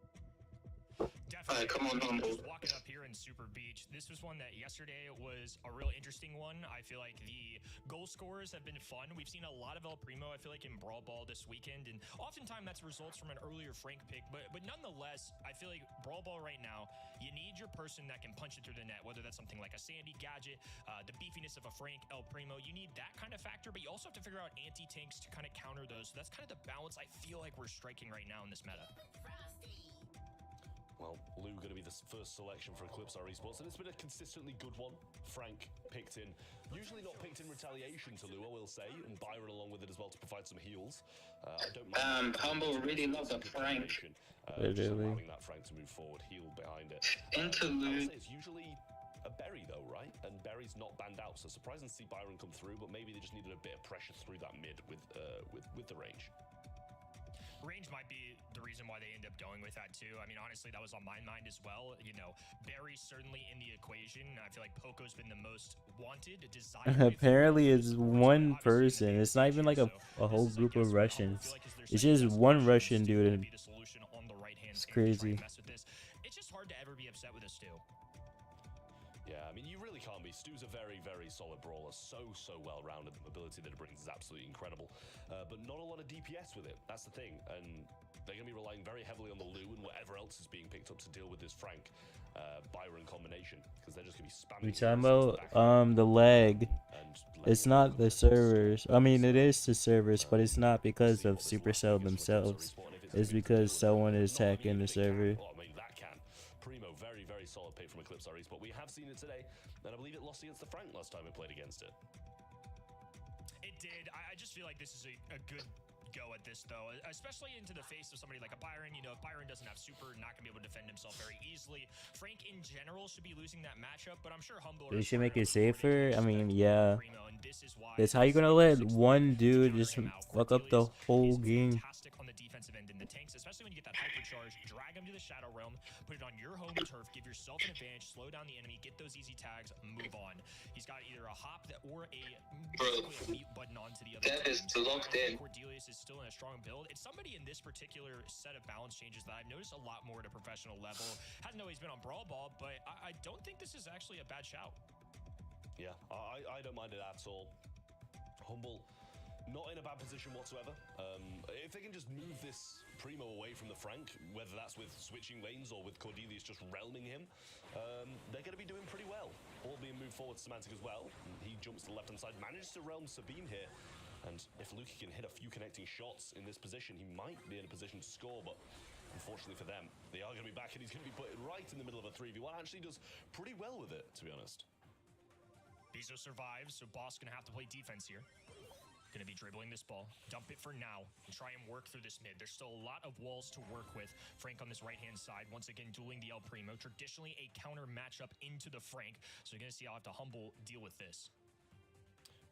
Definitely. Come on, Humble. Just walking up here in Super Beach, this was one that yesterday was a real interesting one. I feel like the goal scorers have been fun. We've seen a lot of El Primo, I feel like, in Brawl Ball this weekend, and oftentimes that's results from an earlier Frank pick, but nonetheless, I feel like Brawl Ball right now, you need your person that can punch it through the net, whether that's something like a Sandy Gadget, the beefiness of a Frank, El Primo. You need that kind of factor, but you also have to figure out anti-tanks to kind of counter those. So that's kind of the balance I feel like we're striking right now in this meta. Well, Lou going to be the first selection for Eclipsar Esports, and it's been a consistently good one. Frank picked in, usually not picked in retaliation to Lou, I will say, and Byron along with it as well to provide some heals. I don't mind. Humble really loves a Frank. Just allowing that Frank to move forward, heal behind it. Interlude. It's usually a Berry though, right? And Berry's not banned out, so surprising to see Byron come through, but maybe they just needed a bit of pressure through that mid with the range. Range might be the reason why they end up going with that too. I mean, honestly, that was on my mind as well. You know, Barry's certainly in the equation. I feel like Poco's been the most wanted, desired. Apparently, it's one person. It's not even like a whole group of Russians. It's just one Russian dude. And it's crazy. It's just hard to ever be upset with a Stu. Yeah, I mean, you really can't be. Stu's a very, very solid brawler. So well-rounded. The mobility that it brings is absolutely incredible. But not a lot of DPS with it. That's the thing. And they're going to be relying very heavily on the Lou and whatever else is being picked up to deal with this Frank Byron combination. Because they're just going to be spamming. We talking about the lag. It's not the servers. I mean, it is the servers, but it's not because of Supercell themselves. It's because someone is hacking the server. Primo, very, very solid pick from Eclipsar Esport. We have seen it today, and I believe it lost against the Frank last time we played against it. It did. I just feel like this is a good go at this, though, especially into the face of somebody like a Byron. You know, if Byron doesn't have super, not going to be able to defend himself very easily. Frank, in general, should be losing that matchup, but I'm sure Humble... They should make it safer. I mean, yeah. That's how you going to let one dude just fuck up the whole game. On the defensive end in the tanks, especially when you get that hypercharge, drag him to the Shadow Realm, put it on your home turf, give yourself an advantage, slow down the enemy, get those easy tags, move on. He's got either a hop or a mute button onto the other. That is locked in. Cordelius is still in a strong build. It's somebody in this particular set of balance changes that I've noticed a lot more at a professional level. Hasn't always been on Brawl Ball, but I don't think this is actually a bad shout. Yeah, I don't mind it at all. Humble not in a bad position whatsoever. If they can just move this Primo away from the Frank, whether that's with switching lanes or with Cordelius just realming him, they're going to be doing pretty well. Ball being moved forward to Semantic as well. He jumps to the left-hand side, manages to realm Sabine here. And if Luki can hit a few connecting shots in this position, he might be in a position to score, but unfortunately for them, they are going to be back and he's going to be put right in the middle of a 3v1. Actually does pretty well with it, to be honest. Bizo survives, so Boss going to have to play defense here. Going to be dribbling this ball. Dump it for now and try and work through this mid. There's still a lot of walls to work with. Frank on this right-hand side, once again dueling the El Primo. Traditionally a counter matchup into the Frank, so you're going to see how have to Humble deal with this.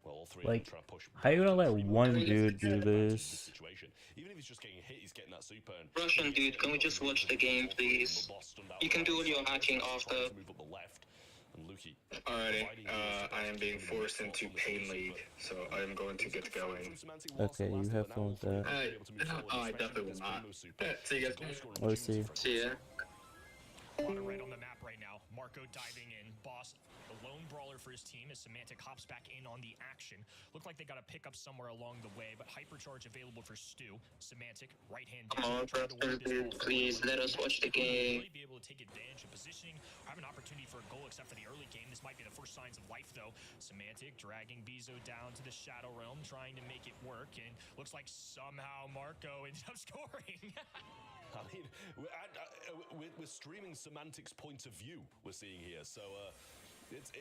Well, all three like, of them try to push how you gonna let one dude do this? Even if he's just getting hit, he's getting that super. Russian dude, can we just watch the game, please? You can do all your hacking after. Alrighty, I am being forced into Pain League, so I am going to get going. Okay, you have fun with that. I definitely will not. See you guys. We'll see. See ya. A lot of red on the map right now. Marco diving in. Boss, the lone brawler for his team, as Semantic hops back in on the action. Looked like they got a pickup somewhere along the way, but Hypercharge available for Stu. Semantic, right-hand please let us watch the game. Really be able to take advantage of positioning, have an opportunity for a goal except for the early game. This might be the first signs of life, though. Semantic dragging Bizo down to the Shadow Realm, trying to make it work, and looks like somehow Marco ends up scoring. I mean, we're streaming Semantic's point of view we're seeing here, so it's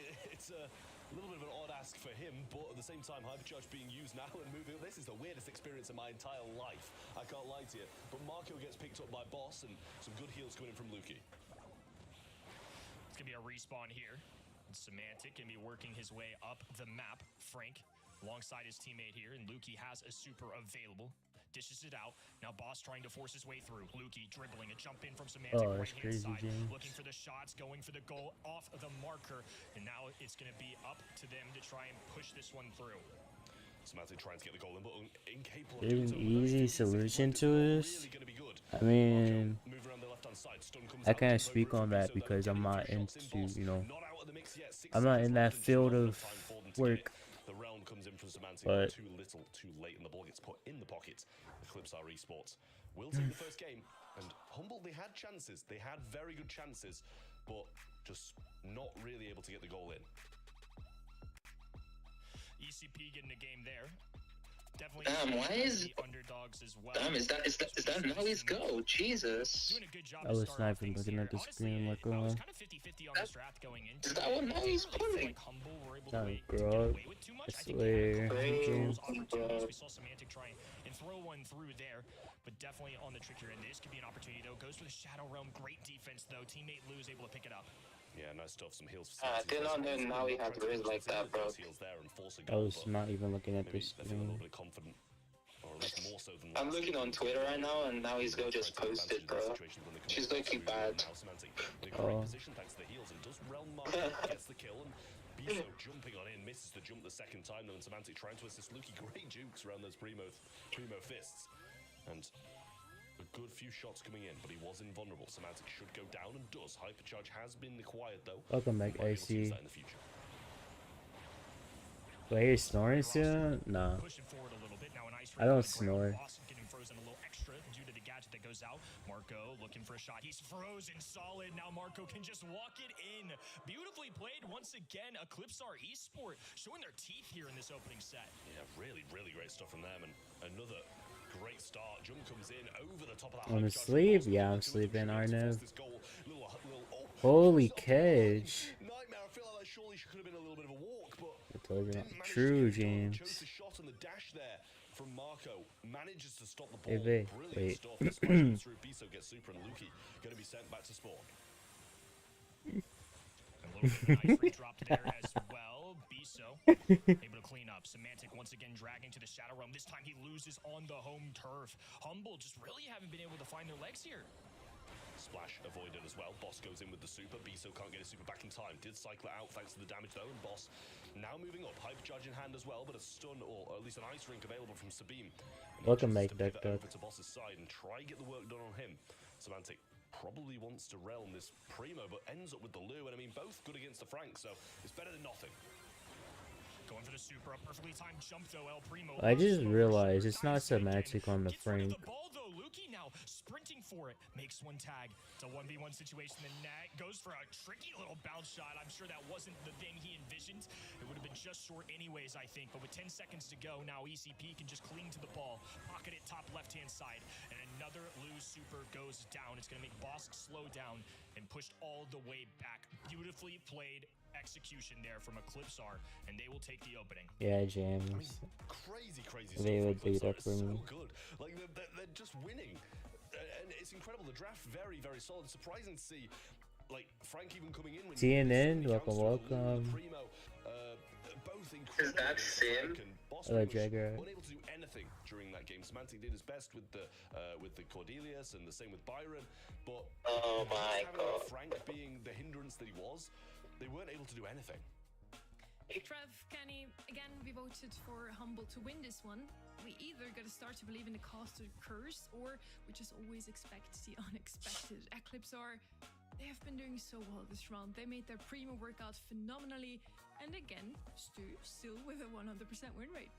a little bit of an odd ask for him, but at the same time, Hypercharge being used now and moving. This is the weirdest experience of my entire life. I can't lie to you. But Marco gets picked up by Boss, and some good heals coming in from Luki. It's gonna be a respawn here. And Semantic gonna be working his way up the map. Frank alongside his teammate here, and Luki has a super available. Dishes it out. Now Boss trying to force his way through. Luki dribbling a jump in from Semantic right-hand side. Looking for the shots, going for the goal off of the marker. And now it's going to be up to them to try and push this one through. Semantic trying to get the goal in, but incapable. There's an easy solution to this. I mean, I can't speak on that because I'm not into, you know, I'm not in that field of work. The realm comes in from Semantic, but too little, too late, and the ball gets put in the pocket. Eclipse our esports will take the first game, and Humble, they had chances. They had very good chances, but just not really able to get the goal in. ECP getting a game there. Definitely. Damn, why is the underdogs as well. Damn, is that Noe's goal? Jesus. Doing a good job I was not even looking at the screen like, kind of 50-50 on this draft going into. Is that what Noe's pulling? Bro, I swear. We saw Semantic try and throw one through there, but definitely on the trickier end. This could be an opportunity though. Goes for the Shadow Realm. Great defense though. Teammate Lou's able to pick it up. Yeah, nice stuff. Some heals. I did not know now we have grizz like that, bro. I was not even looking at this screen. I'm looking on Twitter right now, and now his girl just posted, bro. She's looking bad. Oh. Gets the kill, and Bizo jumping on in, misses the jump the second time, though, and Semantic trying to assist Luki. Great jukes around those primo fists. And a good few shots coming in, but he was invulnerable. Semantic should go down and does. Hypercharge has been acquired, though. Welcome back, AC. Wait, are you snoring soon? Nah. I don't snore. Getting frozen a little extra due to the gadget that goes out. Marco looking for a shot. He's frozen solid. Now Marco can just walk it in. Beautifully played once again. Eclipse our esport showing their teeth here in this opening set. Yeah, really, really great stuff from them. And another great start. Jump comes in over the top of that. On the sleeve? Yeah, I'm sleeping, Arnav. Holy cage. Nightmare. I feel like that surely could have been a little bit of a walk, but It's all true, James. Chose the shot and the dash there from Marco. Manages to stop the ball. Hey, Brilliant wait. stuff. Through Bizo gets super, and Luki going to be sent back to spawn. A little bit of an ice dropped there as well. Bizo able to clean up. Semantic once again dragging to the Shadow Realm. This time he loses on the home turf. Humble just really haven't been able to find their legs here. Splash avoided as well. Boss goes in with the super. Bizo can't get his super back in time. Did cycle it out thanks to the damage though. And Boss now moving up. Hypercharge in hand as well, but a stun or at least an ice rink available from Sabine. Welcome, make that over to Boss's side and try get the work done on him. Semantic probably wants to realm this primo, but ends up with the Lou. And I mean, both good against the Frank, so it's better than nothing. Going for the super, a perfectly timed jump though, El Primo. I just realized it's not semantic on the Frank. The ball though, Lukey now sprinting for it, makes one tag. It's a 1v1 situation, the net goes for a tricky little bounce shot. I'm sure that wasn't the thing he envisioned. It would have been just short anyways, I think, but with 10 seconds to go, now ECP can just cling to the ball, pocket it top left-hand side, and another lose super goes down. It's gonna make Bosk slow down and pushed all the way back. Beautifully played execution there from Eclipsar, and they will take the opening. Yeah, James. I mean, crazy They stuff would from beat Eclipsar. up for It's me. so good. Like, they're just winning. And it's incredible. The draft, very, very solid. Surprising to see, like, Frank even coming in. When TNN, welcome. Primo, both incredible. Is that Sim? Hello, Jagger. Unable to do anything during that game. Semantic did his best with the Cordelius, and the same with Byron. But oh my god, Frank being the hindrance that he was, they weren't able to do anything. Trev, Kenny, again, we voted for Humble to win this one. We either got to start to believe in the cost or curse, or we just always expect the unexpected. Eclipsar, they have been doing so well this round. They made their primo workout phenomenally. And again, Stu still with a 100% win rate.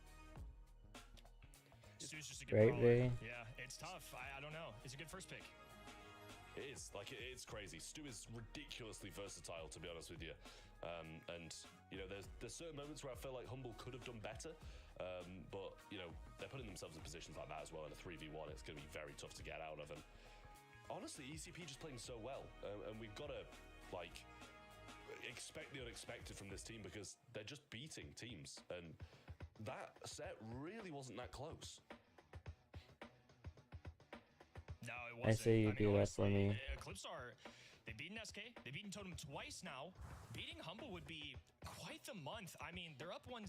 Stu's just a good Right, brawler. Ray? Yeah, it's tough. I don't know. It's a good first pick. It is. Like, it's crazy. Stu is ridiculously versatile, to be honest with you. And, you know, there's certain moments where I feel like Humble could have done better. But, you know, they're putting themselves in positions like that as well. In a 3v1, it's going to be very tough to get out of. And honestly, ECP just playing so well. And we've got to, like, expect the unexpected from this team, because they're just beating teams. And that set really wasn't that close. No, it I wasn't. say you do that for me. Eclipsar, they've beaten SK, they've beaten Totem twice now. Beating Humble would be quite the month. I mean, they're up 1-0.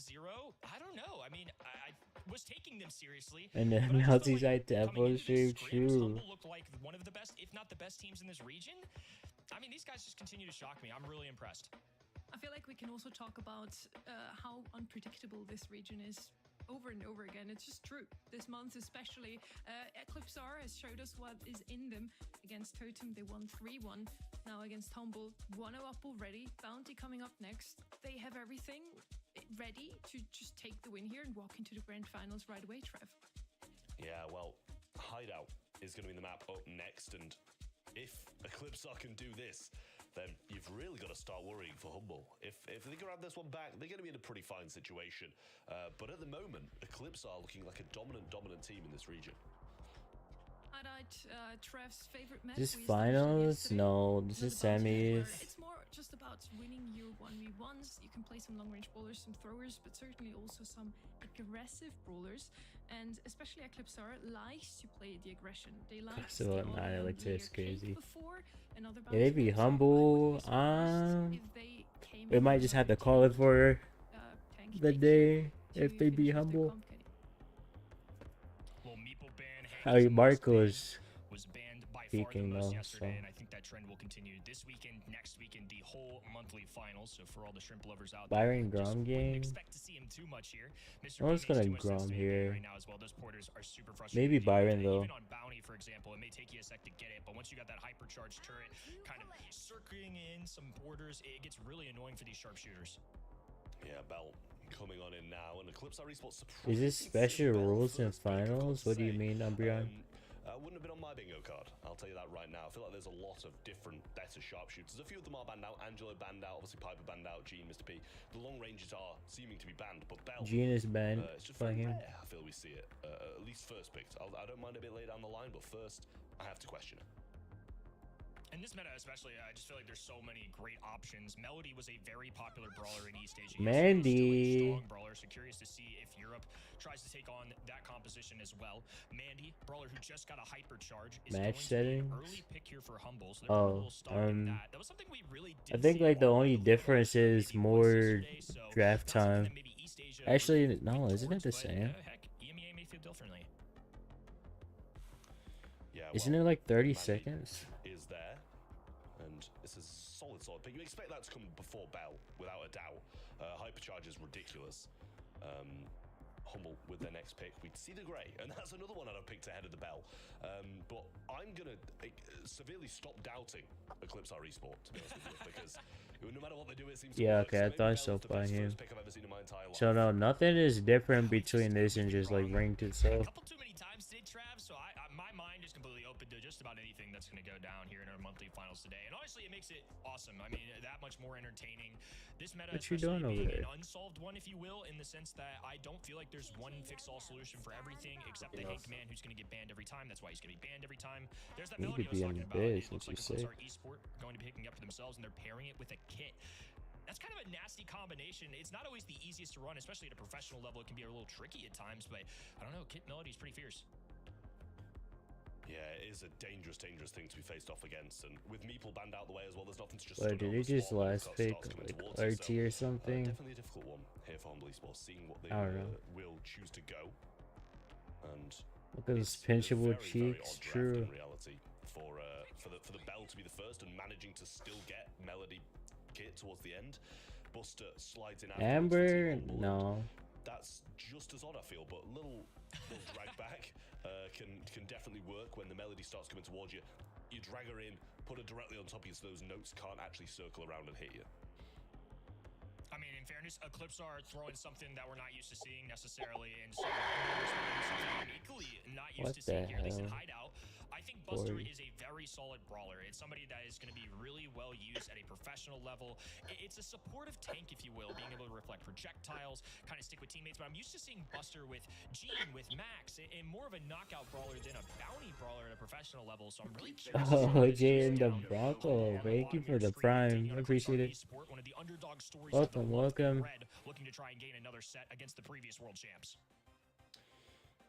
I don't know. I mean, I was taking them seriously. And then multi-site Devil Stream, true. Humble looked like one of the best, if not the best teams in this region. I mean, these guys just continue to shock me. I'm really impressed. I feel like we can also talk about how unpredictable this region is over and over again. It's just true. This month especially, Eclipsar has showed us what is in them. Against Totem, they won 3-1. Now against Humble, 1-0 up already. Bounty coming up next. They have everything ready to just take the win here and walk into the grand finals right away, Trev. Yeah, well, Hideout is going to be the map up next, and if Eclipsar can do this, then you've really got to start worrying for Humble. If they grab this one back, they're going to be in a pretty fine situation. But at the moment, Eclipsar are looking like a dominant team in this region. Trev's favorite match. This finals? No, this is semis. It's more just about winning your 1v1s. You can play some long-range brawlers, some throwers, but certainly also some aggressive brawlers. And especially Eclipsar likes to play the aggression. They like So the Annihilator is crazy. before, Yeah, they be humble. We might just have to call it for the day if they be humble. How Marco's peaking though, so. And I think that trend will continue this weekend, next weekend, the whole monthly finals. So for all the shrimp lovers out there, Byron Grom game. Expect to see him too much here. No one's gonna Grom here. Right now as well. Those porters are super frustrated. Maybe Byron though. Even on Bounty, for example, it may take you a sec to get it, but once you got that hypercharged turret kind of circling in some borders, it gets really annoying for these sharpshooters. Yeah, Bell coming on in now, and Eclipsar Esports. Is this special rules in finals? What do you mean, Umbreon? Wouldn't have been on my bingo card, I'll tell you that right now. I feel like there's a lot of different better sharpshooters. A few of them are banned out. Angelo banned out, obviously Piper banned out, Gene, Mr. P. The long ranges are seeming to be banned, but Bell... Gene is banned it's just by him. rare, I feel we see it. At least first picked. I don't mind a bit later down the line, but first, I have to question it. In this meta especially, I just feel like there's so many great options. Melody was a very popular brawler in East Asia. Mandy. Strong brawler, so curious to see if Europe tries to take on that composition as well. Mandy, brawler who just got a hypercharge, is Match settings. early pick here for Humble, so they're a little stuck in that. That was something we really did. I think like the only difference is more draft time. Actually, no, isn't it the same? Heck, Emea may feel differently. Yeah, Isn't it like 30 seconds? Is there, and it's a solid pick. You expect that to come before Bell, without a doubt. Hypercharge is ridiculous. Humble with their next pick. We'd see the Grey, and that's another one I'd have picked ahead of the Bell. But I'm going to severely stop doubting Eclipse our esport, to be honest with you, because no matter what they do, it seems to work. Okay, I thought so by him. Pick I've ever seen in my entire life. So no, nothing is different between this and just like ranked itself. A couple too many times today, Trav, so my mind is completely open to just about anything that's going to go down here in our monthly finals today. And honestly, it makes it awesome. I mean, that much more entertaining. This meta, What you doing over there? An unsolved one, if you will, in the sense that I don't feel like there's one fix-all solution for everything, except the Hank man who's going to get banned every time. That's why he's going to be banned every time. There's that He melody could I was be talking in about. this, It looks like what you our esport going to be picking up for themselves, and they're pairing it with a kit. That's kind of a nasty combination. It's not always the easiest to run, especially at a professional level. It can be a little tricky at times, but I don't know. Kit Melody is pretty fierce. Yeah, it is a dangerous thing to be faced off against, and with Meeple banned out the way as well, there's nothing to just. Or did he just last pick like RT or something? Definitely a difficult one here for Humble Esports, seeing what they will choose to go. And look at those pinchable cheeks. True. In reality, for the Bell to be the first and managing to still get Melody kit towards the end, Buster slides in. Amber, no. That's just as odd, I feel, but little drag back can definitely work when the Melody starts coming towards you. You drag her in, put her directly on top of you, so those notes can't actually circle around and hit you. I mean, in fairness, Eclipse are throwing something that we're not used to seeing necessarily, and so something I'm equally not used to seeing here, at least in Hideout. I think Buster is a very solid brawler. It's somebody that is going to be really well used at a professional level. It's a supportive tank, if you will, being able to reflect projectiles, kind of stick with teammates. But I'm used to seeing Buster with Gene, with Max, and more of a knockout brawler than a bounty brawler at a professional level. So I'm really curious. Oh, Jay and the Bronco, thank you for the prime. I appreciate it. Welcome, welcome. Looking to try and gain another set against the previous world champs.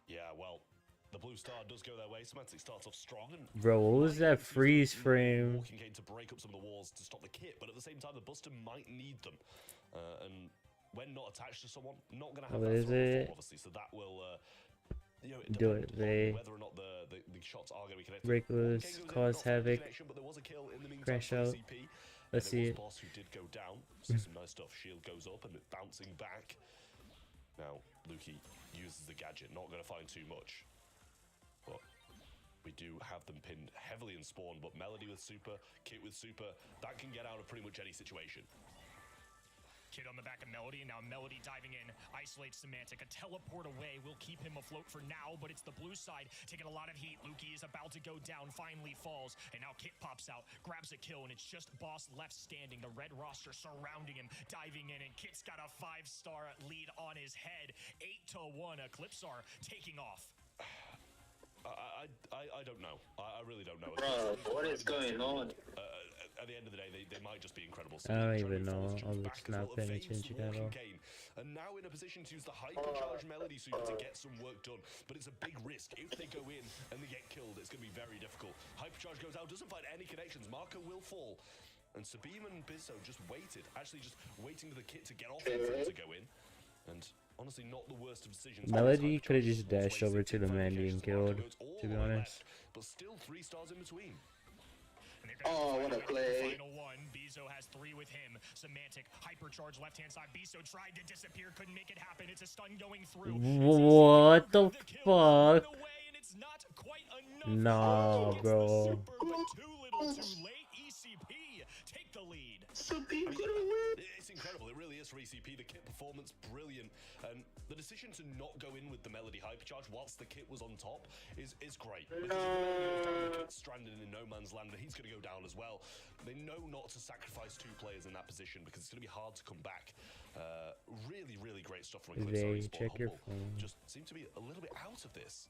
Yeah, well, the blue star does go their way. Semantic starts off strong. And bro, what was that freeze frame? Walking game to break up some of the walls to stop the kit, but at the same time, the Buster might need them. And when not attached to someone, not going to have that throw before, obviously. So that will, you know, do it, they whether or not the shots are going to be connected. Break loose, cause havoc, but there was a kill in the meantime crash out. Let's see it. Boss who did go down. See some nice stuff. Shield goes up and bouncing back. Now, Lukey uses the gadget. Not going to find too much. But we do have them pinned heavily in spawn, but Melody with super, Kit with super, that can get out of pretty much any situation. Kid on the back of Melody, and now Melody diving in, isolates Semantic. A teleport away will keep him afloat for now, but it's the blue side taking a lot of heat. Lukey is about to go down, finally falls, and now Kit pops out, grabs a kill, and it's just Boss left standing. The red roster surrounding him, diving in, and Kit's got a 5-star lead on his head. 8-1, Eclipse are taking off. I don't know. I really don't know. Bro, what is going on? At the end of the day, they might just be incredible. I don't even know. I'm just not paying attention at all. And now in a position to use the hypercharged Melody super to get some work done. But it's a big risk. If they go in and they get killed, it's going to be very difficult. Hypercharge goes out, doesn't find any connections. Marco will fall. And Sabim and Bizzo just waited. Actually just waiting for the kit to get off him for him to go in. And honestly, not the worst of decisions. Melody could have just dashed over to the Mandy and killed, to be honest. But still 3 stars in between. Oh, what a play. Final one. Bizo has 3 with him. Semantic, hypercharge left-hand side. Bizo tried to disappear, couldn't make it happen. It's a stun going through. What the fuck? Nah, bro. Too little, too late. ECP take the lead. It's incredible. It really is for ECP. The kit performance, brilliant. And the decision to not go in with the Melody hypercharge whilst the kit was on top is great. Because the kit's stranded in no man's land, and he's going to go down as well. They know not to sacrifice 2 players in that position because it's going to be hard to come back. Really, really great stuff from Eclipse. Check your phone. Just seem to be a little bit out of this.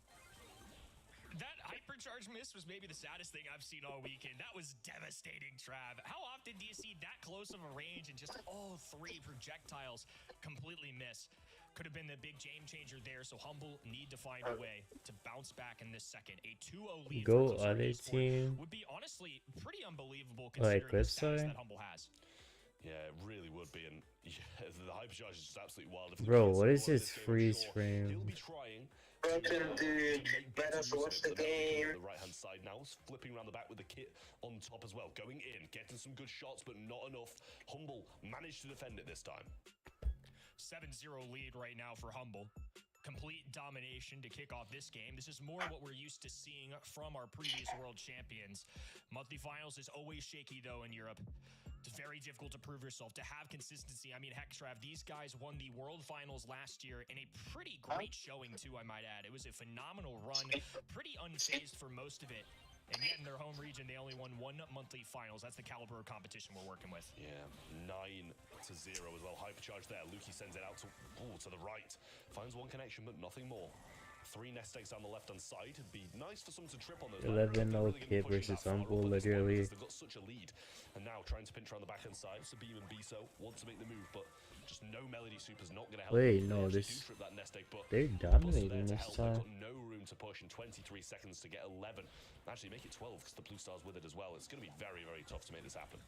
That hypercharge miss was maybe the saddest thing I've seen all weekend. That was devastating, Trav. How often do you see that close of a range and just all 3 projectiles completely miss? Could have been the big game changer there, so Humble need to find a way to bounce back in this second. A 2-0 lead Go other team. Would be honestly pretty unbelievable considering the status that Humble has. Yeah, it really would be, and yeah, the hypercharge is just absolutely wild. Bro, what is this freeze frame? He'll be trying. Broken dude, better watch the game. The right-hand side now, flipping around the back with the kit on top as well. Going in, getting some good shots, but not enough. Humble managed to defend it this time. 7-0 lead right now for Humble. complete domination to kick off this game. This is more what we're used to seeing from our previous world champions. Monthly finals is always shaky, though, in Europe. It's very difficult to prove yourself, to have consistency. I mean, heck, Trav, these guys won the World Finals last year in a pretty great showing, too, I might add. It was a phenomenal run, pretty unfazed for most of it. And yet in their home region, they only won 1 monthly finals. That's the caliber of competition we're working with. Yeah, 9-0 as well. Hypercharge there. Luki sends it out to the right. Finds one connection, but nothing more. 3 nest eggs down the left-hand side. It'd be nice for someone to trip on those. 11-0 kid versus Humble, literally. They've got such a lead. And now trying to pinch around the backhand side. Sabine and Biso want to make the move, but just no Melody Super's not going to help. Wait, no, this... They're dominating this time. They've got no room to push in 23 seconds to get 11. Actually, make it 12 because the blue star's with it as well. It's going to be very, very tough to make this happen.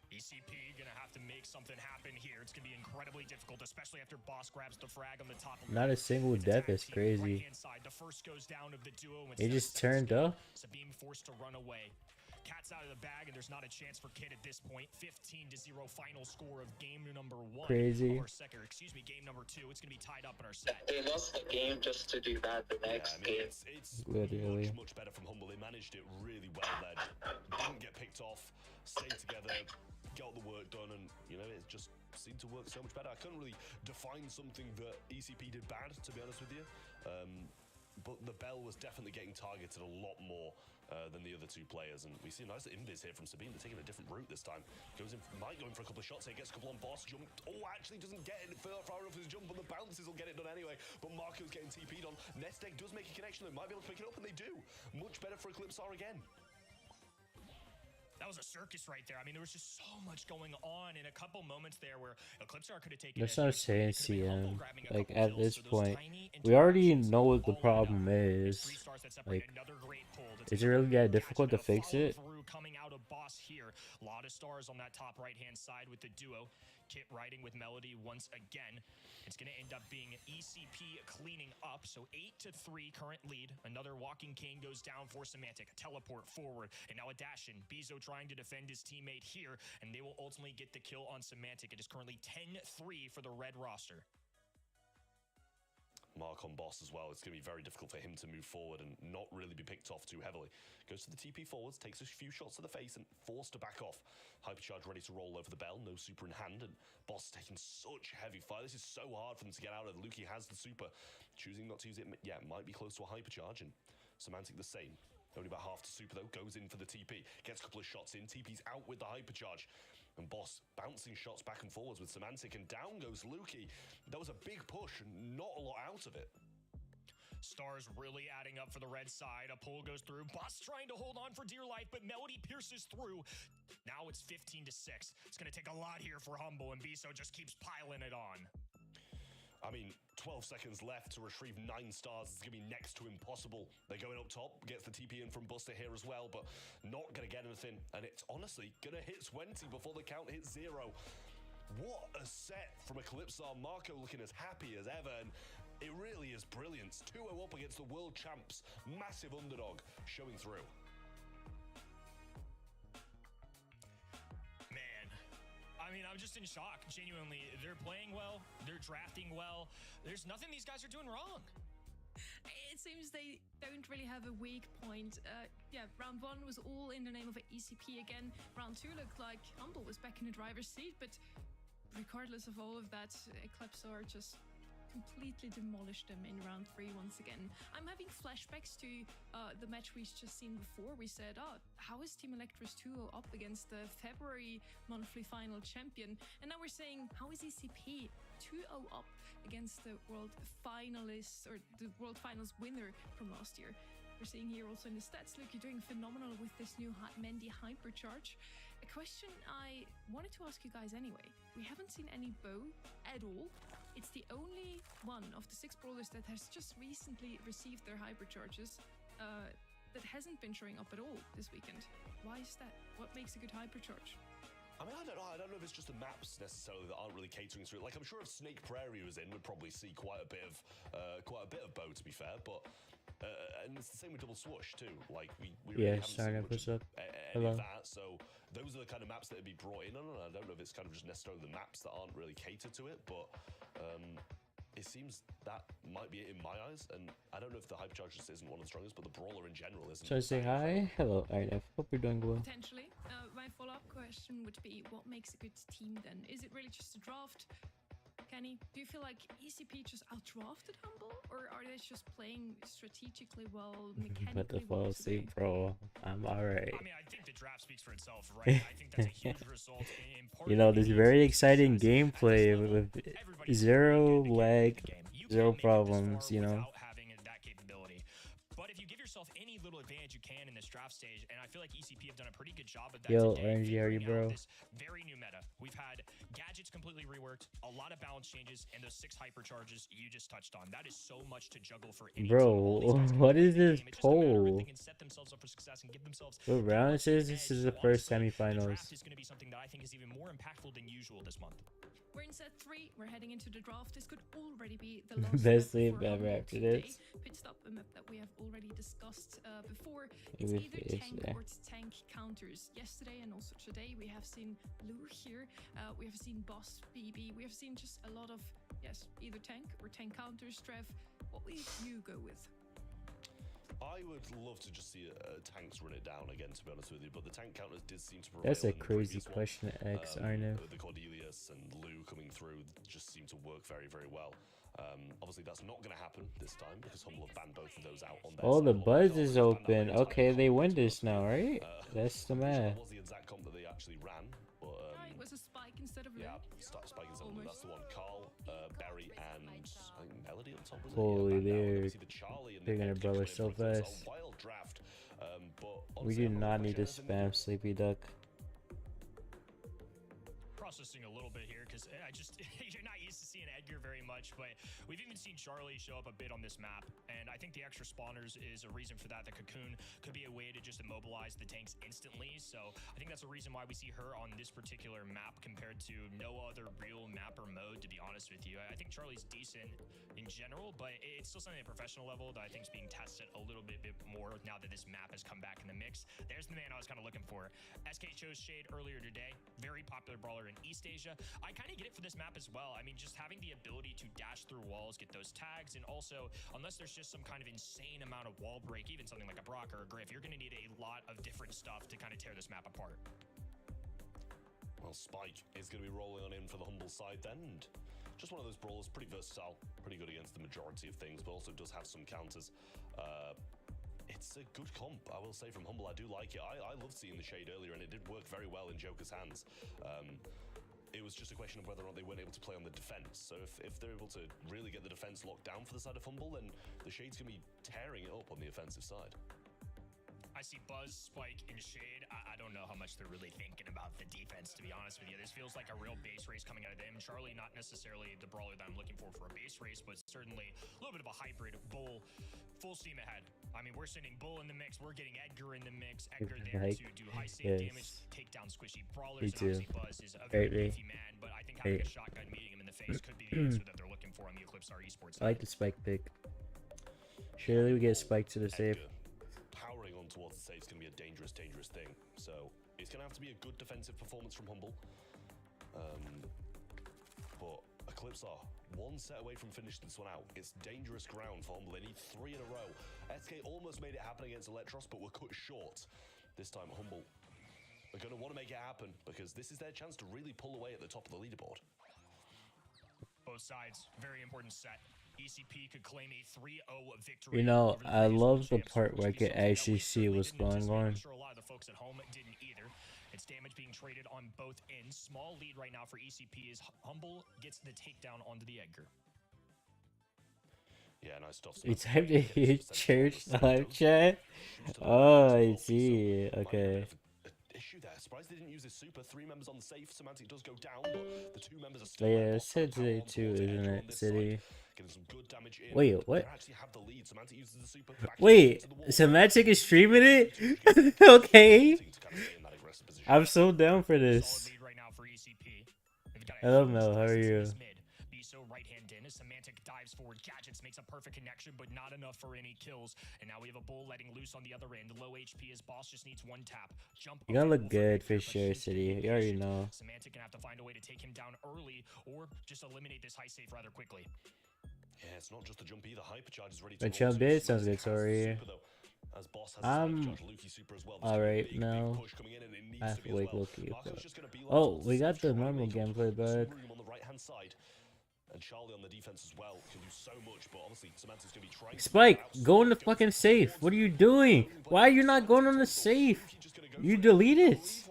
ECP gonna have to make something happen here. It's gonna be incredibly difficult, especially after Boss grabs the frag on the top. Not a single death is crazy. The first goes down of the duo. It just turned up. Sabine forced to run away. Cat's out of the bag, and there's not a chance for Kid at this point. 15-0 final score of game number 1. Crazy. Or second, excuse me, game number 2. It's gonna be tied up in our set. They lost the game just to do that the next game. It's literally much better from Humble. They managed it really well there. Didn't get picked off. Stayed together. Got the work done, and you know, it just seemed to work so much better. I couldn't really define something that ECP did bad, to be honest with you, but the Bell was definitely getting targeted a lot more than the other 2 players, and we see a nice invis here from Sabine. They're taking a different route this time. Goes in, might go in for a couple of shots here, gets a couple on Boss, jumped. Oh, actually doesn't get it far enough his jump, but the bounces will get it done anyway. But Marco's getting TP'd on. Nest Egg does make a connection, they might be able to pick it up, and they do. Much better for Eclipse R again. That was a circus right there. I mean, there was just so much going on in a couple moments there where Eclipsar could have taken. That's what I'm saying, CM. Like, at this point, we already know what the problem is. Like, is it really that difficult to fix it? Coming out of Boss here. A lot of stars on that top right-hand side with the duo. Kit riding with Melody once again. It's going to end up being ECP cleaning up. So 8-3 current lead. Another walking cane goes down for Semantic. A teleport forward. And now a dash in. Bizo trying to defend his teammate here. And they will ultimately get the kill on Semantic. It is currently 10-3 for the red roster. Mark on Boss as well. It's going to be very difficult for him to move forward and not really be picked off too heavily. Goes to the TP forwards, takes a few shots to the face and forced to back off. Hypercharge ready to roll over the Bell, no super in hand, and Boss taking such heavy fire. This is so hard for them to get out of. Luki has the super, choosing not to use it. Yeah, might be close to a Hypercharge, and Semantic the same. Only about half the super though, goes in for the TP, gets a couple of shots in, TP's out with the Hypercharge. And Boss bouncing shots back and forwards with Semantic, and down goes Luki. That was a big push and not a lot out of it. Stars really adding up for the red side. A pull goes through. Boss trying to hold on for dear life, but Melody pierces through. Now it's 15-6. It's going to take a lot here for Humble, and Biso just keeps piling it on. I mean, 12 seconds left to retrieve 9 stars. It's going to be next to impossible. They're going up top, gets the TP in from Buster here as well, but not going to get anything. And it's honestly going to hit 20 before the count hits 0. What a set from Eclipsar. Marco looking as happy as ever, and it really is brilliant. 2-0 up against the world champs. Massive underdog showing through. I mean, I'm just in shock, genuinely. They're playing well, they're drafting well. There's nothing these guys are doing wrong. It seems they don't really have a weak point. Yeah, round 1 was all in the name of ECP again. Round 2 looked like Humble was back in the driver's seat, but regardless of all of that, Eclipsar just completely demolished them in round 3 once again. I'm having flashbacks to the match we've just seen before. We said, oh, how is Team Electros 2-0 up against the February monthly final champion? And now we're saying, how is ECP 2-0 up against the world finalists, or the world finals winner from last year? We're seeing here also in the stats, look, you're doing phenomenal with this new Mendy Hypercharge. A question I wanted to ask you guys anyway. We haven't seen any bow at all. It's the only one of the 6 brawlers that has just recently received their Hypercharges that hasn't been showing up at all this weekend. Why is that? What makes a good Hypercharge? I mean, I don't know. I don't know if it's just the maps necessarily that aren't really catering to it. Like, I'm sure if Snake Prairie was in, we'd probably see quite a bit of bow, to be fair. But and it's the same with Double Swoosh too. Like we really haven't seen much of any of that. So those are the kind of maps that would be brought in. I don't know if it's kind of just necessarily the maps that aren't really catered to it, but it seems that might be it in my eyes, and I don't know if the hype charge just isn't one of the strongest, but the brawler in general isn't. Should I say hi? Hello, Arnef. Hope you're doing well. Potentially. My follow-up question would be, what makes a good team then? Is it really just a draft? Kenny, do you feel like ECP just outdrafted Humble, or are they just playing strategically well, mechanically What the well fuck, see, bro? I'm alright. I mean, I think the draft speaks for itself, right? I think that's a huge result. You know, this very exciting gameplay with zero lag, zero problems, you know. But if you give yourself any little advantage you can in this draft stage, and I feel like ECP have done a pretty good job of that Yo, today, RNG, are you, bro? this very new meta. We've had gadgets completely reworked, a lot of balance changes, and those 6 hypercharges you just touched on. That is so much to juggle for any Bro, what is this poll? What round is this? This is the first semifinals. Draft is going to be something that I think is even more impactful than usual this month. We're in set 3. We're heading into the draft. This could already be the last Best map sleep for ever Humble after today. this. Pit stop, a map that we have already discussed before. It's With either this, tank yeah. or it's tank counters. Yesterday and also today we have seen Lou here. We have seen Boss BB. We have seen just a lot of, yes, either tank or tank counters. Trev, what will you go with? I would love to just see tanks run it down again, to be honest with you, but the tank counters did seem to prevail. That's a in the crazy previous one. question to X, Arnef. The Cordelius and Lou coming through just seem to work very, very well. Obviously, that's not going to happen this time because Humble have banned both of those out on their Oh, side. the buzz is open. Okay, they win this now, right? That's the math. That was the exact comp that they actually ran, but It was a spike instead of yeah, Lou. Spike instead of Lou, that's the one. Carl, Barry, and I think Melody on top. Was Holy, they're they're gonna brother so fast. Wild draft, but We do not need to spam Sleepy Duck. Processing a little bit here because I just you're not used to seeing Edgar very much, but we've even seen Charlie show up a bit on this map, and I think the extra spawners is a reason for that. The cocoon could be a way to just immobilize the tanks instantly, so I think that's a reason why we see her on this particular map compared to no other real map or mode, to be honest with you. I think Charlie's decent in general, but it's still something at professional level that I think is being tested a little bit more now that this map has come back in the mix. There's the man I was kind of looking for. SK chose Shade earlier today, very popular brawler in East Asia. I kind of get it for this map as well. I mean, just having the ability to dash through walls, get those tags, and also, unless there's just some kind of insane amount of wall break, even something like a Brock or a Griff, you're going to need a lot of different stuff to kind of tear this map apart. Well, Spike is going to be rolling on in for the Humble side then, and just one of those brawlers, pretty versatile, pretty good against the majority of things, but also does have some counters. It's a good comp, I will say, from Humble. I do like it. I loved seeing the Shade earlier, and it did work very well in Joker's hands. It was just a question of whether or not they weren't able to play on the defense. So if they're able to really get the defense locked down for the side of Humble, then the Shade's going to be tearing it up on the offensive side. I see Buzz, Spike, and Shade. I don't know how much they're really thinking about the defense, to be honest with you. This feels like a real base race coming out of them. Charlie, not necessarily the brawler that I'm looking for a base race, but certainly a little bit of a hybrid. Bull, full steam ahead. I mean, we're sending Bull in the mix. We're getting Edgar in the mix. Edgar there to do high save damage, take down squishy brawlers. And obviously Buzz is a very beefy man, but I think having a shotgun meeting him in the face could be the answer that they're looking for on the Eclipse R esports. I like the Spike pick. Surely we get Spike to the save. Powering on towards the save is going to be a dangerous, dangerous thing. So it's going to have to be a good defensive performance from Humble. But Eclipse are one set away from finishing this one out. It's dangerous ground for Humble. They need 3 in a row. SK almost made it happen against Electros, but were cut short. This time Humble are going to want to make it happen because this is their chance to really pull away at the top of the leaderboard. Both sides, very important set. ECP could claim a 3-0 victory. You know, I love the part where I could actually see what's going on. I'm sure a lot of the folks at home didn't either. It's damage being traded on both ends. Small lead right now for ECP is Humble gets the takedown onto the Edgar. Yeah, nice stuff. You typed a huge church live chat? Oh, I see. Okay. Issue there. Surprised they didn't use his super. 3 members on the safe. Semantic does go down, but the 2 members are still. Yeah, it's said today too, isn't it? City. Getting some good damage in. Wait, what? They actually have the lead. Semantic uses the super. Wait, Semantic is streaming it? Okay. I'm so down for this. Hello, Mel. How are you? Biso right hand in as Semantic dives forward. Gadgets makes a perfect connection, but not enough for any kills. And now we have a Bull letting loose on the other end. Low HP as Boss just needs 1 tap. Jump. You're gonna look good for sure, City. You already know. Semantic gonna have to find a way to take him down early or just eliminate this high save rather quickly. Yeah, it's not just the jump either. Hypercharge is ready to But jump bit sounds good, sorry. I'm alright now. I have to wake Loki. Oh, we got the normal gameplay back. And Charlie on the defense as well can do so much, but obviously Samantha's going to be trying. Spike, go in the fucking safe. What are you doing? Why are you not going on the safe? You delete it.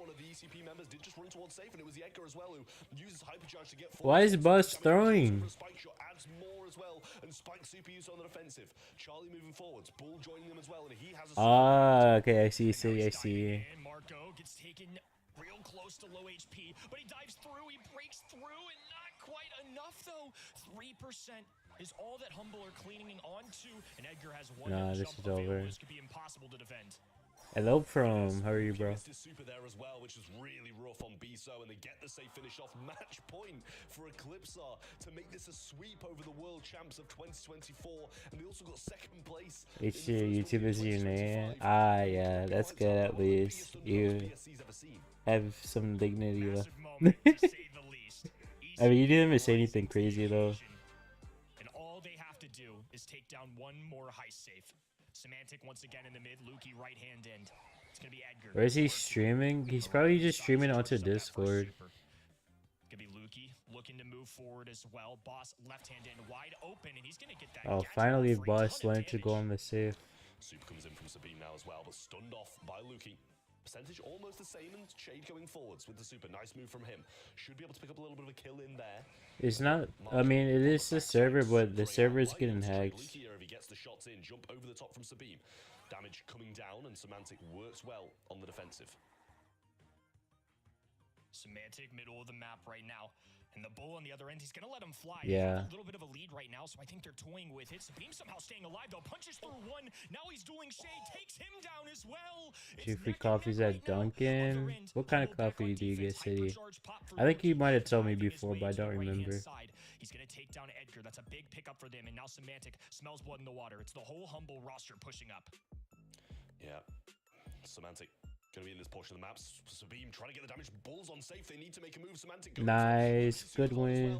Why is Buzz throwing? Ah, okay, I see, I see. Marco gets taken real close to low HP, but he dives through, he breaks through, and not quite enough though. 3% is all that Humble are cleaning onto, and Edgar has one this jump is over. This could be impossible to defend. Hello from, how are you, bro? Super there as well, which is really rough on BSO, and they get the safe finish off. Match point for Eclipsar to make this a sweep over the world champs of 2024, and they also got second place. It's your YouTube is your name. Ah, yeah, that's good at least. You have some dignity left. I mean, you didn't even say anything crazy though. And all they have to do is take down one more heist safe. Semantic once again in the mid, Lukey right hand end. It's gonna be Edgar. Where is he streaming? He's probably just streaming onto Discord. Gonna be Lukey looking to move forward as well. Boss left hand end wide open, and he's gonna get that. Oh, finally, Boss learned to go on the safe. Super comes in from Sabine now as well, but stunned off by Lukey. Percentage almost the same, and Shade going forwards with the super. Nice move from him. Should be able to pick up a little bit of a kill in there. It's not. I mean, it is the server, but the server is getting hacked. Lukey, if he gets the shots in, jump over the top from Sabine. Damage coming down, and Semantic works well on the defensive. Semantic middle of the map right now. And the bull on the other end, he's going to let him fly. Yeah. A little bit of a lead right now, so I think they're toying with it. Sabine somehow staying alive, though. Punches through one. Now he's dueling Shade. Takes him down as well. 2 free coffees at Dunkin'. What kind of coffee do you get, City? I think you might have told me before, but I don't remember. He's going to take down Edgar. That's a big pickup for them. And now Semantic smells blood in the water. It's the whole Humble roster pushing up. Yeah. Semantic going to be in this portion of the maps. Sabine trying to get the damage. Bulls on safe. They need to make a move. Semantic. Nice. Good win.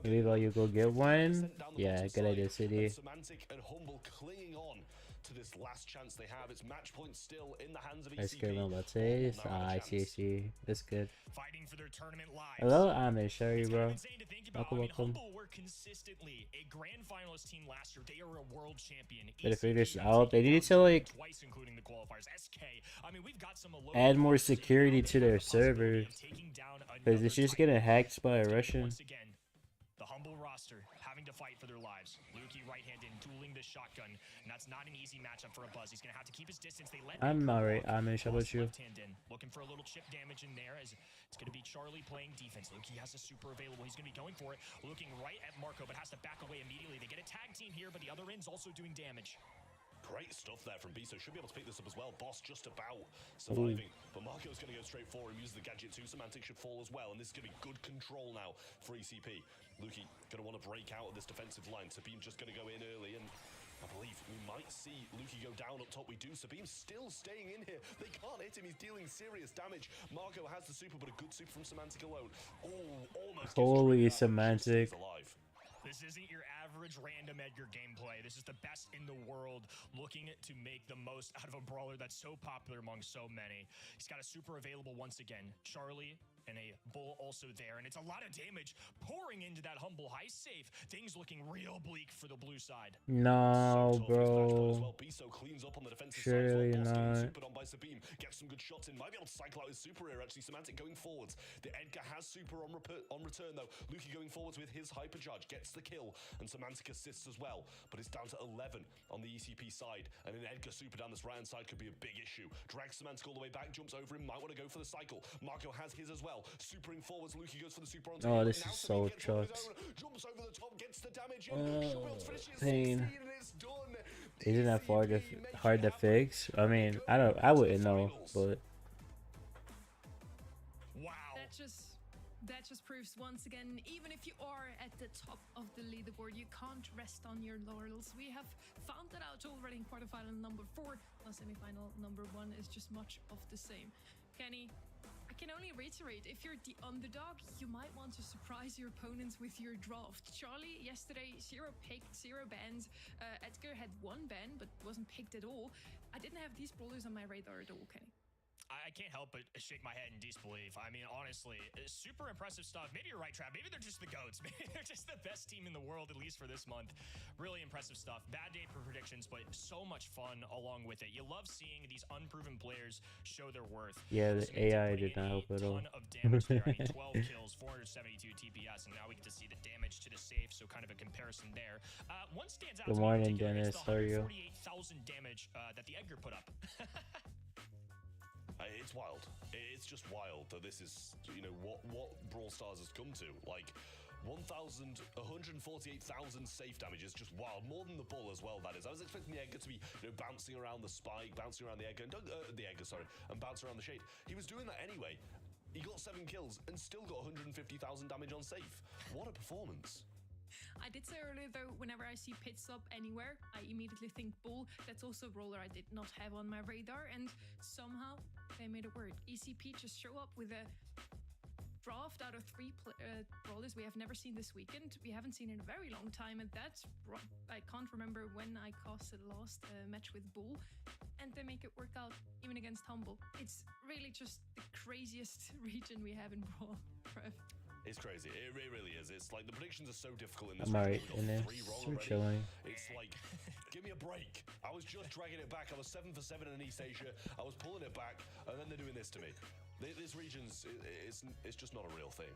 Maybe while you go get one. Yeah, good idea, City. Semantic and Humble clinging on to this last chance they have. It's match point still in the hands of ECP. Nice game, let's say. I see. That's good. Fighting for their tournament lives. Hello, Amish. How are you, bro? Welcome. Humble were consistently a grand finalist team last year. They are a world champion. Better figure this out. They need to like twice, including the qualifiers. SK. I mean, we've got some add more security to their servers, because it's just getting hacked by a Russian. The Humble roster having to fight for their lives. Lukey right-handed dueling the shotgun, and that's not an easy matchup for a Buzz. He's gonna have to keep his distance. They let I'm alright. Amish, how about you? Looking for a little chip damage in there, as it's gonna be Charlie playing defense. Lukey has a super available. He's gonna be going for it, looking right at Marco, but has to back away immediately. They get a tag team here, but the other end's also doing damage. Great stuff there from Biso. Should be able to pick this up as well. Boss just about surviving. But Marco's going to go straight for him. Uses the gadget too. Semantic should fall as well. And this is going to be good control now for ECP. Lukey going to want to break out of this defensive line. Sabine just going to go in early. And I believe we might see Lukey go down up top. We do. Sabine's still staying in here. They can't hit him. He's dealing serious damage. Marco has the super, but a good super from Semantic alone. Oh, almost. Holy Semantic. This isn't your average random Edgar gameplay. This is the best in the world, looking to make the most out of a brawler that's so popular among so many. He's got a super available once again. Charlie and a bull also there, and it's a lot of damage pouring into that Humble heist safe. Things looking real bleak for the blue side. No, bro. Surely not. Gets some good shots in. Might be able to cycle out his super here, actually. Semantic going forwards. The Edgar has super on return, though. Lukey going forwards with his hypercharge. Gets the kill, and Semantic assists as well. But it's down to 11 on the ECP side, and an Edgar super down this right-hand side could be a big issue. Drags Semantic all the way back, jumps over him. Might want to go for the cycle. Marco has his as well. Supering forwards. Lukey goes for the super on. Oh, this is so chucks. Jumps over the top, gets the damage. Pain. Isn't that hard to fix? I mean, I wouldn't know, but wow. That just proves once again, even if you are at the top of the leaderboard, you can't rest on your laurels. We have found that out already in quarterfinal number 4. Now semifinal number 1 is just much of the same. Kenny, I can only reiterate, if you're the underdog, you might want to surprise your opponents with your draft. Charlie, yesterday, 0 picked, 0 bans. Edgar had 1 ban, but wasn't picked at all. I didn't have these brawlers on my radar at all, Kenny. I can't help but shake my head in disbelief. I mean, honestly, super impressive stuff. Maybe you're right, Trav. Maybe they're just the GOATs. Maybe they're just the best team in the world, at least for this month. Really impressive stuff. Bad day for predictions, but so much fun along with it. You love seeing these unproven players show their worth. Yeah, the AI did not help at all. Ton of damage there. I mean, 12 kills, 472 TPS, and now we get to see the damage to the safe, so kind of a comparison there. One stands out. Good morning, Dennis. How are you? 48,000 damage that the Edgar put up. It's wild. It's just wild that this is, you know, what Brawl Stars has come to. Like, 148,000 safe damage is just wild. More than the bull as well, that is. I was expecting the Edgar to be, you know, bouncing around the spike, bouncing around the Edgar, and bouncing around the shade. He was doing that anyway. He got 7 kills and still got 150,000 damage on safe. What a performance. I did say earlier, though, whenever I see pit stop anywhere, I immediately think bull. That's also a brawler I did not have on my radar, and somehow they made it work. ECP just show up with a draft out of 3 brawlers we have never seen this weekend. We haven't seen in a very long time, and that's I can't remember when I casted last match with bull, and they make it work out even against Humble. It's really just the craziest region we have in Brawl. It's crazy. It really is. It's like the predictions are so difficult in this. I'm alright in this. 3 wrong I'm already. chilling. It's like, give me a break. I was just dragging it back. I was 7 for 7 in East Asia. I was pulling it back, and then they're doing this to me. This region's it's just not a real thing.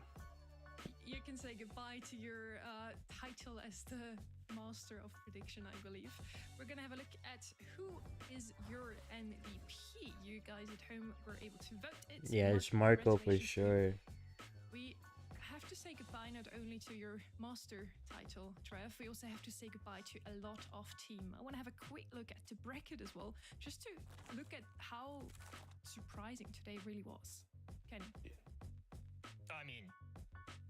You can say goodbye to your title as the master of prediction, I believe. We're gonna have a look at who is your MVP. You guys at home were able to vote. It's Marco for sure. We have to say goodbye not only to your master title, Trev, we also have to say goodbye to a lot of team. I want to have a quick look at the bracket as well, just to look at how surprising today really was. Kenny? I mean,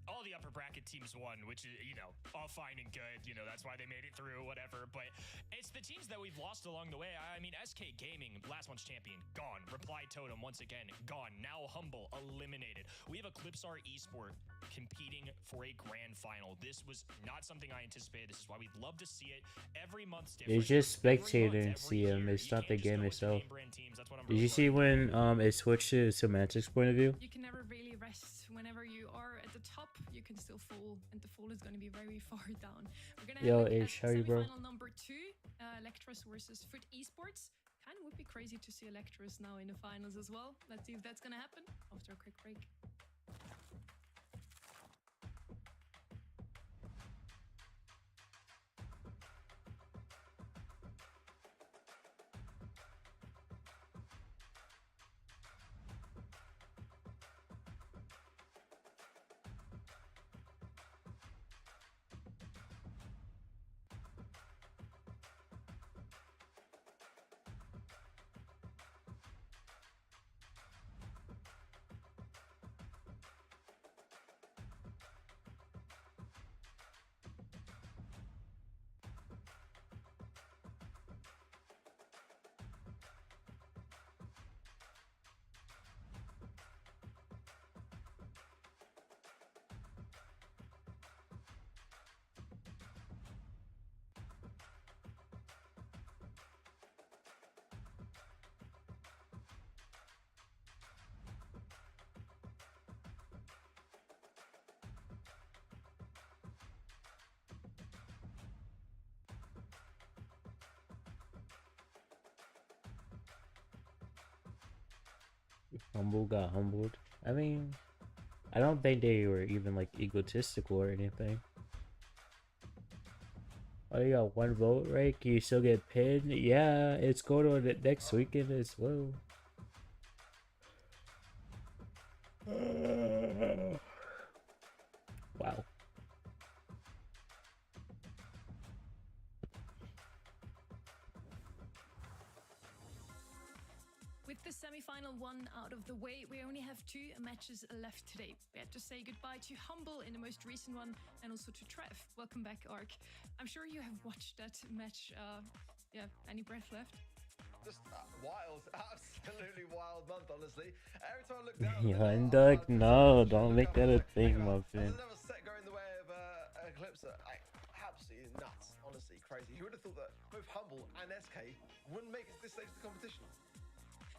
all the upper bracket teams won, which is, you know, all fine and good. You know, that's why they made it through, whatever. But it's the teams that we've lost along the way. I mean, SK Gaming, last month's champion, gone. Reply Totem, once again, gone. Now Humble, eliminated. We have Eclipsar Esport competing for a grand final. This was not something I anticipated. This is why we'd love to see it. Every month's different. It's just spectating and see him. It's not the game itself. Did you see when it switched to Semantics point of view? You can never really rest. Whenever you are at the top, you can still fall, and the fall is going to be very far down. We're going to have semi-final number 2, Electros versus Foot Esports. Kind of would be crazy to see Electros now in the finals as well. Let's see if that's going to happen after a quick break. Humble got humbled. I mean, I don't think they were even like egotistical or anything. Oh, you got 1 vote, right? Can you still get pinned? Yeah, it's going on the next weekend as well. Wow. With the semi-final 1 out of the way, we only have 2 matches left today. We have to say goodbye to Humble in the most recent one, and also to Trev. Welcome back, Ark. I'm sure you have watched that match. Yeah, any breath left? just wild, absolutely wild month, honestly. Every time I look down, Young Duck, no, don't make that a thing, Muffin. there's another set going the way of Eclipse. Absolutely nuts, honestly, crazy. Who would have thought that both Humble and SK wouldn't make it to this stage of the competition?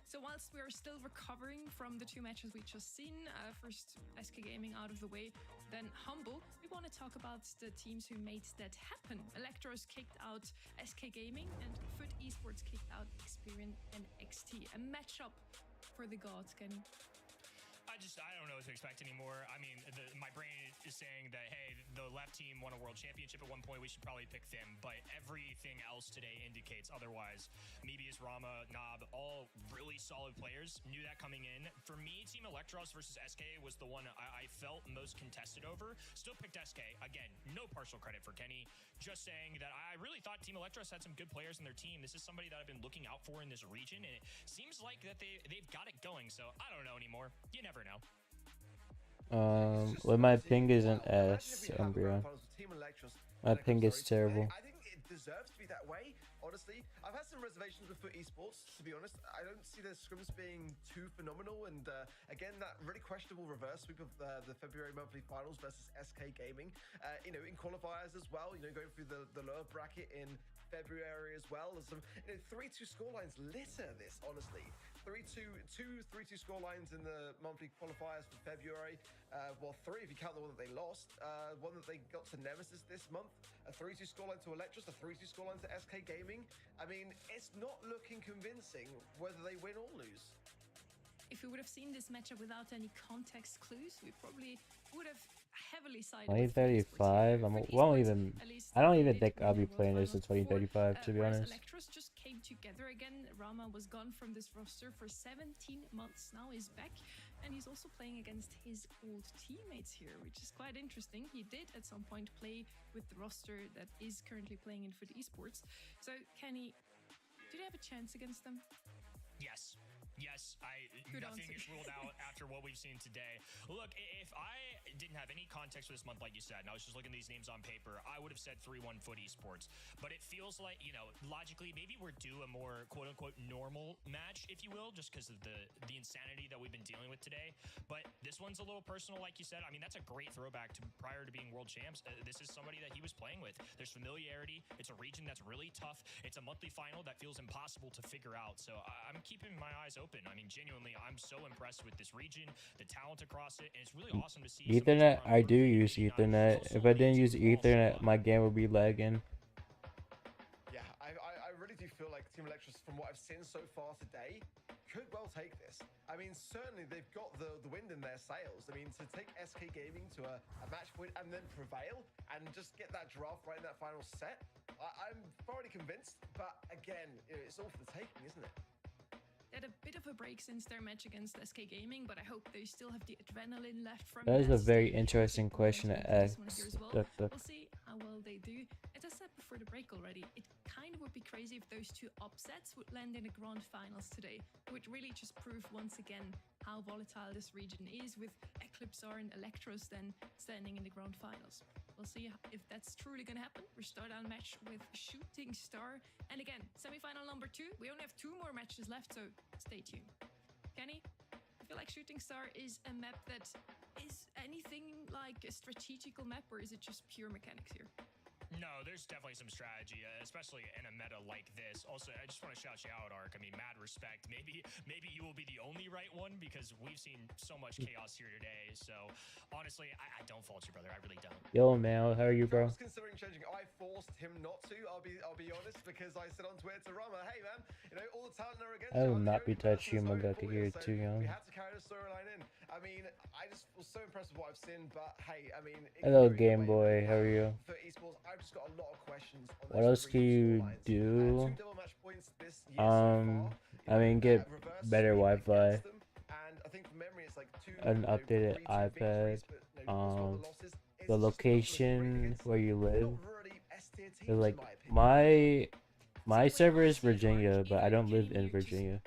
So whilst we are still recovering from the two matches we just seen, first SK Gaming out of the way, then Humble, we want to talk about the teams who made that happen. Electros kicked out SK Gaming and Foot Esports kicked out Experian and XT. A matchup for the gods, Kenny. I don't know what to expect anymore. I mean, my brain is saying that, hey, the left team won a world championship at one point. We should probably pick them. But everything else today indicates otherwise. Mebius, Rama, Knob, all really solid players. Knew that coming in. For me, Team Electros versus SK was the one I felt most contested over. Still picked SK. Again, no partial credit for Kenny. Just saying that I really thought Team Electros had some good players in their team. This is somebody that I've been looking out for in this region. And it seems like that they've got it going. So I don't know anymore. You never know. Well, my ping is an S, Umbria. My ping is terrible. I think it deserves to be that way, honestly. I've had some reservations with Foot Esports, to be honest. I don't see their scrims being too phenomenal. And again, that really questionable reverse sweep of the February monthly finals versus SK Gaming. In qualifiers as well, going through the lower bracket in February as well. There's some 3-2 scorelines litter this, honestly. 3-2 scorelines in the monthly qualifiers for February. Well, 3 if you count the one that they lost. One that they got to Nemesis this month. A 3-2 scoreline to Electros, a 3-2 scoreline to SK Gaming. I mean, it's not looking convincing whether they win or lose. If we would have seen this matchup without any context clues, we probably would have heavily sided with 2035. I don't even think I'll be playing this in 2035, to be honest. Electros just came together again. Rama was gone from this roster for 17 months. Now he's back, and he's also playing against his old teammates here, which is quite interesting. He did at some point play with the roster that is currently playing in Foot Esports. So, Kenny, do they have a chance against them? Yes. Nothing is ruled out after what we've seen today. Look, if I didn't have any context for this month, like you said, and I was just looking at these names on paper, I would have said 3-1 Foot Esports. But it feels like, logically, maybe we're due a more quote-unquote normal match, if you will, just because of the insanity that we've been dealing with today. But this one's a little personal, like you said. I mean, that's a great throwback to prior to being world champs. This is somebody that he was playing with. There's familiarity. It's a region that's really tough. It's a monthly final that feels impossible to figure out. So I'm keeping my eyes open. I mean, genuinely, I'm so impressed with this region, the talent across it, and it's really awesome to see. Ethernet, I do use Ethernet. If I didn't use Ethernet, my game would be lagging. Yeah, I really do feel like Team Electros, from what I've seen so far today, could well take this. I mean, certainly they've got the wind in their sails. I mean, to take SK Gaming to a match point and then prevail and just get that draft right in that final set, I'm thoroughly convinced. But again, it's all for the taking, isn't it? Had a bit of a break since their match against SK Gaming, but I hope they still have the adrenaline left from that. Is a very interesting question to ask. Well. We'll see how well they do. As I said before the break already, it kind of would be crazy if those two upsets would land in the grand finals today. It would really just prove once again how volatile this region is, with Eclipsar and Electros then standing in the grand finals. We'll see if that's truly going to happen. We start our match with Shooting Star. And again, semifinal number 2. We only have 2 more matches left, so stay tuned. Kenny, I feel like Shooting Star is a map that is anything like a strategical map, or is it just pure mechanics here? No, there's definitely some strategy, especially in a meta like this. Also, I just want to shout you out, Ark. I mean, mad respect. Maybe you will be the only right one, because we've seen so much chaos here today. So, honestly, I don't fault you, brother. I really don't. Yo, man, how are you, bro? I was considering changing. I forced him not to. I'll be honest, because I said on Twitter to Rama, "Hey, man, all the talent are against I you. will not be touching my Gaki here too young." We had to carry the storyline in. I mean, I just was so impressed with what I've seen. But hey, I mean, hello, Game Boy. How are you? For esports, I've just got a lot of questions. What else can you do? I mean, get better Wi-Fi, an updated iPad, the location where you live. So like my server is Virginia, but I don't live in Virginia.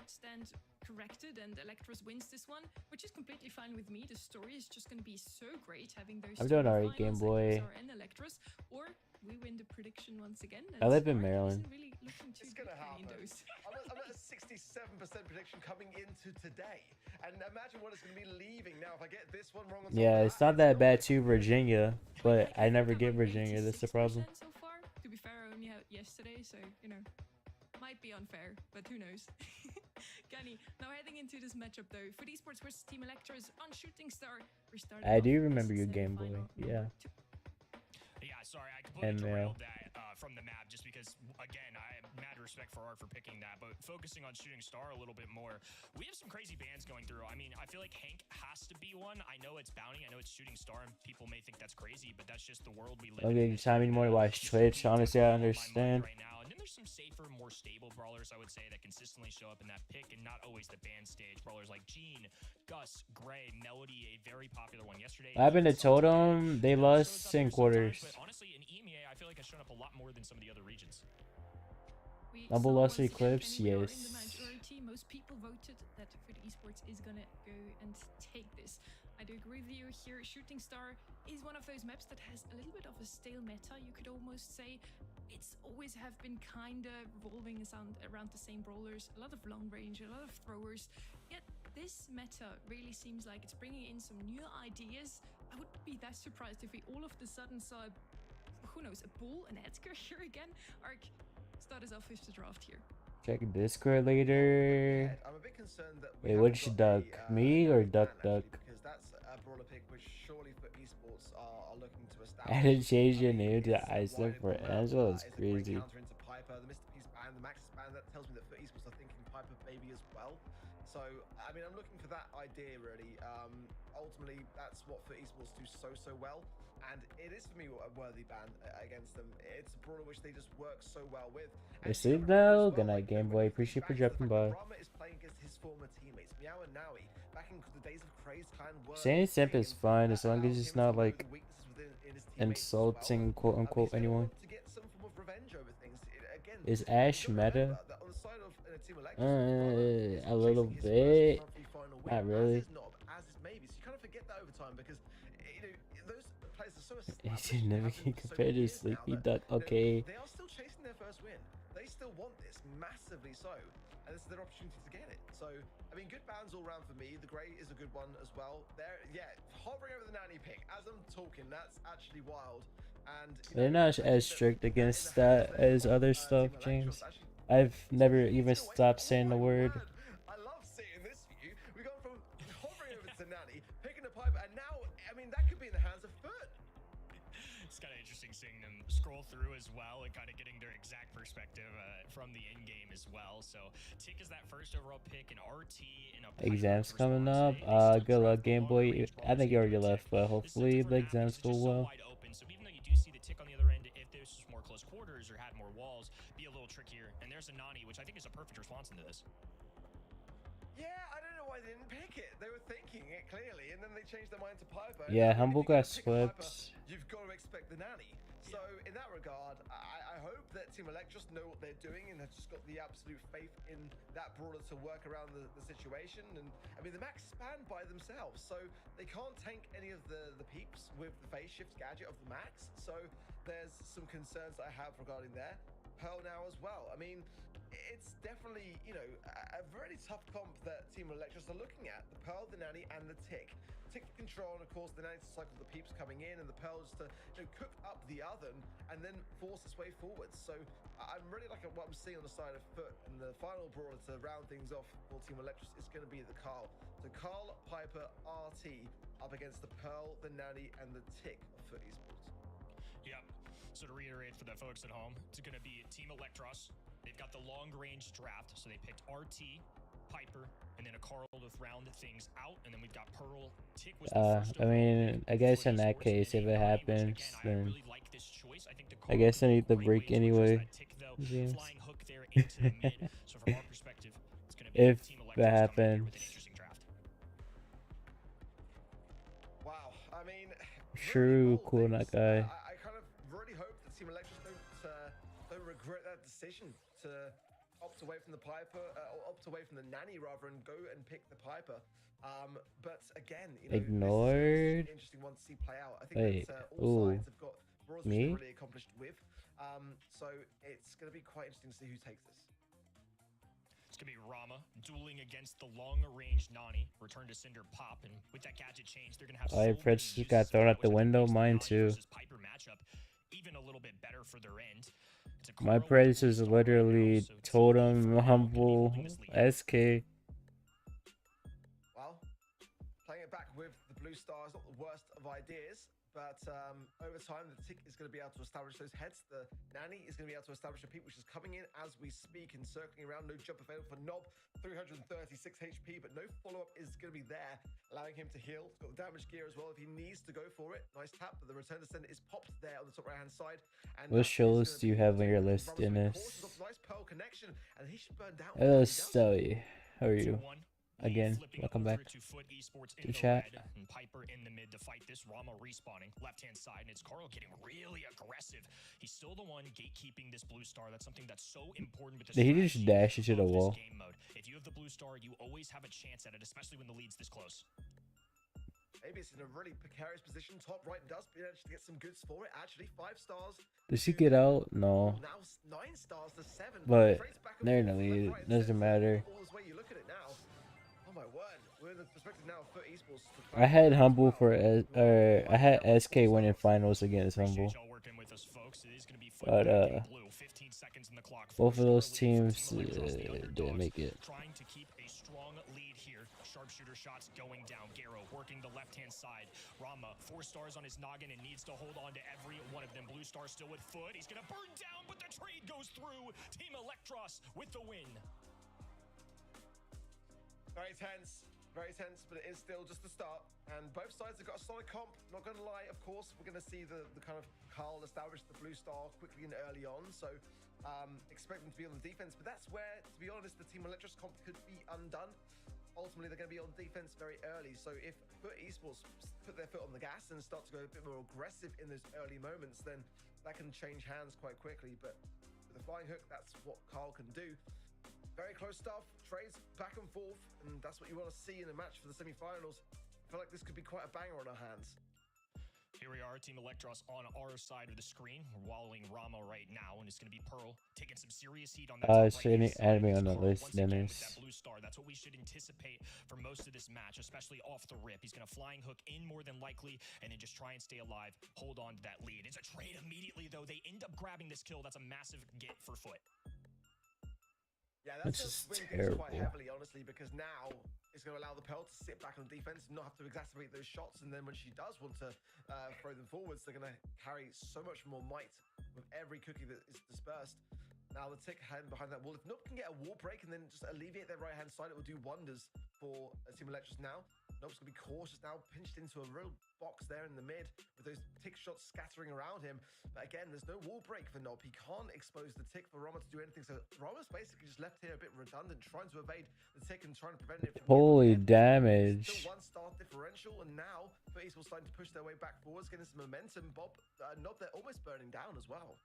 corrected and Electros wins this one, which is completely fine with me. The story is just going to be so great having those I'm doing alright, Game Boy. and Electros, or we win the prediction once again. I live in Maryland. Really looking too it's gonna happen. I'm at a 67% prediction coming into today, and imagine what it's gonna be leaving now if I get this one wrong. Yeah, it's not that bad too, Virginia, but I never get Virginia. That's the problem. So far, to be fair, I only had yesterday, so you know, might be unfair, but who knows. Kenny, now heading into this matchup though, for esports versus Team Electros on Shooting Star, we're starting. I do remember your Game Boy. Yeah. Yeah, sorry, I completely derailed that from the map just because, again, I have mad respect for Art for picking that, but focusing on Shooting Star a little bit more, we have some crazy bans going through. I mean, I feel like Hank has to be one. I know it's Bounty, I know it's Shooting Star, and people may think that's crazy, but that's just the world we live in. Okay, time anymore to watch Twitch. Honestly, I understand. Right now. And then there's some safer, more stable brawlers, I would say, that consistently show up in that pick and not always the ban stage. Brawlers like Gene, Gus, Gray, Melody, a very popular one yesterday. What happened to Totem? They lost in quarters. But honestly, in Emea, I feel like has shown up a lot more than some of the other regions. Double lost Eclipse, yes. In the majority, most people voted that Food Esports is gonna go and take this. I do agree with you here. Shooting Star is one of those maps that has a little bit of a stale meta, you could almost say. It's always have been kind of revolving around the same brawlers, a lot of long range, a lot of throwers. Yet this meta really seems like it's bringing in some new ideas. I wouldn't be that surprised if we all of a sudden saw, who knows, a Bull, an Edgar here again. Ark, start us off with the draft here. Check Discord later. I'm a bit concerned that wait, what did she duck? Me or Duck? Because that's a brawler pick which surely for esports are looking to establish. I had to change your name to Isaac for Angela. It's crazy. Counter into Piper, the Mr. P's ban, the Max's ban. That tells me that for esports are thinking Piper baby as well. So I mean, I'm looking for that idea really. Ultimately, that's what for esports do so well. And it is for me a worthy ban against them. It's a brawler which they just work so well with. Sleep now. Good night, Game Boy. Appreciate for dropping by. Rama is playing against his former teammates, Meow and Naui, back in the days of Craze Clan. Saying simp is fine as long as it's not like insulting quote unquote anyone. Is Ash meta? A little bit. Not really. He should never get compared to Sleepy Duck. Okay. They are still chasing their first win. They still want this massively so, and this is their opportunity to get it. So, I mean, good bans all round for me. The Grey is a good one as well. There, yeah, hovering over the nanny pick as I'm talking. That's actually wild. And they're not as strict against that as other stuff, James. I've never even stopped saying the word. I love seeing this for you. We've gone from hovering over to nanny, picking a pipe, and now, I mean, that could be in the hands of Foot. It's kind of interesting seeing them scroll through as well and kind of getting their exact perspective from the end game as well. So Tick is that first overall pick, and RT in a exams coming up. Good luck, Game Boy. I think you already left, but hopefully the exams go well. So even though you do see the Tick on the other end, if this was more close quarters or had more walls, be a little trickier. And there's a Nani, which I think is a perfect response into this. Yeah, I don't know why they didn't pick it. They were thinking it clearly, and then they changed their mind to Piper. Yeah, Humble got swept. You've got to expect the nanny. So in that regard, I hope that Team Electros know what they're doing and have just got the absolute faith in that brawler to work around the situation. And I mean, the Max span by themselves, so they can't tank any of the peeps with the phase shift gadget of the Max. So there's some concerns that I have regarding there. Pearl now as well. I mean, it's definitely, you know, a very tough comp that Team Electros are looking at. The Pearl, the Nanny, and the Tick. Tick to control, and of course the Nanny to cycle the peeps coming in, and the Pearl just to, you know, cook up the oven and then force its way forwards. So I'm really liking what I'm seeing on the side of Foot, and the final brawler to round things off for Team Electros is going to be the Carl. So Carl, Piper, RT up against the Pearl, the Nanny, and the Tick of Foot Esports. Yep. So to reiterate for the folks at home, it's going to be Team Electros. They've got the long-range draft, so they picked RT, Piper, and then a Carl to round things out, and then we've got Pearl. Tick was the first I mean, I guess in that case, if it happens, then I guess I need the break anyway. James. If that happens. Wow, I mean, true, cool, that guy. I kind of really hope that Team Electros don't regret that decision to opt away from the Piper, or opt away from the Nanny rather, and go and pick the Piper. But again, you know, Ignored. This is an interesting one to see play out. I think that all sides have got brawls which they're really accomplished with. So it's going to be quite interesting to see who takes this. It's going to be Rama dueling against the long-range Nani. Return to Cinder Pop, and with that gadget change, they're going to have Fritz just got thrown out the window. Mine too. Piper matchup even a little bit better for their end. My Prince is literally Totem, Humble, SK. Well, playing it back with the blue star is not the worst of ideas, but over time, the Tick is going to be able to establish those heads. The Nanny is going to be able to establish a peak, which is coming in as we speak and circling around. No jump available for Nob, 336 HP, but no follow-up is going to be there, allowing him to heal. He's got the damage gear as well if he needs to go for it. Nice tap, but the return to sender is popped there on the top right-hand side. And what shows do you have on your list, Dennis? Nice pearl connection, and he should burn down. Hello, Stubby. How are you? Again, welcome back to chat. And Piper in the mid to fight this. Rama respawning left-hand side, and it's Carl getting really aggressive. He's still the one gatekeeping this blue star. That's something that's so important with this. Did he just dash into the wall? Game mode. If you have the blue star, you always have a chance at it, especially when the lead's this close. Maybe it's in a really precarious position. Top right does manage to get some goods for it. Actually, 5 stars. Does he get out? No. Now 9 stars to 7. But they're in the lead. Doesn't matter. All this way you look at it now. Oh my word. We're in the perspective now of FUT Esports. I had Humble for I had SK winning finals against Humble. But both of those teams didn't make it. Trying to keep a strong lead here. Sharpshooter shots going down. Garo working the left-hand side. Rama 4 stars on his noggin and needs to hold on to every one of them. Blue star still with foot. He's gonna burn down, but the trade goes through. Team Electros with the win. Very tense, but it is still just the start. And both sides have got a solid comp. Not going to lie, of course, we're going to see the kind of Carl establish the blue star quickly and early on. So expect them to be on the defense. But that's where, to be honest, the Team Electros comp could be undone. Ultimately, they're going to be on defense very early. So if FUT Esports put their foot on the gas and start to go a bit more aggressive in those early moments, then that can change hands quite quickly. But with the flying hook, that's what Carl can do. Very close stuff, trades back and forth, and that's what you want to see in a match for the semi-finals. I feel like this could be quite a banger on our hands. Here we are, Team Electros on our side of the screen. We're wallowing Rama right now, and it's going to be Pearl taking some serious heat on that. Any anime on the list, Dennis. That blue star, that's what we should anticipate for most of this match, especially off the rip. He's going to flying hook in more than likely, and then just try and stay alive, hold on to that lead. It's a trade immediately, though. They end up grabbing this kill. That's a massive get for FUT. Yeah, that's just terrible. Quite heavily, honestly, because now it's going to allow the Pearl to sit back on defense and not have to exacerbate those shots. And then when she does want to throw them forwards, they're going to carry so much more might with every cookie that is dispersed. Now the Tick hiding behind that wall. If Nob can get a wall break and then just alleviate their right-hand side, it will do wonders for Team Electros now. Nob's going to be cautious now, pinched into a real box there in the mid with those Tick shots scattering around him. But again, there's no wall break for Nob. He can't expose the Tick for Rama to do anything. So Rama's basically just left here a bit redundant, trying to evade the Tick and trying to prevent it from holy damage. Still 1-star differential, and now FUT Esports starting to push their way back forwards, getting some momentum. Nob, they're almost burning down as well.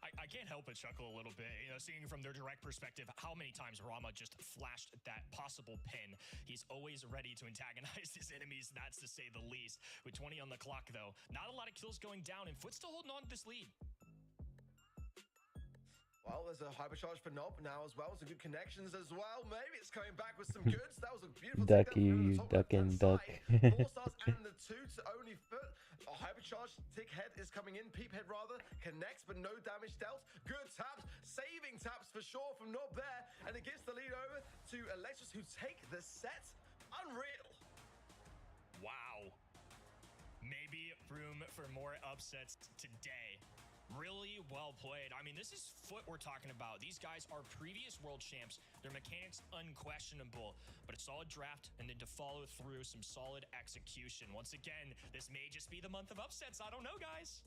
I can't help but chuckle a little bit, you know, seeing from their direct perspective how many times Rama just flashed that possible pin. He's always ready to antagonize his enemies, that's to say the least. With 20 on the clock, though, not a lot of kills going down, and FUT still holding on to this lead. Well, there's a hypercharge for Nob now as well. Some good connections as well. Maybe it's coming back with some goods. That was a beautiful Ducky, duck and duck. 4 stars and the 2 to only FUT. A hypercharge Tick head is coming in. Peep head rather connects, but no damage dealt. Good taps, saving taps for sure from Nob there, and it gives the lead over to Electros, who take the set. Unreal. Wow. Maybe room for more upsets today. Really well played. I mean, this is FUT we're talking about. These guys are previous world champs. Their mechanics unquestionable, but a solid draft and then to follow through some solid execution. Once again, this may just be the month of upsets. I don't know, guys.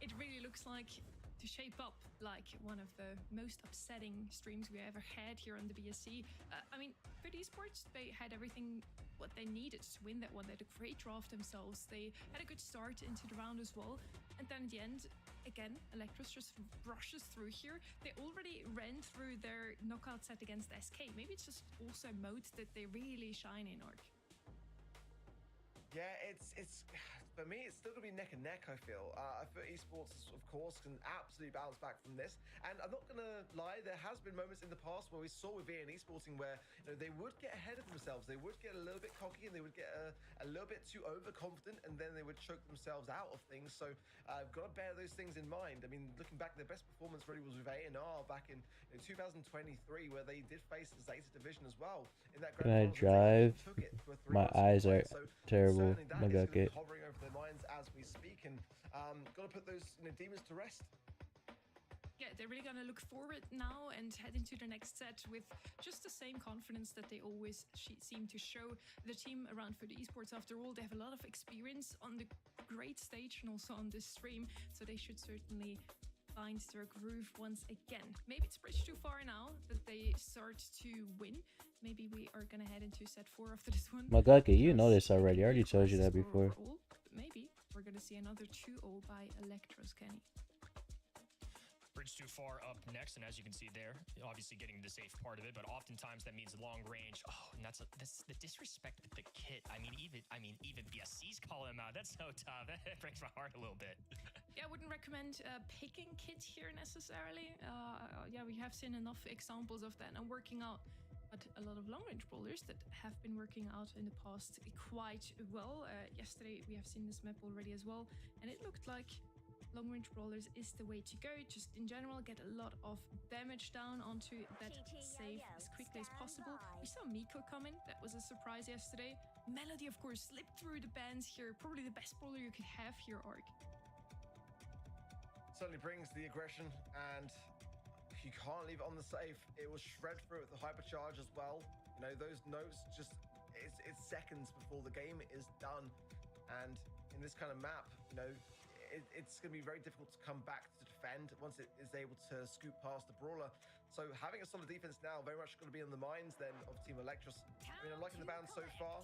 It really looks like to shape up like one of the most upsetting streams we ever had here on the BSC. I mean, FUT Esports, they had everything what they needed to win that one. They had a great draft themselves. They had a good start into the round as well. And then at the end, again, Electros just rushes through here. They already ran through their knockout set against SK. Maybe it's just also a mode that they really shine in, Arc. Yeah, it's for me, it's still gonna be neck and neck. I feel esports, of course, can absolutely bounce back from this. And I'm not gonna lie, there has been moments in the past where we saw with VN esporting where they would get ahead of themselves, they would get a little bit cocky, and they would get a little bit too overconfident, and then they would choke themselves out of things. So I've got to bear those things in mind. I mean, looking back, their best performance really was with A&R back in 2023, where they did face the Zeta division as well in that Can I grand finals. drive? My eyes are So terrible. My certainly that is bucket. hovering over their minds as we speak, and got to put those demons to rest. Yeah, they're really going to look forward now and head into the next set with just the same confidence that they always seem to show. The team around for the esports, after all, they have a lot of experience on the great stage and also on this stream, so they should certainly find their groove once again. Maybe it's bridged too far now that they start to win. Maybe we are going to head into set 4 after this one. Magaki, you know this already. I already told you that before. Maybe we're going to see another 2-0 by Electros, Kenny. Bridge too far up next, and as you can see there, obviously getting the safe part of it, but oftentimes that means long range. Oh, and that's the disrespect with the kit. I mean, even BSC's calling him out. That's so tough. That breaks my heart a little bit. Yeah, I wouldn't recommend picking kit here necessarily. Yeah, we have seen enough examples of that and working out. But a lot of long-range brawlers that have been working out in the past quite well. Yesterday we have seen this map already as well, and it looked like long-range brawlers is the way to go. Just in general, get a lot of damage down onto that save as quickly as possible. We saw Miko coming. That was a surprise yesterday. Melody, of course, slipped through the bans here. Probably the best brawler you could have here, Arc. Certainly brings the aggression, and you can't leave it on the safe. It was shred through with the hypercharge as well. Those notes just, it's seconds before the game is done. And in this kind of map, it's going to be very difficult to come back to defend once it is able to scoop past the brawler. So having a solid defense now very much going to be on the minds then of Team Electros. I mean, I'm liking the band so far.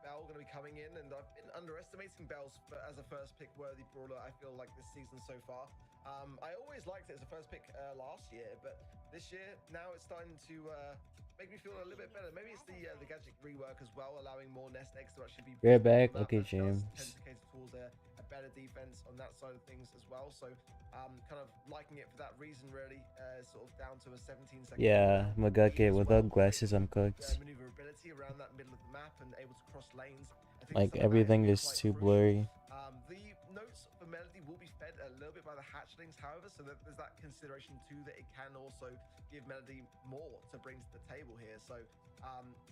Bell going to be coming in, and I've been underestimating Bell's as a first pick worthy brawler, I feel like, this season so far. I always liked it as a first pick last year, but this year now it's starting to make me feel a little bit better. Maybe it's the gadget rework as well, allowing more nest eggs to actually be We're back. Okay, James. Tend to cater towards a better defense on that side of things as well. So kind of liking it for that reason, really. Sort of down to a 17-second. Yeah, Magaki, without glasses, I'm cooked. Maneuverability around that middle of the map and able to cross lanes. Like, everything is too blurry. The notes for Melody will be fed a little bit by the hatchlings, however, so that there's that consideration too that it can also give Melody more to bring to the table here. So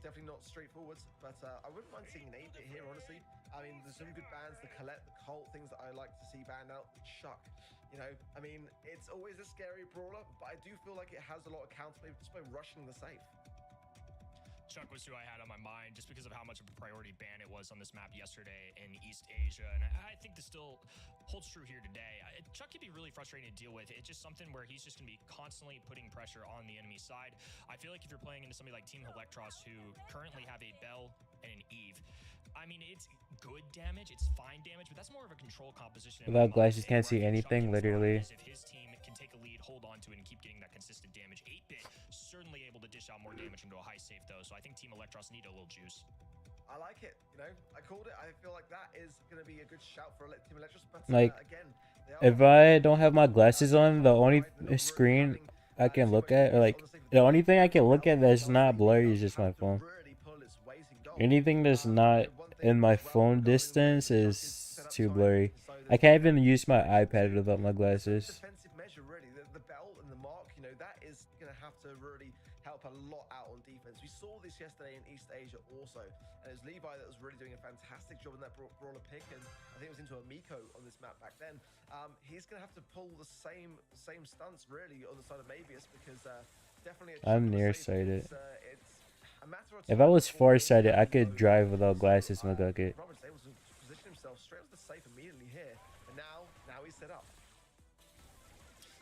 definitely not straightforward, but I wouldn't mind seeing an 8-bit here, honestly. I mean, there's some good bands, the Colette, the Colt, things that I like to see banned out. Chuck, I mean, it's always a scary brawler, but I do feel like it has a lot of counterplay just by rushing the safe. Chuck was who I had on my mind just because of how much of a priority ban it was on this map yesterday in East Asia, and I think this still holds true here today. Chuck can be really frustrating to deal with. It's just something where he's just going to be constantly putting pressure on the enemy side. I feel like if you're playing into somebody like Team Electros, who currently have a Bell and an Eve, I mean, it's good damage, it's fine damage, but that's more of a control composition. Without glasses, can't see anything, literally. If his team can take a lead, hold on to it, and keep getting that consistent damage. 8-bit certainly able to dish out more damage into a high safe, though, so I think Team Electros need a little juice. I like it, I called it. I feel like that is going to be a good shout for Team Electros, but like, again, if I don't have my glasses on, the only screen I can look at, or like, the only thing I can look at that's not blurry is just my phone. Anything that's not in my phone distance is too blurry. I can't even use my iPad without my glasses. Defensive measure, really. The bell and the mark, that is going to have to really help a lot out on defense. We saw this yesterday in East Asia also, and it was Levi that was really doing a fantastic job in that brawler pick, and I think it was into a Miko on this map back then. He's going to have to pull the same stunts really on the side of Mavius, because definitely I'm nearsighted. If I was farsighted, I could drive without glasses, Magaki. Robert's able to position himself straight to the safe immediately here, and now he's set up.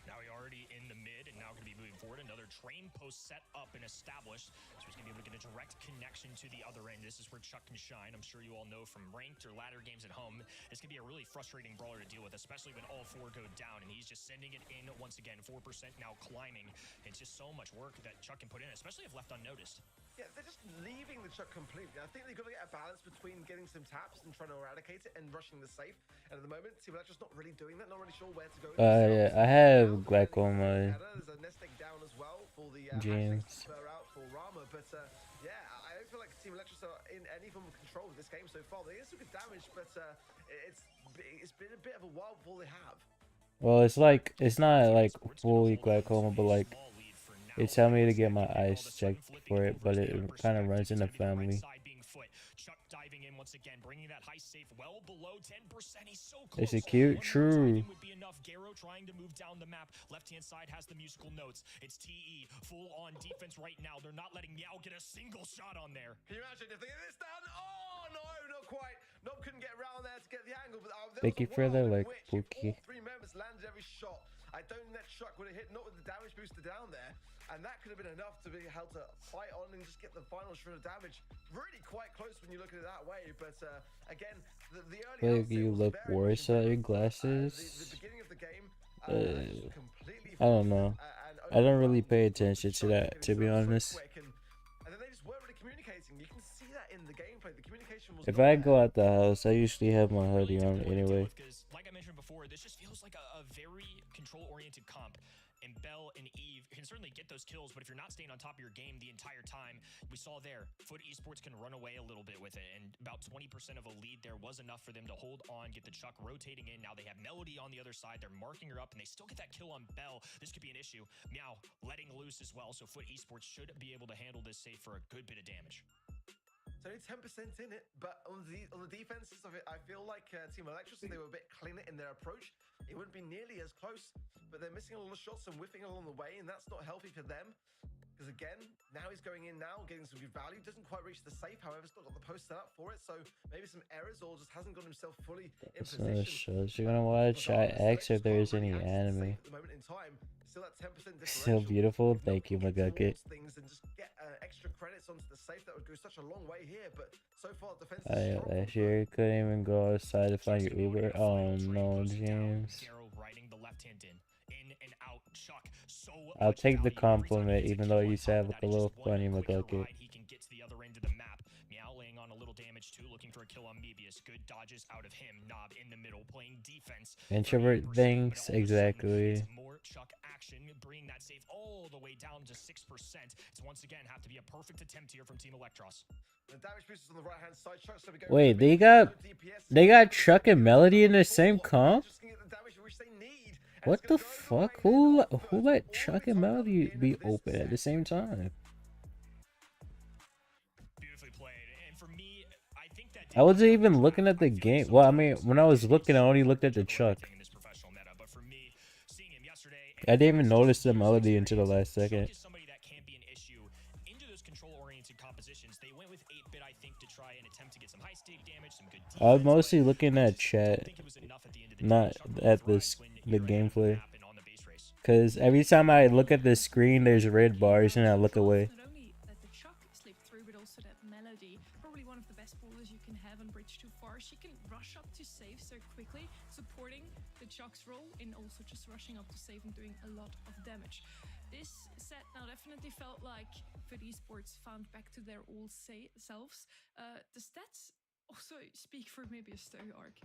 Now he's already in the mid, and now going to be moving for it. Another train post set up and established. So he's going to be able to get a direct connection to the other end. This is where Chuck can shine. I'm sure you all know from ranked or ladder games at home. It's going to be a really frustrating brawler to deal with, especially when all four go down. And he's just sending it in once again. 4% now climbing. It's just so much work that Chuck can put in, especially if left unnoticed. Yeah, they're just leaving the Chuck completely. I think they've got to get a balance between getting some taps and trying to eradicate it and rushing the safe. And at the moment, Team Electra's not really doing that, not really sure where to go. Yeah, I have glaucoma. There's a nest egg down as well for the James. out for Rama, but yeah, I don't feel like Team Electra are in any form of control of this game so far. They get some good damage, but it's been a bit of a while before they have. Well, it's like, it's not like fully glaucoma, but like, they tell me to get my eyes checked for it, but it kind of runs in the family. Chuck diving in once again, bringing that high safe well below 10%. He's so close. Is it cute? True. Would be enough. Garo trying to move down the map. Left-hand side has the musical notes. It's TE full on defense right now. They're not letting Yao get a single shot on there. Can you imagine if they get this done? Oh no, not quite. Nob couldn't get around there to get the angle, but thank you for the like Pookie. All three members landed every shot. I don't think that Chuck would have hit, not with the damage booster down there. And that could have been enough to be held to fight on and just get the final shred of damage. Really quite close when you look at it that way. But again, the early Like, you look worse at your glasses. The beginning of the game, completely I don't know. I don't really pay attention to that, to be honest. And then they just weren't really communicating. You can see that in the gameplay. The communication was If I go out the house, I usually have my hoodie on anyway. Like I mentioned before, this just feels like a very control-oriented comp. And Bell and Eve can certainly get those kills, but if you're not staying on top of your game the entire time, we saw there, Foot Esports can run away a little bit with it, and about 20% of a lead there was enough for them to hold on, get the Chuck rotating in. Now they have Melody on the other side. They're marking her up, and they still get that kill on Bell. This could be an issue. Meow letting loose as well, so Foot Esports should be able to handle this safe for a good bit of damage. It's only 10% in it, but on the defenses of it, I feel like Team Electra, they were a bit cleaner in their approach. It wouldn't be nearly as close, but they're missing a lot of shots and whiffing along the way, and that's not healthy for them. Because again, now he's going in now, getting some good value. Doesn't quite reach the safe, however, still got the post set up for it, so maybe some errors or just hasn't got himself fully in position. Shows you're gonna watch. I asked if there is any anime. At the moment in time, still that 10% Still beautiful. Thank you, McGucket. Things and just get extra credits onto the safe. That would go such a long way here, but so far defense is strong. Last year couldn't even go outside to find your Uber. Oh no, James. I'll take the compliment, even though you sound like a little funny, McGucket. He can get to the other end of the map. Meow laying on a little damage too, looking for a kill on Mebius. Good dodges out of him. Nob in the middle, playing defense. Introvert things, exactly. More Chuck action, bringing that save all the way down to 6%. It's once again have to be a perfect attempt here from Team Electros. The damage boosters on the right hand side. Chuck's gonna go. Wait, they got Chuck and Melody in the same comp? What the fuck? Who let Chuck and Melody be open at the same time? Beautifully played. And for me, I think that I wasn't even looking at the game. Well, I mean, when I was looking, I only looked at the Chuck. I didn't even notice the Melody until the last second. Somebody that can be an issue into those control-oriented compositions. They went with 8-bit, I think, to try and attempt to get some high-stake damage, some good defense. I was mostly looking at chat, not at the gameplay. Because every time I look at the screen, there's red bars, and I look away. Not only that the Chuck slipped through, but also that Melody, probably one of the best bowlers you can have on bridge too far. She can rush up to save so quickly, supporting the Chuck's role in also just rushing up to save and doing a lot of damage. This set now definitely felt like Foot Esports found back to their old selves. The stats also speak for maybe a story arc.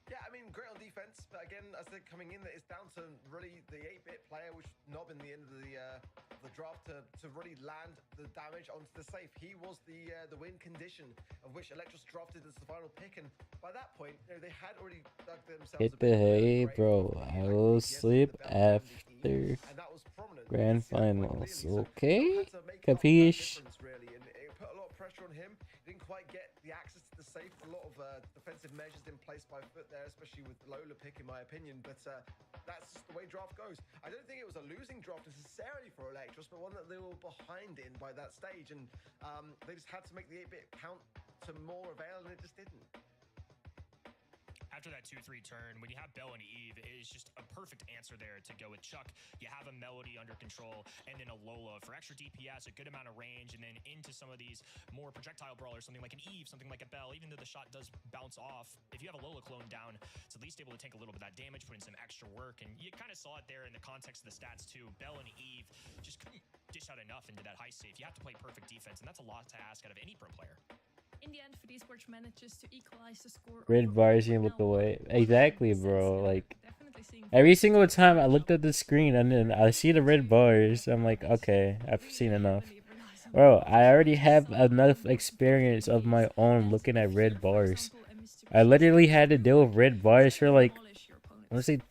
Yeah, I mean, great on defense, but again, as they're coming in, it's down to really the 8-bit player, which Nob in the end of the draft to really land the damage onto the safe. He was the win condition of which Electros drafted as the final pick, and by that point, you know, they had already dug themselves. Hit the hay, bro. I will sleep after grand finals. Okay, capiche? Really, and it put a lot of pressure on him. He didn't quite get the access to the safe. A lot of defensive measures in place by Foot there, especially with Lola pick, in my opinion. But that's just the way draft goes. I don't think it was a losing draft necessarily for Electros, but one that they were behind in by that stage, and they just had to make the 8-bit count to more avail, and it just didn't. after that 2-3 turn, when you have Bell and Eve, it's just a perfect answer there to go with Chuck. You have a Melody under control, and then a Lola for extra DPS, a good amount of range, and then into some of these more projectile brawlers, something like an Eve, something like a Bell. Even though the shot does bounce off, if you have a Lola clone down, it's at least able to take a little bit of that damage, put in some extra work, and you kind of saw it there in the context of the stats too. Bell and Eve just couldn't dish out enough into that high safe. You have to play perfect defense, and that's a lot to ask out of any pro player. In the end, for esports manages to equalize the score. Red bars, you look away. Exactly, bro. Like every single time I looked at the screen and then I see the red bars, I'm like, okay, I've seen enough. Bro, I already have enough experience of my own looking at red bars. I literally had to deal with red bars for like, let's say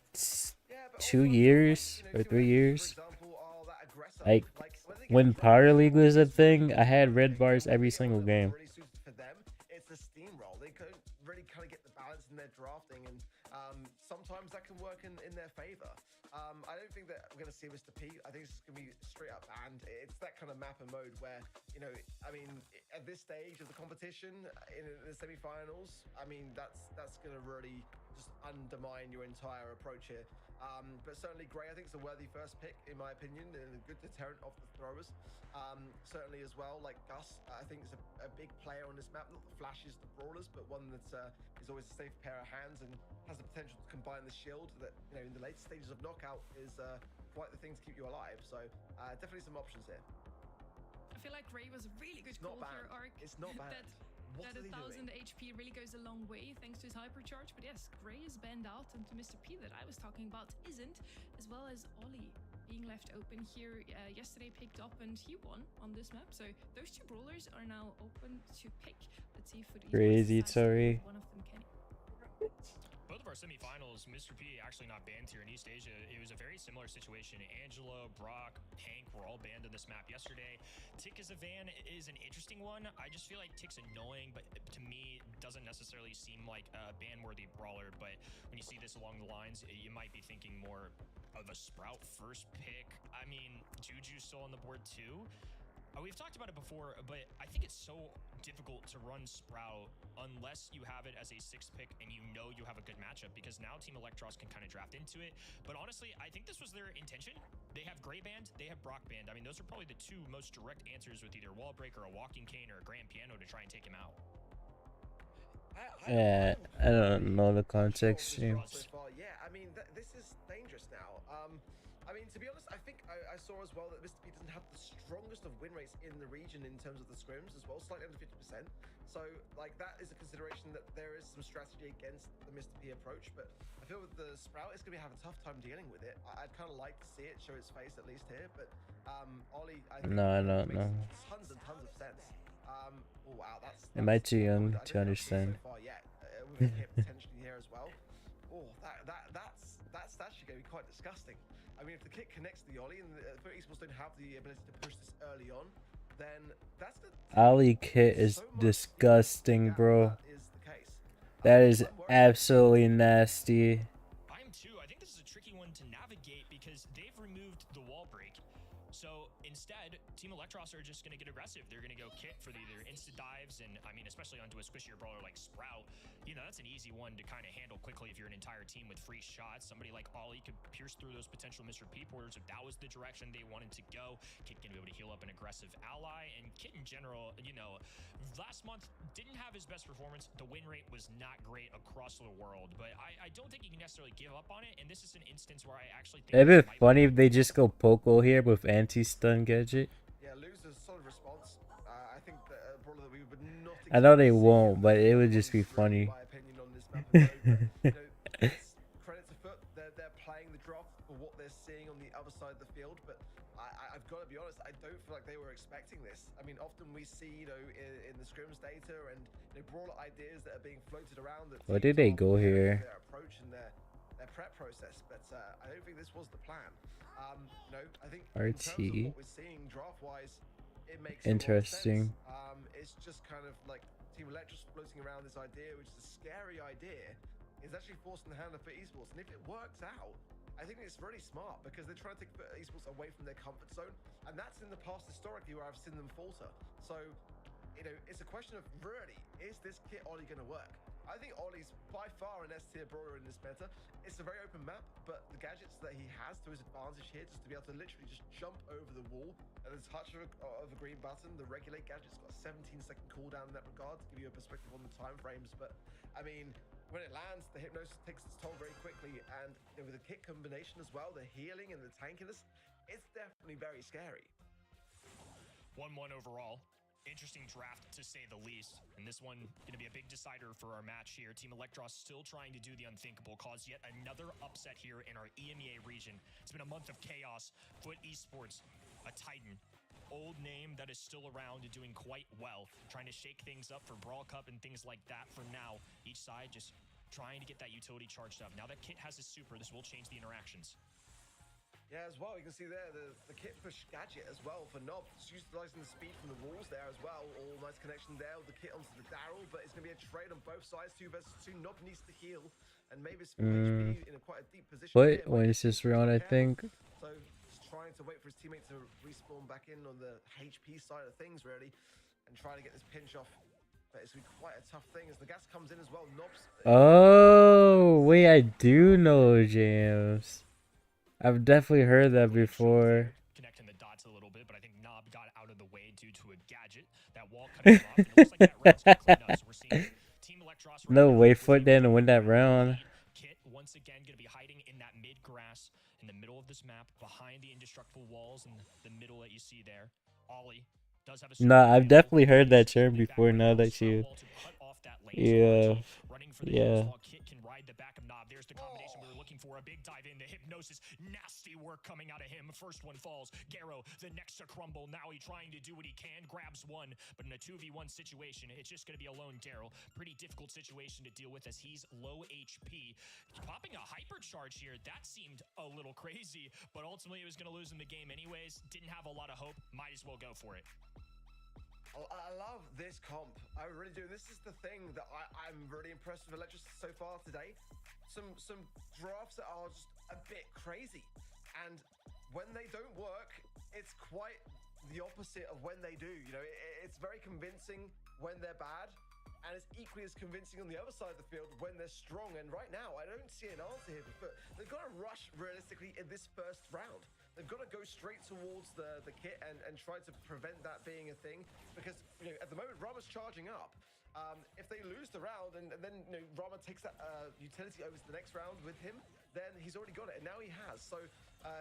2 years or 3 years. Like when Power League was a thing, I had red bars every single game. It's a steamroll. They couldn't really kind of get the balance in their drafting, and sometimes that can work in their favor. I don't think that we're going to see Mr. P. I think it's going to be straight up banned. It's that kind of mapper mode where, you know, I mean, at this stage of the competition, in the semi-finals, I mean, that's going to really just undermine your entire approach here. But certainly Grey, I think, is a worthy first pick, in my opinion, and a good deterrent of the throwers. Certainly as well, like Gus, I think is a big player on this map, not the flashes, the brawlers, but one that is always a safe pair of hands and has the potential to combine the shield that, you know, in the later stages of knockout is quite the thing to keep you alive. So definitely some options here. I feel like Grey was a really good call here, Arc. It's not bad. That 1,000 HP really goes a long way thanks to his hypercharge. But yes, Grey is banned out, and to Mr. P that I was talking about isn't, as well as Ollie being left open here. Yesterday picked up and he won on this map. So those two brawlers are now open to pick. Let's see if it Crazy, sorry. One of them can. Both of our semifinals, Mr. P actually not banned here in East Asia. It was a very similar situation. Angela, Brock, Hank were all banned on this map yesterday. Tick as a van is an interesting one. I just feel like Tick's annoying, but to me, doesn't necessarily seem like a ban-worthy brawler. But when you see this along the lines, you might be thinking more of a Sprout first pick. I mean, Juju's still on the board too. We've talked about it before, but I think it's so difficult to run Sprout unless you have it as a 6th pick and you know you have a good matchup, because now Team Electros can kind of draft into it. But honestly, I think this was their intention. They have Grey banned, they have Brock banned. I mean, those are probably the two most direct answers with either Wall Break or a Walking Cane or a Grand Piano to try and take him out. Yeah, I don't know the context, James. Yeah, I mean, this is dangerous now. I mean, to be honest, I think I saw as well that Mr. P doesn't have the strongest of win rates in the region in terms of the scrims as well, slightly under 50%. So, like, that is a consideration that there is some strategy against the Mr. P approach, but I feel with the Sprout, it's going to have a tough time dealing with it. I'd kind of like to see it show its face at least here, but Ollie, I think makes tons and tons of sense. Oh, wow, that's Am I too young to understand? So far yet. With a hit potentially here as well. Oh, that's actually going to be quite disgusting. I mean, if the kit connects to the Ollie and the esports don't have the ability to push this early on, then that's the Ollie kit is disgusting, bro. That is absolutely nasty. I am too. I think this is a tricky one to navigate because they've removed the wall break. So instead, Team Electros are just going to get aggressive. They're going to go kit for either insta dives, and I mean, especially onto a squishier brawler like Sprout, you know, that's an easy one to kind of handle quickly if you're an entire team with free shots. Somebody like Ollie could pierce through those potential Mr. P porters if that was the direction they wanted to go. Kit going to be able to heal up an aggressive ally, and Kit in general, you know, last month didn't have his best performance. The win rate was not great across the world, but I don't think you can necessarily give up on it, and this is an instance where I actually think It'd be funny if they just go Poco here with anti-stun gadget. Yeah, losers solid response. I think that probably that we would not. I know they won't, but it would just be funny. My opinion on this map, you know, credit to Foot, they're playing the draft for what they're seeing on the other side of the field, but I've got to be honest, I don't feel like they were expecting this. I mean, often we see, you know, in the scrims data and brawler ideas that are being floated around. That What did they go here? Their approach and their prep process, but I don't think this was the plan. You know, I think in terms of what we're seeing draft-wise, it makes interesting. A lot of sense. It's just kind of like Team Electros floating around this idea, which is a scary idea, is actually forcing the hand for esports, and if it works out, I think it's really smart because they're trying to take esports away from their comfort zone, and that's in the past historically where I've seen them falter. So, you know, it's a question of really, is this kit Ollie going to work? I think Ollie's by far an S-tier brawler in this meta. It's a very open map, but the gadgets that he has to his advantage here, just to be able to literally just jump over the wall and the touch of a green button. The regulate gadget's got a 17-second cooldown in that regard to give you a perspective on the time frames. But I mean, when it lands, the hypnosis takes its toll very quickly, and with the kit combination as well, the healing and the tankiness, it's definitely very scary. 1-1 overall. Interesting draft, to say the least. And this one going to be a big decider for our match here. Team Electros still trying to do the unthinkable, cause yet another upset here in our EMEA region. It's been a month of chaos. Foot Esports, a titan, old name that is still around and doing quite well, trying to shake things up for Brawl Cup and things like that for now. Each side just trying to get that utility charged up. Now that Kit has his super, this will change the interactions. Yeah, as well, you can see there the kit push gadget as well for Nob. It's utilizing the speed from the walls there as well. All nice connection there with the kit onto the Daryl, but it's going to be a trade on both sides. 2 versus 2. Nob needs to heal, and maybe it's HP in quite a deep position. What wins this round, I think? So just trying to wait for his teammate to respawn back in on the HP side of things, really, and trying to get this pinch off. But it's going to be quite a tough thing as the gas comes in as well. Nob's... Oh, wait, I do know James. I've definitely heard that before. Connecting the dots a little bit, but I think Nob got out of the way due to a gadget. That wall cut him off, and it looks like that round's gonna clean up. So we're seeing Team Electros No way Foot didn't win that round. Kit once again gonna be hiding in that mid grass in the middle of this map, behind the indestructible walls in the middle that you see there. Ollie does have a No, I've definitely heard that term before. Now that you, yeah. Kit can ride the back of Nob. There's the combination we were looking for. A big dive in. The hypnosis. Nasty work coming out of him. First one falls. Garo, the next to crumble. Now he's trying to do what he can. Grabs one. But in a 2v1 situation, it's just going to be a lone Daryl. Pretty difficult situation to deal with as he's low HP. Popping a hypercharge here, that seemed a little crazy. But ultimately, he was going to lose in the game anyways. Didn't have a lot of hope. Might as well go for it. I love this comp. I really do. This is the thing that I'm really impressed with Electros so far today. Some drafts that are just a bit crazy. And when they don't work, it's quite the opposite of when they do. You know, it's very convincing when they're bad. And it's equally as convincing on the other side of the field when they're strong. And right now, I don't see an answer here. But they've got to rush realistically in this first round. They've got to go straight towards the kit and try to prevent that being a thing. Because, you know, at the moment, Rama's charging up. If they lose the round and then, you know, Rama takes that utility over to the next round with him, then he's already got it. And now he has. So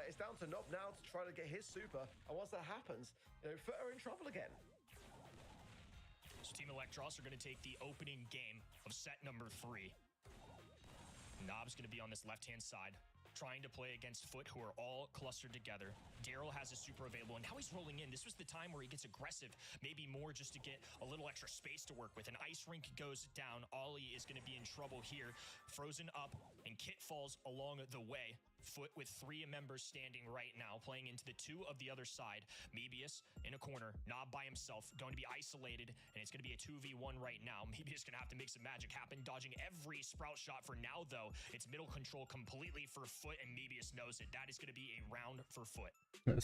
it's down to Nob now to try to get his super. And once that happens, you know, Foot are in trouble again. So Team Electros are going to take the opening game of set number 3. Nob's going to be on this left-hand side, trying to play against Foot, who are all clustered together. Daryl has a super available, and now he's rolling in. This was the time where he gets aggressive, maybe more just to get a little extra space to work with. An ice rink goes down. Ollie is going to be in trouble here. Frozen up, and Kit falls along the way. Foot with 3 members standing right now, playing into the 2 of the other side. Mebius in a corner, Nob by himself, going to be isolated, and it's going to be a 2v1 right now. Mebius going to have to make some magic happen, dodging every sprout shot for now, though. It's middle control completely for Foot, and Mebius knows it. That is going to be a round for Foot.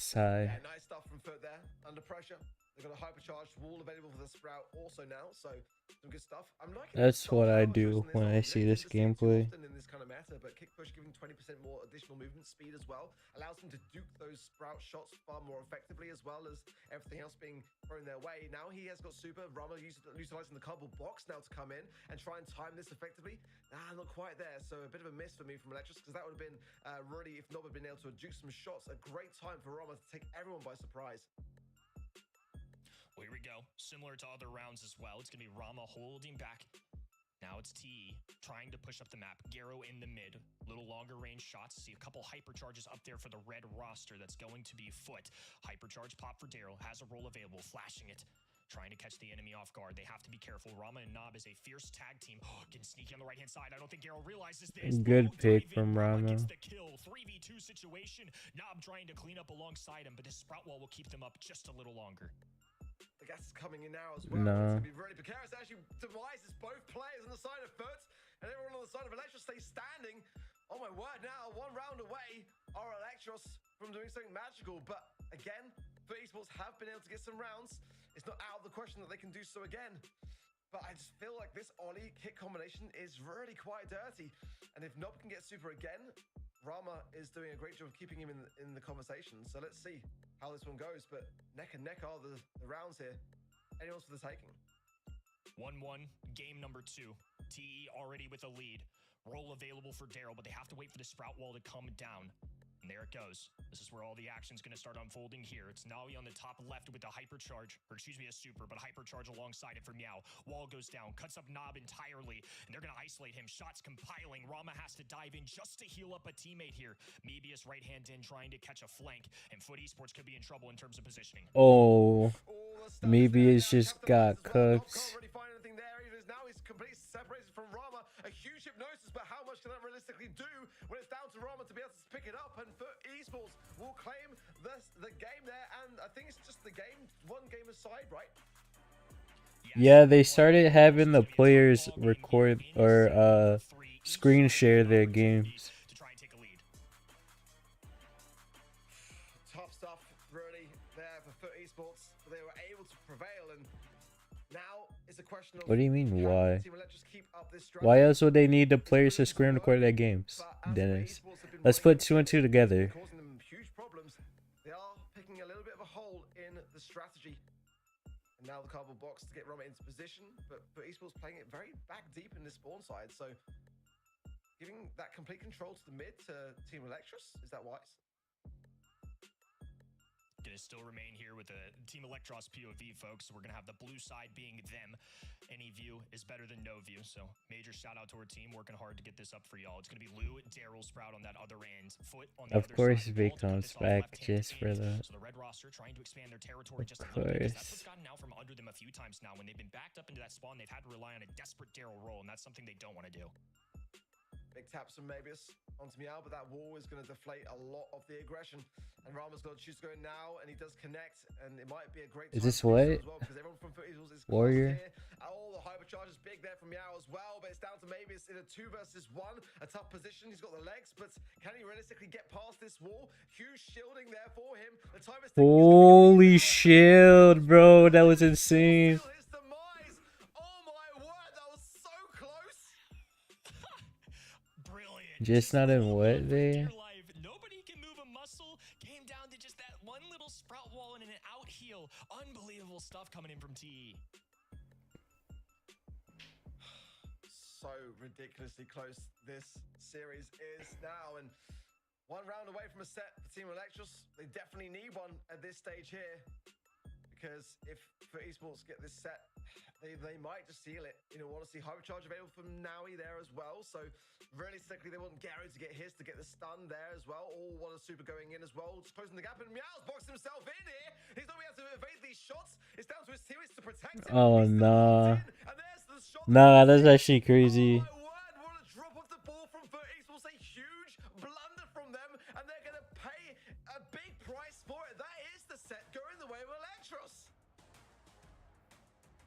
Sigh. Yeah, nice stuff from Foot there. Under pressure. They've got a hypercharged wall available for the Sprout also now, so some good stuff. I'm liking That's what I do when I see this gameplay. In this kind of meta, but kick push giving 20% more additional movement speed as well allows them to duke those Sprout shots far more effectively, as well as everything else being thrown their way. Now he has got super. Rama utilizing the cardboard box now to come in and try and time this effectively. Not quite there, so a bit of a miss for me from Electros, because that would have been really, if Nob had been able to duke some shots, a great time for Rama to take everyone by surprise. Well, here we go. Similar to other rounds as well. It's going to be Rama holding back. Now it's TE trying to push up the map. Garo in the mid. Little longer range shots. See a couple hypercharges up there for the red roster. That's going to be Foot. Hypercharge pop for Daryl. Has a roll available. Flashing it. Trying to catch the enemy off guard. They have to be careful. Rama and Nob is a fierce tag team. Getting sneaky on the right-hand side. I don't think Garo realizes this. Good pick from Rama. Gets the kill. 3v2 situation. Nob trying to clean up alongside him, but this sprout wall will keep them up just a little longer. The gas is coming in now as well. No. It's going to be really precarious. Actually, devises both players on the side of Foot, and everyone on the side of Electros stays standing. Oh my word, now 1 round away are Electros from doing something magical. But again, Foot Esports have been able to get some rounds. It's not out of the question that they can do so again. but I just feel like this Ollie kick combination is really quite dirty. And if Nob can get super again, Rama is doing a great job of keeping him in the conversation. So let's see how this one goes. But neck and neck are the rounds here. Anyone's for the taking. 1-1, game number 2. TE already with a lead. Roll available for Daryl, but they have to wait for the Sprout wall to come down. And there it goes. This is where all the action's going to start unfolding here. It's Nawi on the top left with the hypercharge, or excuse me, a super, but hypercharge alongside it for Meow. Wall goes down, cuts up Nob entirely, and they're going to isolate him. Shots compiling. Rama has to dive in just to heal up a teammate here. Mebius right hand in, trying to catch a flank, and Foot Esports could be in trouble in terms of positioning. Oh, maybe it's just got cooked. Now he's completely separated from Rama. A huge hypnosis, but how much can that realistically do when it's down to Rama to be able to pick it up? And for Esports will claim the game there, and I think it's just the game, one game aside, right? Yeah, they started having the players record or screen share their games. Tough stuff, really, there for Foot Esports. They were able to prevail, and now it's a question of... What do you mean, why? Why else would they need the players to screen record their games, Dennis? Let's put 2 and 2 together. Causing them huge problems. They are picking a little bit of a hole in the strategy. And now the cardboard box to get Rama into position, but Esports playing it very back deep in the spawn side, so giving that complete control to the mid to Team Electros, is that wise? Gonna still remain here with the Team Electros POV, folks. We're gonna have the blue side being them. Any view is better than no view, so major shout out to our team working hard to get this up for y'all. It's gonna be Lou, Daryl, Sprout on that other end, Foot on the Of other course, side. Vic comes back just for that. So the red roster trying to expand their territory just a little bit. That's what's gotten out from under them a few times now. When they've been backed up into that spawn, they've had to rely on a desperate Daryl roll, and that's something they don't want to do. Big taps from Mebius onto Meow, but that wall is going to deflate a lot of the aggression. And Rama's going to choose to go now, and he does connect, and it might be a great time. Is this what? As well, because everyone from Foot Esports is Warrior? here. All the hypercharge is big there from Meow as well, but it's down to Mebius in a 2 versus 1. A tough position. He's got the legs, but can he realistically get past this wall? Huge shielding there for him. The time is Holy shield, bro. That was insane. Just not in what they... Nobody can move a muscle. Came down to just that one little Sprout wall and an out heal. Unbelievable stuff coming in from TE. So ridiculously close this series is now, and 1 round away from a set for Team Electros. They definitely need one at this stage here, because if for Esports get this set, they might just seal it. You know, want to see hypercharge available from Nawi there as well. So realistically, they want Gary to get his, to get the stun there as well. All want a super going in as well. Just closing the gap, and Meow's boxed himself in here. He's not able to evade these shots. It's down to his teammates to protect him. Oh, nah. Nah, that's actually crazy. What a drop of the ball from Foot Esports. A huge blunder from them, and they're going to pay a big price for it. That is the set going the way of Electros.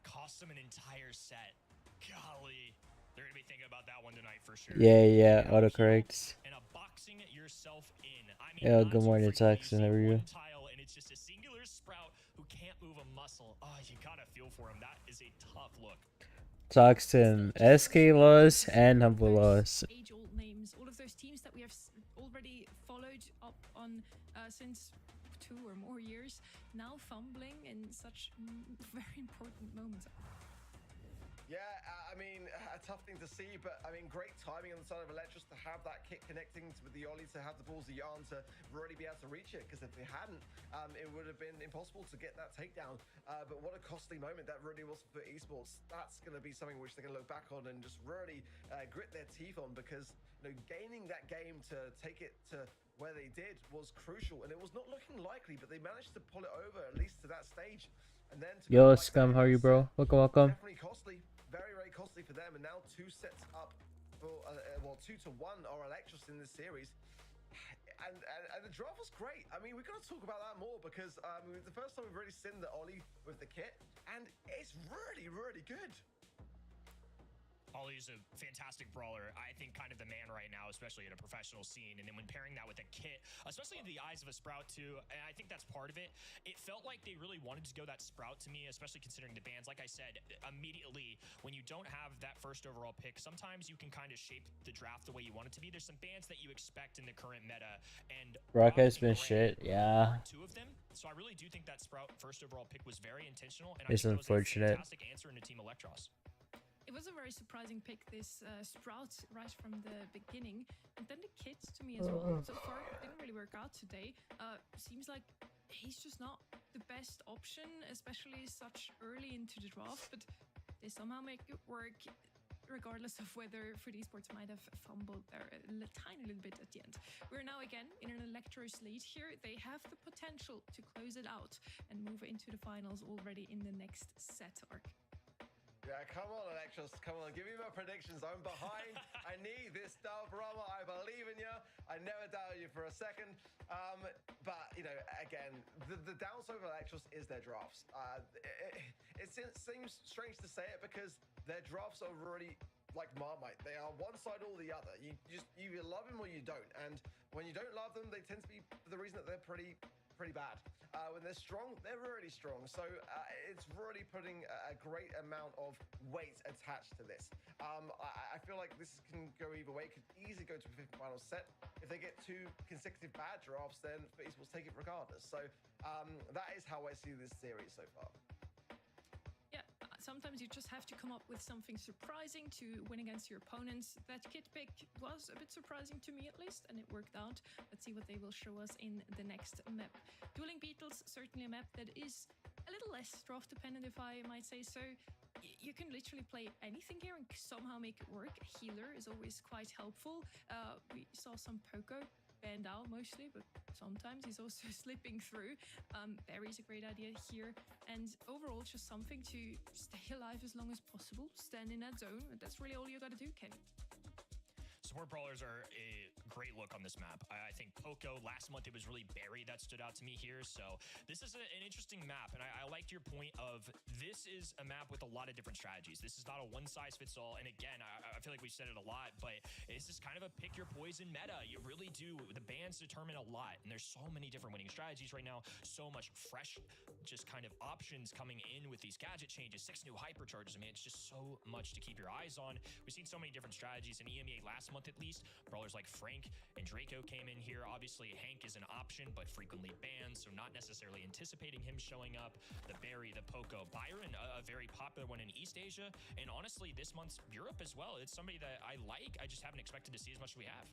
Cost them an entire set. Golly. They're going to be thinking about that one tonight for sure. Yeah, autocorrects. And a boxing yourself in. I mean, Yeah, good morning, Tuxton. How are you? And it's just a singular Sprout who can't move a muscle. Oh, you got to feel for him. That is a tough look. Toxton, SK loss and Humble loss. Age-old names, all of those teams that we have already followed up on since 2 or more years, now fumbling in such very important moments. Yeah, I mean, a tough thing to see, but I mean, great timing on the side of Electros to have that kick connecting with the Ollie, to have the balls of yarn to really be able to reach it, because if they hadn't, it would have been impossible to get that takedown. But what a costly moment that really was for Esports. That's going to be something which they're going to look back on and just really grit their teeth on, because you know, gaining that game to take it to where they did was crucial, and it was not looking likely, but they managed to pull it over at least to that stage. And then to Yo, Scum, how are you, bro? Welcome. Definitely costly. Very, very costly for them, and now 2 sets up for well, 2-1 are Electros in this series, and the draft was great. I mean, we've got to talk about that more, because the first time we've really seen the Ollie with the kit, and it's really, really good. Ollie's a fantastic brawler. I think kind of the man right now, especially in a professional scene. And then when pairing that with a kit, especially in the eyes of a Sprout too, and I think that's part of it. It felt like they really wanted to go that Sprout to me, especially considering the bans. Like I said, immediately when you don't have that first overall pick, sometimes you can kind of shape the draft the way you want it to be. There's some bans that you expect in the current meta, and Brock has been shit, yeah. Two of them. So I really do think that Sprout first overall pick was very intentional, and It's I think unfortunate. That was a fantastic answer into Team Electros. It was a very surprising pick, this Sprout, right from the beginning. And then the kit to me as well. So far, it didn't really work out today. Seems like he's just not the best option, especially such early into the draft. But they somehow make it work, regardless of whether Fruit Esports might have fumbled there a tiny little bit at the end. We're now again in an Electros lead here. They have the potential to close it out and move into the finals already in the next set arc. Yeah, come on, Electros. Come on, give me my predictions. I'm behind. I need this dub, Rama. I believe in you. I never doubted you for a second. But, you know, again, the downside of Electros is their drafts. It seems strange to say it because their drafts are really like Marmite. They are one side or the other. You either love them or you don't. And when you don't love them, they tend to be the reason that they're pretty bad. When they're strong, they're really strong. So it's really putting a great amount of weight attached to this. I feel like this can go either way. It could easily go to a fifth final set. If they get 2 consecutive bad drafts, then FaZe will take it regardless. So that is how I see this series so far. Sometimes you just have to come up with something surprising to win against your opponents. That kit pick was a bit surprising to me at least, and it worked out. Let's see what they will show us in the next map. Dueling Beetles, certainly a map that is a little less draft dependent, if I might say so. You can literally play anything here and somehow make it work. A healer is always quite helpful. We saw some Poco banned out mostly, but sometimes he's also slipping through. Barry's a great idea here, and overall just something to stay alive as long as possible, stand in that zone, and that's really all you gotta do, Kenny. Support brawlers are a great look on this map. I think Poco, last month it was really Barry that stood out to me here. So this is an interesting map, and I liked your point of this is a map with a lot of different strategies. This is not a one-size-fits-all, and again, I feel like we've said it a lot, but it's just kind of a pick-your-poison meta. You really do. The bans determine a lot, and there's so many different winning strategies right now, so much fresh just kind of options coming in with these gadget changes, 6 new hypercharges. I mean, it's just so much to keep your eyes on. We've seen so many different strategies in Emea last month at least. Brawlers like Frank and Draco came in here. Obviously, Hank is an option, but frequently banned, so not necessarily anticipating him showing up. The Barry, the Poco, Byron, a very popular one in East Asia, and honestly, this month's Europe as well. It's somebody that I like. I just haven't expected to see as much as we have.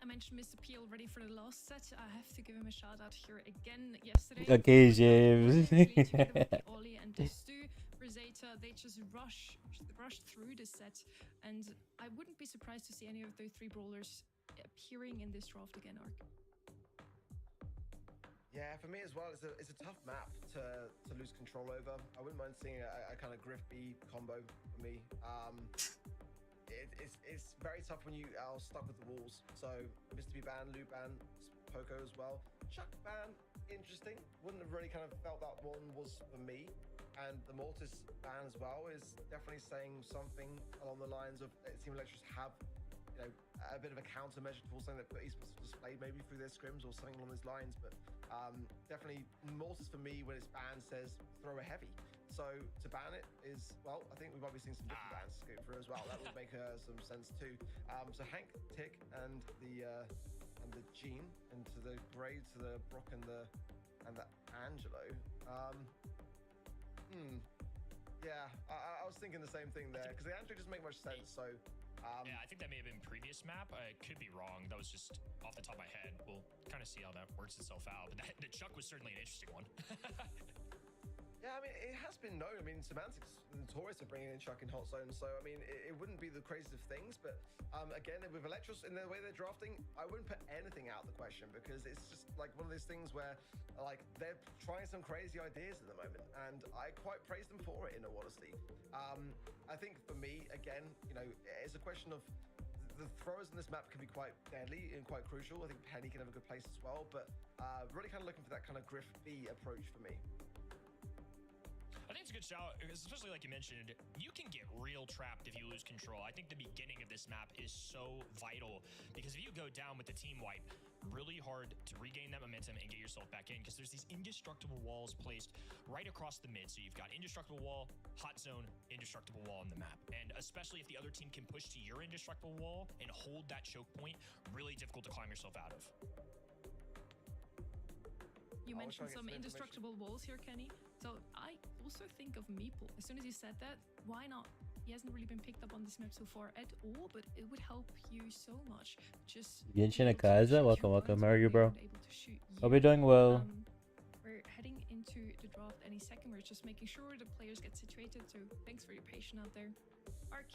I mentioned Mr. P already for the last set. I have to give him a shout out here again. Yesterday, okay, James. Ollie and Destu, Rosetta, they just rushed through the set, and I wouldn't be surprised to see any of those 3 brawlers appearing in this draft again, Ark. Yeah, for me as well, it's a tough map to lose control over. I wouldn't mind seeing a kind of Griff B combo for me. It's very tough when you are stuck with the walls. So Mr. B ban, Lou ban, Poco as well. Chuck ban, interesting. Wouldn't have really kind of felt that one was for me. And the Mortis ban as well is definitely saying something along the lines of Team Electros have, you know, a bit of a countermeasure towards something that esports displayed maybe through their scrims or something along those lines. But definitely Mortis for me when it's banned says throw a heavy. So to ban it is, well, I think we might be seeing some different bans go through as well. That would make some sense too. So Hank, Tick, and the Gene, and to the Grey, to the Brock, and the Angelo. Yeah, I was thinking the same thing there because the Angelo doesn't make much sense. So yeah, I think that may have been previous map. I could be wrong. That was just off the top of my head. We'll kind of see how that works itself out. But the Chuck was certainly an interesting one. Yeah, I mean, it has been known. I mean, Semantics notorious for bringing in Chuck in hot zones, so I mean, it wouldn't be the craziest of things. But again, with Electros in the way they're drafting, I wouldn't put anything out of the question because it's just like one of those things where, like, they're trying some crazy ideas at the moment, and I quite praise them for it. In all honesty, I think for me, again, you know, it's a question of the throwers in this map can be quite deadly and quite crucial. I think Penny can have a good place as well, but really kind of looking for that kind of Griff B approach for me. I think it's a good shout, especially like you mentioned. You can get real trapped if you lose control. I think the beginning of this map is so vital because if you go down with the team wipe, really hard to regain that momentum and get yourself back in because there's these indestructible walls placed right across the mid. So you've got indestructible wall, hot zone, indestructible wall on the map. And especially if the other team can push to your indestructible wall and hold that choke point, really difficult to climb yourself out of. You mentioned some indestructible walls here, Kenny. So I also think of Meeple. As soon as you said that, why not? He hasn't really been picked up on this map so far at all, but it would help you so much. Just Genshin Akaza, welcome, how are you, bro? Hope you're doing well. We're heading into the draft any second. We're just making sure the players get situated, so thanks for your patience out there. Ark,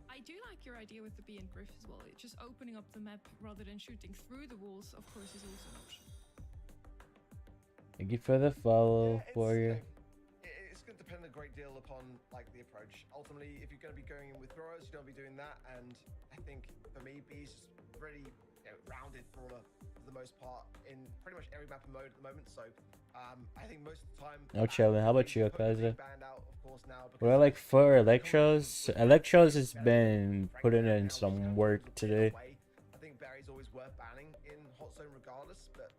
I do like your idea with the B and Griff as well. Just opening up the map rather than shooting through the walls, of course, is also an option. Thank you for the follow, Warrior. It's going to depend a great deal upon like the approach. Ultimately, if you're going to be going in with throwers, you don't be doing that. And I think for me, B is just really rounded brawler for the most part in pretty much every map and mode at the moment. So I think most of the time. No chilling. How about you, Akaza? What I like for Electros? Electros has been putting in some work today. I think Barry's always worth banning in hot zone regardless, but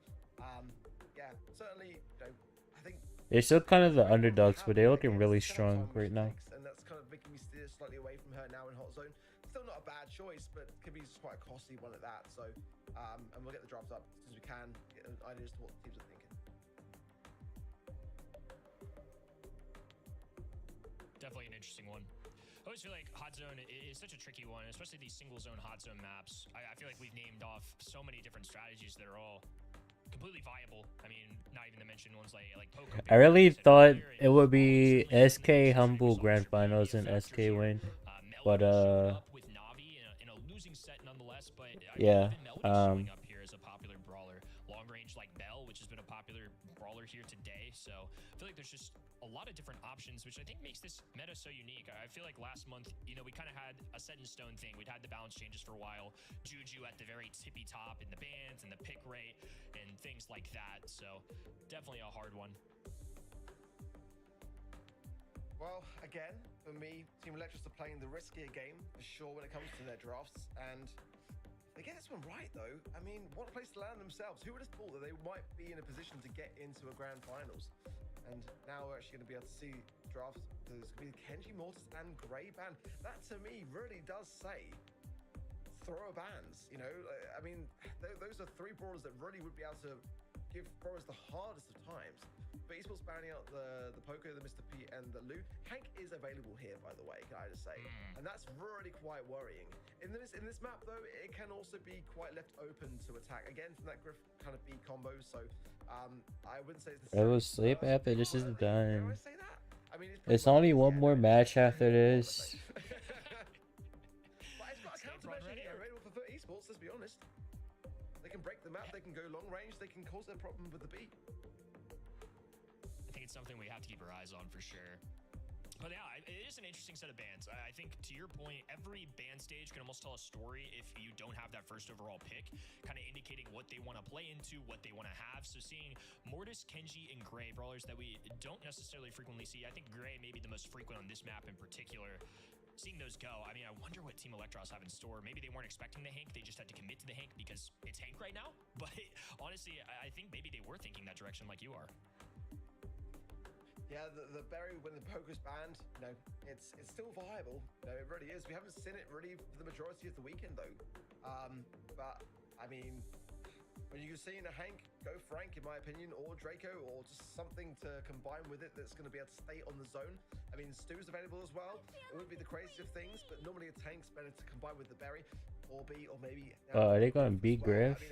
yeah, certainly, I think They're still kind of the underdogs, but they're looking really strong right now. and that's kind of making me steer slightly away from her now in hot zone. Still not a bad choice, but could be just quite a costly one at that. So, and we'll get the drafts up as soon as we can, get ideas to what the teams are thinking. Definitely an interesting one. I always feel like hot zone is such a tricky one, especially these single zone hot zone maps. I feel like we've named off so many different strategies that are all completely viable. I mean, not even to mention ones like Poco. I really thought it would be SK Humble Grand Finals and SK win, but with Navi in a losing set nonetheless. But yeah, showing up here as a popular brawler, long range like Bell, which has been a popular brawler here today. So I feel like there's just a lot of different options, which I think makes this meta so unique. I feel like last month, we kind of had a set in stone thing. We'd had the balance changes for a while, Juju at the very tippy top in the bans and the pick rate and things like that. So definitely a hard one. Well, again, for me, Team Electros are playing the riskier game for sure when it comes to their drafts, and they get this one right though. I mean, what a place to land themselves. Who would have thought that they might be in a position to get into a grand finals? And now we're actually going to be able to see drafts. There's going to be the Kenji, Mortis, and Grey ban. That to me really does say thrower bans. I mean, those are three brawlers that really would be able to give brawlers the hardest of times. But esports banning out the Poco, the Mr. P, and the Lu. Hank is available here, by the way, can I just say? And that's really quite worrying. In this map, though, it can also be quite left open to attack. Again, from that Griff kind of B combo, so I wouldn't say it's the I will sleep after this is done. I say that? I mean, It's only one more match after this. But it's got a countermeasure here available for esports, let's be honest. They can break the map, they can go long range, they can cause a problem with the B. I think it's something we have to keep our eyes on for sure. But yeah, it is an interesting set of bans. I think to your point, every ban stage can almost tell a story if you don't have that first overall pick, kind of indicating what they want to play into, what they want to have. So seeing Mortis, Kenji, and Grey, brawlers that we don't necessarily frequently see. I think Grey may be the most frequent on this map in particular. Seeing those go, I mean, I wonder what Team Electros have in store. Maybe they weren't expecting the Hank, they just had to commit to the Hank because it's Hank right now. But honestly, I think maybe they were thinking that direction like you are. Yeah, the Berry, when the Poker's banned, it's still viable. It really is. We haven't seen it really for the majority of the weekend, though. But, I mean, when you can see in a Hank, go Frank, in my opinion, or Draco, or just something to combine with it that's going to be able to stay on the zone. I mean, Stu's available as well. It would be the craziest of things, but normally a Tank's better to combine with the Berry, or B, or maybe... Are they going to beat Griff?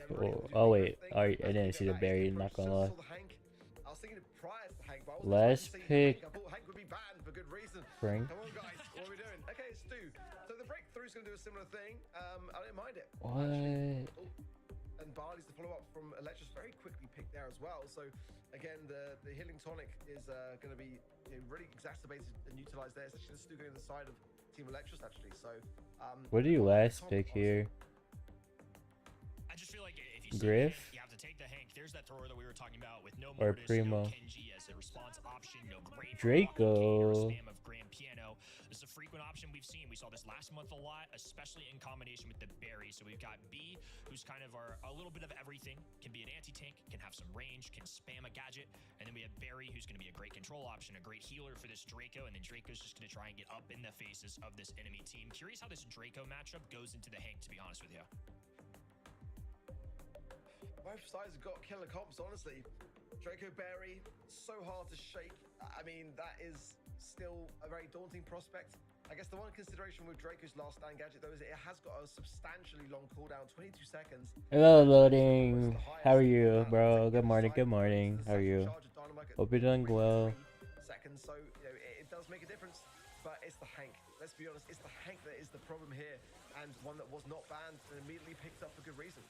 Oh, wait. I didn't see the Berry, not going to lie. I was thinking prior to the Hank, but Last pick. I thought Hank would be banned for good reason. Frank. Come on, guys, what are we doing? Okay, Stu. So the breakthrough's going to do a similar thing. I don't mind it. What? And Barley's the follow-up from Electros, very quickly picked there as well. So again, the healing tonic is going to be really exacerbated and utilized there. It's actually Stu going to the side of Team Electros actually. So what do you last pick here? I just feel like if you Griff? you have to take the Hank. there's that thrower that we were talking about with no Or Mortis, Primo. no Kenji as a response option, no great Draco. spam of Grand Piano. This is a frequent option we've seen. We saw this last month a lot, especially in combination with the Berry. So we've got B, who's kind of a little bit of everything, can be an anti-tank, can have some range, can spam a gadget, and then we have Berry, who's going to be a great control option, a great healer for this Draco, and then Draco's just going to try and get up in the faces of this enemy team. Curious how this Draco matchup goes into the Hank, to be honest with you. Both sides have got killer comps, honestly. Draco Berry, so hard to shake. I mean, that is still a very daunting prospect. I guess the one consideration with Draco's last stand gadget, though, is it has got a substantially long cooldown, 22 seconds. Hello, loading. How are you, bro? Good morning, good morning. How are you? Hope you're doing well. Seconds, so you know, it does make a difference, but it's the Hank. Let's be honest, it's the Hank that is the problem here, and one that was not banned and immediately picked up for good reason.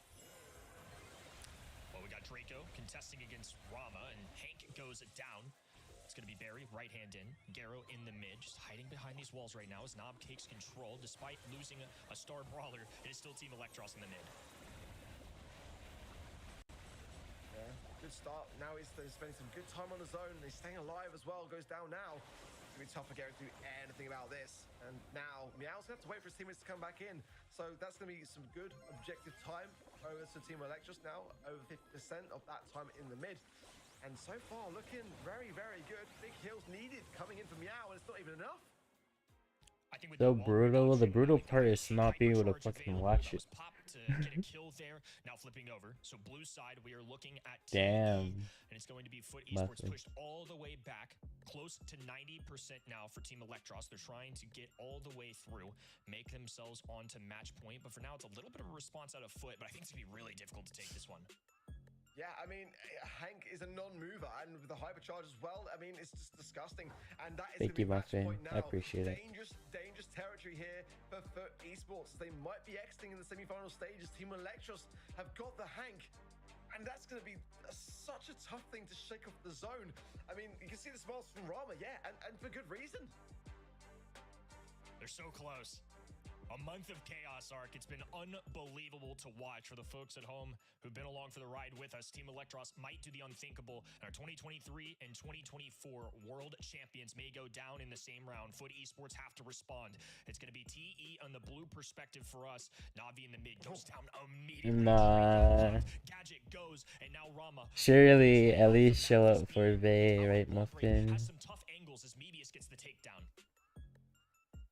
Well, we got Draco contesting against Rama, and Hank goes down. It's going to be Berry, right hand in. Garo in the mid, just hiding behind these walls right now as Nob takes control. Despite losing a star brawler, it is still Team Electros in the mid. Yeah, good start. Now he's spending some good time on his own. He's staying alive as well. Goes down now. It's going to be tough for Garo to do anything about this. And now Meow's going to have to wait for his teammates to come back in. So that's going to be some good objective time over to Team Electros now. Over 50% of that time in the mid. And so far, looking very, very good. Big heals needed coming in from Meow, and it's not even enough. I think with So brutal. The brutal part is not being able to fucking watch it. To get a kill there. Now flipping over. So blue side, we are looking at Damn. And it's going to be Foot Esports pushed all the way back, close to 90% now for Team Electros. They're trying to get all the way through, make themselves onto match point. But for now, it's a little bit of a response out of Foot, but I think it's going to be really difficult to take this one. Yeah, I mean, Hank is a non-mover, and with the hypercharge as well, I mean, it's just disgusting. And that is Thank you, Muffin. I appreciate it. Dangerous territory here for Foot Esports. They might be exiting in the semi-final stages. Team Electros have got the Hank, and that's going to be such a tough thing to shake off the zone. I mean, you can see the smiles from Rama, yeah, and for good reason. They're so close. A month of chaos arc. It's been unbelievable to watch for the folks at home who've been along for the ride with us. Team Electros might do the unthinkable, and our 2023 and 2024 world champions may go down in the same round. Foot Esports have to respond. It's going to be TE on the blue perspective for us. Navi in the mid goes down immediately. Nah. Gadget goes, and now Rama. Surely at least show up for Vay, right, Muffin? Has some tough angles as Mebius gets the takedown.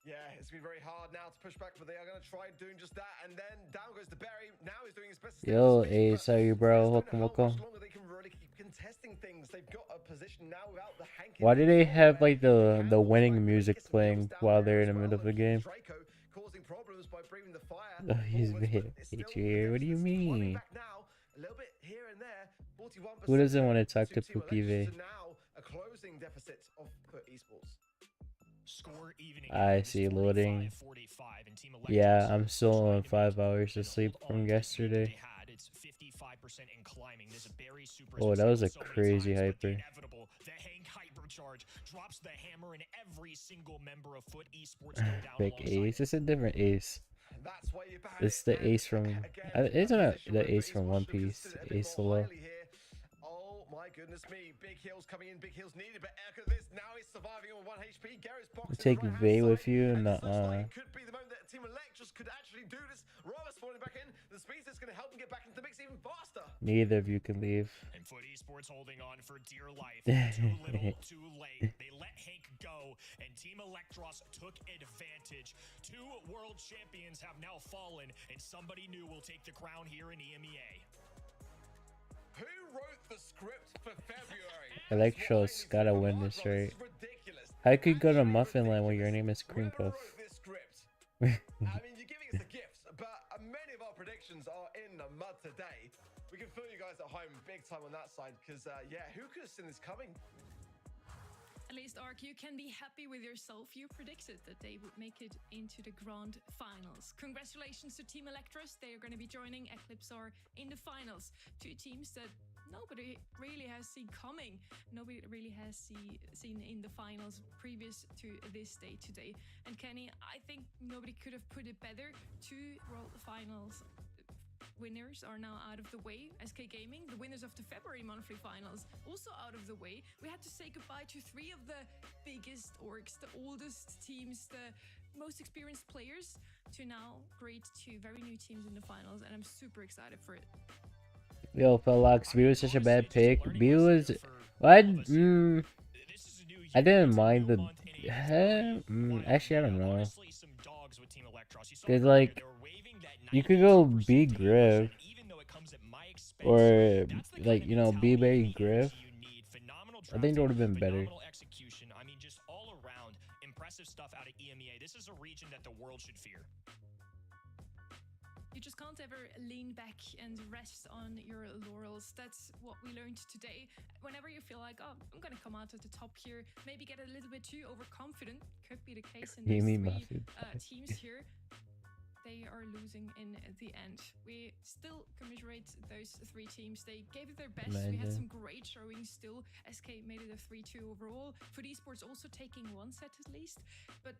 Yeah, it's been very hard now to push back, but they are going to try doing just that. And then down goes the Berry. Now he's doing his best. Yo, Ace, how you, bro? Welcome, welcome. They can really keep contesting things. They've got a position now without the Hank. Why do they have like the winning music playing while they're in the middle of the game? Draco causing problems by breathing the fire. Oh, he's here. What do you mean? A little bit here and there. 41%. Who doesn't want to talk to Pookie Vay? Now a closing deficit of Esports. I see loading. Yeah, I'm still on 5 hours of sleep from yesterday. Oh, that was a crazy hyper. Big Ace. It's a different Ace. It's the Ace from. Isn't it the Ace from One Piece? Ace Solo. My goodness me, big heals coming in, big heals needed, but Echo this now is surviving on 1 HP. Garrett's box Take Vay with you, and it could be the moment that Team Electros could actually do this. Rama's falling back in. The speed is going to help him get back into the mix even faster. Neither of you can leave. And Foot Esports holding on for dear life. Too little, too late. They let Hank go, and Team Electros took advantage. 2 world champions have now fallen, and somebody new will take the crown here in Emea. Who wrote the script for February? Electros gotta win this, right? How could you go to Muffin Land when your name is Cream Puff? I mean, you're giving us a gift, but many of our predictions are in the mud today. We can feel you guys at home big time on that side, because, yeah, who could have seen this coming? At least, Ark, you can be happy with yourself. You predicted that they would make it into the grand finals. Congratulations to Team Electros. They are going to be joining Eclipsar in the finals. 2 teams that nobody really has seen coming. Nobody really has seen in the finals previous to this day today. And Kenny, I think nobody could have put it better. 2 world finals winners are now out of the way. SK Gaming, the winners of the February monthly finals, also out of the way. We had to say goodbye to 3 of the biggest orgs, the oldest teams, the most experienced players, to now greet 2 very new teams in the finals, and I'm super excited for it. Yo, Felix, B was such a bad pick. B was... I didn't mind the... actually, I don't know. Because, like, you could go B Griff. Or, like, you know, B Bay Griff. I think it would have been better. I mean, just all around impressive stuff out of Emea. This is a region that the world should fear. You just can't ever lean back and rest on your laurels. That's what we learned today. Whenever you feel like, oh, I'm going to come out at the top here, maybe get a little bit too overconfident, could be the case in these 3 teams here. They are losing in the end. We still commiserate those 3 teams. They gave it their best. We had some great showings still. SK made it a 3-2 overall. Food Esports also taking 1 set at least. But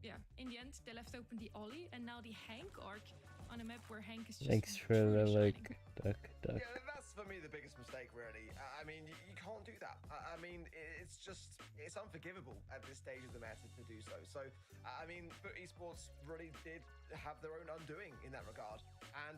yeah, in the end, they left open the Ollie and now the Hank arc on a map where Hank is just... Thanks for the, like, duck. Yeah, that's for me the biggest mistake, really. I mean, you can't do that. I mean, it's just, it's unforgivable at this stage of the meta to do so. So, I mean, Foot Esports really did have their own undoing in that regard. And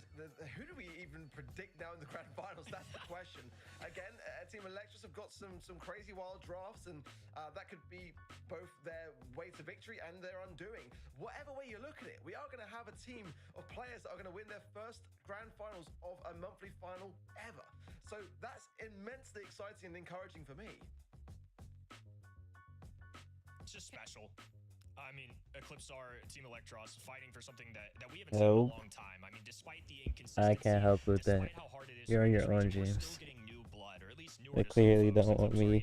who do we even predict now in the grand finals? That's the question. Again, Team Electros have got some crazy wild drafts, and that could be both their way to victory and their undoing. Whatever way you look at it, we are going to have a team of players that are going to win their first grand finals of a monthly final ever. So that's immensely exciting and encouraging for me. It's just special. I mean, Eclipse are Team Electros fighting for something that we haven't seen in a long time. I mean, despite the inconsistency, I can't help with that. You're on your own, James. They clearly don't want me.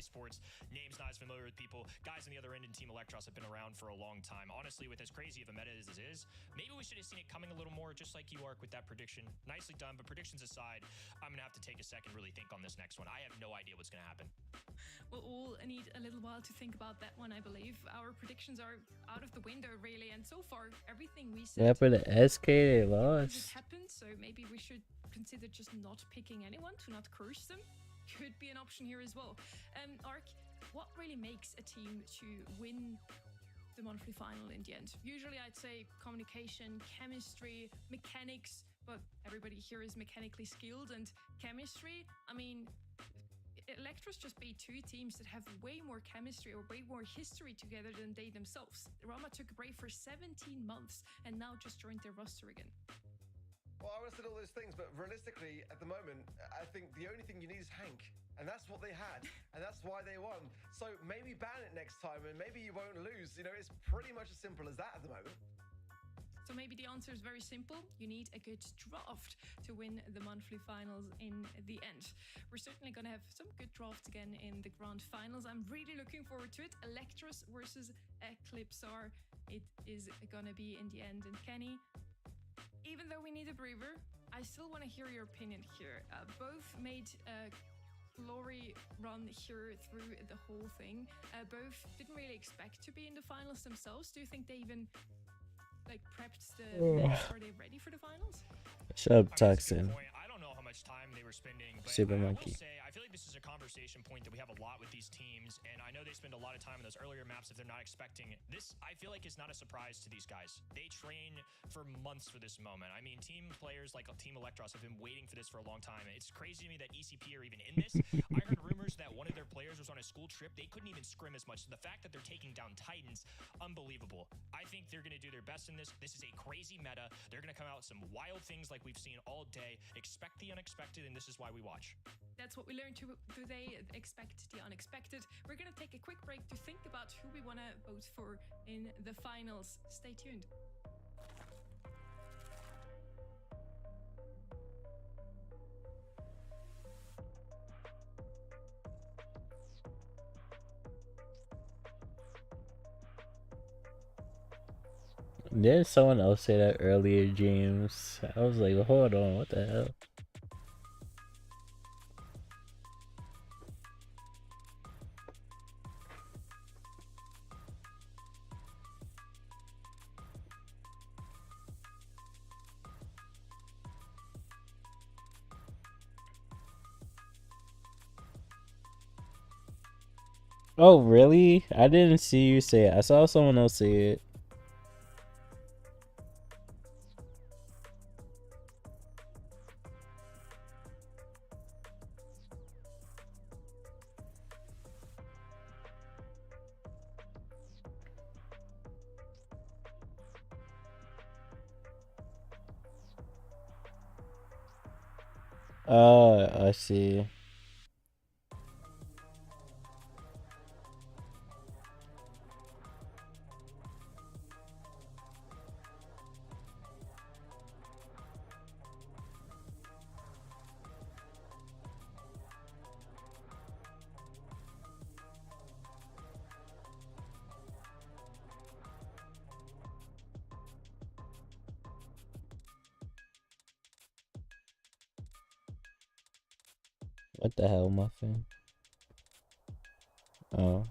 Names not as familiar with people. Guys on the other end in Team Electros have been around for a long time. Honestly, with as crazy of a meta as this is, maybe we should have seen it coming a little more, just like you, Ark, with that prediction. Nicely done, but predictions aside, I'm going to have to take a second, really think on this next one. I have no idea what's going to happen. We'll all need a little while to think about that one, I believe. Our predictions are out of the window, really, and so far, everything we said... Yeah, for the SK, they lost. ...happened, so maybe we should consider just not picking anyone, to not curse them. Could be an option here as well. Ark, what really makes a team to win the monthly final in the end? Usually I'd say communication, chemistry, mechanics, but everybody here is mechanically skilled, and chemistry, I mean, Electros just beat 2 teams that have way more chemistry or way more history together than they themselves. Rama took a break for 17 months and now just joined their roster again. Well, I would have said all those things, but realistically, at the moment, I think the only thing you need is Hank. And that's what they had. And that's why they won. So maybe ban it next time and maybe you won't lose. You know, it's pretty much as simple as that at the moment. So maybe the answer is very simple. You need a good draft to win the monthly finals in the end. We're certainly going to have some good drafts again in the grand finals. I'm really looking forward to it. Electros versus Eclipsar. It is going to be in the end. And Kenny, even though we need a breather, I still want to hear your opinion here. Both made a glory run here through the whole thing. Both didn't really expect to be in the finals themselves. Do you think they even prepped the match? Are they ready for the finals? Shut up, Toxin. I don't know how much time they were spending, but Super I Monkey. will say, I feel like this is a conversation point that we have a lot with these teams, and I know they spend a lot of time in those earlier maps if they're not expecting it. This, I feel like, is not a surprise to these guys. They train for months for this moment. I mean, team players like Team Electros have been waiting for this for a long time. It's crazy to me that ECP are even in this. I heard rumors that one of their players was on a school trip. They couldn't even scrim as much. So the fact that they're taking down Titans, unbelievable. I think they're going to do their best in this. This is a crazy meta. They're going to come out with some wild things like we've seen all day. Expect the unexpected, and this is why we watch. That's what we learned today. Expect the unexpected. We're going to take a quick break to think about who we want to vote for in the finals. Stay tuned. Didn't someone else say that earlier, James? I was like, hold on, what the hell? Oh, really? I didn't see you say it. I saw someone else say it. I see. What the hell, Muffin? Oh.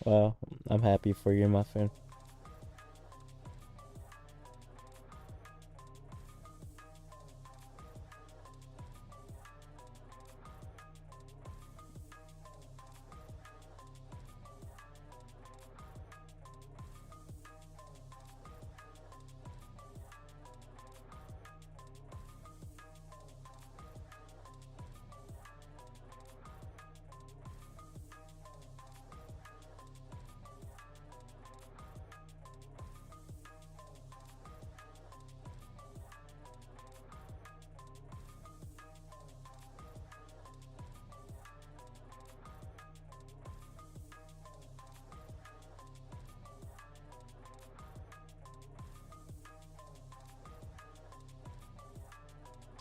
Well, I'm happy for you, Muffin.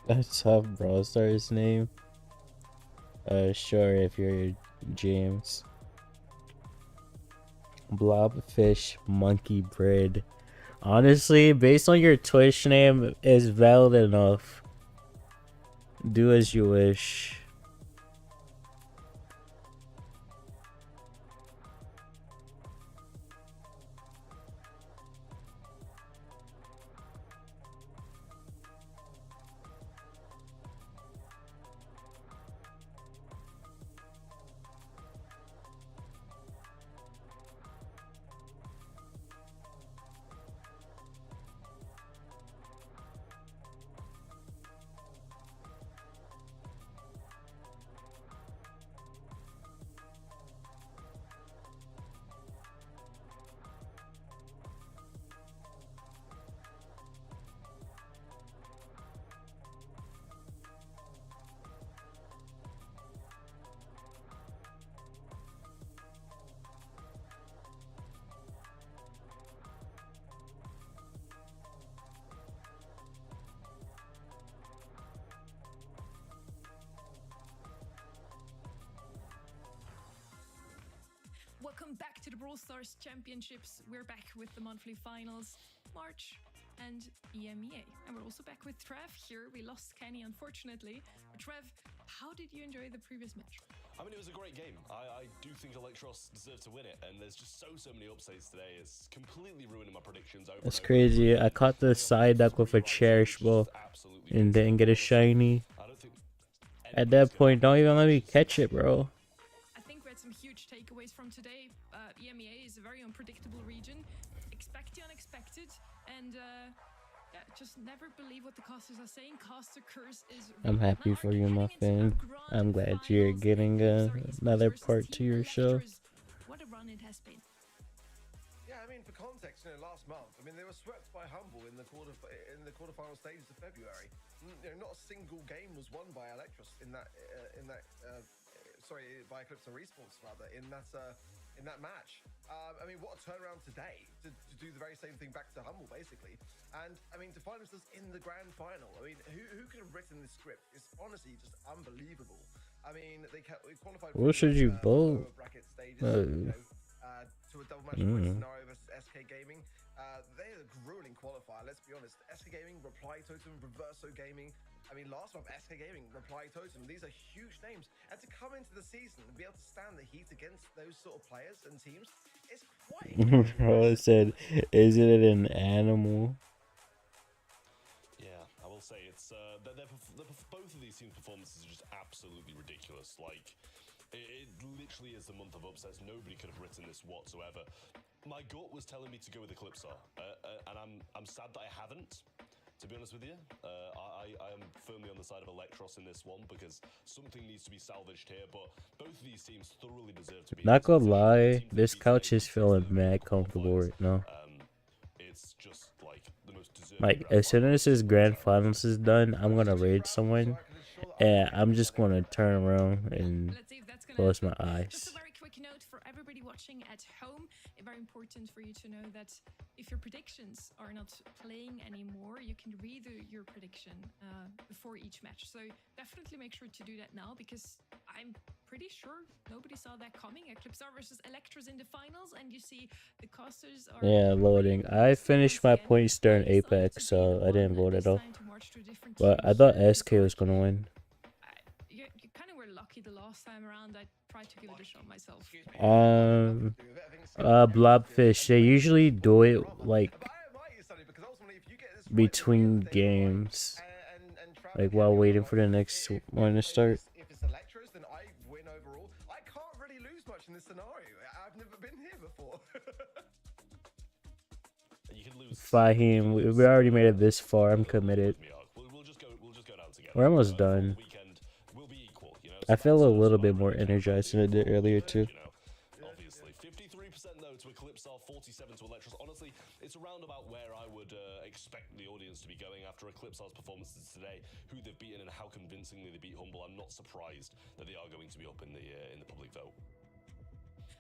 That's tough, bro. Start his name. Sure, if you're James. Blobfish Monkey Bread. Honestly, based on your Twitch name, is valid enough. Do as you wish. Welcome back to the Brawl Stars Championships. We're back with the monthly finals, March and Emea. And we're also back with Trev here. We lost Kenny, unfortunately. But Trev, how did you enjoy the previous match? I mean, it was a great game. I do think Electros deserve to win it, and there's just so many upsets today. It's completely ruining my predictions. That's crazy. I caught the side duck with a cherishable and didn't get a shiny. At that point, don't even let me catch it, bro. I think we had some huge takeaways from today. EMEA is a very unpredictable region. Expect the unexpected, and yeah, just never believe what the casters are saying. Caster curse is real. I'm happy for you, Muffin. I'm glad you're getting another part to your show. What a run it has been. Yeah, I mean, for context, last month, I mean, they were swept by Humble in the quarterfinal stages of February. Not a single game was won by Electros by Eclipse Esports rather in that match. I mean, what a turnaround today to do the very same thing back to Humble, basically. And I mean, to find themselves in the grand final. I mean, who could have written this script? It's honestly just unbelievable. I mean, they qualified. What should you both? Bracket stages, to a double match scenario versus SK Gaming. They're a grueling qualifier, let's be honest. SK Gaming, Reply Totem, Reverso Gaming. I mean, last month, SK Gaming, Reply Totem, these are huge names. And to come into the season and be able to stand the heat against those sort of players and teams, it's quite Bro said, isn't it an animal? Yeah, I will say it's both of these teams' performances are just absolutely absolutely ridiculous. Like, it literally is the month of upsets. Nobody could have written this whatsoever. My gut was telling me to go with Eclipse, and I'm sad that I haven't. To be honest with you, I am firmly on the side of Electros in this one because something needs to be salvaged here. But both of these teams thoroughly deserve to be. Not gonna lie, this couch is feeling mad comfortable right now. It's just like the most deserving. Like as soon as this grand finals is done, I'm gonna raid someone, and I'm just gonna turn around and close my eyes. Just a very quick note for everybody watching at home. Very important for you to know that if your predictions are not playing anymore, you can read your prediction before each match. So definitely make sure to do that now, because I'm pretty sure nobody saw that coming. Eclipse versus Electros in the finals, and you see the casters are... Yeah, loading. I finished my points during Apex, so I didn't vote at all. But I thought SK was gonna win. You kind of were lucky the last time around. I tried to give it a shot myself. Blobfish, they usually do it like between games, like while waiting for the next one to start. If it's Electros, then I win overall. I can't really lose much in this scenario. I've never been here before. Fahim, we already made it this far. I'm committed. We're almost done. I feel a little bit more energized than I did earlier too. Obviously, 53% though to Eclipse, 47 to Electros. Honestly, it's around about where I would expect the audience to be going after Eclipse's performances today, who they've beaten and how convincingly they beat Humble. I'm not surprised that they are going to be up in the public vote.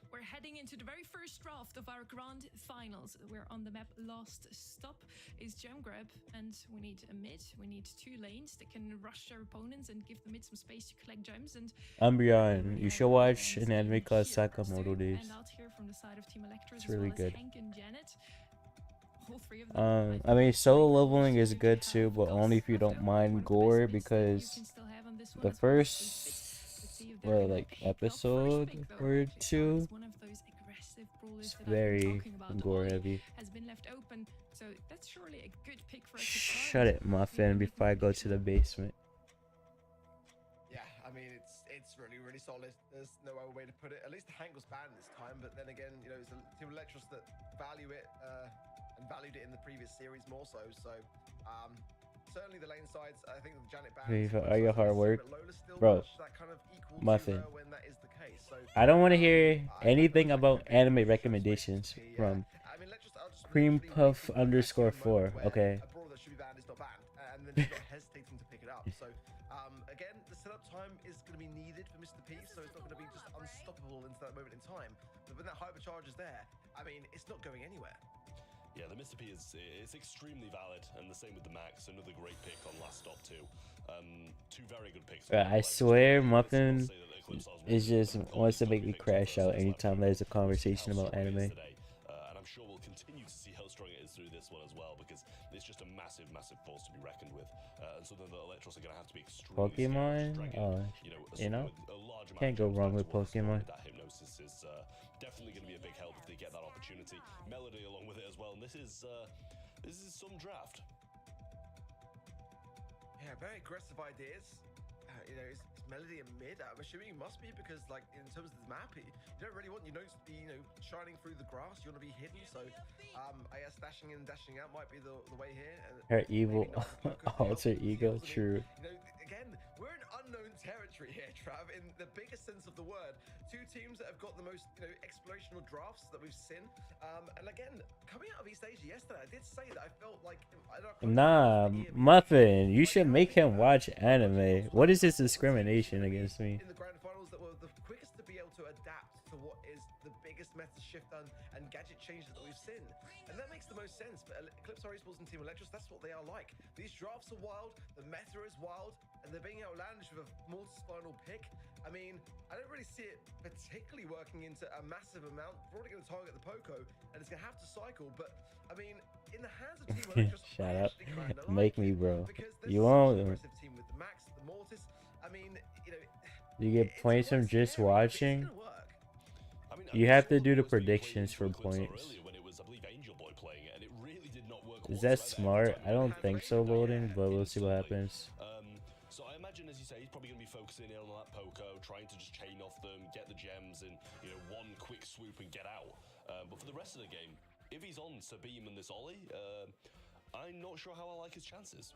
We're heading into the very first draft of our grand finals. We're on the map. Last stop is gem grab, and we need a mid. We need 2 lanes that can rush their opponents and give the mid some space to collect gems. And Umbreon, you should watch an anime called Sakamoto Days. And out here from the side of Team Electros, It's really good. Hank and Janet. All 3 of them. I mean, solo leveling is good too, but only if you don't mind gore, because the first like episode or 2 it's very gore heavy. So that's surely a good pick for Shut it, Muffin, before I go to the basement. Yeah, I mean it's really solid. There's no other way to put it. At least Hank was banned this time, but then again, you know, it's a Team Electros that value it and valued it in the previous series more so. So certainly the lane sides, I think the Janet ban. Are you hard work, bro? Muffin. I don't want to hear anything about anime recommendations from Cream Puff _4. Okay. Hesitating to pick it up. So again, the setup time is going to be needed for Mr. P, so it's not going to be just unstoppable into that moment in time. But when that hypercharge is there, I mean, it's not going anywhere. Yeah, the Mr. P is extremely valid, and the same with the Max. Another great pick on last stop too. 2 very good picks. I swear, Muffin is just wants to make me crash out anytime there's a conversation about anime. And I'm sure we'll continue to see how strong it is through this one as well, because it's just a massive force to be reckoned with, and something that Electros are going to have to be extremely Pokemon, can't go wrong with Pokemon. That hypnosis is definitely going to be a big help if they get that opportunity. Melody along with it as well, and this is some draft. Yeah, very aggressive ideas. You know, is Melody a mid? I'm assuming it must be, because like in terms of the map, you don't really want your notes to be, you know, shining through the grass. You want to be hidden. So I guess dashing in, dashing out might be the way here. Her evil alter ego, true. You know, again, we're in unknown territory here, Trav, in the biggest sense of the word. 2 teams that have got the most, you know, explorational drafts that we've seen. And again, coming out of East Asia yesterday, I did say that I felt like nah, Muffin, you should make him watch anime. What is this discrimination against me? In the grand finals that were the quickest to be able to adapt to what is the biggest meta shift and gadget changes that we've seen. And that makes the most sense. But Eclipse Esports and Team Electros, that's what they are like. These drafts are wild, the meta is wild, and they're being outlandish with a multi-spinal pick. I mean, I don't really see it particularly working into a massive amount. We're already going to target the Poco, and it's going to have to cycle. But, I mean, in the hands of Team Electros, shut up. Make me, bro. You won't. Team with the Max, the Mortis. I mean, you know, you get points from just watching. You have to do the predictions for points. Is that smart? I don't think so, loading, but we'll see what happens. So I imagine imagine, as you say, he's probably going to be focusing in on that Poco, trying to just chain off them, get the gems, and one quick swoop and get out. But for the rest of the game, if he's on Sabim and this Ollie, I'm not sure how I like his chances.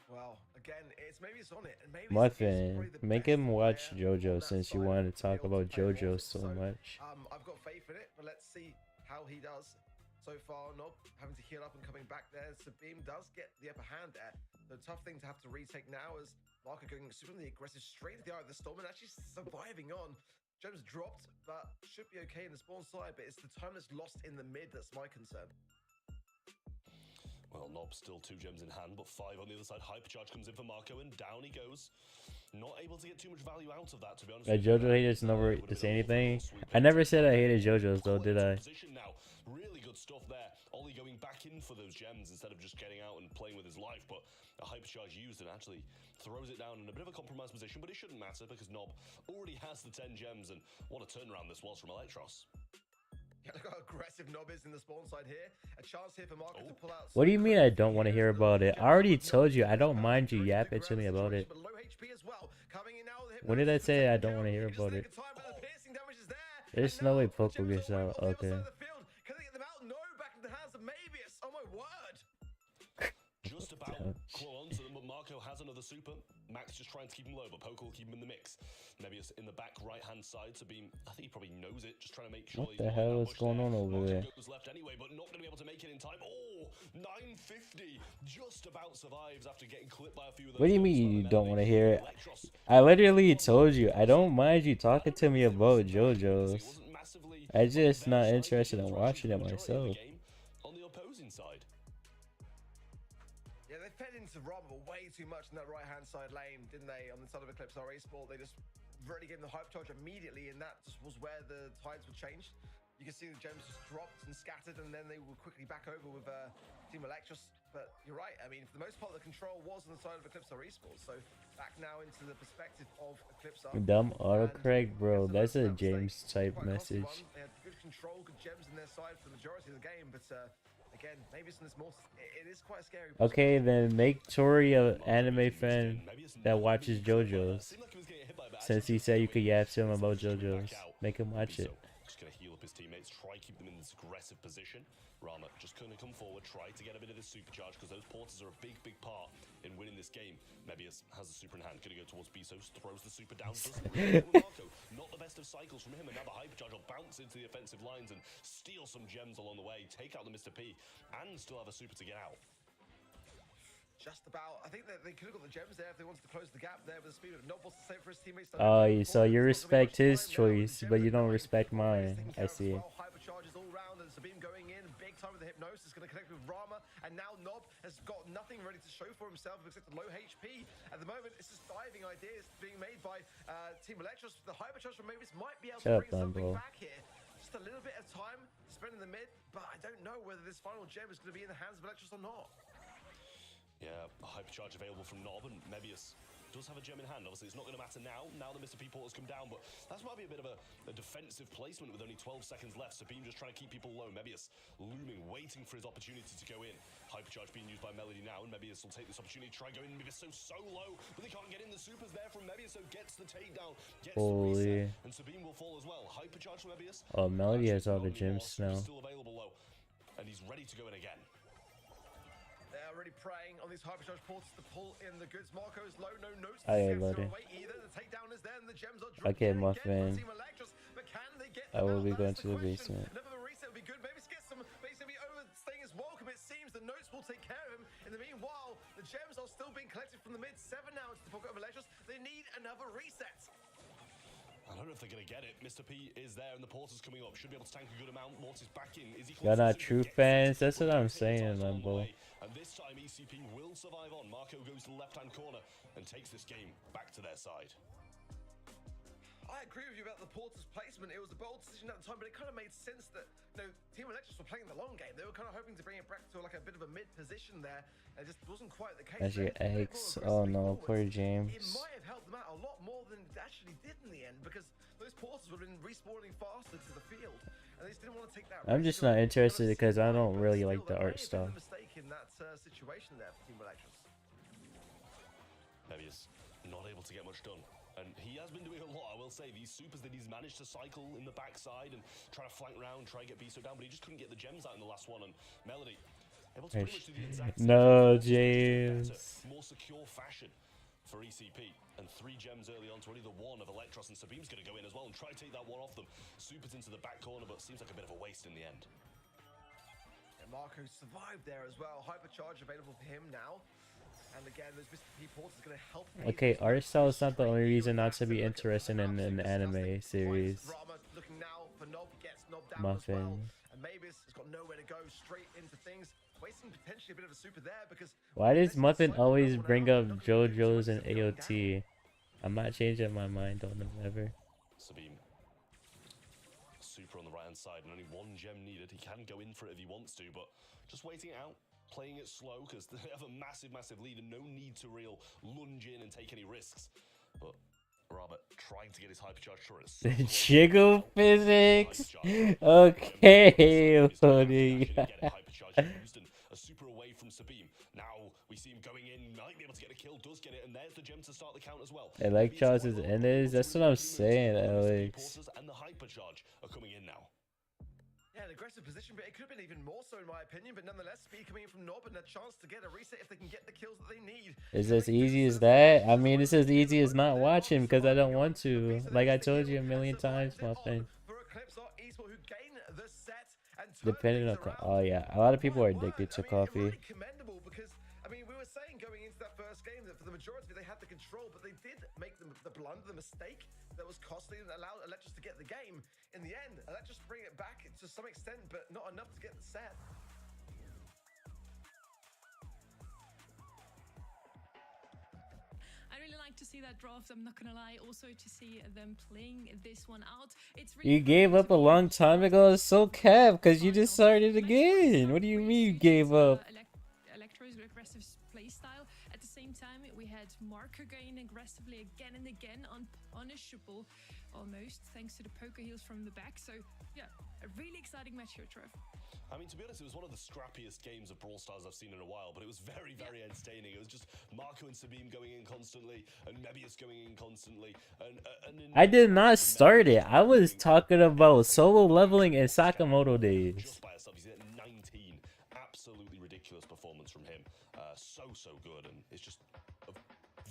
Well, again, maybe it's on it, and maybe Muffin, make him watch JoJo since you wanted to talk about JoJo so much. I've got faith in it, but let's see how he does. So far, Nob having to heal up and coming back there. Sabim does get the upper hand there. The tough thing to have to retake now is Marco going extremely aggressive straight into the eye of the storm and actually surviving on. Gems dropped, but should be okay in the spawn side, but it's the time that's lost in the mid that's my concern. Well, Nob still 2 gems in hand, but 5 on the other side. Hypercharge comes in for Marco, and down he goes. Not able to get too much value out of that, to be honest. JoJo haters never to say anything. I never said I hated JoJo's though, did I? Now. Really good stuff there. Ollie going back in for those gems instead of just getting out and playing with his life, but a hypercharge used and actually throws it down in a bit of a compromised position, but it shouldn't matter because Nob already has the 10 gems, and what a turnaround this was from Electros. Yeah, look how aggressive Nob is in the spawn side here. A chance here for Marco to pull out. What do you mean I don't want to hear about it? I already told you I don't mind you yapping to me about it. When did I say I don't want to hear about it? There's no way Poco gets out. Okay. Just about claw onto them, but Marco has another super. Max just trying to keep him low, but Poco will keep him in the mix. Nebius in the back right-hand side, Sabim, I think he probably knows it, just trying to make sure. What the hell is going on over there? Goes left anyway, but not going to be able to make it in time. Oh, 950, just about survives after getting clipped by a few of those. What do you mean you don't want to hear it? I literally told you I don't mind you talking to me about JoJo's. I'm just not interested in watching it myself. On the opposing side. Yeah, they fed into Robert way too much in that right-hand side lane, didn't they? On the side of Eclipse RA Sport, they just really gave them the hype charge immediately, and that just was where the tides were changed. You can see the gems just dropped and scattered, and then they were quickly back over with Team Electros. But you're right, I mean, for the most part, the control was on the side of Eclipse RA Sport. So back now into the perspective of Eclipse. Dumb autocorrect, bro. That's a James type message. They had good control, good gems in their side for the majority of the game, but again, maybe it's more. It is quite scary. Okay, then make Tori an anime fan that watches JoJo's. Since he said you could yap to him about JoJo's, make him watch it. Just gonna heal up his teammates, try keep them in this aggressive position. Rama just gonna come forward, try to get a bit of this supercharge because those porters are a big part in winning this game. Mebius has the super in hand, gonna go towards Bezos, throws the super down. Marco, not the best of cycles from him, and now the hypercharge will bounce into the offensive lines and steal some gems along the way, take out the Mr. P, and still have a super to get out. Just about. I think that they could have got the gems there if they wanted to close the gap there with the speed of Nob wants to save for his teammates. Oh, so you respect his choice, but you don't respect mine. I see. Hypercharges all round, and Sabim going in big time with the hypnosis, going to connect with Rama, and now Nob has got nothing ready to show for himself except the low HP. At the moment, it's just diving ideas being made by Team Electros. The hypercharge from Mavis might be able to bring something back here. Just a little bit of time spent in the mid, but I don't know whether this final gem is going to be in the hands of Electros or not. Yeah, a hypercharge available from Nob, and Mebius does have a gem in hand. Obviously, it's not going to matter now the Mr. P portals come down, but that might be a bit of a defensive placement with only 12 seconds left. Sabim just trying to keep people low. Mebius looming, waiting for his opportunity to go in. Hypercharge being used by Melody now, and Mebius will take this opportunity to try going in. Mebius so low, but they can't get in. The super's there from Mebius, so gets the takedown, gets the reset, and Sabim will fall as well. Hypercharge from Mebius. Oh, Melody has all the gems now. Still available low, and he's ready to go in again. They're already preying on these hypercharge portals to pull in the goods. Marco's low, no notes. Okay, buddy. Okay, Muffin. I will be going to the basement. Another reset would be good. Maybe get some, but he's going to be overstaying his welcome. It seems the notes will take care of him. In the meanwhile, the gems are still being collected from the mid 7 now into the pocket of Electros. They need another reset. I don't know if they're going to get it. Mr. P is there and the porter's coming up. Should be able to tank a good amount. Mortis back in. Is he Y'all not true fans? That's what I'm saying, Lambo. And this time ECP will survive on. Marco goes to the left-hand corner and takes this game back to their side. I agree with you about the porter's placement. It was a bold decision at the time, but it kind of made sense that Team Electros were playing the long game. They were kind of hoping to bring it back to like a bit of a mid position there. It just wasn't quite the case. That's your eggs. Oh no, poor James. It might have helped them out a lot more than it actually did in the end, because those porters would have been respawning faster to the field, and they just didn't want to take that. I'm just not interested because I don't really like the art style. Mistake in that situation there for Team Electros. Mebius not able to get much done. And he has been doing a lot, I will say. These supers that he's managed to cycle in the backside and try to flank around, try to get Biso down, but he just couldn't get the gems out in the last one. And Melody able to pretty much do the exact same No, thing, James. better, more secure fashion for ECP. And 3 gems early on to only the 1 of Electros, and Sabim's going to go in as well and try to take that one off them. Supers into the back corner, but seems like a bit of a waste in the end. Yeah, Marco survived there as well. Hypercharge available for him now. And again, those Mr. P ports is going to help. Okay, art style is not the only reason not to be interested in an anime series. Looking now for Nob, gets Nob down Muffin. as well. And Mavis has got nowhere to go, straight into things. Wasting potentially a bit of a super there because... Why does Muffin always bring up JoJo's and AOT? I'm not changing my mind on them ever. Sabim. Super on the right-hand side, and only 1 gem needed. He can go in for it if he wants to, but just waiting it out. Playing it slow because they have a massive lead and no need to real lunge in and take any risks. But Robert trying to get his hypercharge turrets. The jiggle physics. Okay, Tony. A super away from Sabim. Now we see him going in, might be able to get a kill, does get it, and there's the gem to start the count as well. Electros is in this. That's what I'm saying, Alex. And the hypercharge are coming in now. Yeah, an aggressive position, but it could have been even more so in my opinion. But nonetheless, speed coming in from Nob and a chance to get a reset if they can get the kills that they need. Is as easy as that? I mean, it's as easy as not watching because I don't want to. Like I told you a million times, Muffin. Depending on, oh yeah, a lot of people are addicted to coffee. Commendable because I mean, we were saying going into that first game that for the majority they had the control, but they did make the blunder, the mistake that was costly and allowed Electros to get the game. In the end, Electros bring it back to some extent, but not enough to get the set. I really like to see that draft, I'm not gonna lie. Also to see them playing this one out. It's really You gave up a long time ago. It's so cap because you just started again. What do you mean you gave up? Electro's aggressive play style. At the same time, we had Marco going aggressively again and again, unpunishable almost, thanks to the poker heals from the back. So yeah, a really exciting match here, Trev. I mean, to be honest, it was one of the scrappiest games of Brawl Stars I've seen in a while, but it was very entertaining. It was just Marco and Sabim going in constantly, and Mebius going in constantly. I did not start it. I was talking about solo leveling in Sakamoto days. Just by herself, he's at 19. Absolutely ridiculous performance from him. So good, and it's just a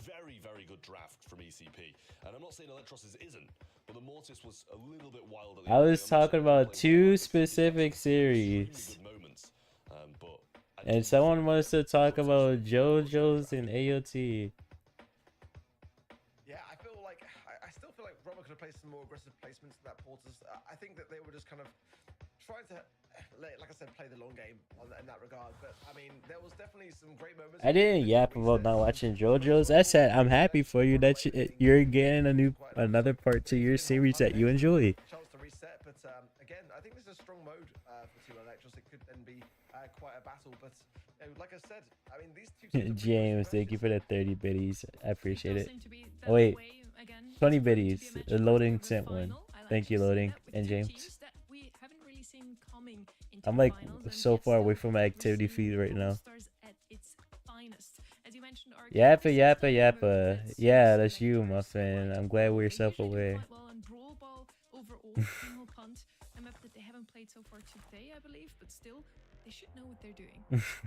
very good draft from ECP. And I'm not saying Electros isn't, but the Mortis was a little bit wild. I was talking about 2 specific series. And someone wants to talk about JoJo's and AOT. Yeah, I still feel like Roma could have played some more aggressive placements in that Porters. I think that they were just kind of trying to, like I said, play the long game in that regard. But I mean, there was definitely some great moments. I didn't yap about not watching JoJo's. I said I'm happy for you that you're getting another part to your series that you enjoy. Chance to reset, but again, I think this is a strong mode for 2 Electros. It could then be quite a battle, but like I said, I mean these 2 teams James, thank you for the 30 biddies. I appreciate it. Oh wait, 20 biddies. The loading sent one. Thank you, loading and James. I'm like so far away from my activity feed right now. Yappa. Yeah, that's you, Muffin. I'm glad we're self-aware. A map that they haven't played so far today, I believe, but still, they should know what they're doing.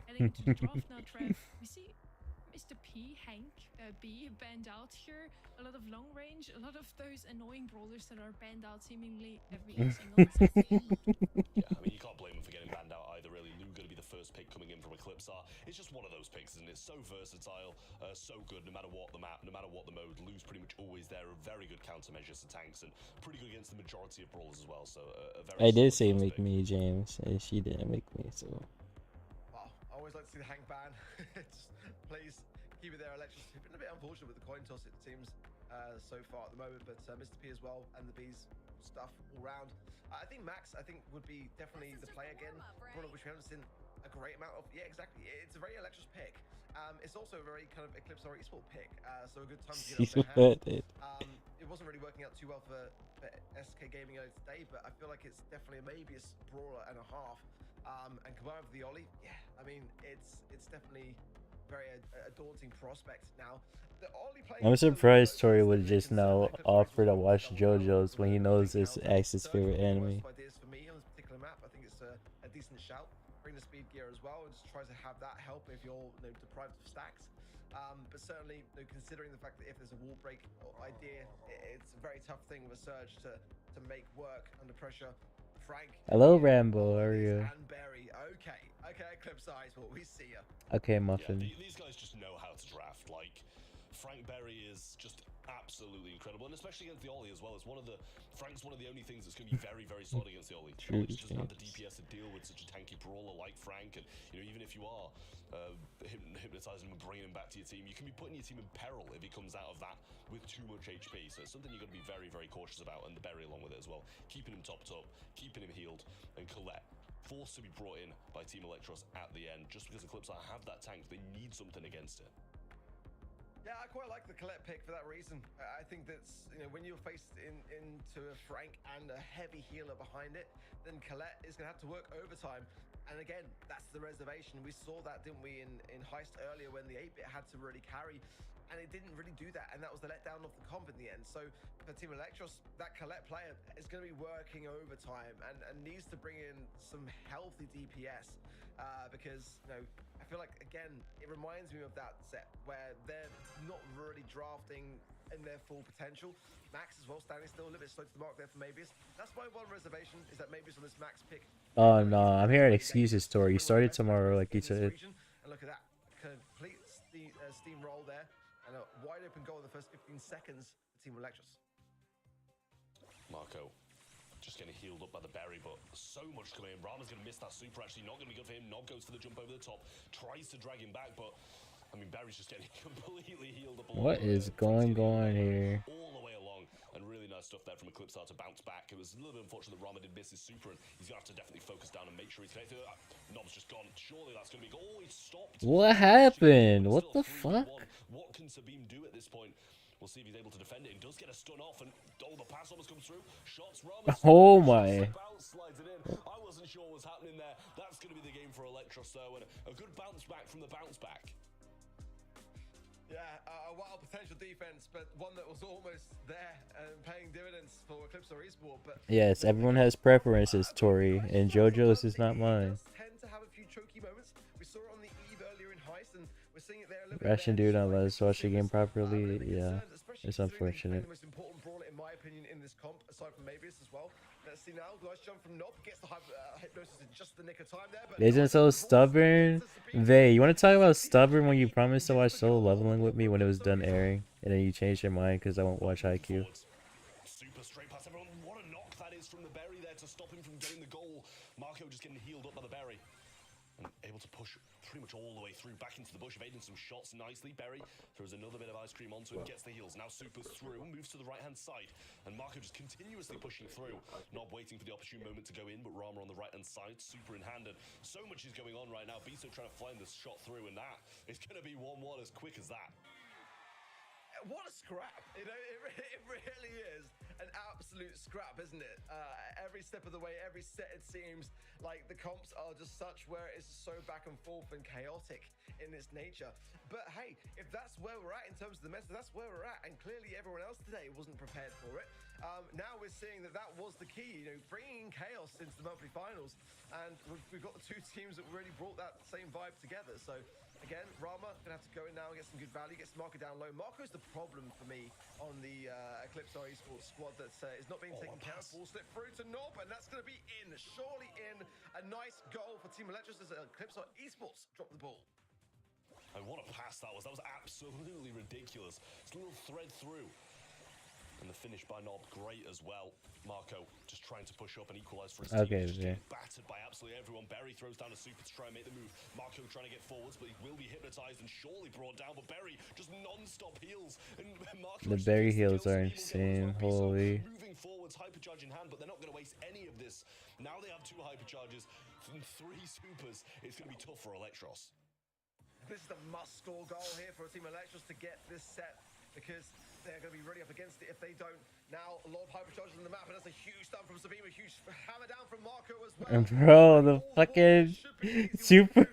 Heading into the draft now, Trev. We see Mr. P, Hank, B banned out here. A lot of long range, a lot of those annoying brawlers that are banned out seemingly every single set. Yeah, I mean, you can't blame him for getting banned out either, really. Lou going to be the first pick coming in from Eclipse. It's just one of those picks, isn't it? So versatile, so good, no matter what the map, no matter what the mode. Lou's pretty much always there, a very good countermeasures to tanks, and pretty good against the majority of brawlers as well. So a very I did say make me, James, and she didn't make me, so. Wow, I always like to see the Hank ban. Please keep it there, Electros. It's been a bit unfortunate with the coin toss, it seems, so far at the moment, but Mr. P as well, and the B's stuff all round. I think Max, would be definitely the play again. Brawler, which we haven't seen a great amount of. Yeah, exactly. It's a very Electros pick. It's also a very kind of Eclipse or esport pick, so a good time to get off their hands. It wasn't really working out too well for SK Gaming earlier today, but I feel like it's definitely maybe a brawler and a half. And combined with the Ollie, yeah, I mean, it's definitely a daunting prospect. Now, the only I'm surprised Tori would just now offer to watch JoJo's when he knows it's Axe's favorite anime. Ideas for me on this particular map. I think it's a decent shout. Bring the speed gear as well, and just try to have that help if you're deprived of stacks. But certainly, considering the fact that if there's a wall break idea, it's a very tough thing with a Surge to make work under pressure. Frank. Hello, Rambo. How are you? And Berry. Okay, Eclipse Eyes, what we see ya. Okay, Muffin. Yeah, these guys just know how to draft. Like, Frank Berry is just absolutely incredible, and especially against the Ollie as well. Frank's one of the only things that's going to be very, very solid against the Ollie. True. He just doesn't have the DPS to deal with such a tanky brawler like Frank, and even if you are hypnotizing him and bringing him back to your team, you can be putting your team in peril if he comes out of that with too much HP. So it's something you've got to be very, very cautious about, and the Berry along with it as well. Keeping him topped up, keeping him healed, and Colette forced to be brought in by Team Electros at the end, just because Eclipse have that tank, they need something against it. Yeah, I quite like the Colette pick for that reason. I think that's, when you're faced into a Frank and a heavy healer behind it, then Colette is going to have to work overtime. And again, that's the reservation. We saw that, didn't we, in Heist earlier when the 8-bit had to really carry, and it didn't really do that, and that was the letdown of the comp in the end. So for Team Electros, that Colette player is going to be working overtime and needs to bring in some healthy DPS because, I feel like, again, it reminds me of that set where they're not really drafting in their full potential. Max as well, standing still a little bit slow to the mark there for Mabius. That's my one reservation, is that Mabius on this Max pick. Oh no, I'm hearing excuses, Tori. You started tomorrow, like you said. And look at that, complete steamroll there, and a wide open goal in the first 15 seconds for Team Electros. Marco just getting healed up by the Berry, but so much coming in. Rama's going to miss that super, actually not going to be good for him. Nob goes for the jump over the top, tries to drag him back, but Berry's just getting completely healed up. What is going on here? All the way along, and really nice stuff there from Eclipse to bounce back. It was a little bit unfortunate that Rama did miss his super, and he's going to have to definitely focus down and make sure he's connected. Nob's just gone. Surely that's going to be... Oh, he stopped. What happened? What the fuck? What can Sabine do at this point? We'll see if he's able to defend it. He does get a stun off, and the pass almost comes through. Shots, Rama. Oh my. Slides it in. I wasn't sure what was happening there. That's going to be the game for Electros, though, and a good bounce back from the bounce back. Yeah, a wild potential defense, but one that was almost there and paying dividends for Eclipse or Esport. But yes, everyone has preferences, Tori, and JoJo's is not mine. Tend to have a few choky moments. We saw it on the Eve earlier in Heist, and we're seeing it there a little Russian bit. dude, unless watch the game properly, yeah, it's unfortunate. The most important brawler, in my opinion, in this comp, aside from Mabius as well. Let's see now. Nice jump from Nob. Gets the hypnosis in just the nick of time there. But isn't so stubborn? Vay, you want to talk about stubborn when you promised to watch Solo Leveling with me when it was done airing, and then you changed your mind because I won't watch IQ? Super straight past everyone. What a knock that is from the Berry there to stop him from getting the goal. Marco just getting healed up by the Berry. And able to push pretty much all the way through, back into the bush, evading some shots nicely. Berry throws another bit of ice cream onto him, gets the heals. Now Super's through, moves to the right-hand side. And Marco just continuously pushing through. Not waiting for the opportune moment to go in, but Rama on the right-hand side, Super in hand. And so much is going on right now. Beto trying to find this shot through, and that is going to be 1-1 as quick as that. What a scrap. It really is an absolute scrap, isn't it? Every step of the way, every set, it seems like the comps are just such where it's so back and forth and chaotic in its nature. But hey, if that's where we're at in terms of the meta, that's where we're at. And clearly everyone else today wasn't prepared for it. Now we're seeing that was the key, bringing chaos into the monthly finals. And we've got the two teams that really brought that same vibe together. So again, Rama gonna have to go in now and get some good value, gets Marco down low. Marco's the problem for me on the Eclipse Esports squad that is not being taken care of. Ball slip through to Nob, and that's gonna be in, surely in. A nice goal for Team Electros as Eclipse Esports drop the ball. And what a pass that was. That was absolutely ridiculous. It's a little thread through. And the finish by Nob, great as well. Marco just trying to push up and equalize for his team. Okay, just getting battered by absolutely everyone. Berry throws down a super to try and make the move. Marco trying to get forwards, but he will be hypnotized and surely brought down. But Berry just non-stop heals. And Marco the Berry heals are insane. Holy. Moving forwards, hypercharge in hand, but they're not going to waste any of this. Now they have 2 hypercharges and 3 supers. It's going to be tough for Electros. This is a must-score goal here for Team Electros to get this set, because they're going to be really up against it if they don't. Now, a lot of hypercharges on the map, and that's a huge stun from Sabine, a huge hammer down from Marco as well. And bro, the fucking super.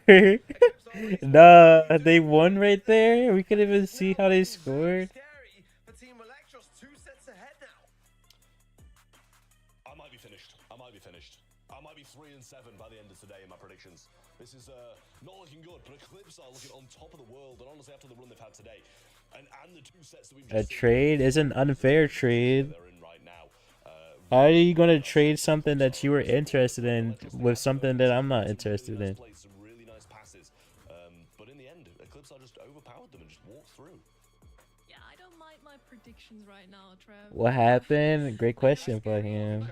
Nah, they won right there. We couldn't even see how they scored. For Team Electros, 2 sets ahead now. I might be finished. I might be 3-7 by the end of today in my predictions. This is not looking good, but Eclipse are looking on top of the world, and honestly, after the run they've had today, and the 2 sets that we've just A trade is an unfair trade. they're in right now. How are you gonna trade something that you were interested in with something that I'm not interested in? Played some really nice passes, but in the end, Eclipse are just overpowered them and just walked through. Yeah, I don't mind my predictions right now, Trev. What happened? Great question for him.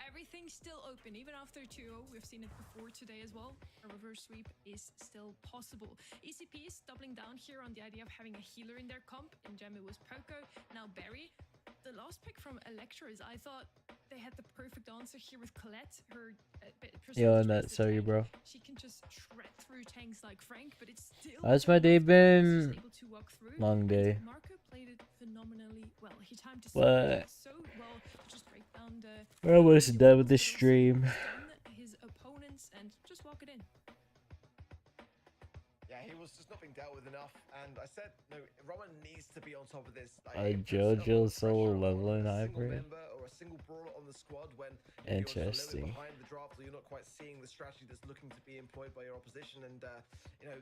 Everything's still open, even after 2-0. We've seen it before today as well. A reverse sweep is still possible. ECP is doubling down here on the idea of having a healer in their comp. In Gem it was Poco, now Barry. The last pick from Electros, I thought they had the perfect answer here with Colette. Her Yo, not sorry, bro. She can just shred through tanks like Frank, but it's still. How's my day been? Long day. Marco played it phenomenally well. He timed his But so well to just break down the. we're almost done with the stream. His opponents and just walk it in. Yeah, he was just not being dealt with enough, and I said, no, Rowan needs to be on top of this. JoJo Soul leveling hybrid. Or a single brawler on the squad when Interesting. you're behind the draft, or you're not quite seeing the strategy that's looking to be employed by your opposition, and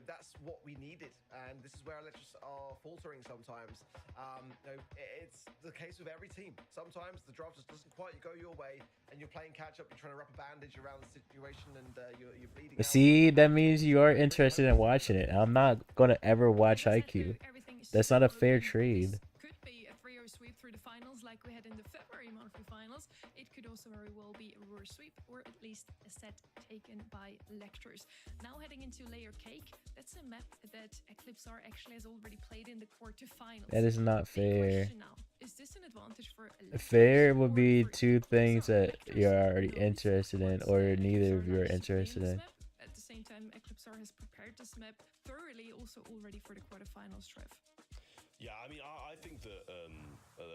that's what we needed. And this is where Electros are faltering sometimes. It's the case with every team. Sometimes the draft just doesn't quite go your way, and you're playing catch up. You're trying to wrap a bandage around the situation, and you're bleeding. See, that means you are interested in watching it. I'm not gonna ever watch IQ. That's not a fair trade. Could be a 3-0 sweep through the finals like we had in the February monthly finals. It could also very well be a reverse sweep, or at least a set taken by Lectors. Now heading into Layer Cake, that's a map that Eclipse R actually has already played in the quarterfinals. That is not fair. Is this an advantage for Electors? Fair would be 2 things that you're already interested in, or neither of you are interested in. At the same time, Eclipse R has prepared this map thoroughly, also already for the quarterfinals, Trev. Yeah, I mean, I think that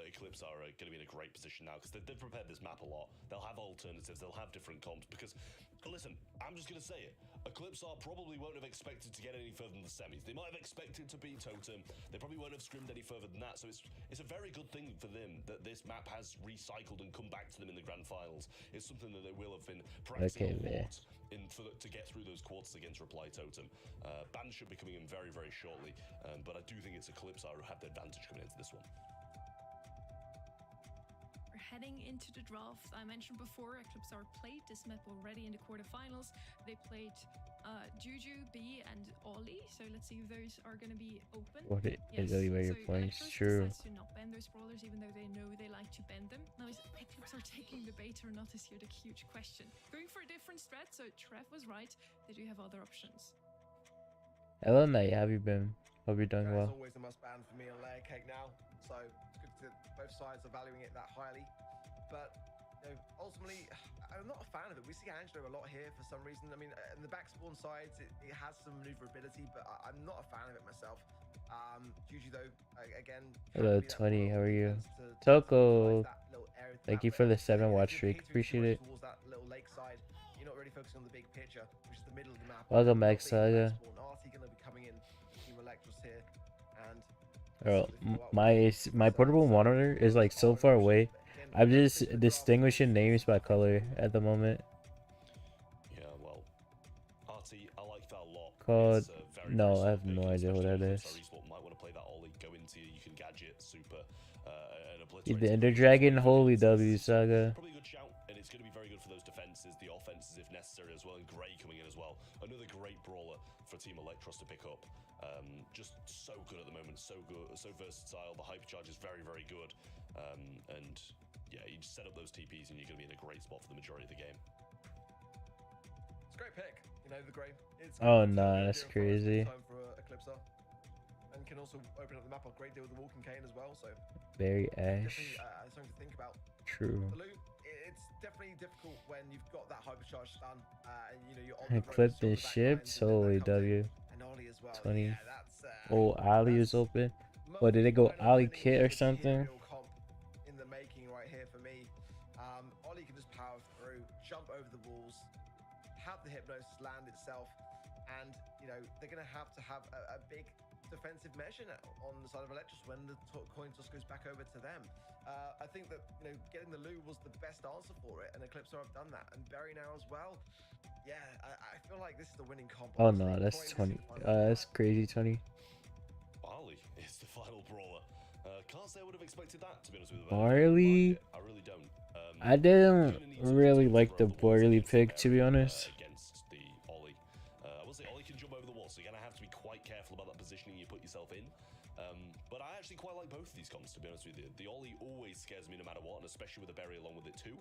Eclipse are going to be in a great position now because they've prepared this map a lot. They'll have alternatives, they'll have different comps because, listen, I'm just going to say it. Eclipse are probably won't have expected to get any further than the semis. They might have expected to beat Totem. They probably won't have scrimmed any further than that. So it's a very good thing for them that this map has recycled and come back to them in the grand finals. It's something that they will have been practicing a lot to get through those quarters against Reply Totem. Band should be coming in very, very shortly, but I do think it's Eclipse who have the advantage coming into this one. We're heading into the draft. I mentioned before, Eclipse R played this map already in the quarterfinals. They played Juju, B, and Ollie. So let's see if those are going to be open. What it is really where your points true. To not bend those brawlers, even though they know they like to bend them. Now, is Eclipse are taking the bait or not is here the huge question. Going for a different strat, so Trev was right. They do have other options. Hello, Nate. How have you been? Hope you're doing well. It's always a must ban for me on Layer Cake now, so it's good that both sides are valuing it that highly. But ultimately, I'm not a fan of it. We see Angelo a lot here for some reason. I mean, in the back spawn sides, it has some maneuverability, but I'm not a fan of it myself. Juju though, again. Hello, 20. How are you? Toko. Thank you for the 7 watch streak. Appreciate it. That little lakeside, you're not really focusing on the big picture, which is the middle of the map. Welcome back, Saga. Bro, my portable monitor is like so far away. I'm just distinguishing names by color at the moment. Yeah, well, RT, I like that a lot. Called no, I have no idea what that is. Might want to play that Ollie. Go into you can gadget super The Ender Dragon, holy W, Saga. Probably a good shout, and it's going to be very good for those defenses, the offenses if necessary as well, and Gray coming in as well. Another great brawler for Team Electros to pick up. Just so good at the moment, so good, so versatile. The hyper charge is very, very good, and yeah, you just set up those TPs and you're going to be in a great spot for the majority of the game. It's a great pick, the Gray. Oh no, that's crazy. Time for Eclipse, and can also open up the map a great deal with the Walking Cane as well. So very Ash. Something to think about. True. It's definitely difficult when you've got that hypercharge stun, and you're on the clipped and shipped. Holy W. 20. Yeah, oh, Ali is open. Or did it go Ali Kit or something? In the making right here for me. Ollie can just power through, jump over the walls, have the Hypnosis land itself, and you know they're going to have a big defensive measure now on the side of Electros when the coin toss goes back over to them. I think that getting the Lou was the best answer for it, and Eclipse have done that, and Berry now as well. Yeah, I feel like this is the winning comp. Oh no, that's 20. That's crazy 20. Barley is the final brawler. Can't say I would have expected that, to be honest with you. Barley? I really don't. I didn't really like the Barley pick, to be honest. Against the Ollie. I will say Ollie can jump over the wall, so you're going to have to be quite careful about that positioning you put yourself in. But I actually quite like both of these comps, to be honest with you. The Ollie always scares me no matter what, and especially with the Berry along with it too.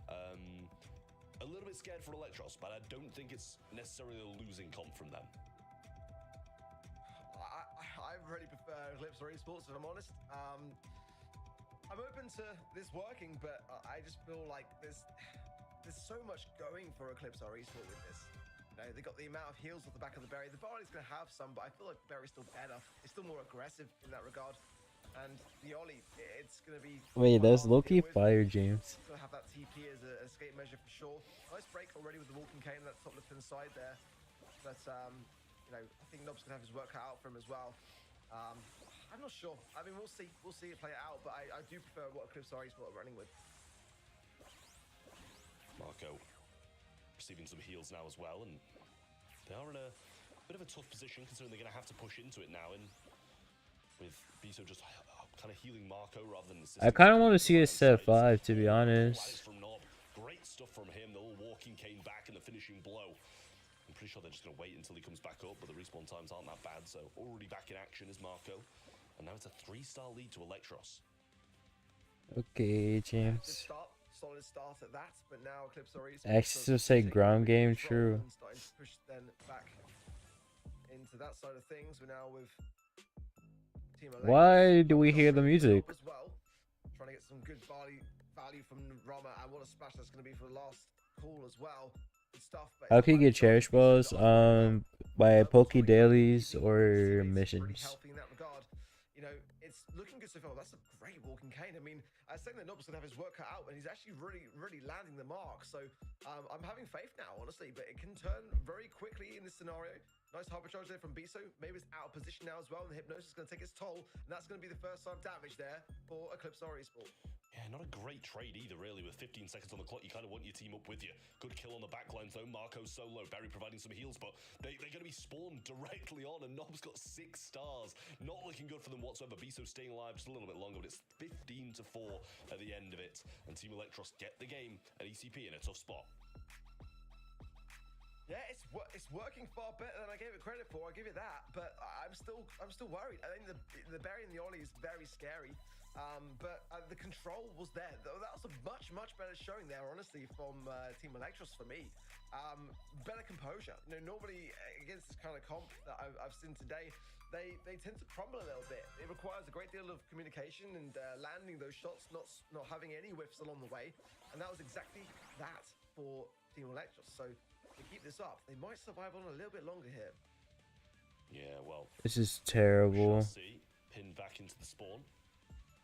A little bit scared for Electros, but I don't think it's necessarily a losing comp from them. I really prefer Eclipse or Esports, if I'm honest. I'm open to this working, but I just feel like there's so much going for Eclipse or Esports with this. They got the amount of heals off the back of the Berry. The Barley's going to have some, but I feel like Berry's still better. It's still more aggressive in that regard. And the Ollie, it's going to be... Wait, that's Loki fire, James. Going to have that TP as an escape measure for sure. Nice break already with the Walking Cane on that top left-hand side there. But, I think Nob's going to have his work cut out for him as well. I'm not sure. I mean, we'll see. We'll see it play out, but I do prefer what Eclipse are running with. Marco receiving some heals now as well, and they are in a bit of a tough position considering they're going to have to push into it now, and with Biso just kind of healing Marco rather than I kind of want to see a set 5, to be honest. From Nob. Great stuff from him, the little Walking Cane back and the finishing blow. I'm pretty sure they're just going to wait until he comes back up, but the respawn times aren't that bad, so already back in action is Marco, and now it's a 3-star lead to Electros. Okay, James. Solid start at that, but now Eclipse are Actually, to say ground game, true. Starting to push then back into that side of things. We're now with Team Electros. Why do we hear the music? As well, trying to get some good value from Rama, and what a splash that's going to be for the last call as well. Good stuff. How can you get cherish balls? By Poke Dailies or missions. Healthy in that regard. It's looking good so far. That's a great Walking Cane. I mean, I was saying that Nob's going to have his work cut out, and he's actually really landing the mark. So I'm having faith now, honestly, but it can turn very quickly in this scenario. Nice hyper charge there from Biso. Maybe it's out of position now as well, and the Hypnosis is going to take its toll, and that's going to be the first time damage there for Eclipse Esport. Yeah, not a great trade either, really. With 15 seconds on the clock, you kind of want your team up with you. Good kill on the backlines, though. Marco's solo. Berry providing some heals, but they're going to be spawned directly on, and Nob's got 6 stars. Not looking good for them whatsoever. Biso staying alive just a little bit longer, but it's 15-4 at the end of it. And Team Electros get the game at ECP in a tough spot. Yeah, it's working far better than I gave it credit for. I give it that, but I'm still worried. I think the Berry and the Ollie is very scary. But the control was there. That was a much better showing there, honestly, from Team Electros for me. Better composure. Normally against this kind of comp that I've seen today, they tend to crumble a little bit. It requires a great deal of communication and landing those shots, not having any whiffs along the way. And that was exactly that for Team Electros. So to keep this up, they might survive on a little bit longer here. Yeah, well, this is terrible. We shall see. Pinned back into the spawn.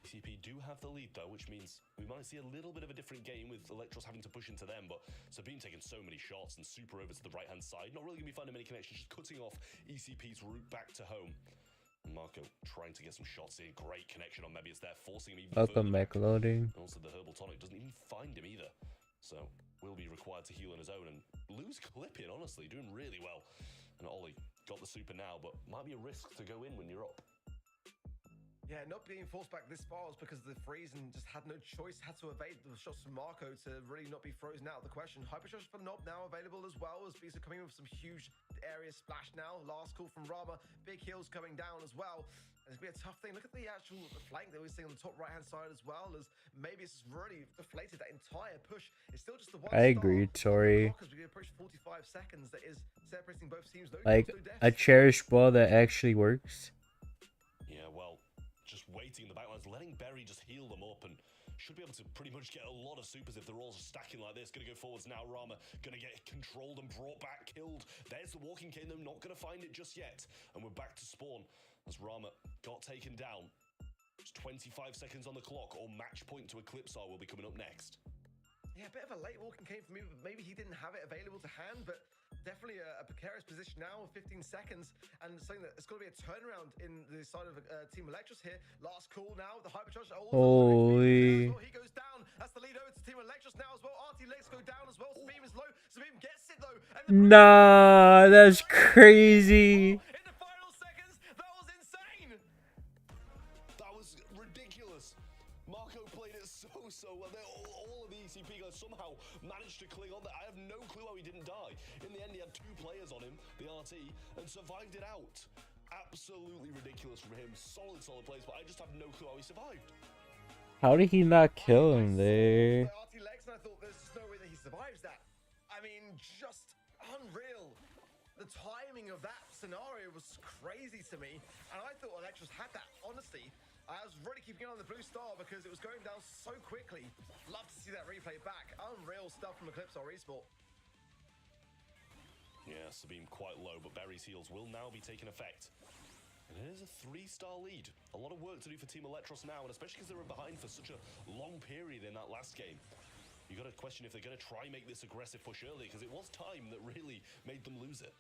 ECP do have the lead though, which means we might see a little bit of a different game with Electros having to push into them, but Sabine taking so many shots and super over to the right hand side, not really going to be finding many connections, just cutting off ECP's route back to home. And Marco trying to get some shots in, great connection on Mebius there, forcing him even Welcome back loading. Also the Herbal Tonic doesn't even find him either, so will be required to heal on his own, and Lou's clipping, honestly, doing really well. And Ollie got the super now, but might be a risk to go in when you're up. Yeah, not being forced back this far was because of the freeze and just had no choice, had to evade the shots from Marco to really not be frozen out of the question. Hypercharge for Nob now available as well, as Bisa coming in with some huge area splash now. Last call from Rama, big heals coming down as well. And it's going to be a tough thing. Look at the actual flank that we're seeing on the top right-hand side as well, as maybe it's really deflated that entire push. It's still just the one I agree, Tori. Because we approach 45 seconds, that is separating both teams. Like, a cherish ball that actually works. Yeah, well, just waiting in the backlines, letting Berry just heal them up, and should be able to pretty much get a lot of supers if they're all stacking like this. Gonna go forwards now. Rama gonna get controlled and brought back, killed. There's the Walking Cane, though, not gonna find it just yet. And we're back to spawn as Rama got taken down. Just 25 seconds on the clock, or match point to Eclipsar will be coming up next. Yeah, a bit of a late Walking Cane for me. Maybe he didn't have it available to hand, but definitely a precarious position now with 15 seconds, and something that it's got to be a turnaround in the side of Team Electros here. Last call now, the hypercharge. Holy. He goes down. That's the lead over to Team Electros now as well. RT legs go down as well. Sabim is low. Sabim gets it though. Nah, that's crazy. In the final seconds, that was insane. That was ridiculous. Marco played it so well. All of the ECP guys somehow managed to cling on there. I have no clue how he didn't die. In the end, he had 2 players on him, the RT, and survived it out. Absolutely ridiculous from him. Solid plays, but I just have no clue how he survived. How did he not kill him there? RT legs, and I thought there's just no way that he survives that. I mean, just unreal. The timing of that scenario was crazy to me, and I thought Electros had that, honestly. I was really keeping an eye on the blue star because it was going down so quickly. Love to see that replay back. Unreal stuff from Eclipse or Esport. Yeah, Sabim quite low, but Berry's heals will now be taking effect. And it is a 3-star lead. A lot of work to do for Team Electros now, and especially because they were behind for such a long period in that last game. You got to question if they're going to try and make this aggressive push early, because it was time that really made them lose it.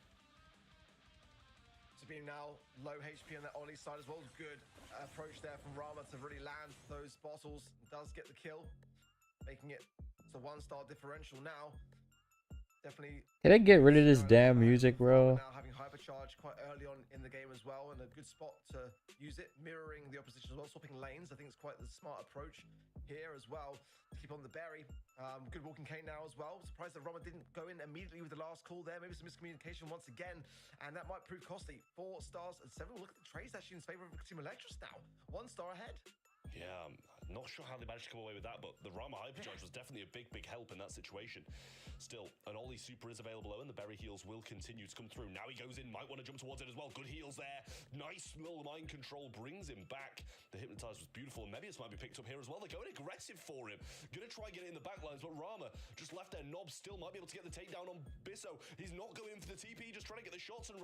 Sabim now low HP on that Ollie side as well. Good approach there from Rama to really land those bottles. Does get the kill, making it a 1-star differential now. Definitely. Can I get rid of this damn music, bro? Now having hypercharge quite early on in the game as well, and a good spot to use it, mirroring the opposition as well, swapping lanes. I think it's quite the smart approach here as well to keep on the berry. Good walking cane now as well. Surprised that Rama didn't go in immediately with the last call there. Maybe some miscommunication once again, and that might prove costly. 4 stars and 7. Look at the trades actually in favor of Team Electros now. 1 star ahead. Yeah, I'm not sure how they managed to come away with that, but the Rama hypercharge was definitely a big help in that situation. Still, an Ollie super is available, and the berry heals will continue to come through. Now he goes in, might want to jump towards it as well. Good heals there. Nice little mind control brings him back. The hypnotize was beautiful, and Mebius might be picked up here as well. They're going aggressive for him. Gonna try and get it in the backlines, but Rama just left there. Nob still might be able to get the takedown on Bisso. He's not going in for the TP, just trying to get the shots, and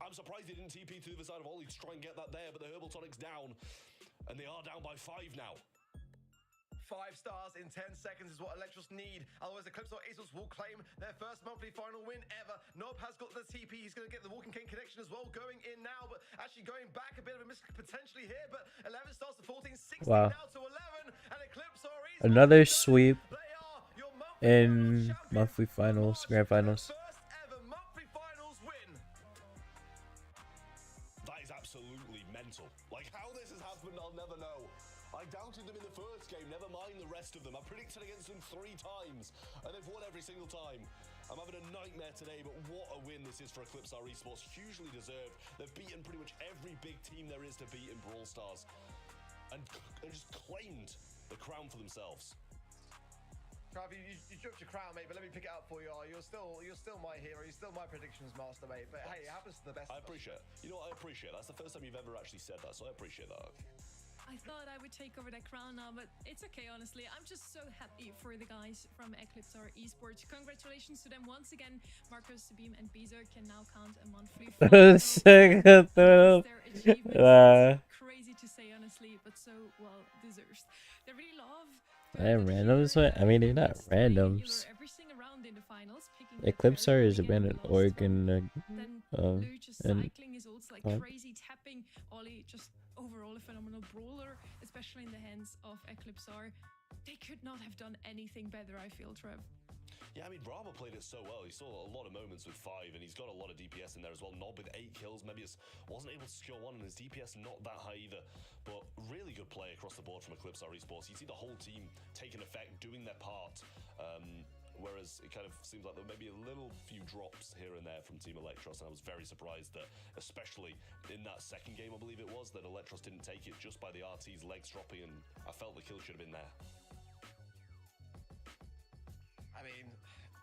I'm surprised he didn't TP to the other side of Ollie to try and get that there, but the Herbal Tonic's down, and they are down by 5 now. 5 stars in 10 seconds is what Electros need. Otherwise, Eclipse or Esports will claim their first monthly final win ever. Nob has got the TP. He's going to get the walking cane connection as well going in now, but actually going back a bit of a miss potentially here, but 11 stars to 14, 16 wow. now to 11, and Eclipse or Esports. Another sweep in monthly finals, grand finals. First ever monthly finals win. That is absolutely mental. Like, how this has happened, I'll never know. I doubted them in the first game, never mind the rest of them. I predicted against them 3 times, and they've won every single time. I'm having a nightmare today, but what a win this is for Eclipse Esports. Hugely deserved. They've beaten pretty much every big team there is to beat in Brawl Stars, and just claimed the crown for themselves. Trav, you dropped your crown, mate, but let me pick it up for you. You're still my hero. You're still my predictions master, mate. But hey, it happens to the best. I appreciate it. You know what? I appreciate it. That's the first time you've ever actually said that, so I appreciate that. I thought I would take over that crown now, but it's okay, honestly. I'm just so happy for the guys from Eclipse Esports. Congratulations to them once again. Marcos, Sabim, and Beezer can now count a monthly crazy to say, honestly, but so well deserved. They really love randoms. I mean, they're not randoms. Eclipse is a band in Oregon. Cycling is also like crazy tapping. Ollie just overall a phenomenal brawler, especially in the hands of Eclipse. They could not have done anything better, I feel, Trev. Yeah, I mean, Rama played it so well. He saw a lot of moments with 5, and he's got a lot of DPS in there as well. Nob with 8 kills. Mebius wasn't able to secure 1, and his DPS not that high either. But really good play across the board from Eclipse Esports. You see the whole team taking effect, doing their part. Whereas it kind of seems like there may be a little few drops here and there from Team Electros, and I was very surprised that, especially in that second game, I believe it was, that Electros didn't take it just by the RT's legs dropping, and I felt the kill should have been there. I mean,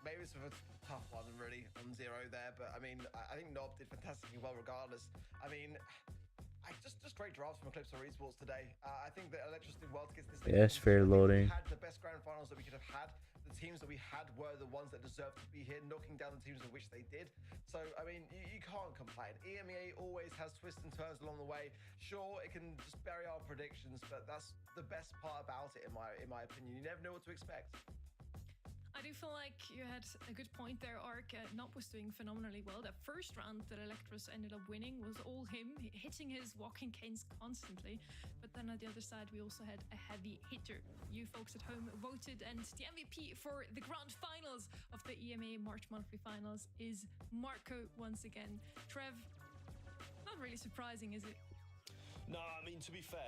maybe it's a tough one, really, on 0 there, but I mean, I think Nob did fantastically well regardless. I mean, just great drafts from Eclipse Esports today. I think that Electros did well to get to this. Yes, fair loading. We had the best grand finals that we could have had. The teams that we had were the ones that deserved to be here, knocking down the teams in which they did. So, I mean, you can't complain. Emea always has twists and turns along the way. Sure, it can just bury our predictions, but that's the best part about it, in my opinion. You never know what to expect. I do feel like you had a good point there, Ark. Nop was doing phenomenally well. That first round that Electros ended up winning was all him, hitting his walking canes constantly. But then on the other side, we also had a heavy hitter. You folks at home voted, and the MVP for the grand finals of the EMEA March Monthly Finals is Marco once again. Trev, not really surprising, is it? No, I mean, to be fair,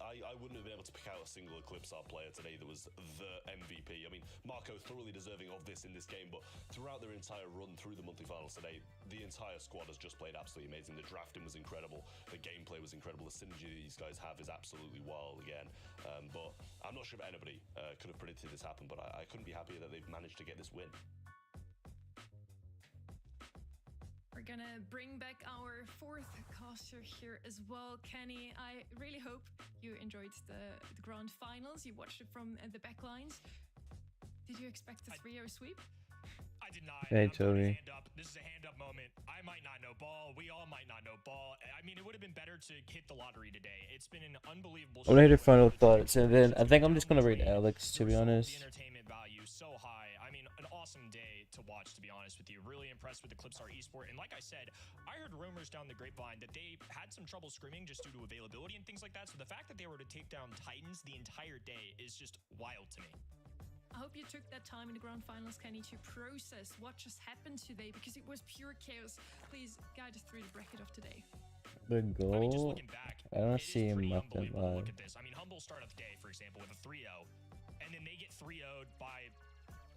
I wouldn't have been able to pick out a single Eclipse Art player today that was the MVP. I mean, Marco thoroughly deserving of this in this game, but throughout their entire run through the monthly finals today, the entire squad has just played absolutely amazing. The drafting was incredible. The gameplay was incredible. The synergy these guys have is absolutely wild again. But I'm not sure if anybody could have predicted this happen, but I couldn't be happier that they've managed to get this win. We're gonna bring back our fourth caster here as well, Kenny. I really hope you enjoyed the grand finals. You watched it from the back lines. Did you expect a 3-0 sweep? I did not. Hey, Toby. This is a hand-up moment. I might not know ball. We all might not know ball. I mean, it would have been better to hit the lottery today. It's been an unbelievable. I'm gonna hit your final thoughts, and then I think I'm just gonna rate Alex, to be honest. The entertainment value so high. I mean, an awesome day to watch, to be honest with you. Really impressed with the Eclipsar Esport. And like I said, I heard rumors down the grapevine that they had some trouble scrimming just due to availability and things like that. So the fact that they were to take down Titans the entire day is just wild to me. I hope you took that time in the grand finals, Kenny, to process what just happened today, because it was pure chaos. Please guide us through the bracket of today. The goal, I don't see nothing live. Look at this. I mean, Humble start of the day, for example, with a 3-0, and then they get 3-0'd by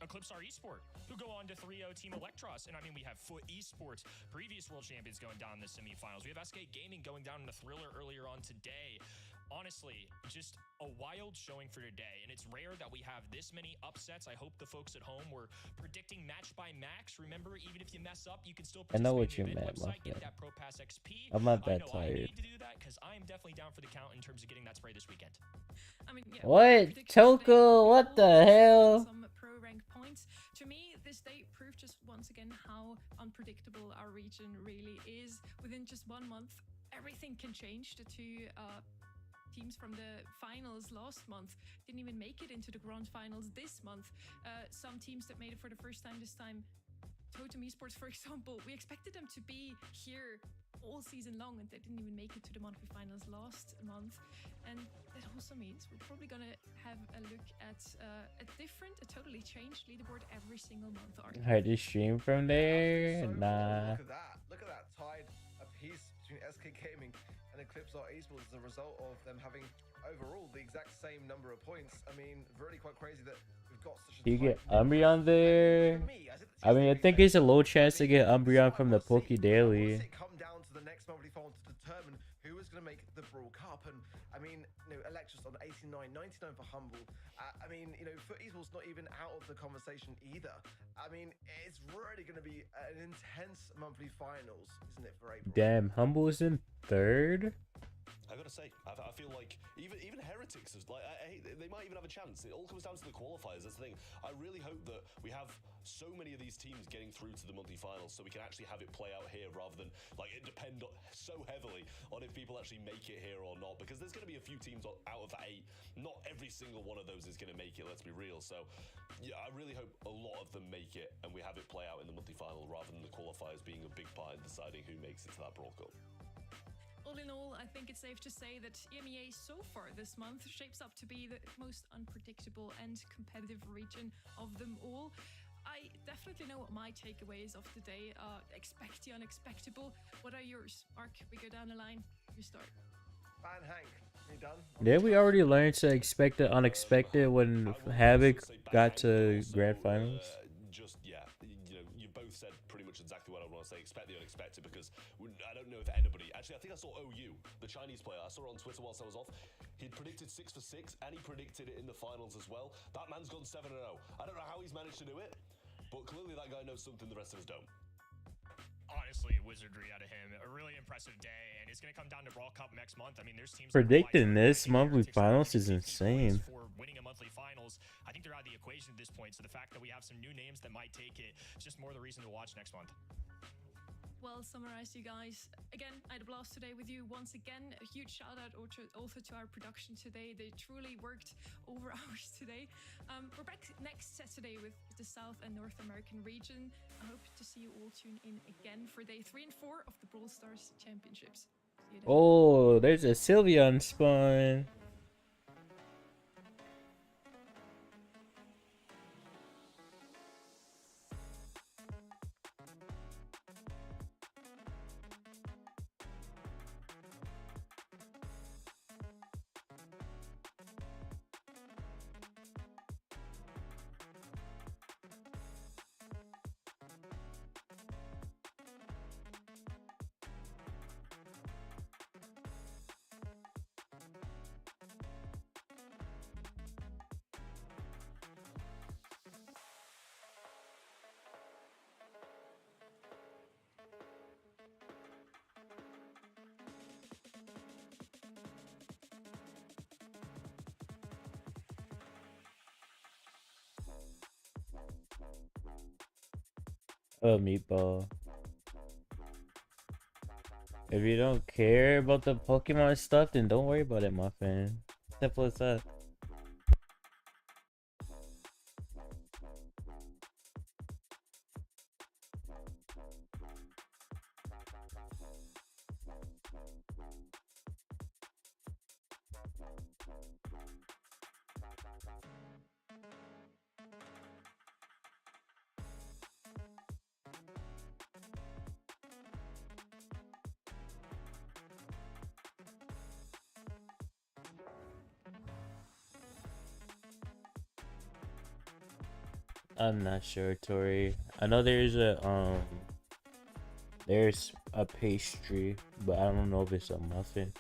Eclipsar Esport, who go on to 3-0 Team Electros. And I mean, we have Foot Esports, previous world champions, going down in the semifinals. We have SK Gaming going down in the Thriller earlier on today. Honestly, just a wild showing for today, and it's rare that we have this many upsets. I hope the folks at home were predicting match by max. Remember, even if you mess up, you can still I know what you participate in the meant, event my website, get friend. that Pro Pass XP. I'm not that I know tired. I need to do that because I am definitely down for the count in terms of getting that spray this weekend. I mean, yeah, What? Toko, what the hell? Some pro rank points. To me, this day proved just once again how unpredictable our region really is. Within just 1 month, everything can change. The two teams from the finals last month didn't even make it into the grand finals this month. Some teams that made it for the first time this time, Totem Esports, for example, we expected them to be here all season long, and they didn't even make it to the monthly finals last month. And that also means we're probably gonna have a look at a totally changed leaderboard every single month. I just stream from there. Nah. Look at that tied a piece between SK Gaming and Eclipsar Esports as a result of them having overall the exact same number of points. I mean, really quite crazy that we've got such a You get Umbreon there. I mean, I think it's a low chance to get Umbreon from the Poke Daily. It come down to the next monthly final to determine who is going to make the Brawl Cup. And I mean, Electros on 89, 99 for Humble. I mean, Foot Esports not even out of the conversation either. I mean, it's really going to be an intense monthly finals, isn't it, for April? Damn, Humble is in third. I gotta say, I feel like even Heretics is like they might even have a chance. It all comes down to the qualifiers. That's the thing. I really hope that we have so many of these teams getting through to the monthly finals, so we can actually have it play out here rather than like it depend so heavily on if people actually make it here or not. Because there's going to be a few teams out of the 8. Not every single one of those is going to make it. Let's be real. So yeah, I really hope a lot of them make it and we have it play out in the monthly final rather than the qualifiers being a big part in deciding who makes it to that Brawl Cup. All in all, I think it's safe to say that EMEA so far this month shapes up to be the most unpredictable and competitive region of them all. I definitely know what my takeaways of the day are. Expect the unexpectable. What are yours? Mark, we go down the line. You start. Van Hank, you done? Did we already learn to expect the unexpected when Havoc got to grand finals? You both said pretty much exactly what I want to say. Expect the unexpected, because I don't know if anybody... Actually, I think I saw OU, the Chinese player. I saw it on Twitter whilst I was off. He'd predicted 6 for 6, and he predicted it in the finals as well. That man's gone 7-0. I don't know how he's managed to do it, but clearly that guy knows something the rest of us don't. Honestly, wizardry out of him. A really impressive day, and it's going to come down to Brawl Cup next month. I mean, there's teams Predicting this monthly finals is insane. For winning a monthly finals. I think they're out of the equation at this point. So the fact that we have some new names that might take it, it's just more the reason to watch next month. well summarized, you guys. Again, I had a blast today with you. Once again, a huge shout out also to our production today. They truly worked over hours today. We're back next Saturday with the South and North American region. I hope to see you all tune in again for day 3 and 4 of the Brawl Stars Championships. See you then. Oh, there's a Sylveon spawn. Oh, meatball. If you don't care about the Pokemon stuff, then don't worry about it, my friend. Simple as that. I'm not sure, Tori. I know there's a pastry, but I don't know if it's a muffin.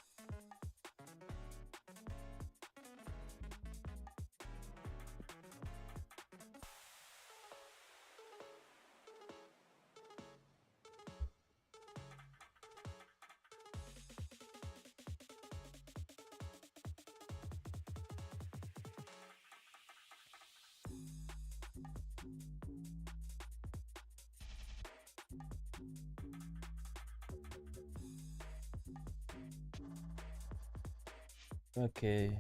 Okay.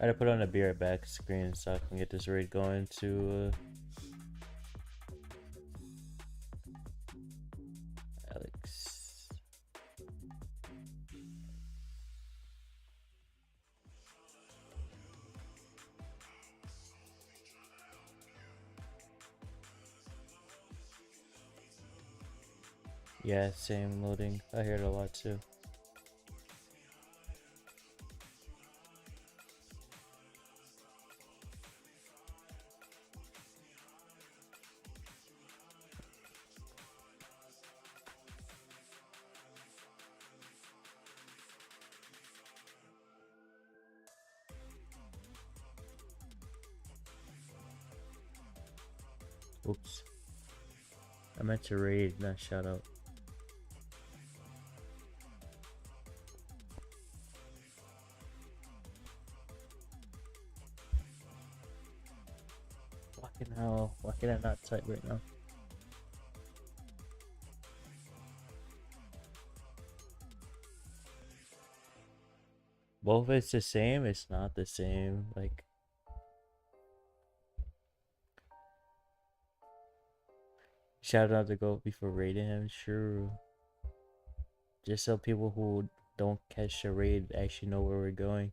I gotta put on a be right back screen so I can get this raid going to Alex. Yeah, same loading. I hear it a lot too. Oops. I meant to raid, not shout out. Fucking hell. Why can I not type right now? Both it's the same, it's not the same. Like, shout out to go before raiding him, sure. Just so people who don't catch the raid actually know where we're going.